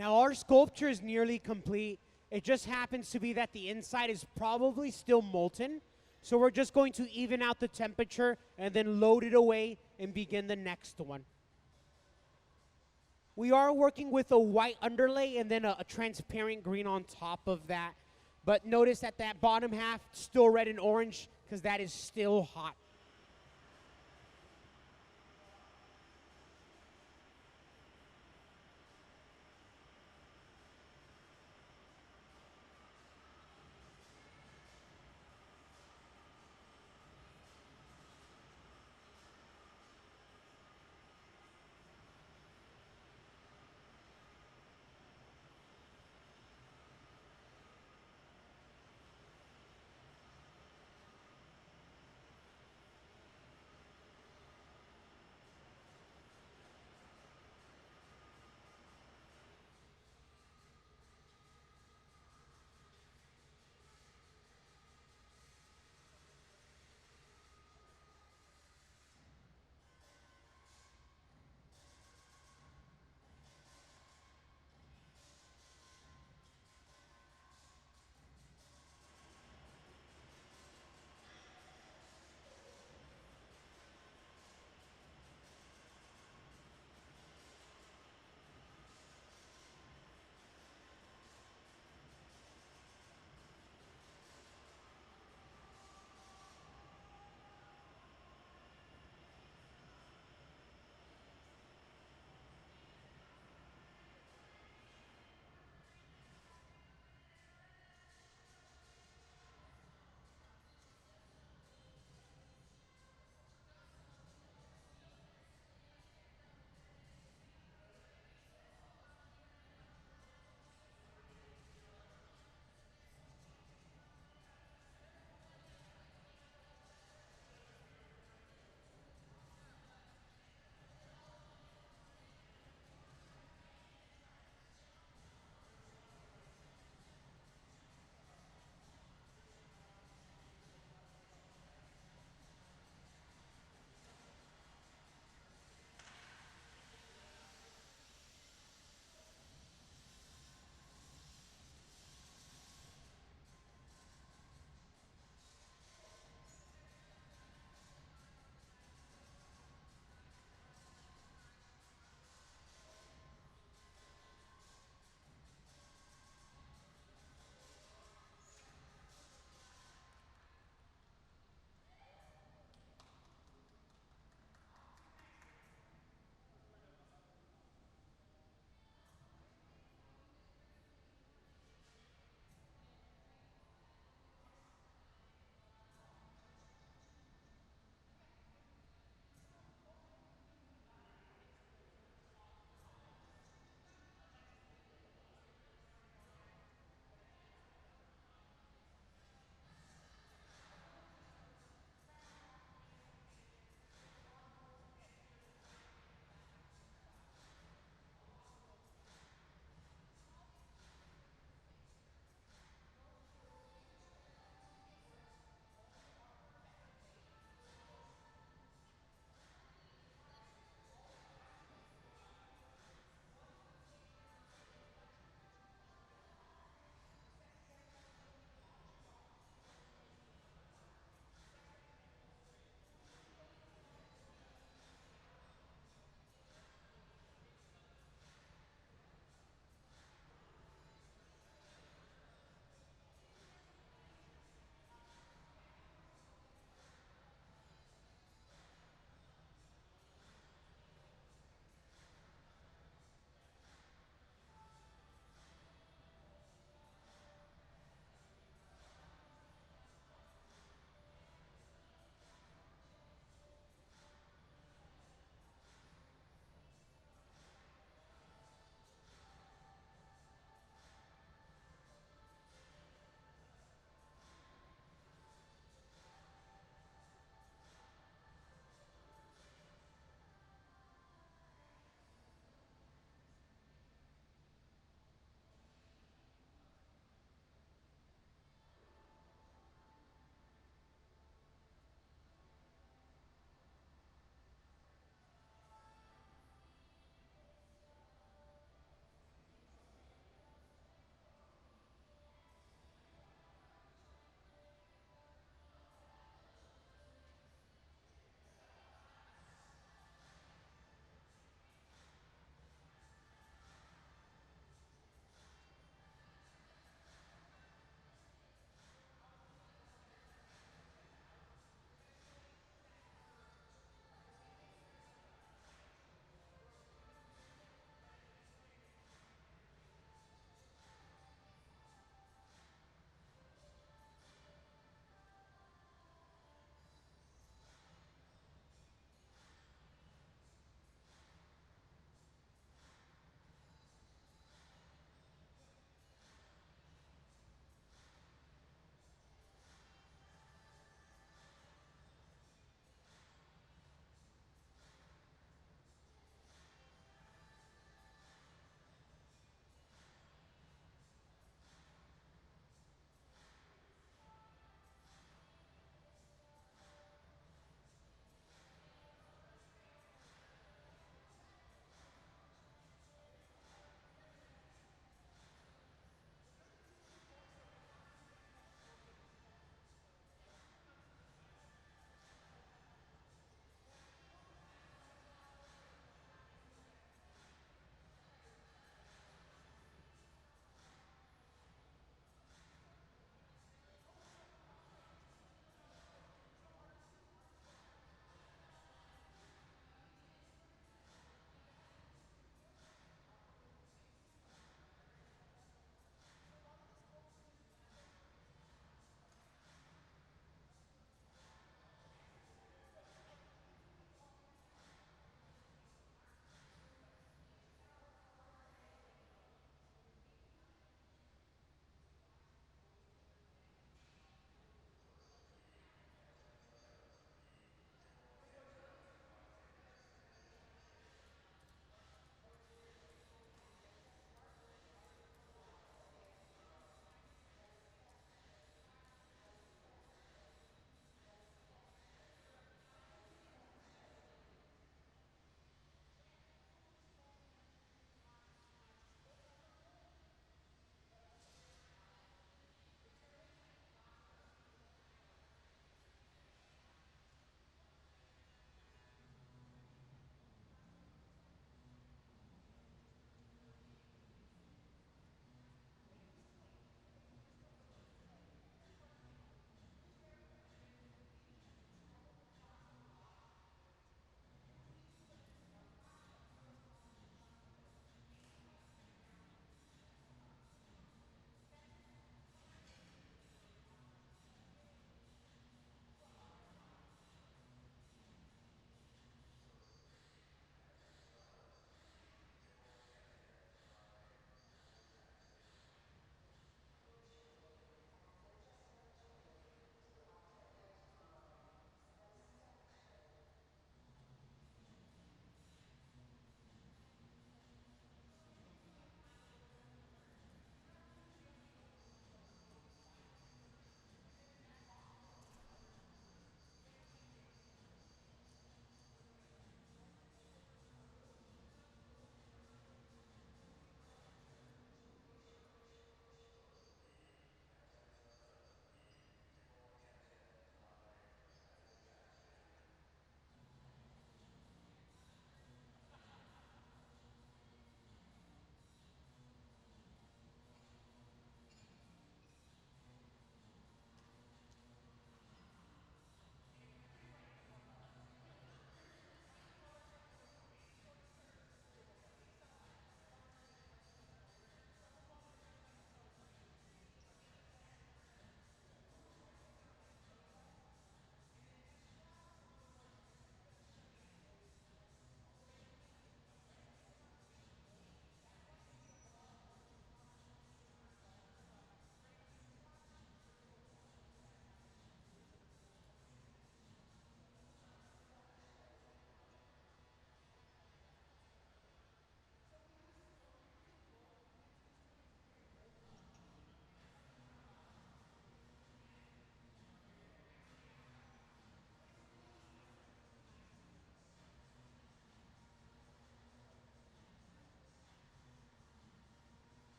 Now our sculpture is nearly complete. It just happens to be that the inside is probably still molten. So we're just going to even out the temperature and then load it away and begin the next one. We are working with a white underlay and then a transparent green on top of that. But notice that that bottom half still red and orange because that is still hot.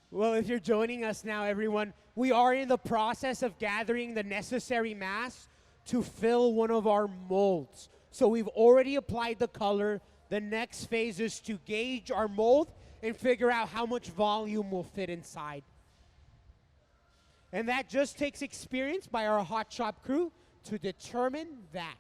Well, if you're joining us now, everyone, we are in the process of gathering the necessary mass to fill one of our molds. So we've already applied the color. The next phase is to gauge our mold and figure out how much volume will fit inside. And that just takes experience by our hot shop crew to determine that.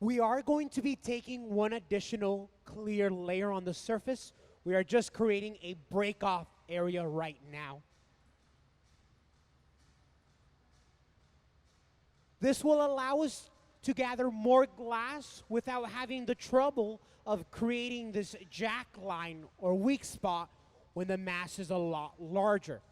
We are going to be taking one additional clear layer on the surface. We are just creating a break-off area right now. This will allow us to gather more glass without having the trouble of creating this jack line or weak spot when the mass is a lot larger.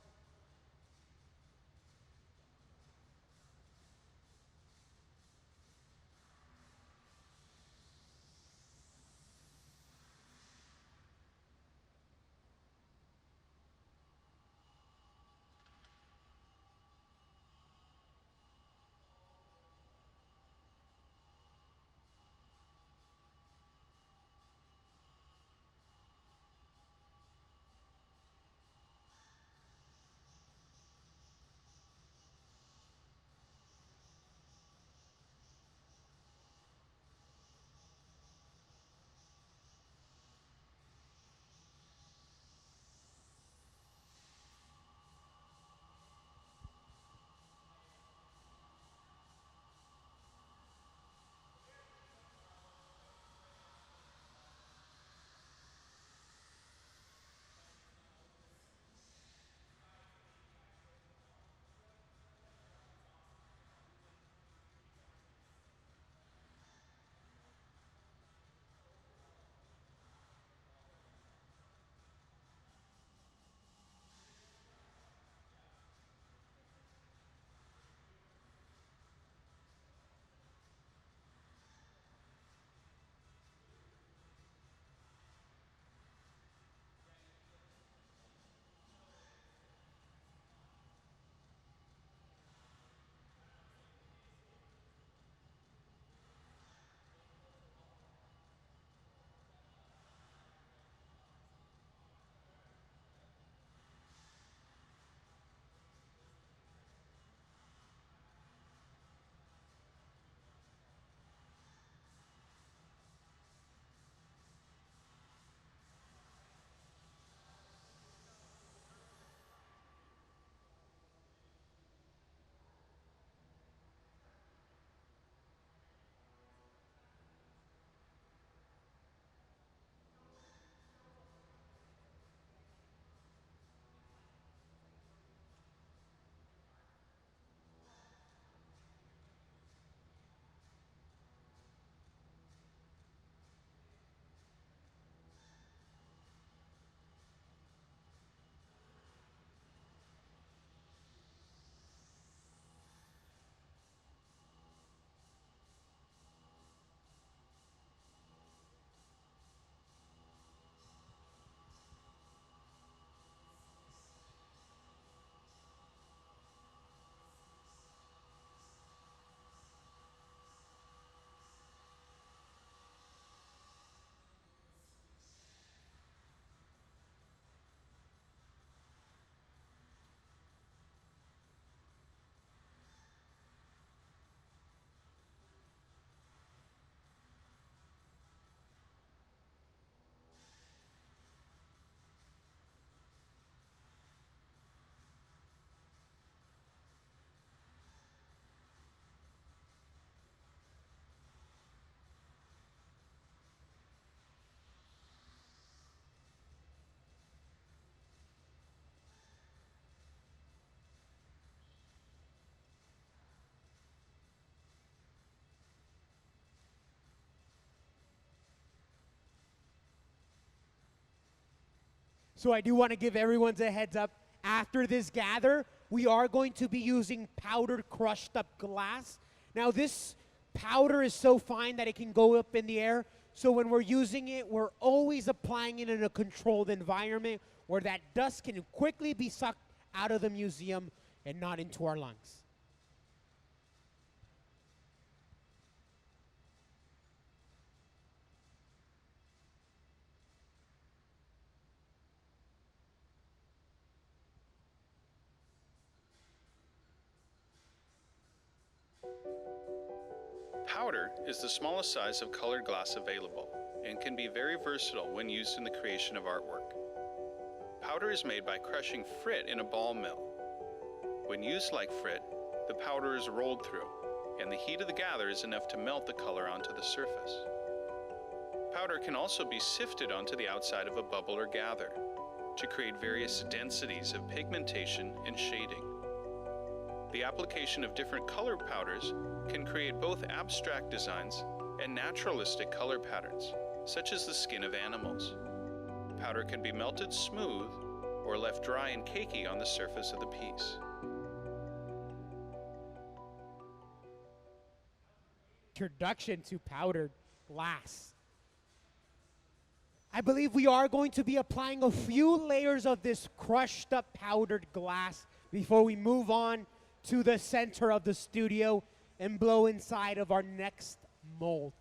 So I do want to give everyone a heads up. After this gather, we are going to be using powdered crushed up glass. Now this powder is so fine that it can go up in the air. So when we're using it, we're always applying it in a controlled environment where that dust can quickly be sucked out of the museum and not into our lungs. Powder is the smallest size of colored glass available and can be very versatile when used in the creation of artwork. Powder is made by crushing frit in a ball mill. When used like frit, the powder is rolled through. and the heat of the gather is enough to melt the color onto the surface. Powder can also be sifted onto the outside of a bubble or gather to create various densities of pigmentation and shading. The application of different color powders can create both abstract designs and naturalistic color patterns, such as the skin of animals. Powder can be melted smooth or left dry and cakey on the surface of the piece. Introduction to powdered glass. I believe we are going to be applying a few layers of this crushed up powdered glass before we move on to the center of the studio and blow inside of our next mold.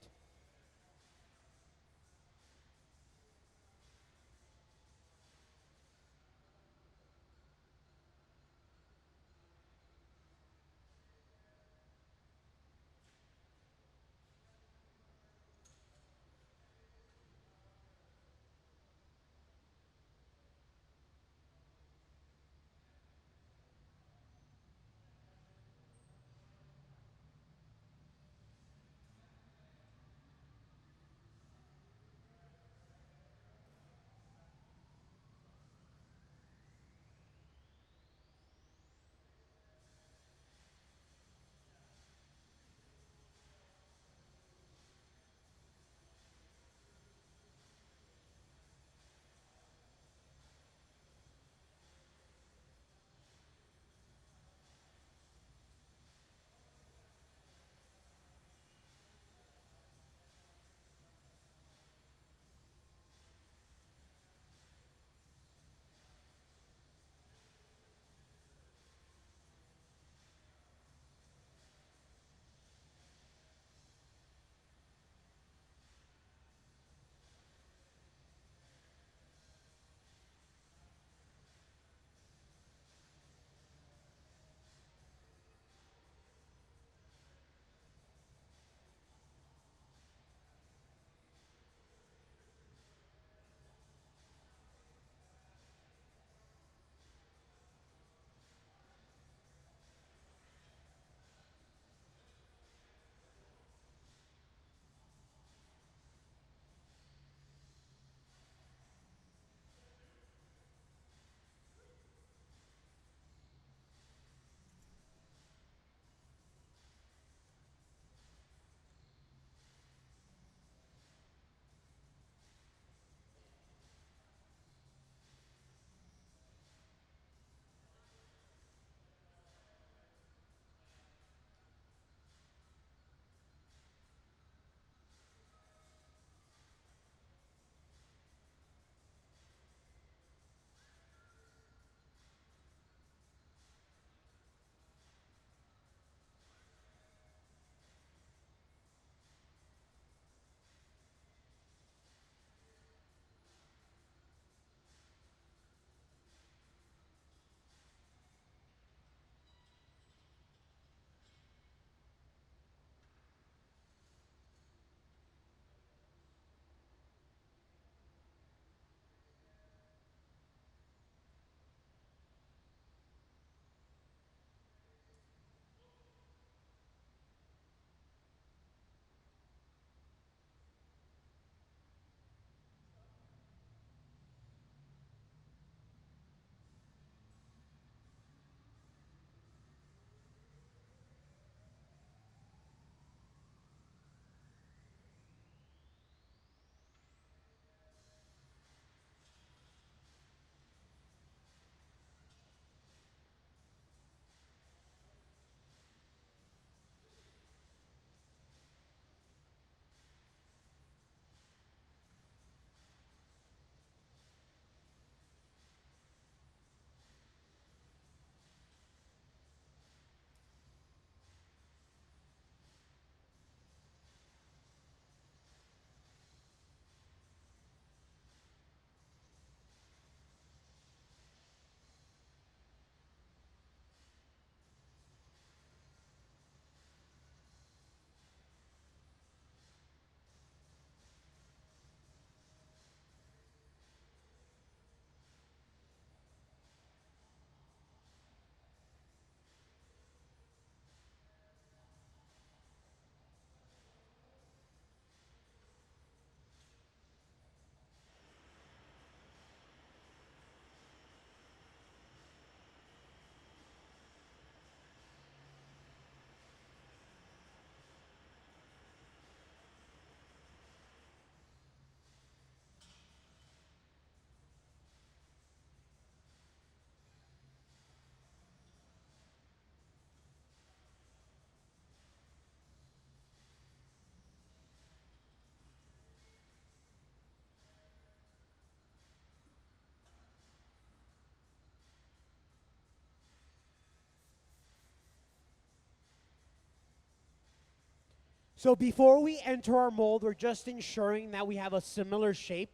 So before we enter our mold, we're just ensuring that we have a similar shape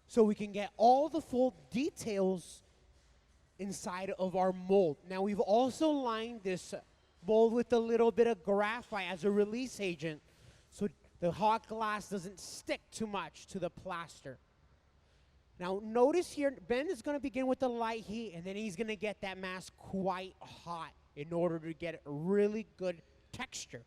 so we can get all the full details inside of our mold. Now we've also lined this mold with a little bit of graphite as a release agent so the hot glass doesn't stick too much to the plaster. Now notice here, Ben is going to begin with the light heat, and then he's going to get that mask quite hot in order to get a really good texture.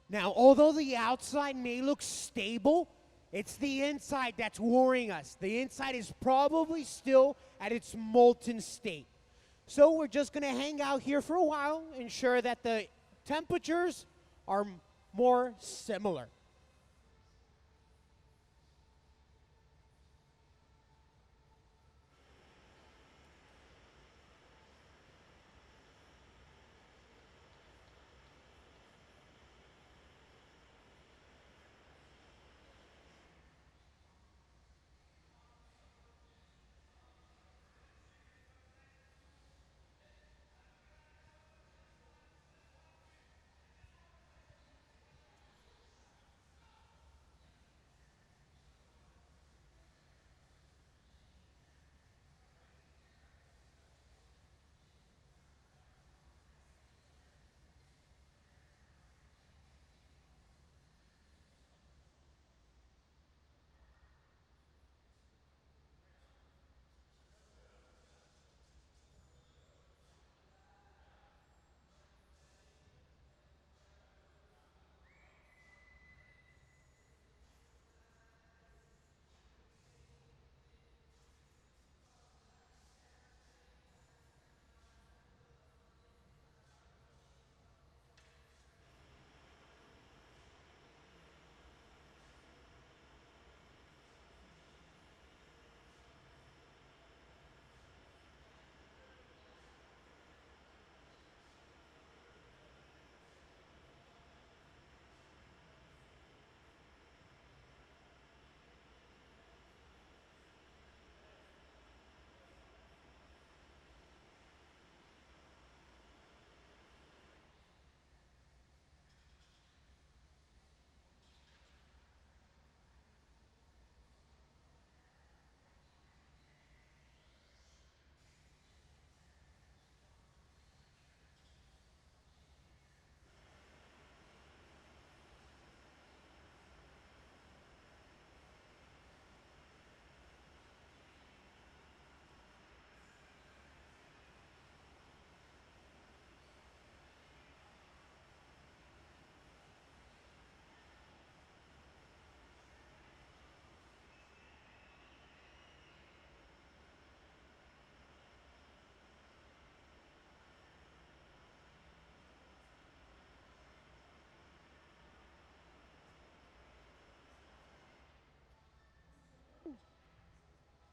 Now, although the outside may look stable, it's the inside that's worrying us. The inside is probably still at its molten state. So we're just going to hang out here for a while, ensure that the temperatures are more similar.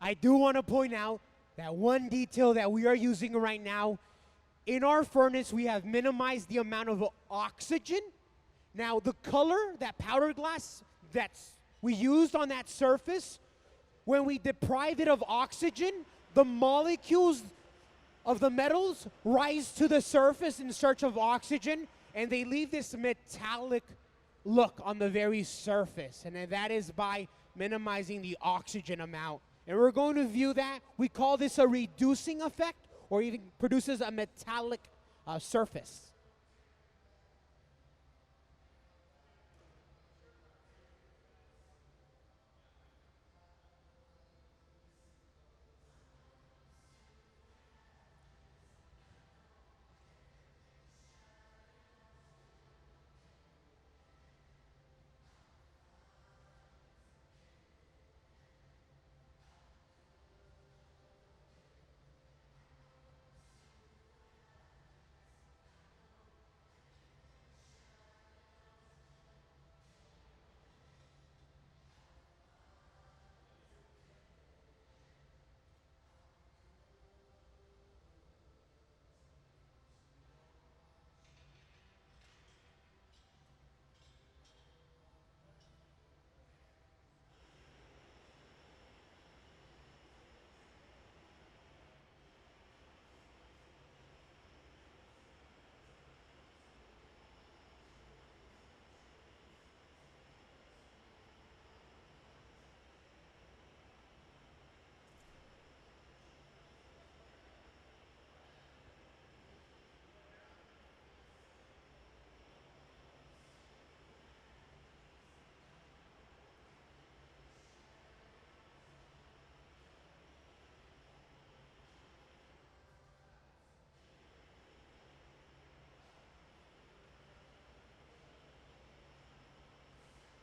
I do want to point out that one detail that we are using right now, in our furnace, we have minimized the amount of oxygen. Now, the color, that powder glass we used on that surface, when we deprive it of oxygen, the molecules of the metals rise to the surface in search of oxygen, and they leave this metallic look on the very surface. And that is by minimizing the oxygen amount. And we're going to view that. We call this a reducing effect, or even produces a metallic surface.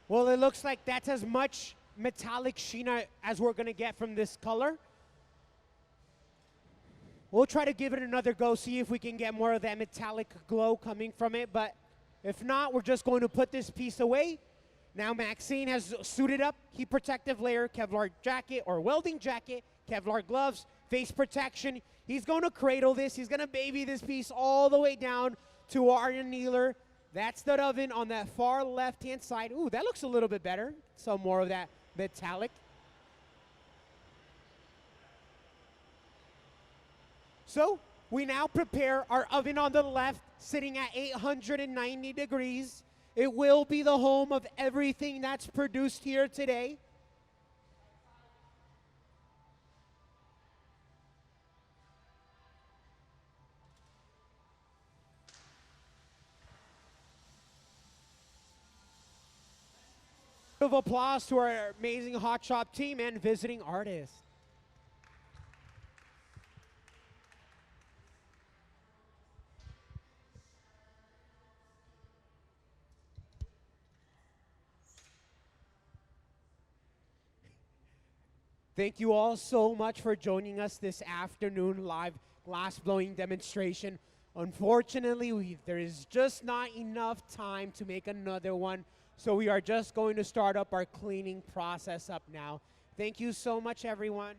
Well, it looks like that's as much metallic sheen as we're gonna get from this color. We'll try to give it another go, see if we can get more of that metallic glow coming from it, but if not, we're just going to put this piece away. Now Maxine has suited up, heat protective layer, Kevlar jacket or welding jacket, Kevlar gloves, face protection. He's going to cradle this, he's gonna baby this piece all the way down to our annealer. That's the oven on that far left-hand side. Ooh, that looks a little bit better. Some more of that metallic. So we now prepare our oven on the left, sitting at 890 degrees. It will be the home of everything that's produced here today. Of applause to our amazing Hot Shop team and visiting artists. Thank you all so much for joining us this afternoon live glass blowing demonstration. Unfortunately, there is just not enough time to make another one. So we are just going to start up our cleaning process up now. Thank you so much, everyone.